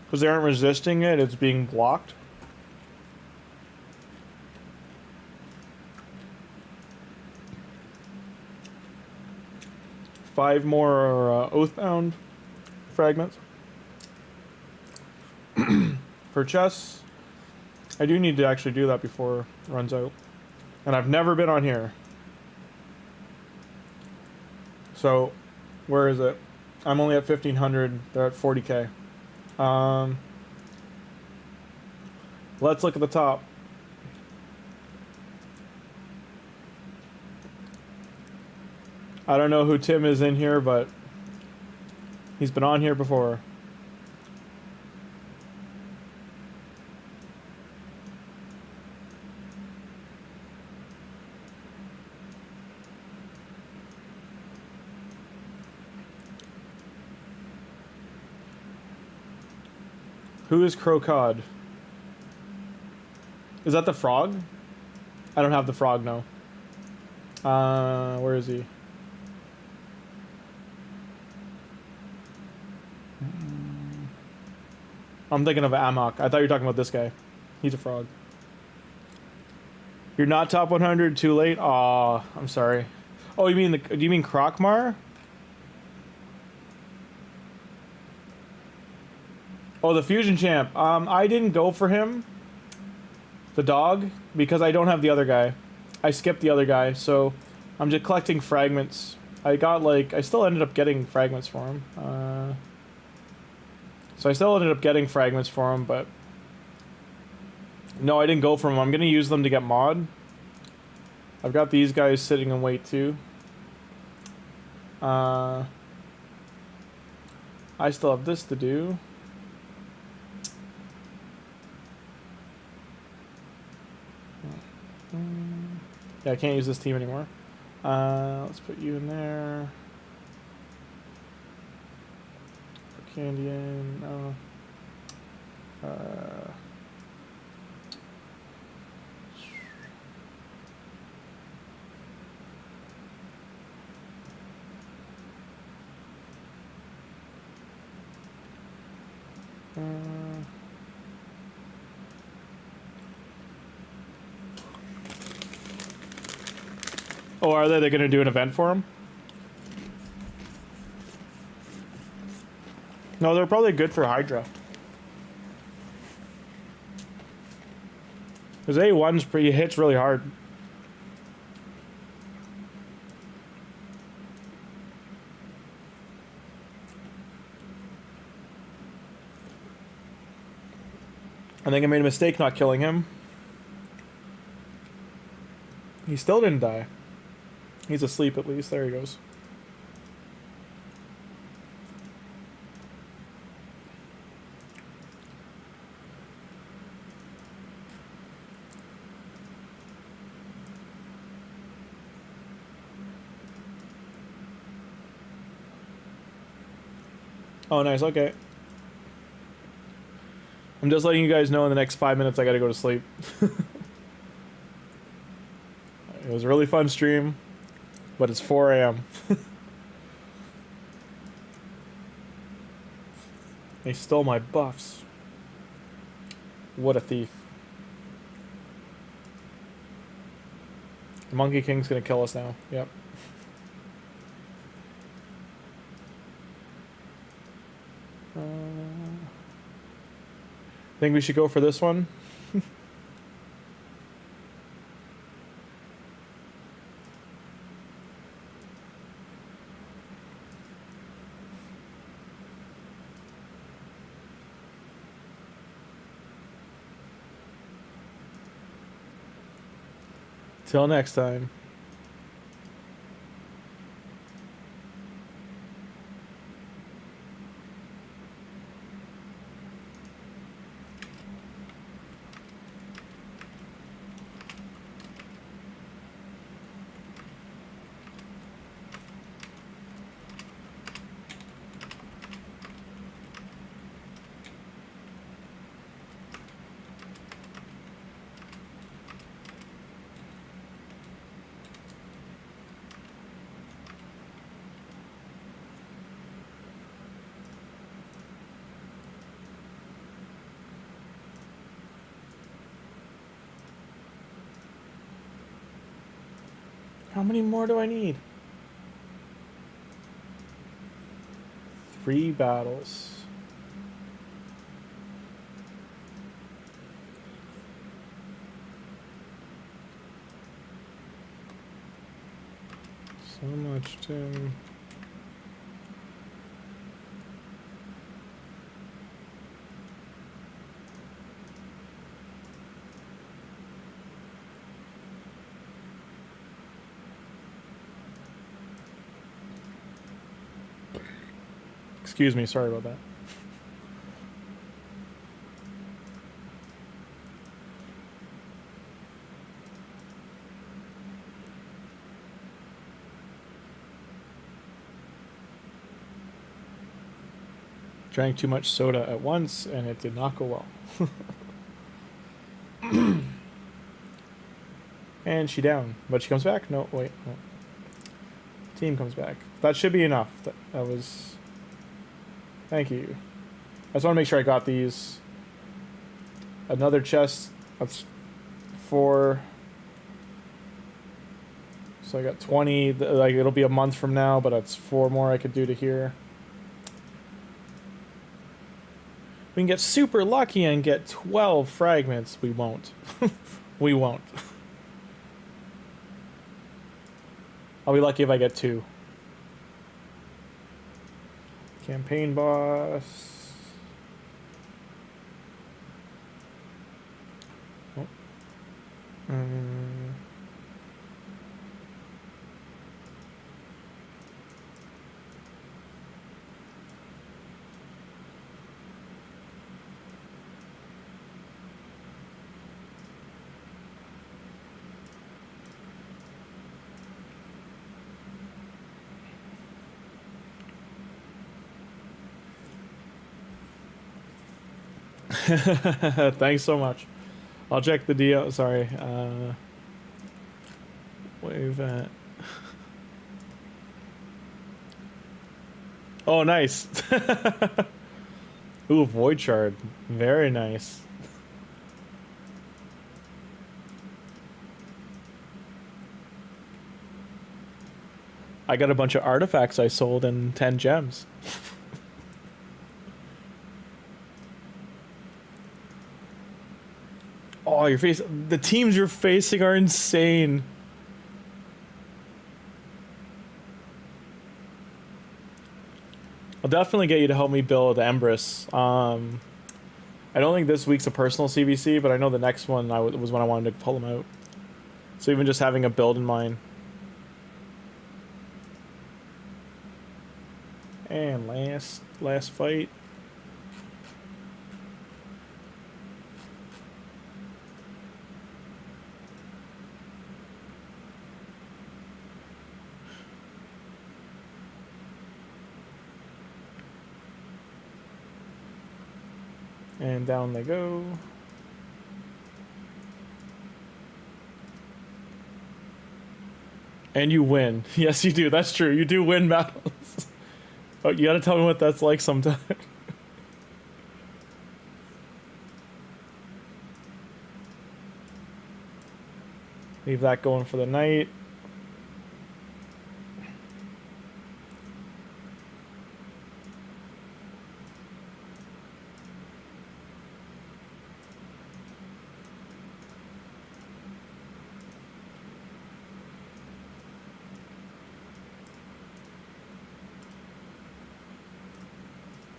Speaker 1: Because they aren't resisting it, it's being blocked. Five more Oathbound fragments. For chess, I do need to actually do that before it runs out. And I've never been on here. So, where is it? I'm only at 1,500, they're at 40k. Let's look at the top. I don't know who Tim is in here, but he's been on here before. Who is Crocod? Is that the frog? I don't have the frog, no. Where is he? I'm thinking of Amok. I thought you were talking about this guy. He's a frog. You're not top 100, too late? Aw, I'm sorry. Oh, do you mean Krokmar? Oh, the fusion champ. I didn't go for him, the dog, because I don't have the other guy. I skipped the other guy, so I'm just collecting fragments. I still ended up getting fragments for him. So I still ended up getting fragments for him, but no, I didn't go for him. I'm gonna use them to get mod. I've got these guys sitting in wait too. I still have this to do. Yeah, I can't use this team anymore. Let's put you in there. Put Candy in. No. Oh, are they? They're going to do an event for him? No, they're probably good for Hydra. Because A1's pretty hits really hard. I think I made a mistake not killing him. He still didn't die. He's asleep at least. There he goes. Oh, nice. Okay. I'm just letting you guys know in the next 5 minutes I gotta go to sleep. It was a really fun stream, but it's 4 a.m. They stole my buffs. What a thief. The Monkey King's gonna kill us now. Yep. Think we should go for this one? Till next time. How many more do I need? 3 battles. So much to... Excuse me, sorry about that. Drank too much soda at once and it did not go well. And she down. But she comes back? No, wait. No. Team comes back. That should be enough. That was... Thank you. I just want to make sure I got these. Another chest. That's 4. So I got 20. Like, it'll be a month from now, but that's 4 more I could do to here. We can get super lucky and get 12 fragments. We won't. We won't. I'll be lucky if I get 2. Campaign boss. Oh. Thanks so much. I'll check the deal. Sorry. Wave at. Oh, nice. Ooh, Void Shard. Very nice. I got a bunch of artifacts I sold and 10 gems. Oh, your face. The teams you're facing are insane. I'll definitely get you to help me build Empress. I don't think this week's a personal CVC, but I know the next one was when I wanted to pull them out. So even just having a build in mind. And last fight. And down they go. And you win. Yes, you do. That's true. You do win battles. Oh, you gotta tell me what that's like sometime. Leave that going for the night.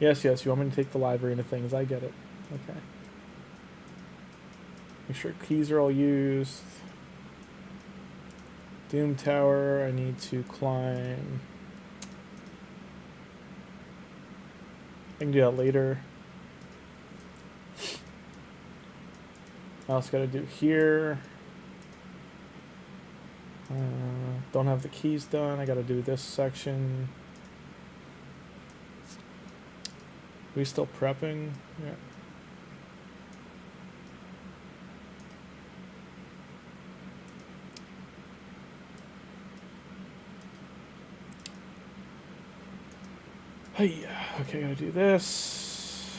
Speaker 1: Yes, yes, you want me to take the live arena things. I get it. Okay. Make sure keys are all used. Doom Tower, I need to climb. I can do that later. I also gotta do here. Don't have the keys done. I gotta do this section. We still prepping? Yeah. Hey, okay, gotta do this.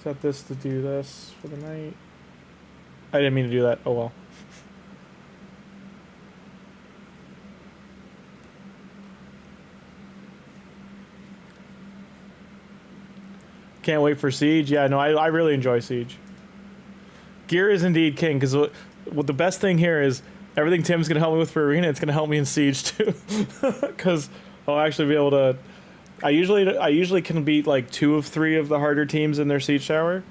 Speaker 1: Set this to do this for the night. I didn't mean to do that. Oh well. Can't wait for Siege. Yeah, no, I really enjoy Siege. Gear is indeed king, because what the best thing here is everything Tim's going to help me with for Arena, it's going to help me in Siege too. Because I'll actually be able to... I usually can beat like 2 of 3 of the harder teams in their Siege Tower.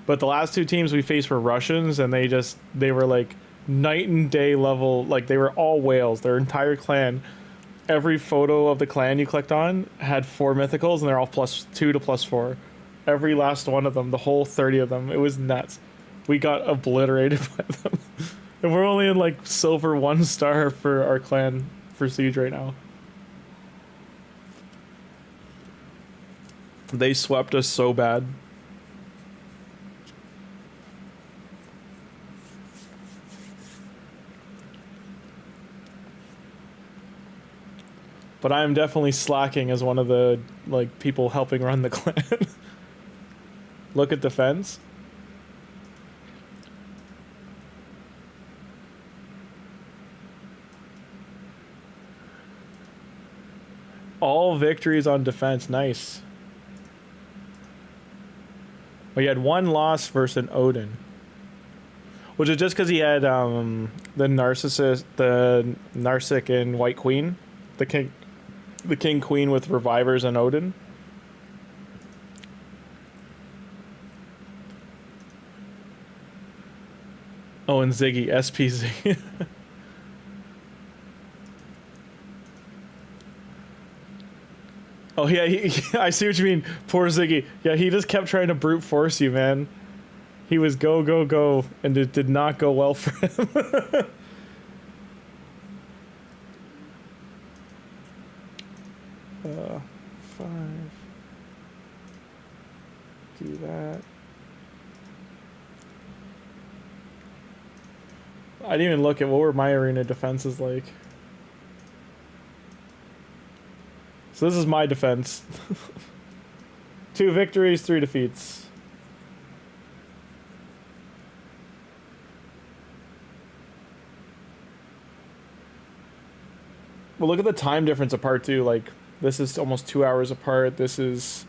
Speaker 1: But the last 2 teams we faced were Russians, and they were like night and day level. Like, they were all whales. Their entire clan. Every photo of the clan you clicked on had 4 mythicals, and they're all +2 to +4. Every last one of them, the whole 30 of them. It was nuts. We got obliterated by them. And we're only in like silver 1 star for our clan for Siege right now. They swept us so bad. But I am definitely slacking as one of the like people helping run the clan. Look at defense. All victories on defense. Nice. Well, he had 1 loss versus an Odin. Which is just because he had the Narcissic and White Queen. The King Queen with Revivers and Odin. Oh, and Ziggy, SP Ziggy. Oh yeah, I see what you mean. Poor Ziggy. Yeah, he just kept trying to brute force you, man. He was go, go, go, and it did not go well for him. 5. Do that. I didn't even look at what were my arena defenses like. So this is my defense. 2 victories, 3 defeats. Well, look at the time difference apart too. Like, this is almost 2 hours apart. This is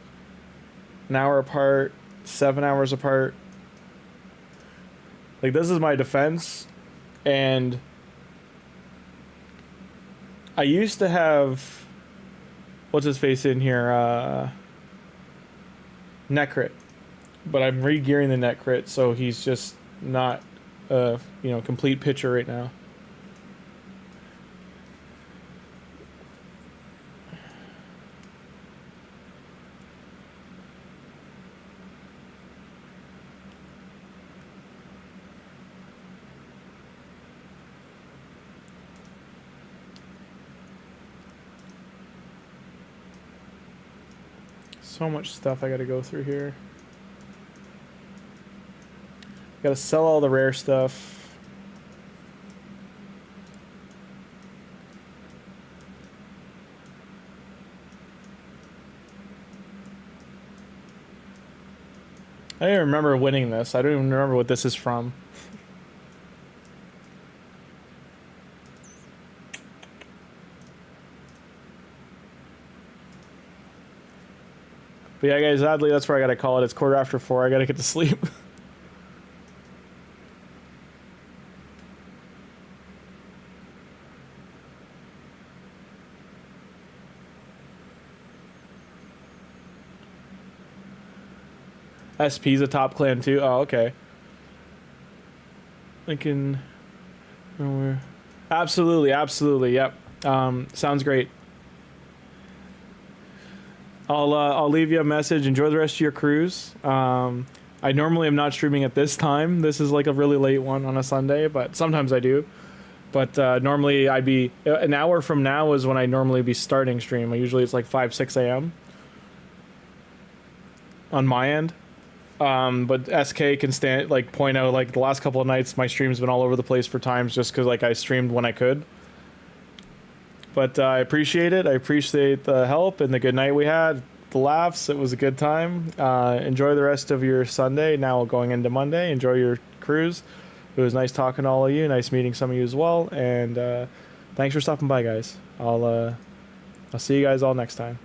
Speaker 1: an hour apart, 7 hours apart. Like, this is my defense. And I used to have, what's his face in here? Net crit. But I'm re-gearing the net crit, so he's just not complete pitcher right now. So much stuff I gotta go through here. Gotta sell all the rare stuff. I don't even remember winning this. I don't even remember what this is from. But yeah, guys, oddly, that's where I gotta call it. It's 4:15. I gotta get to sleep. SP's a top clan too. Oh, okay. Lincoln. Absolutely, absolutely. Yep. Sounds great. I'll leave you a message. Enjoy the rest of your cruise. I normally am not streaming at this time. This is like a really late one on a Sunday, but sometimes I do. But normally I'd be an hour from now is when I normally be starting stream. Usually it's like 5, 6 a.m. on my end. But SK can stand like point out like the last couple of nights my stream's been all over the place for times just because like I streamed when I could. But I appreciate it. I appreciate the help and the good night we had, the laughs. It was a good time. Enjoy the rest of your Sunday. Now going into Monday. Enjoy your cruise. It was nice talking to all of you. Nice meeting some of you as well. And thanks for stopping by, guys. I'll see you guys all next time.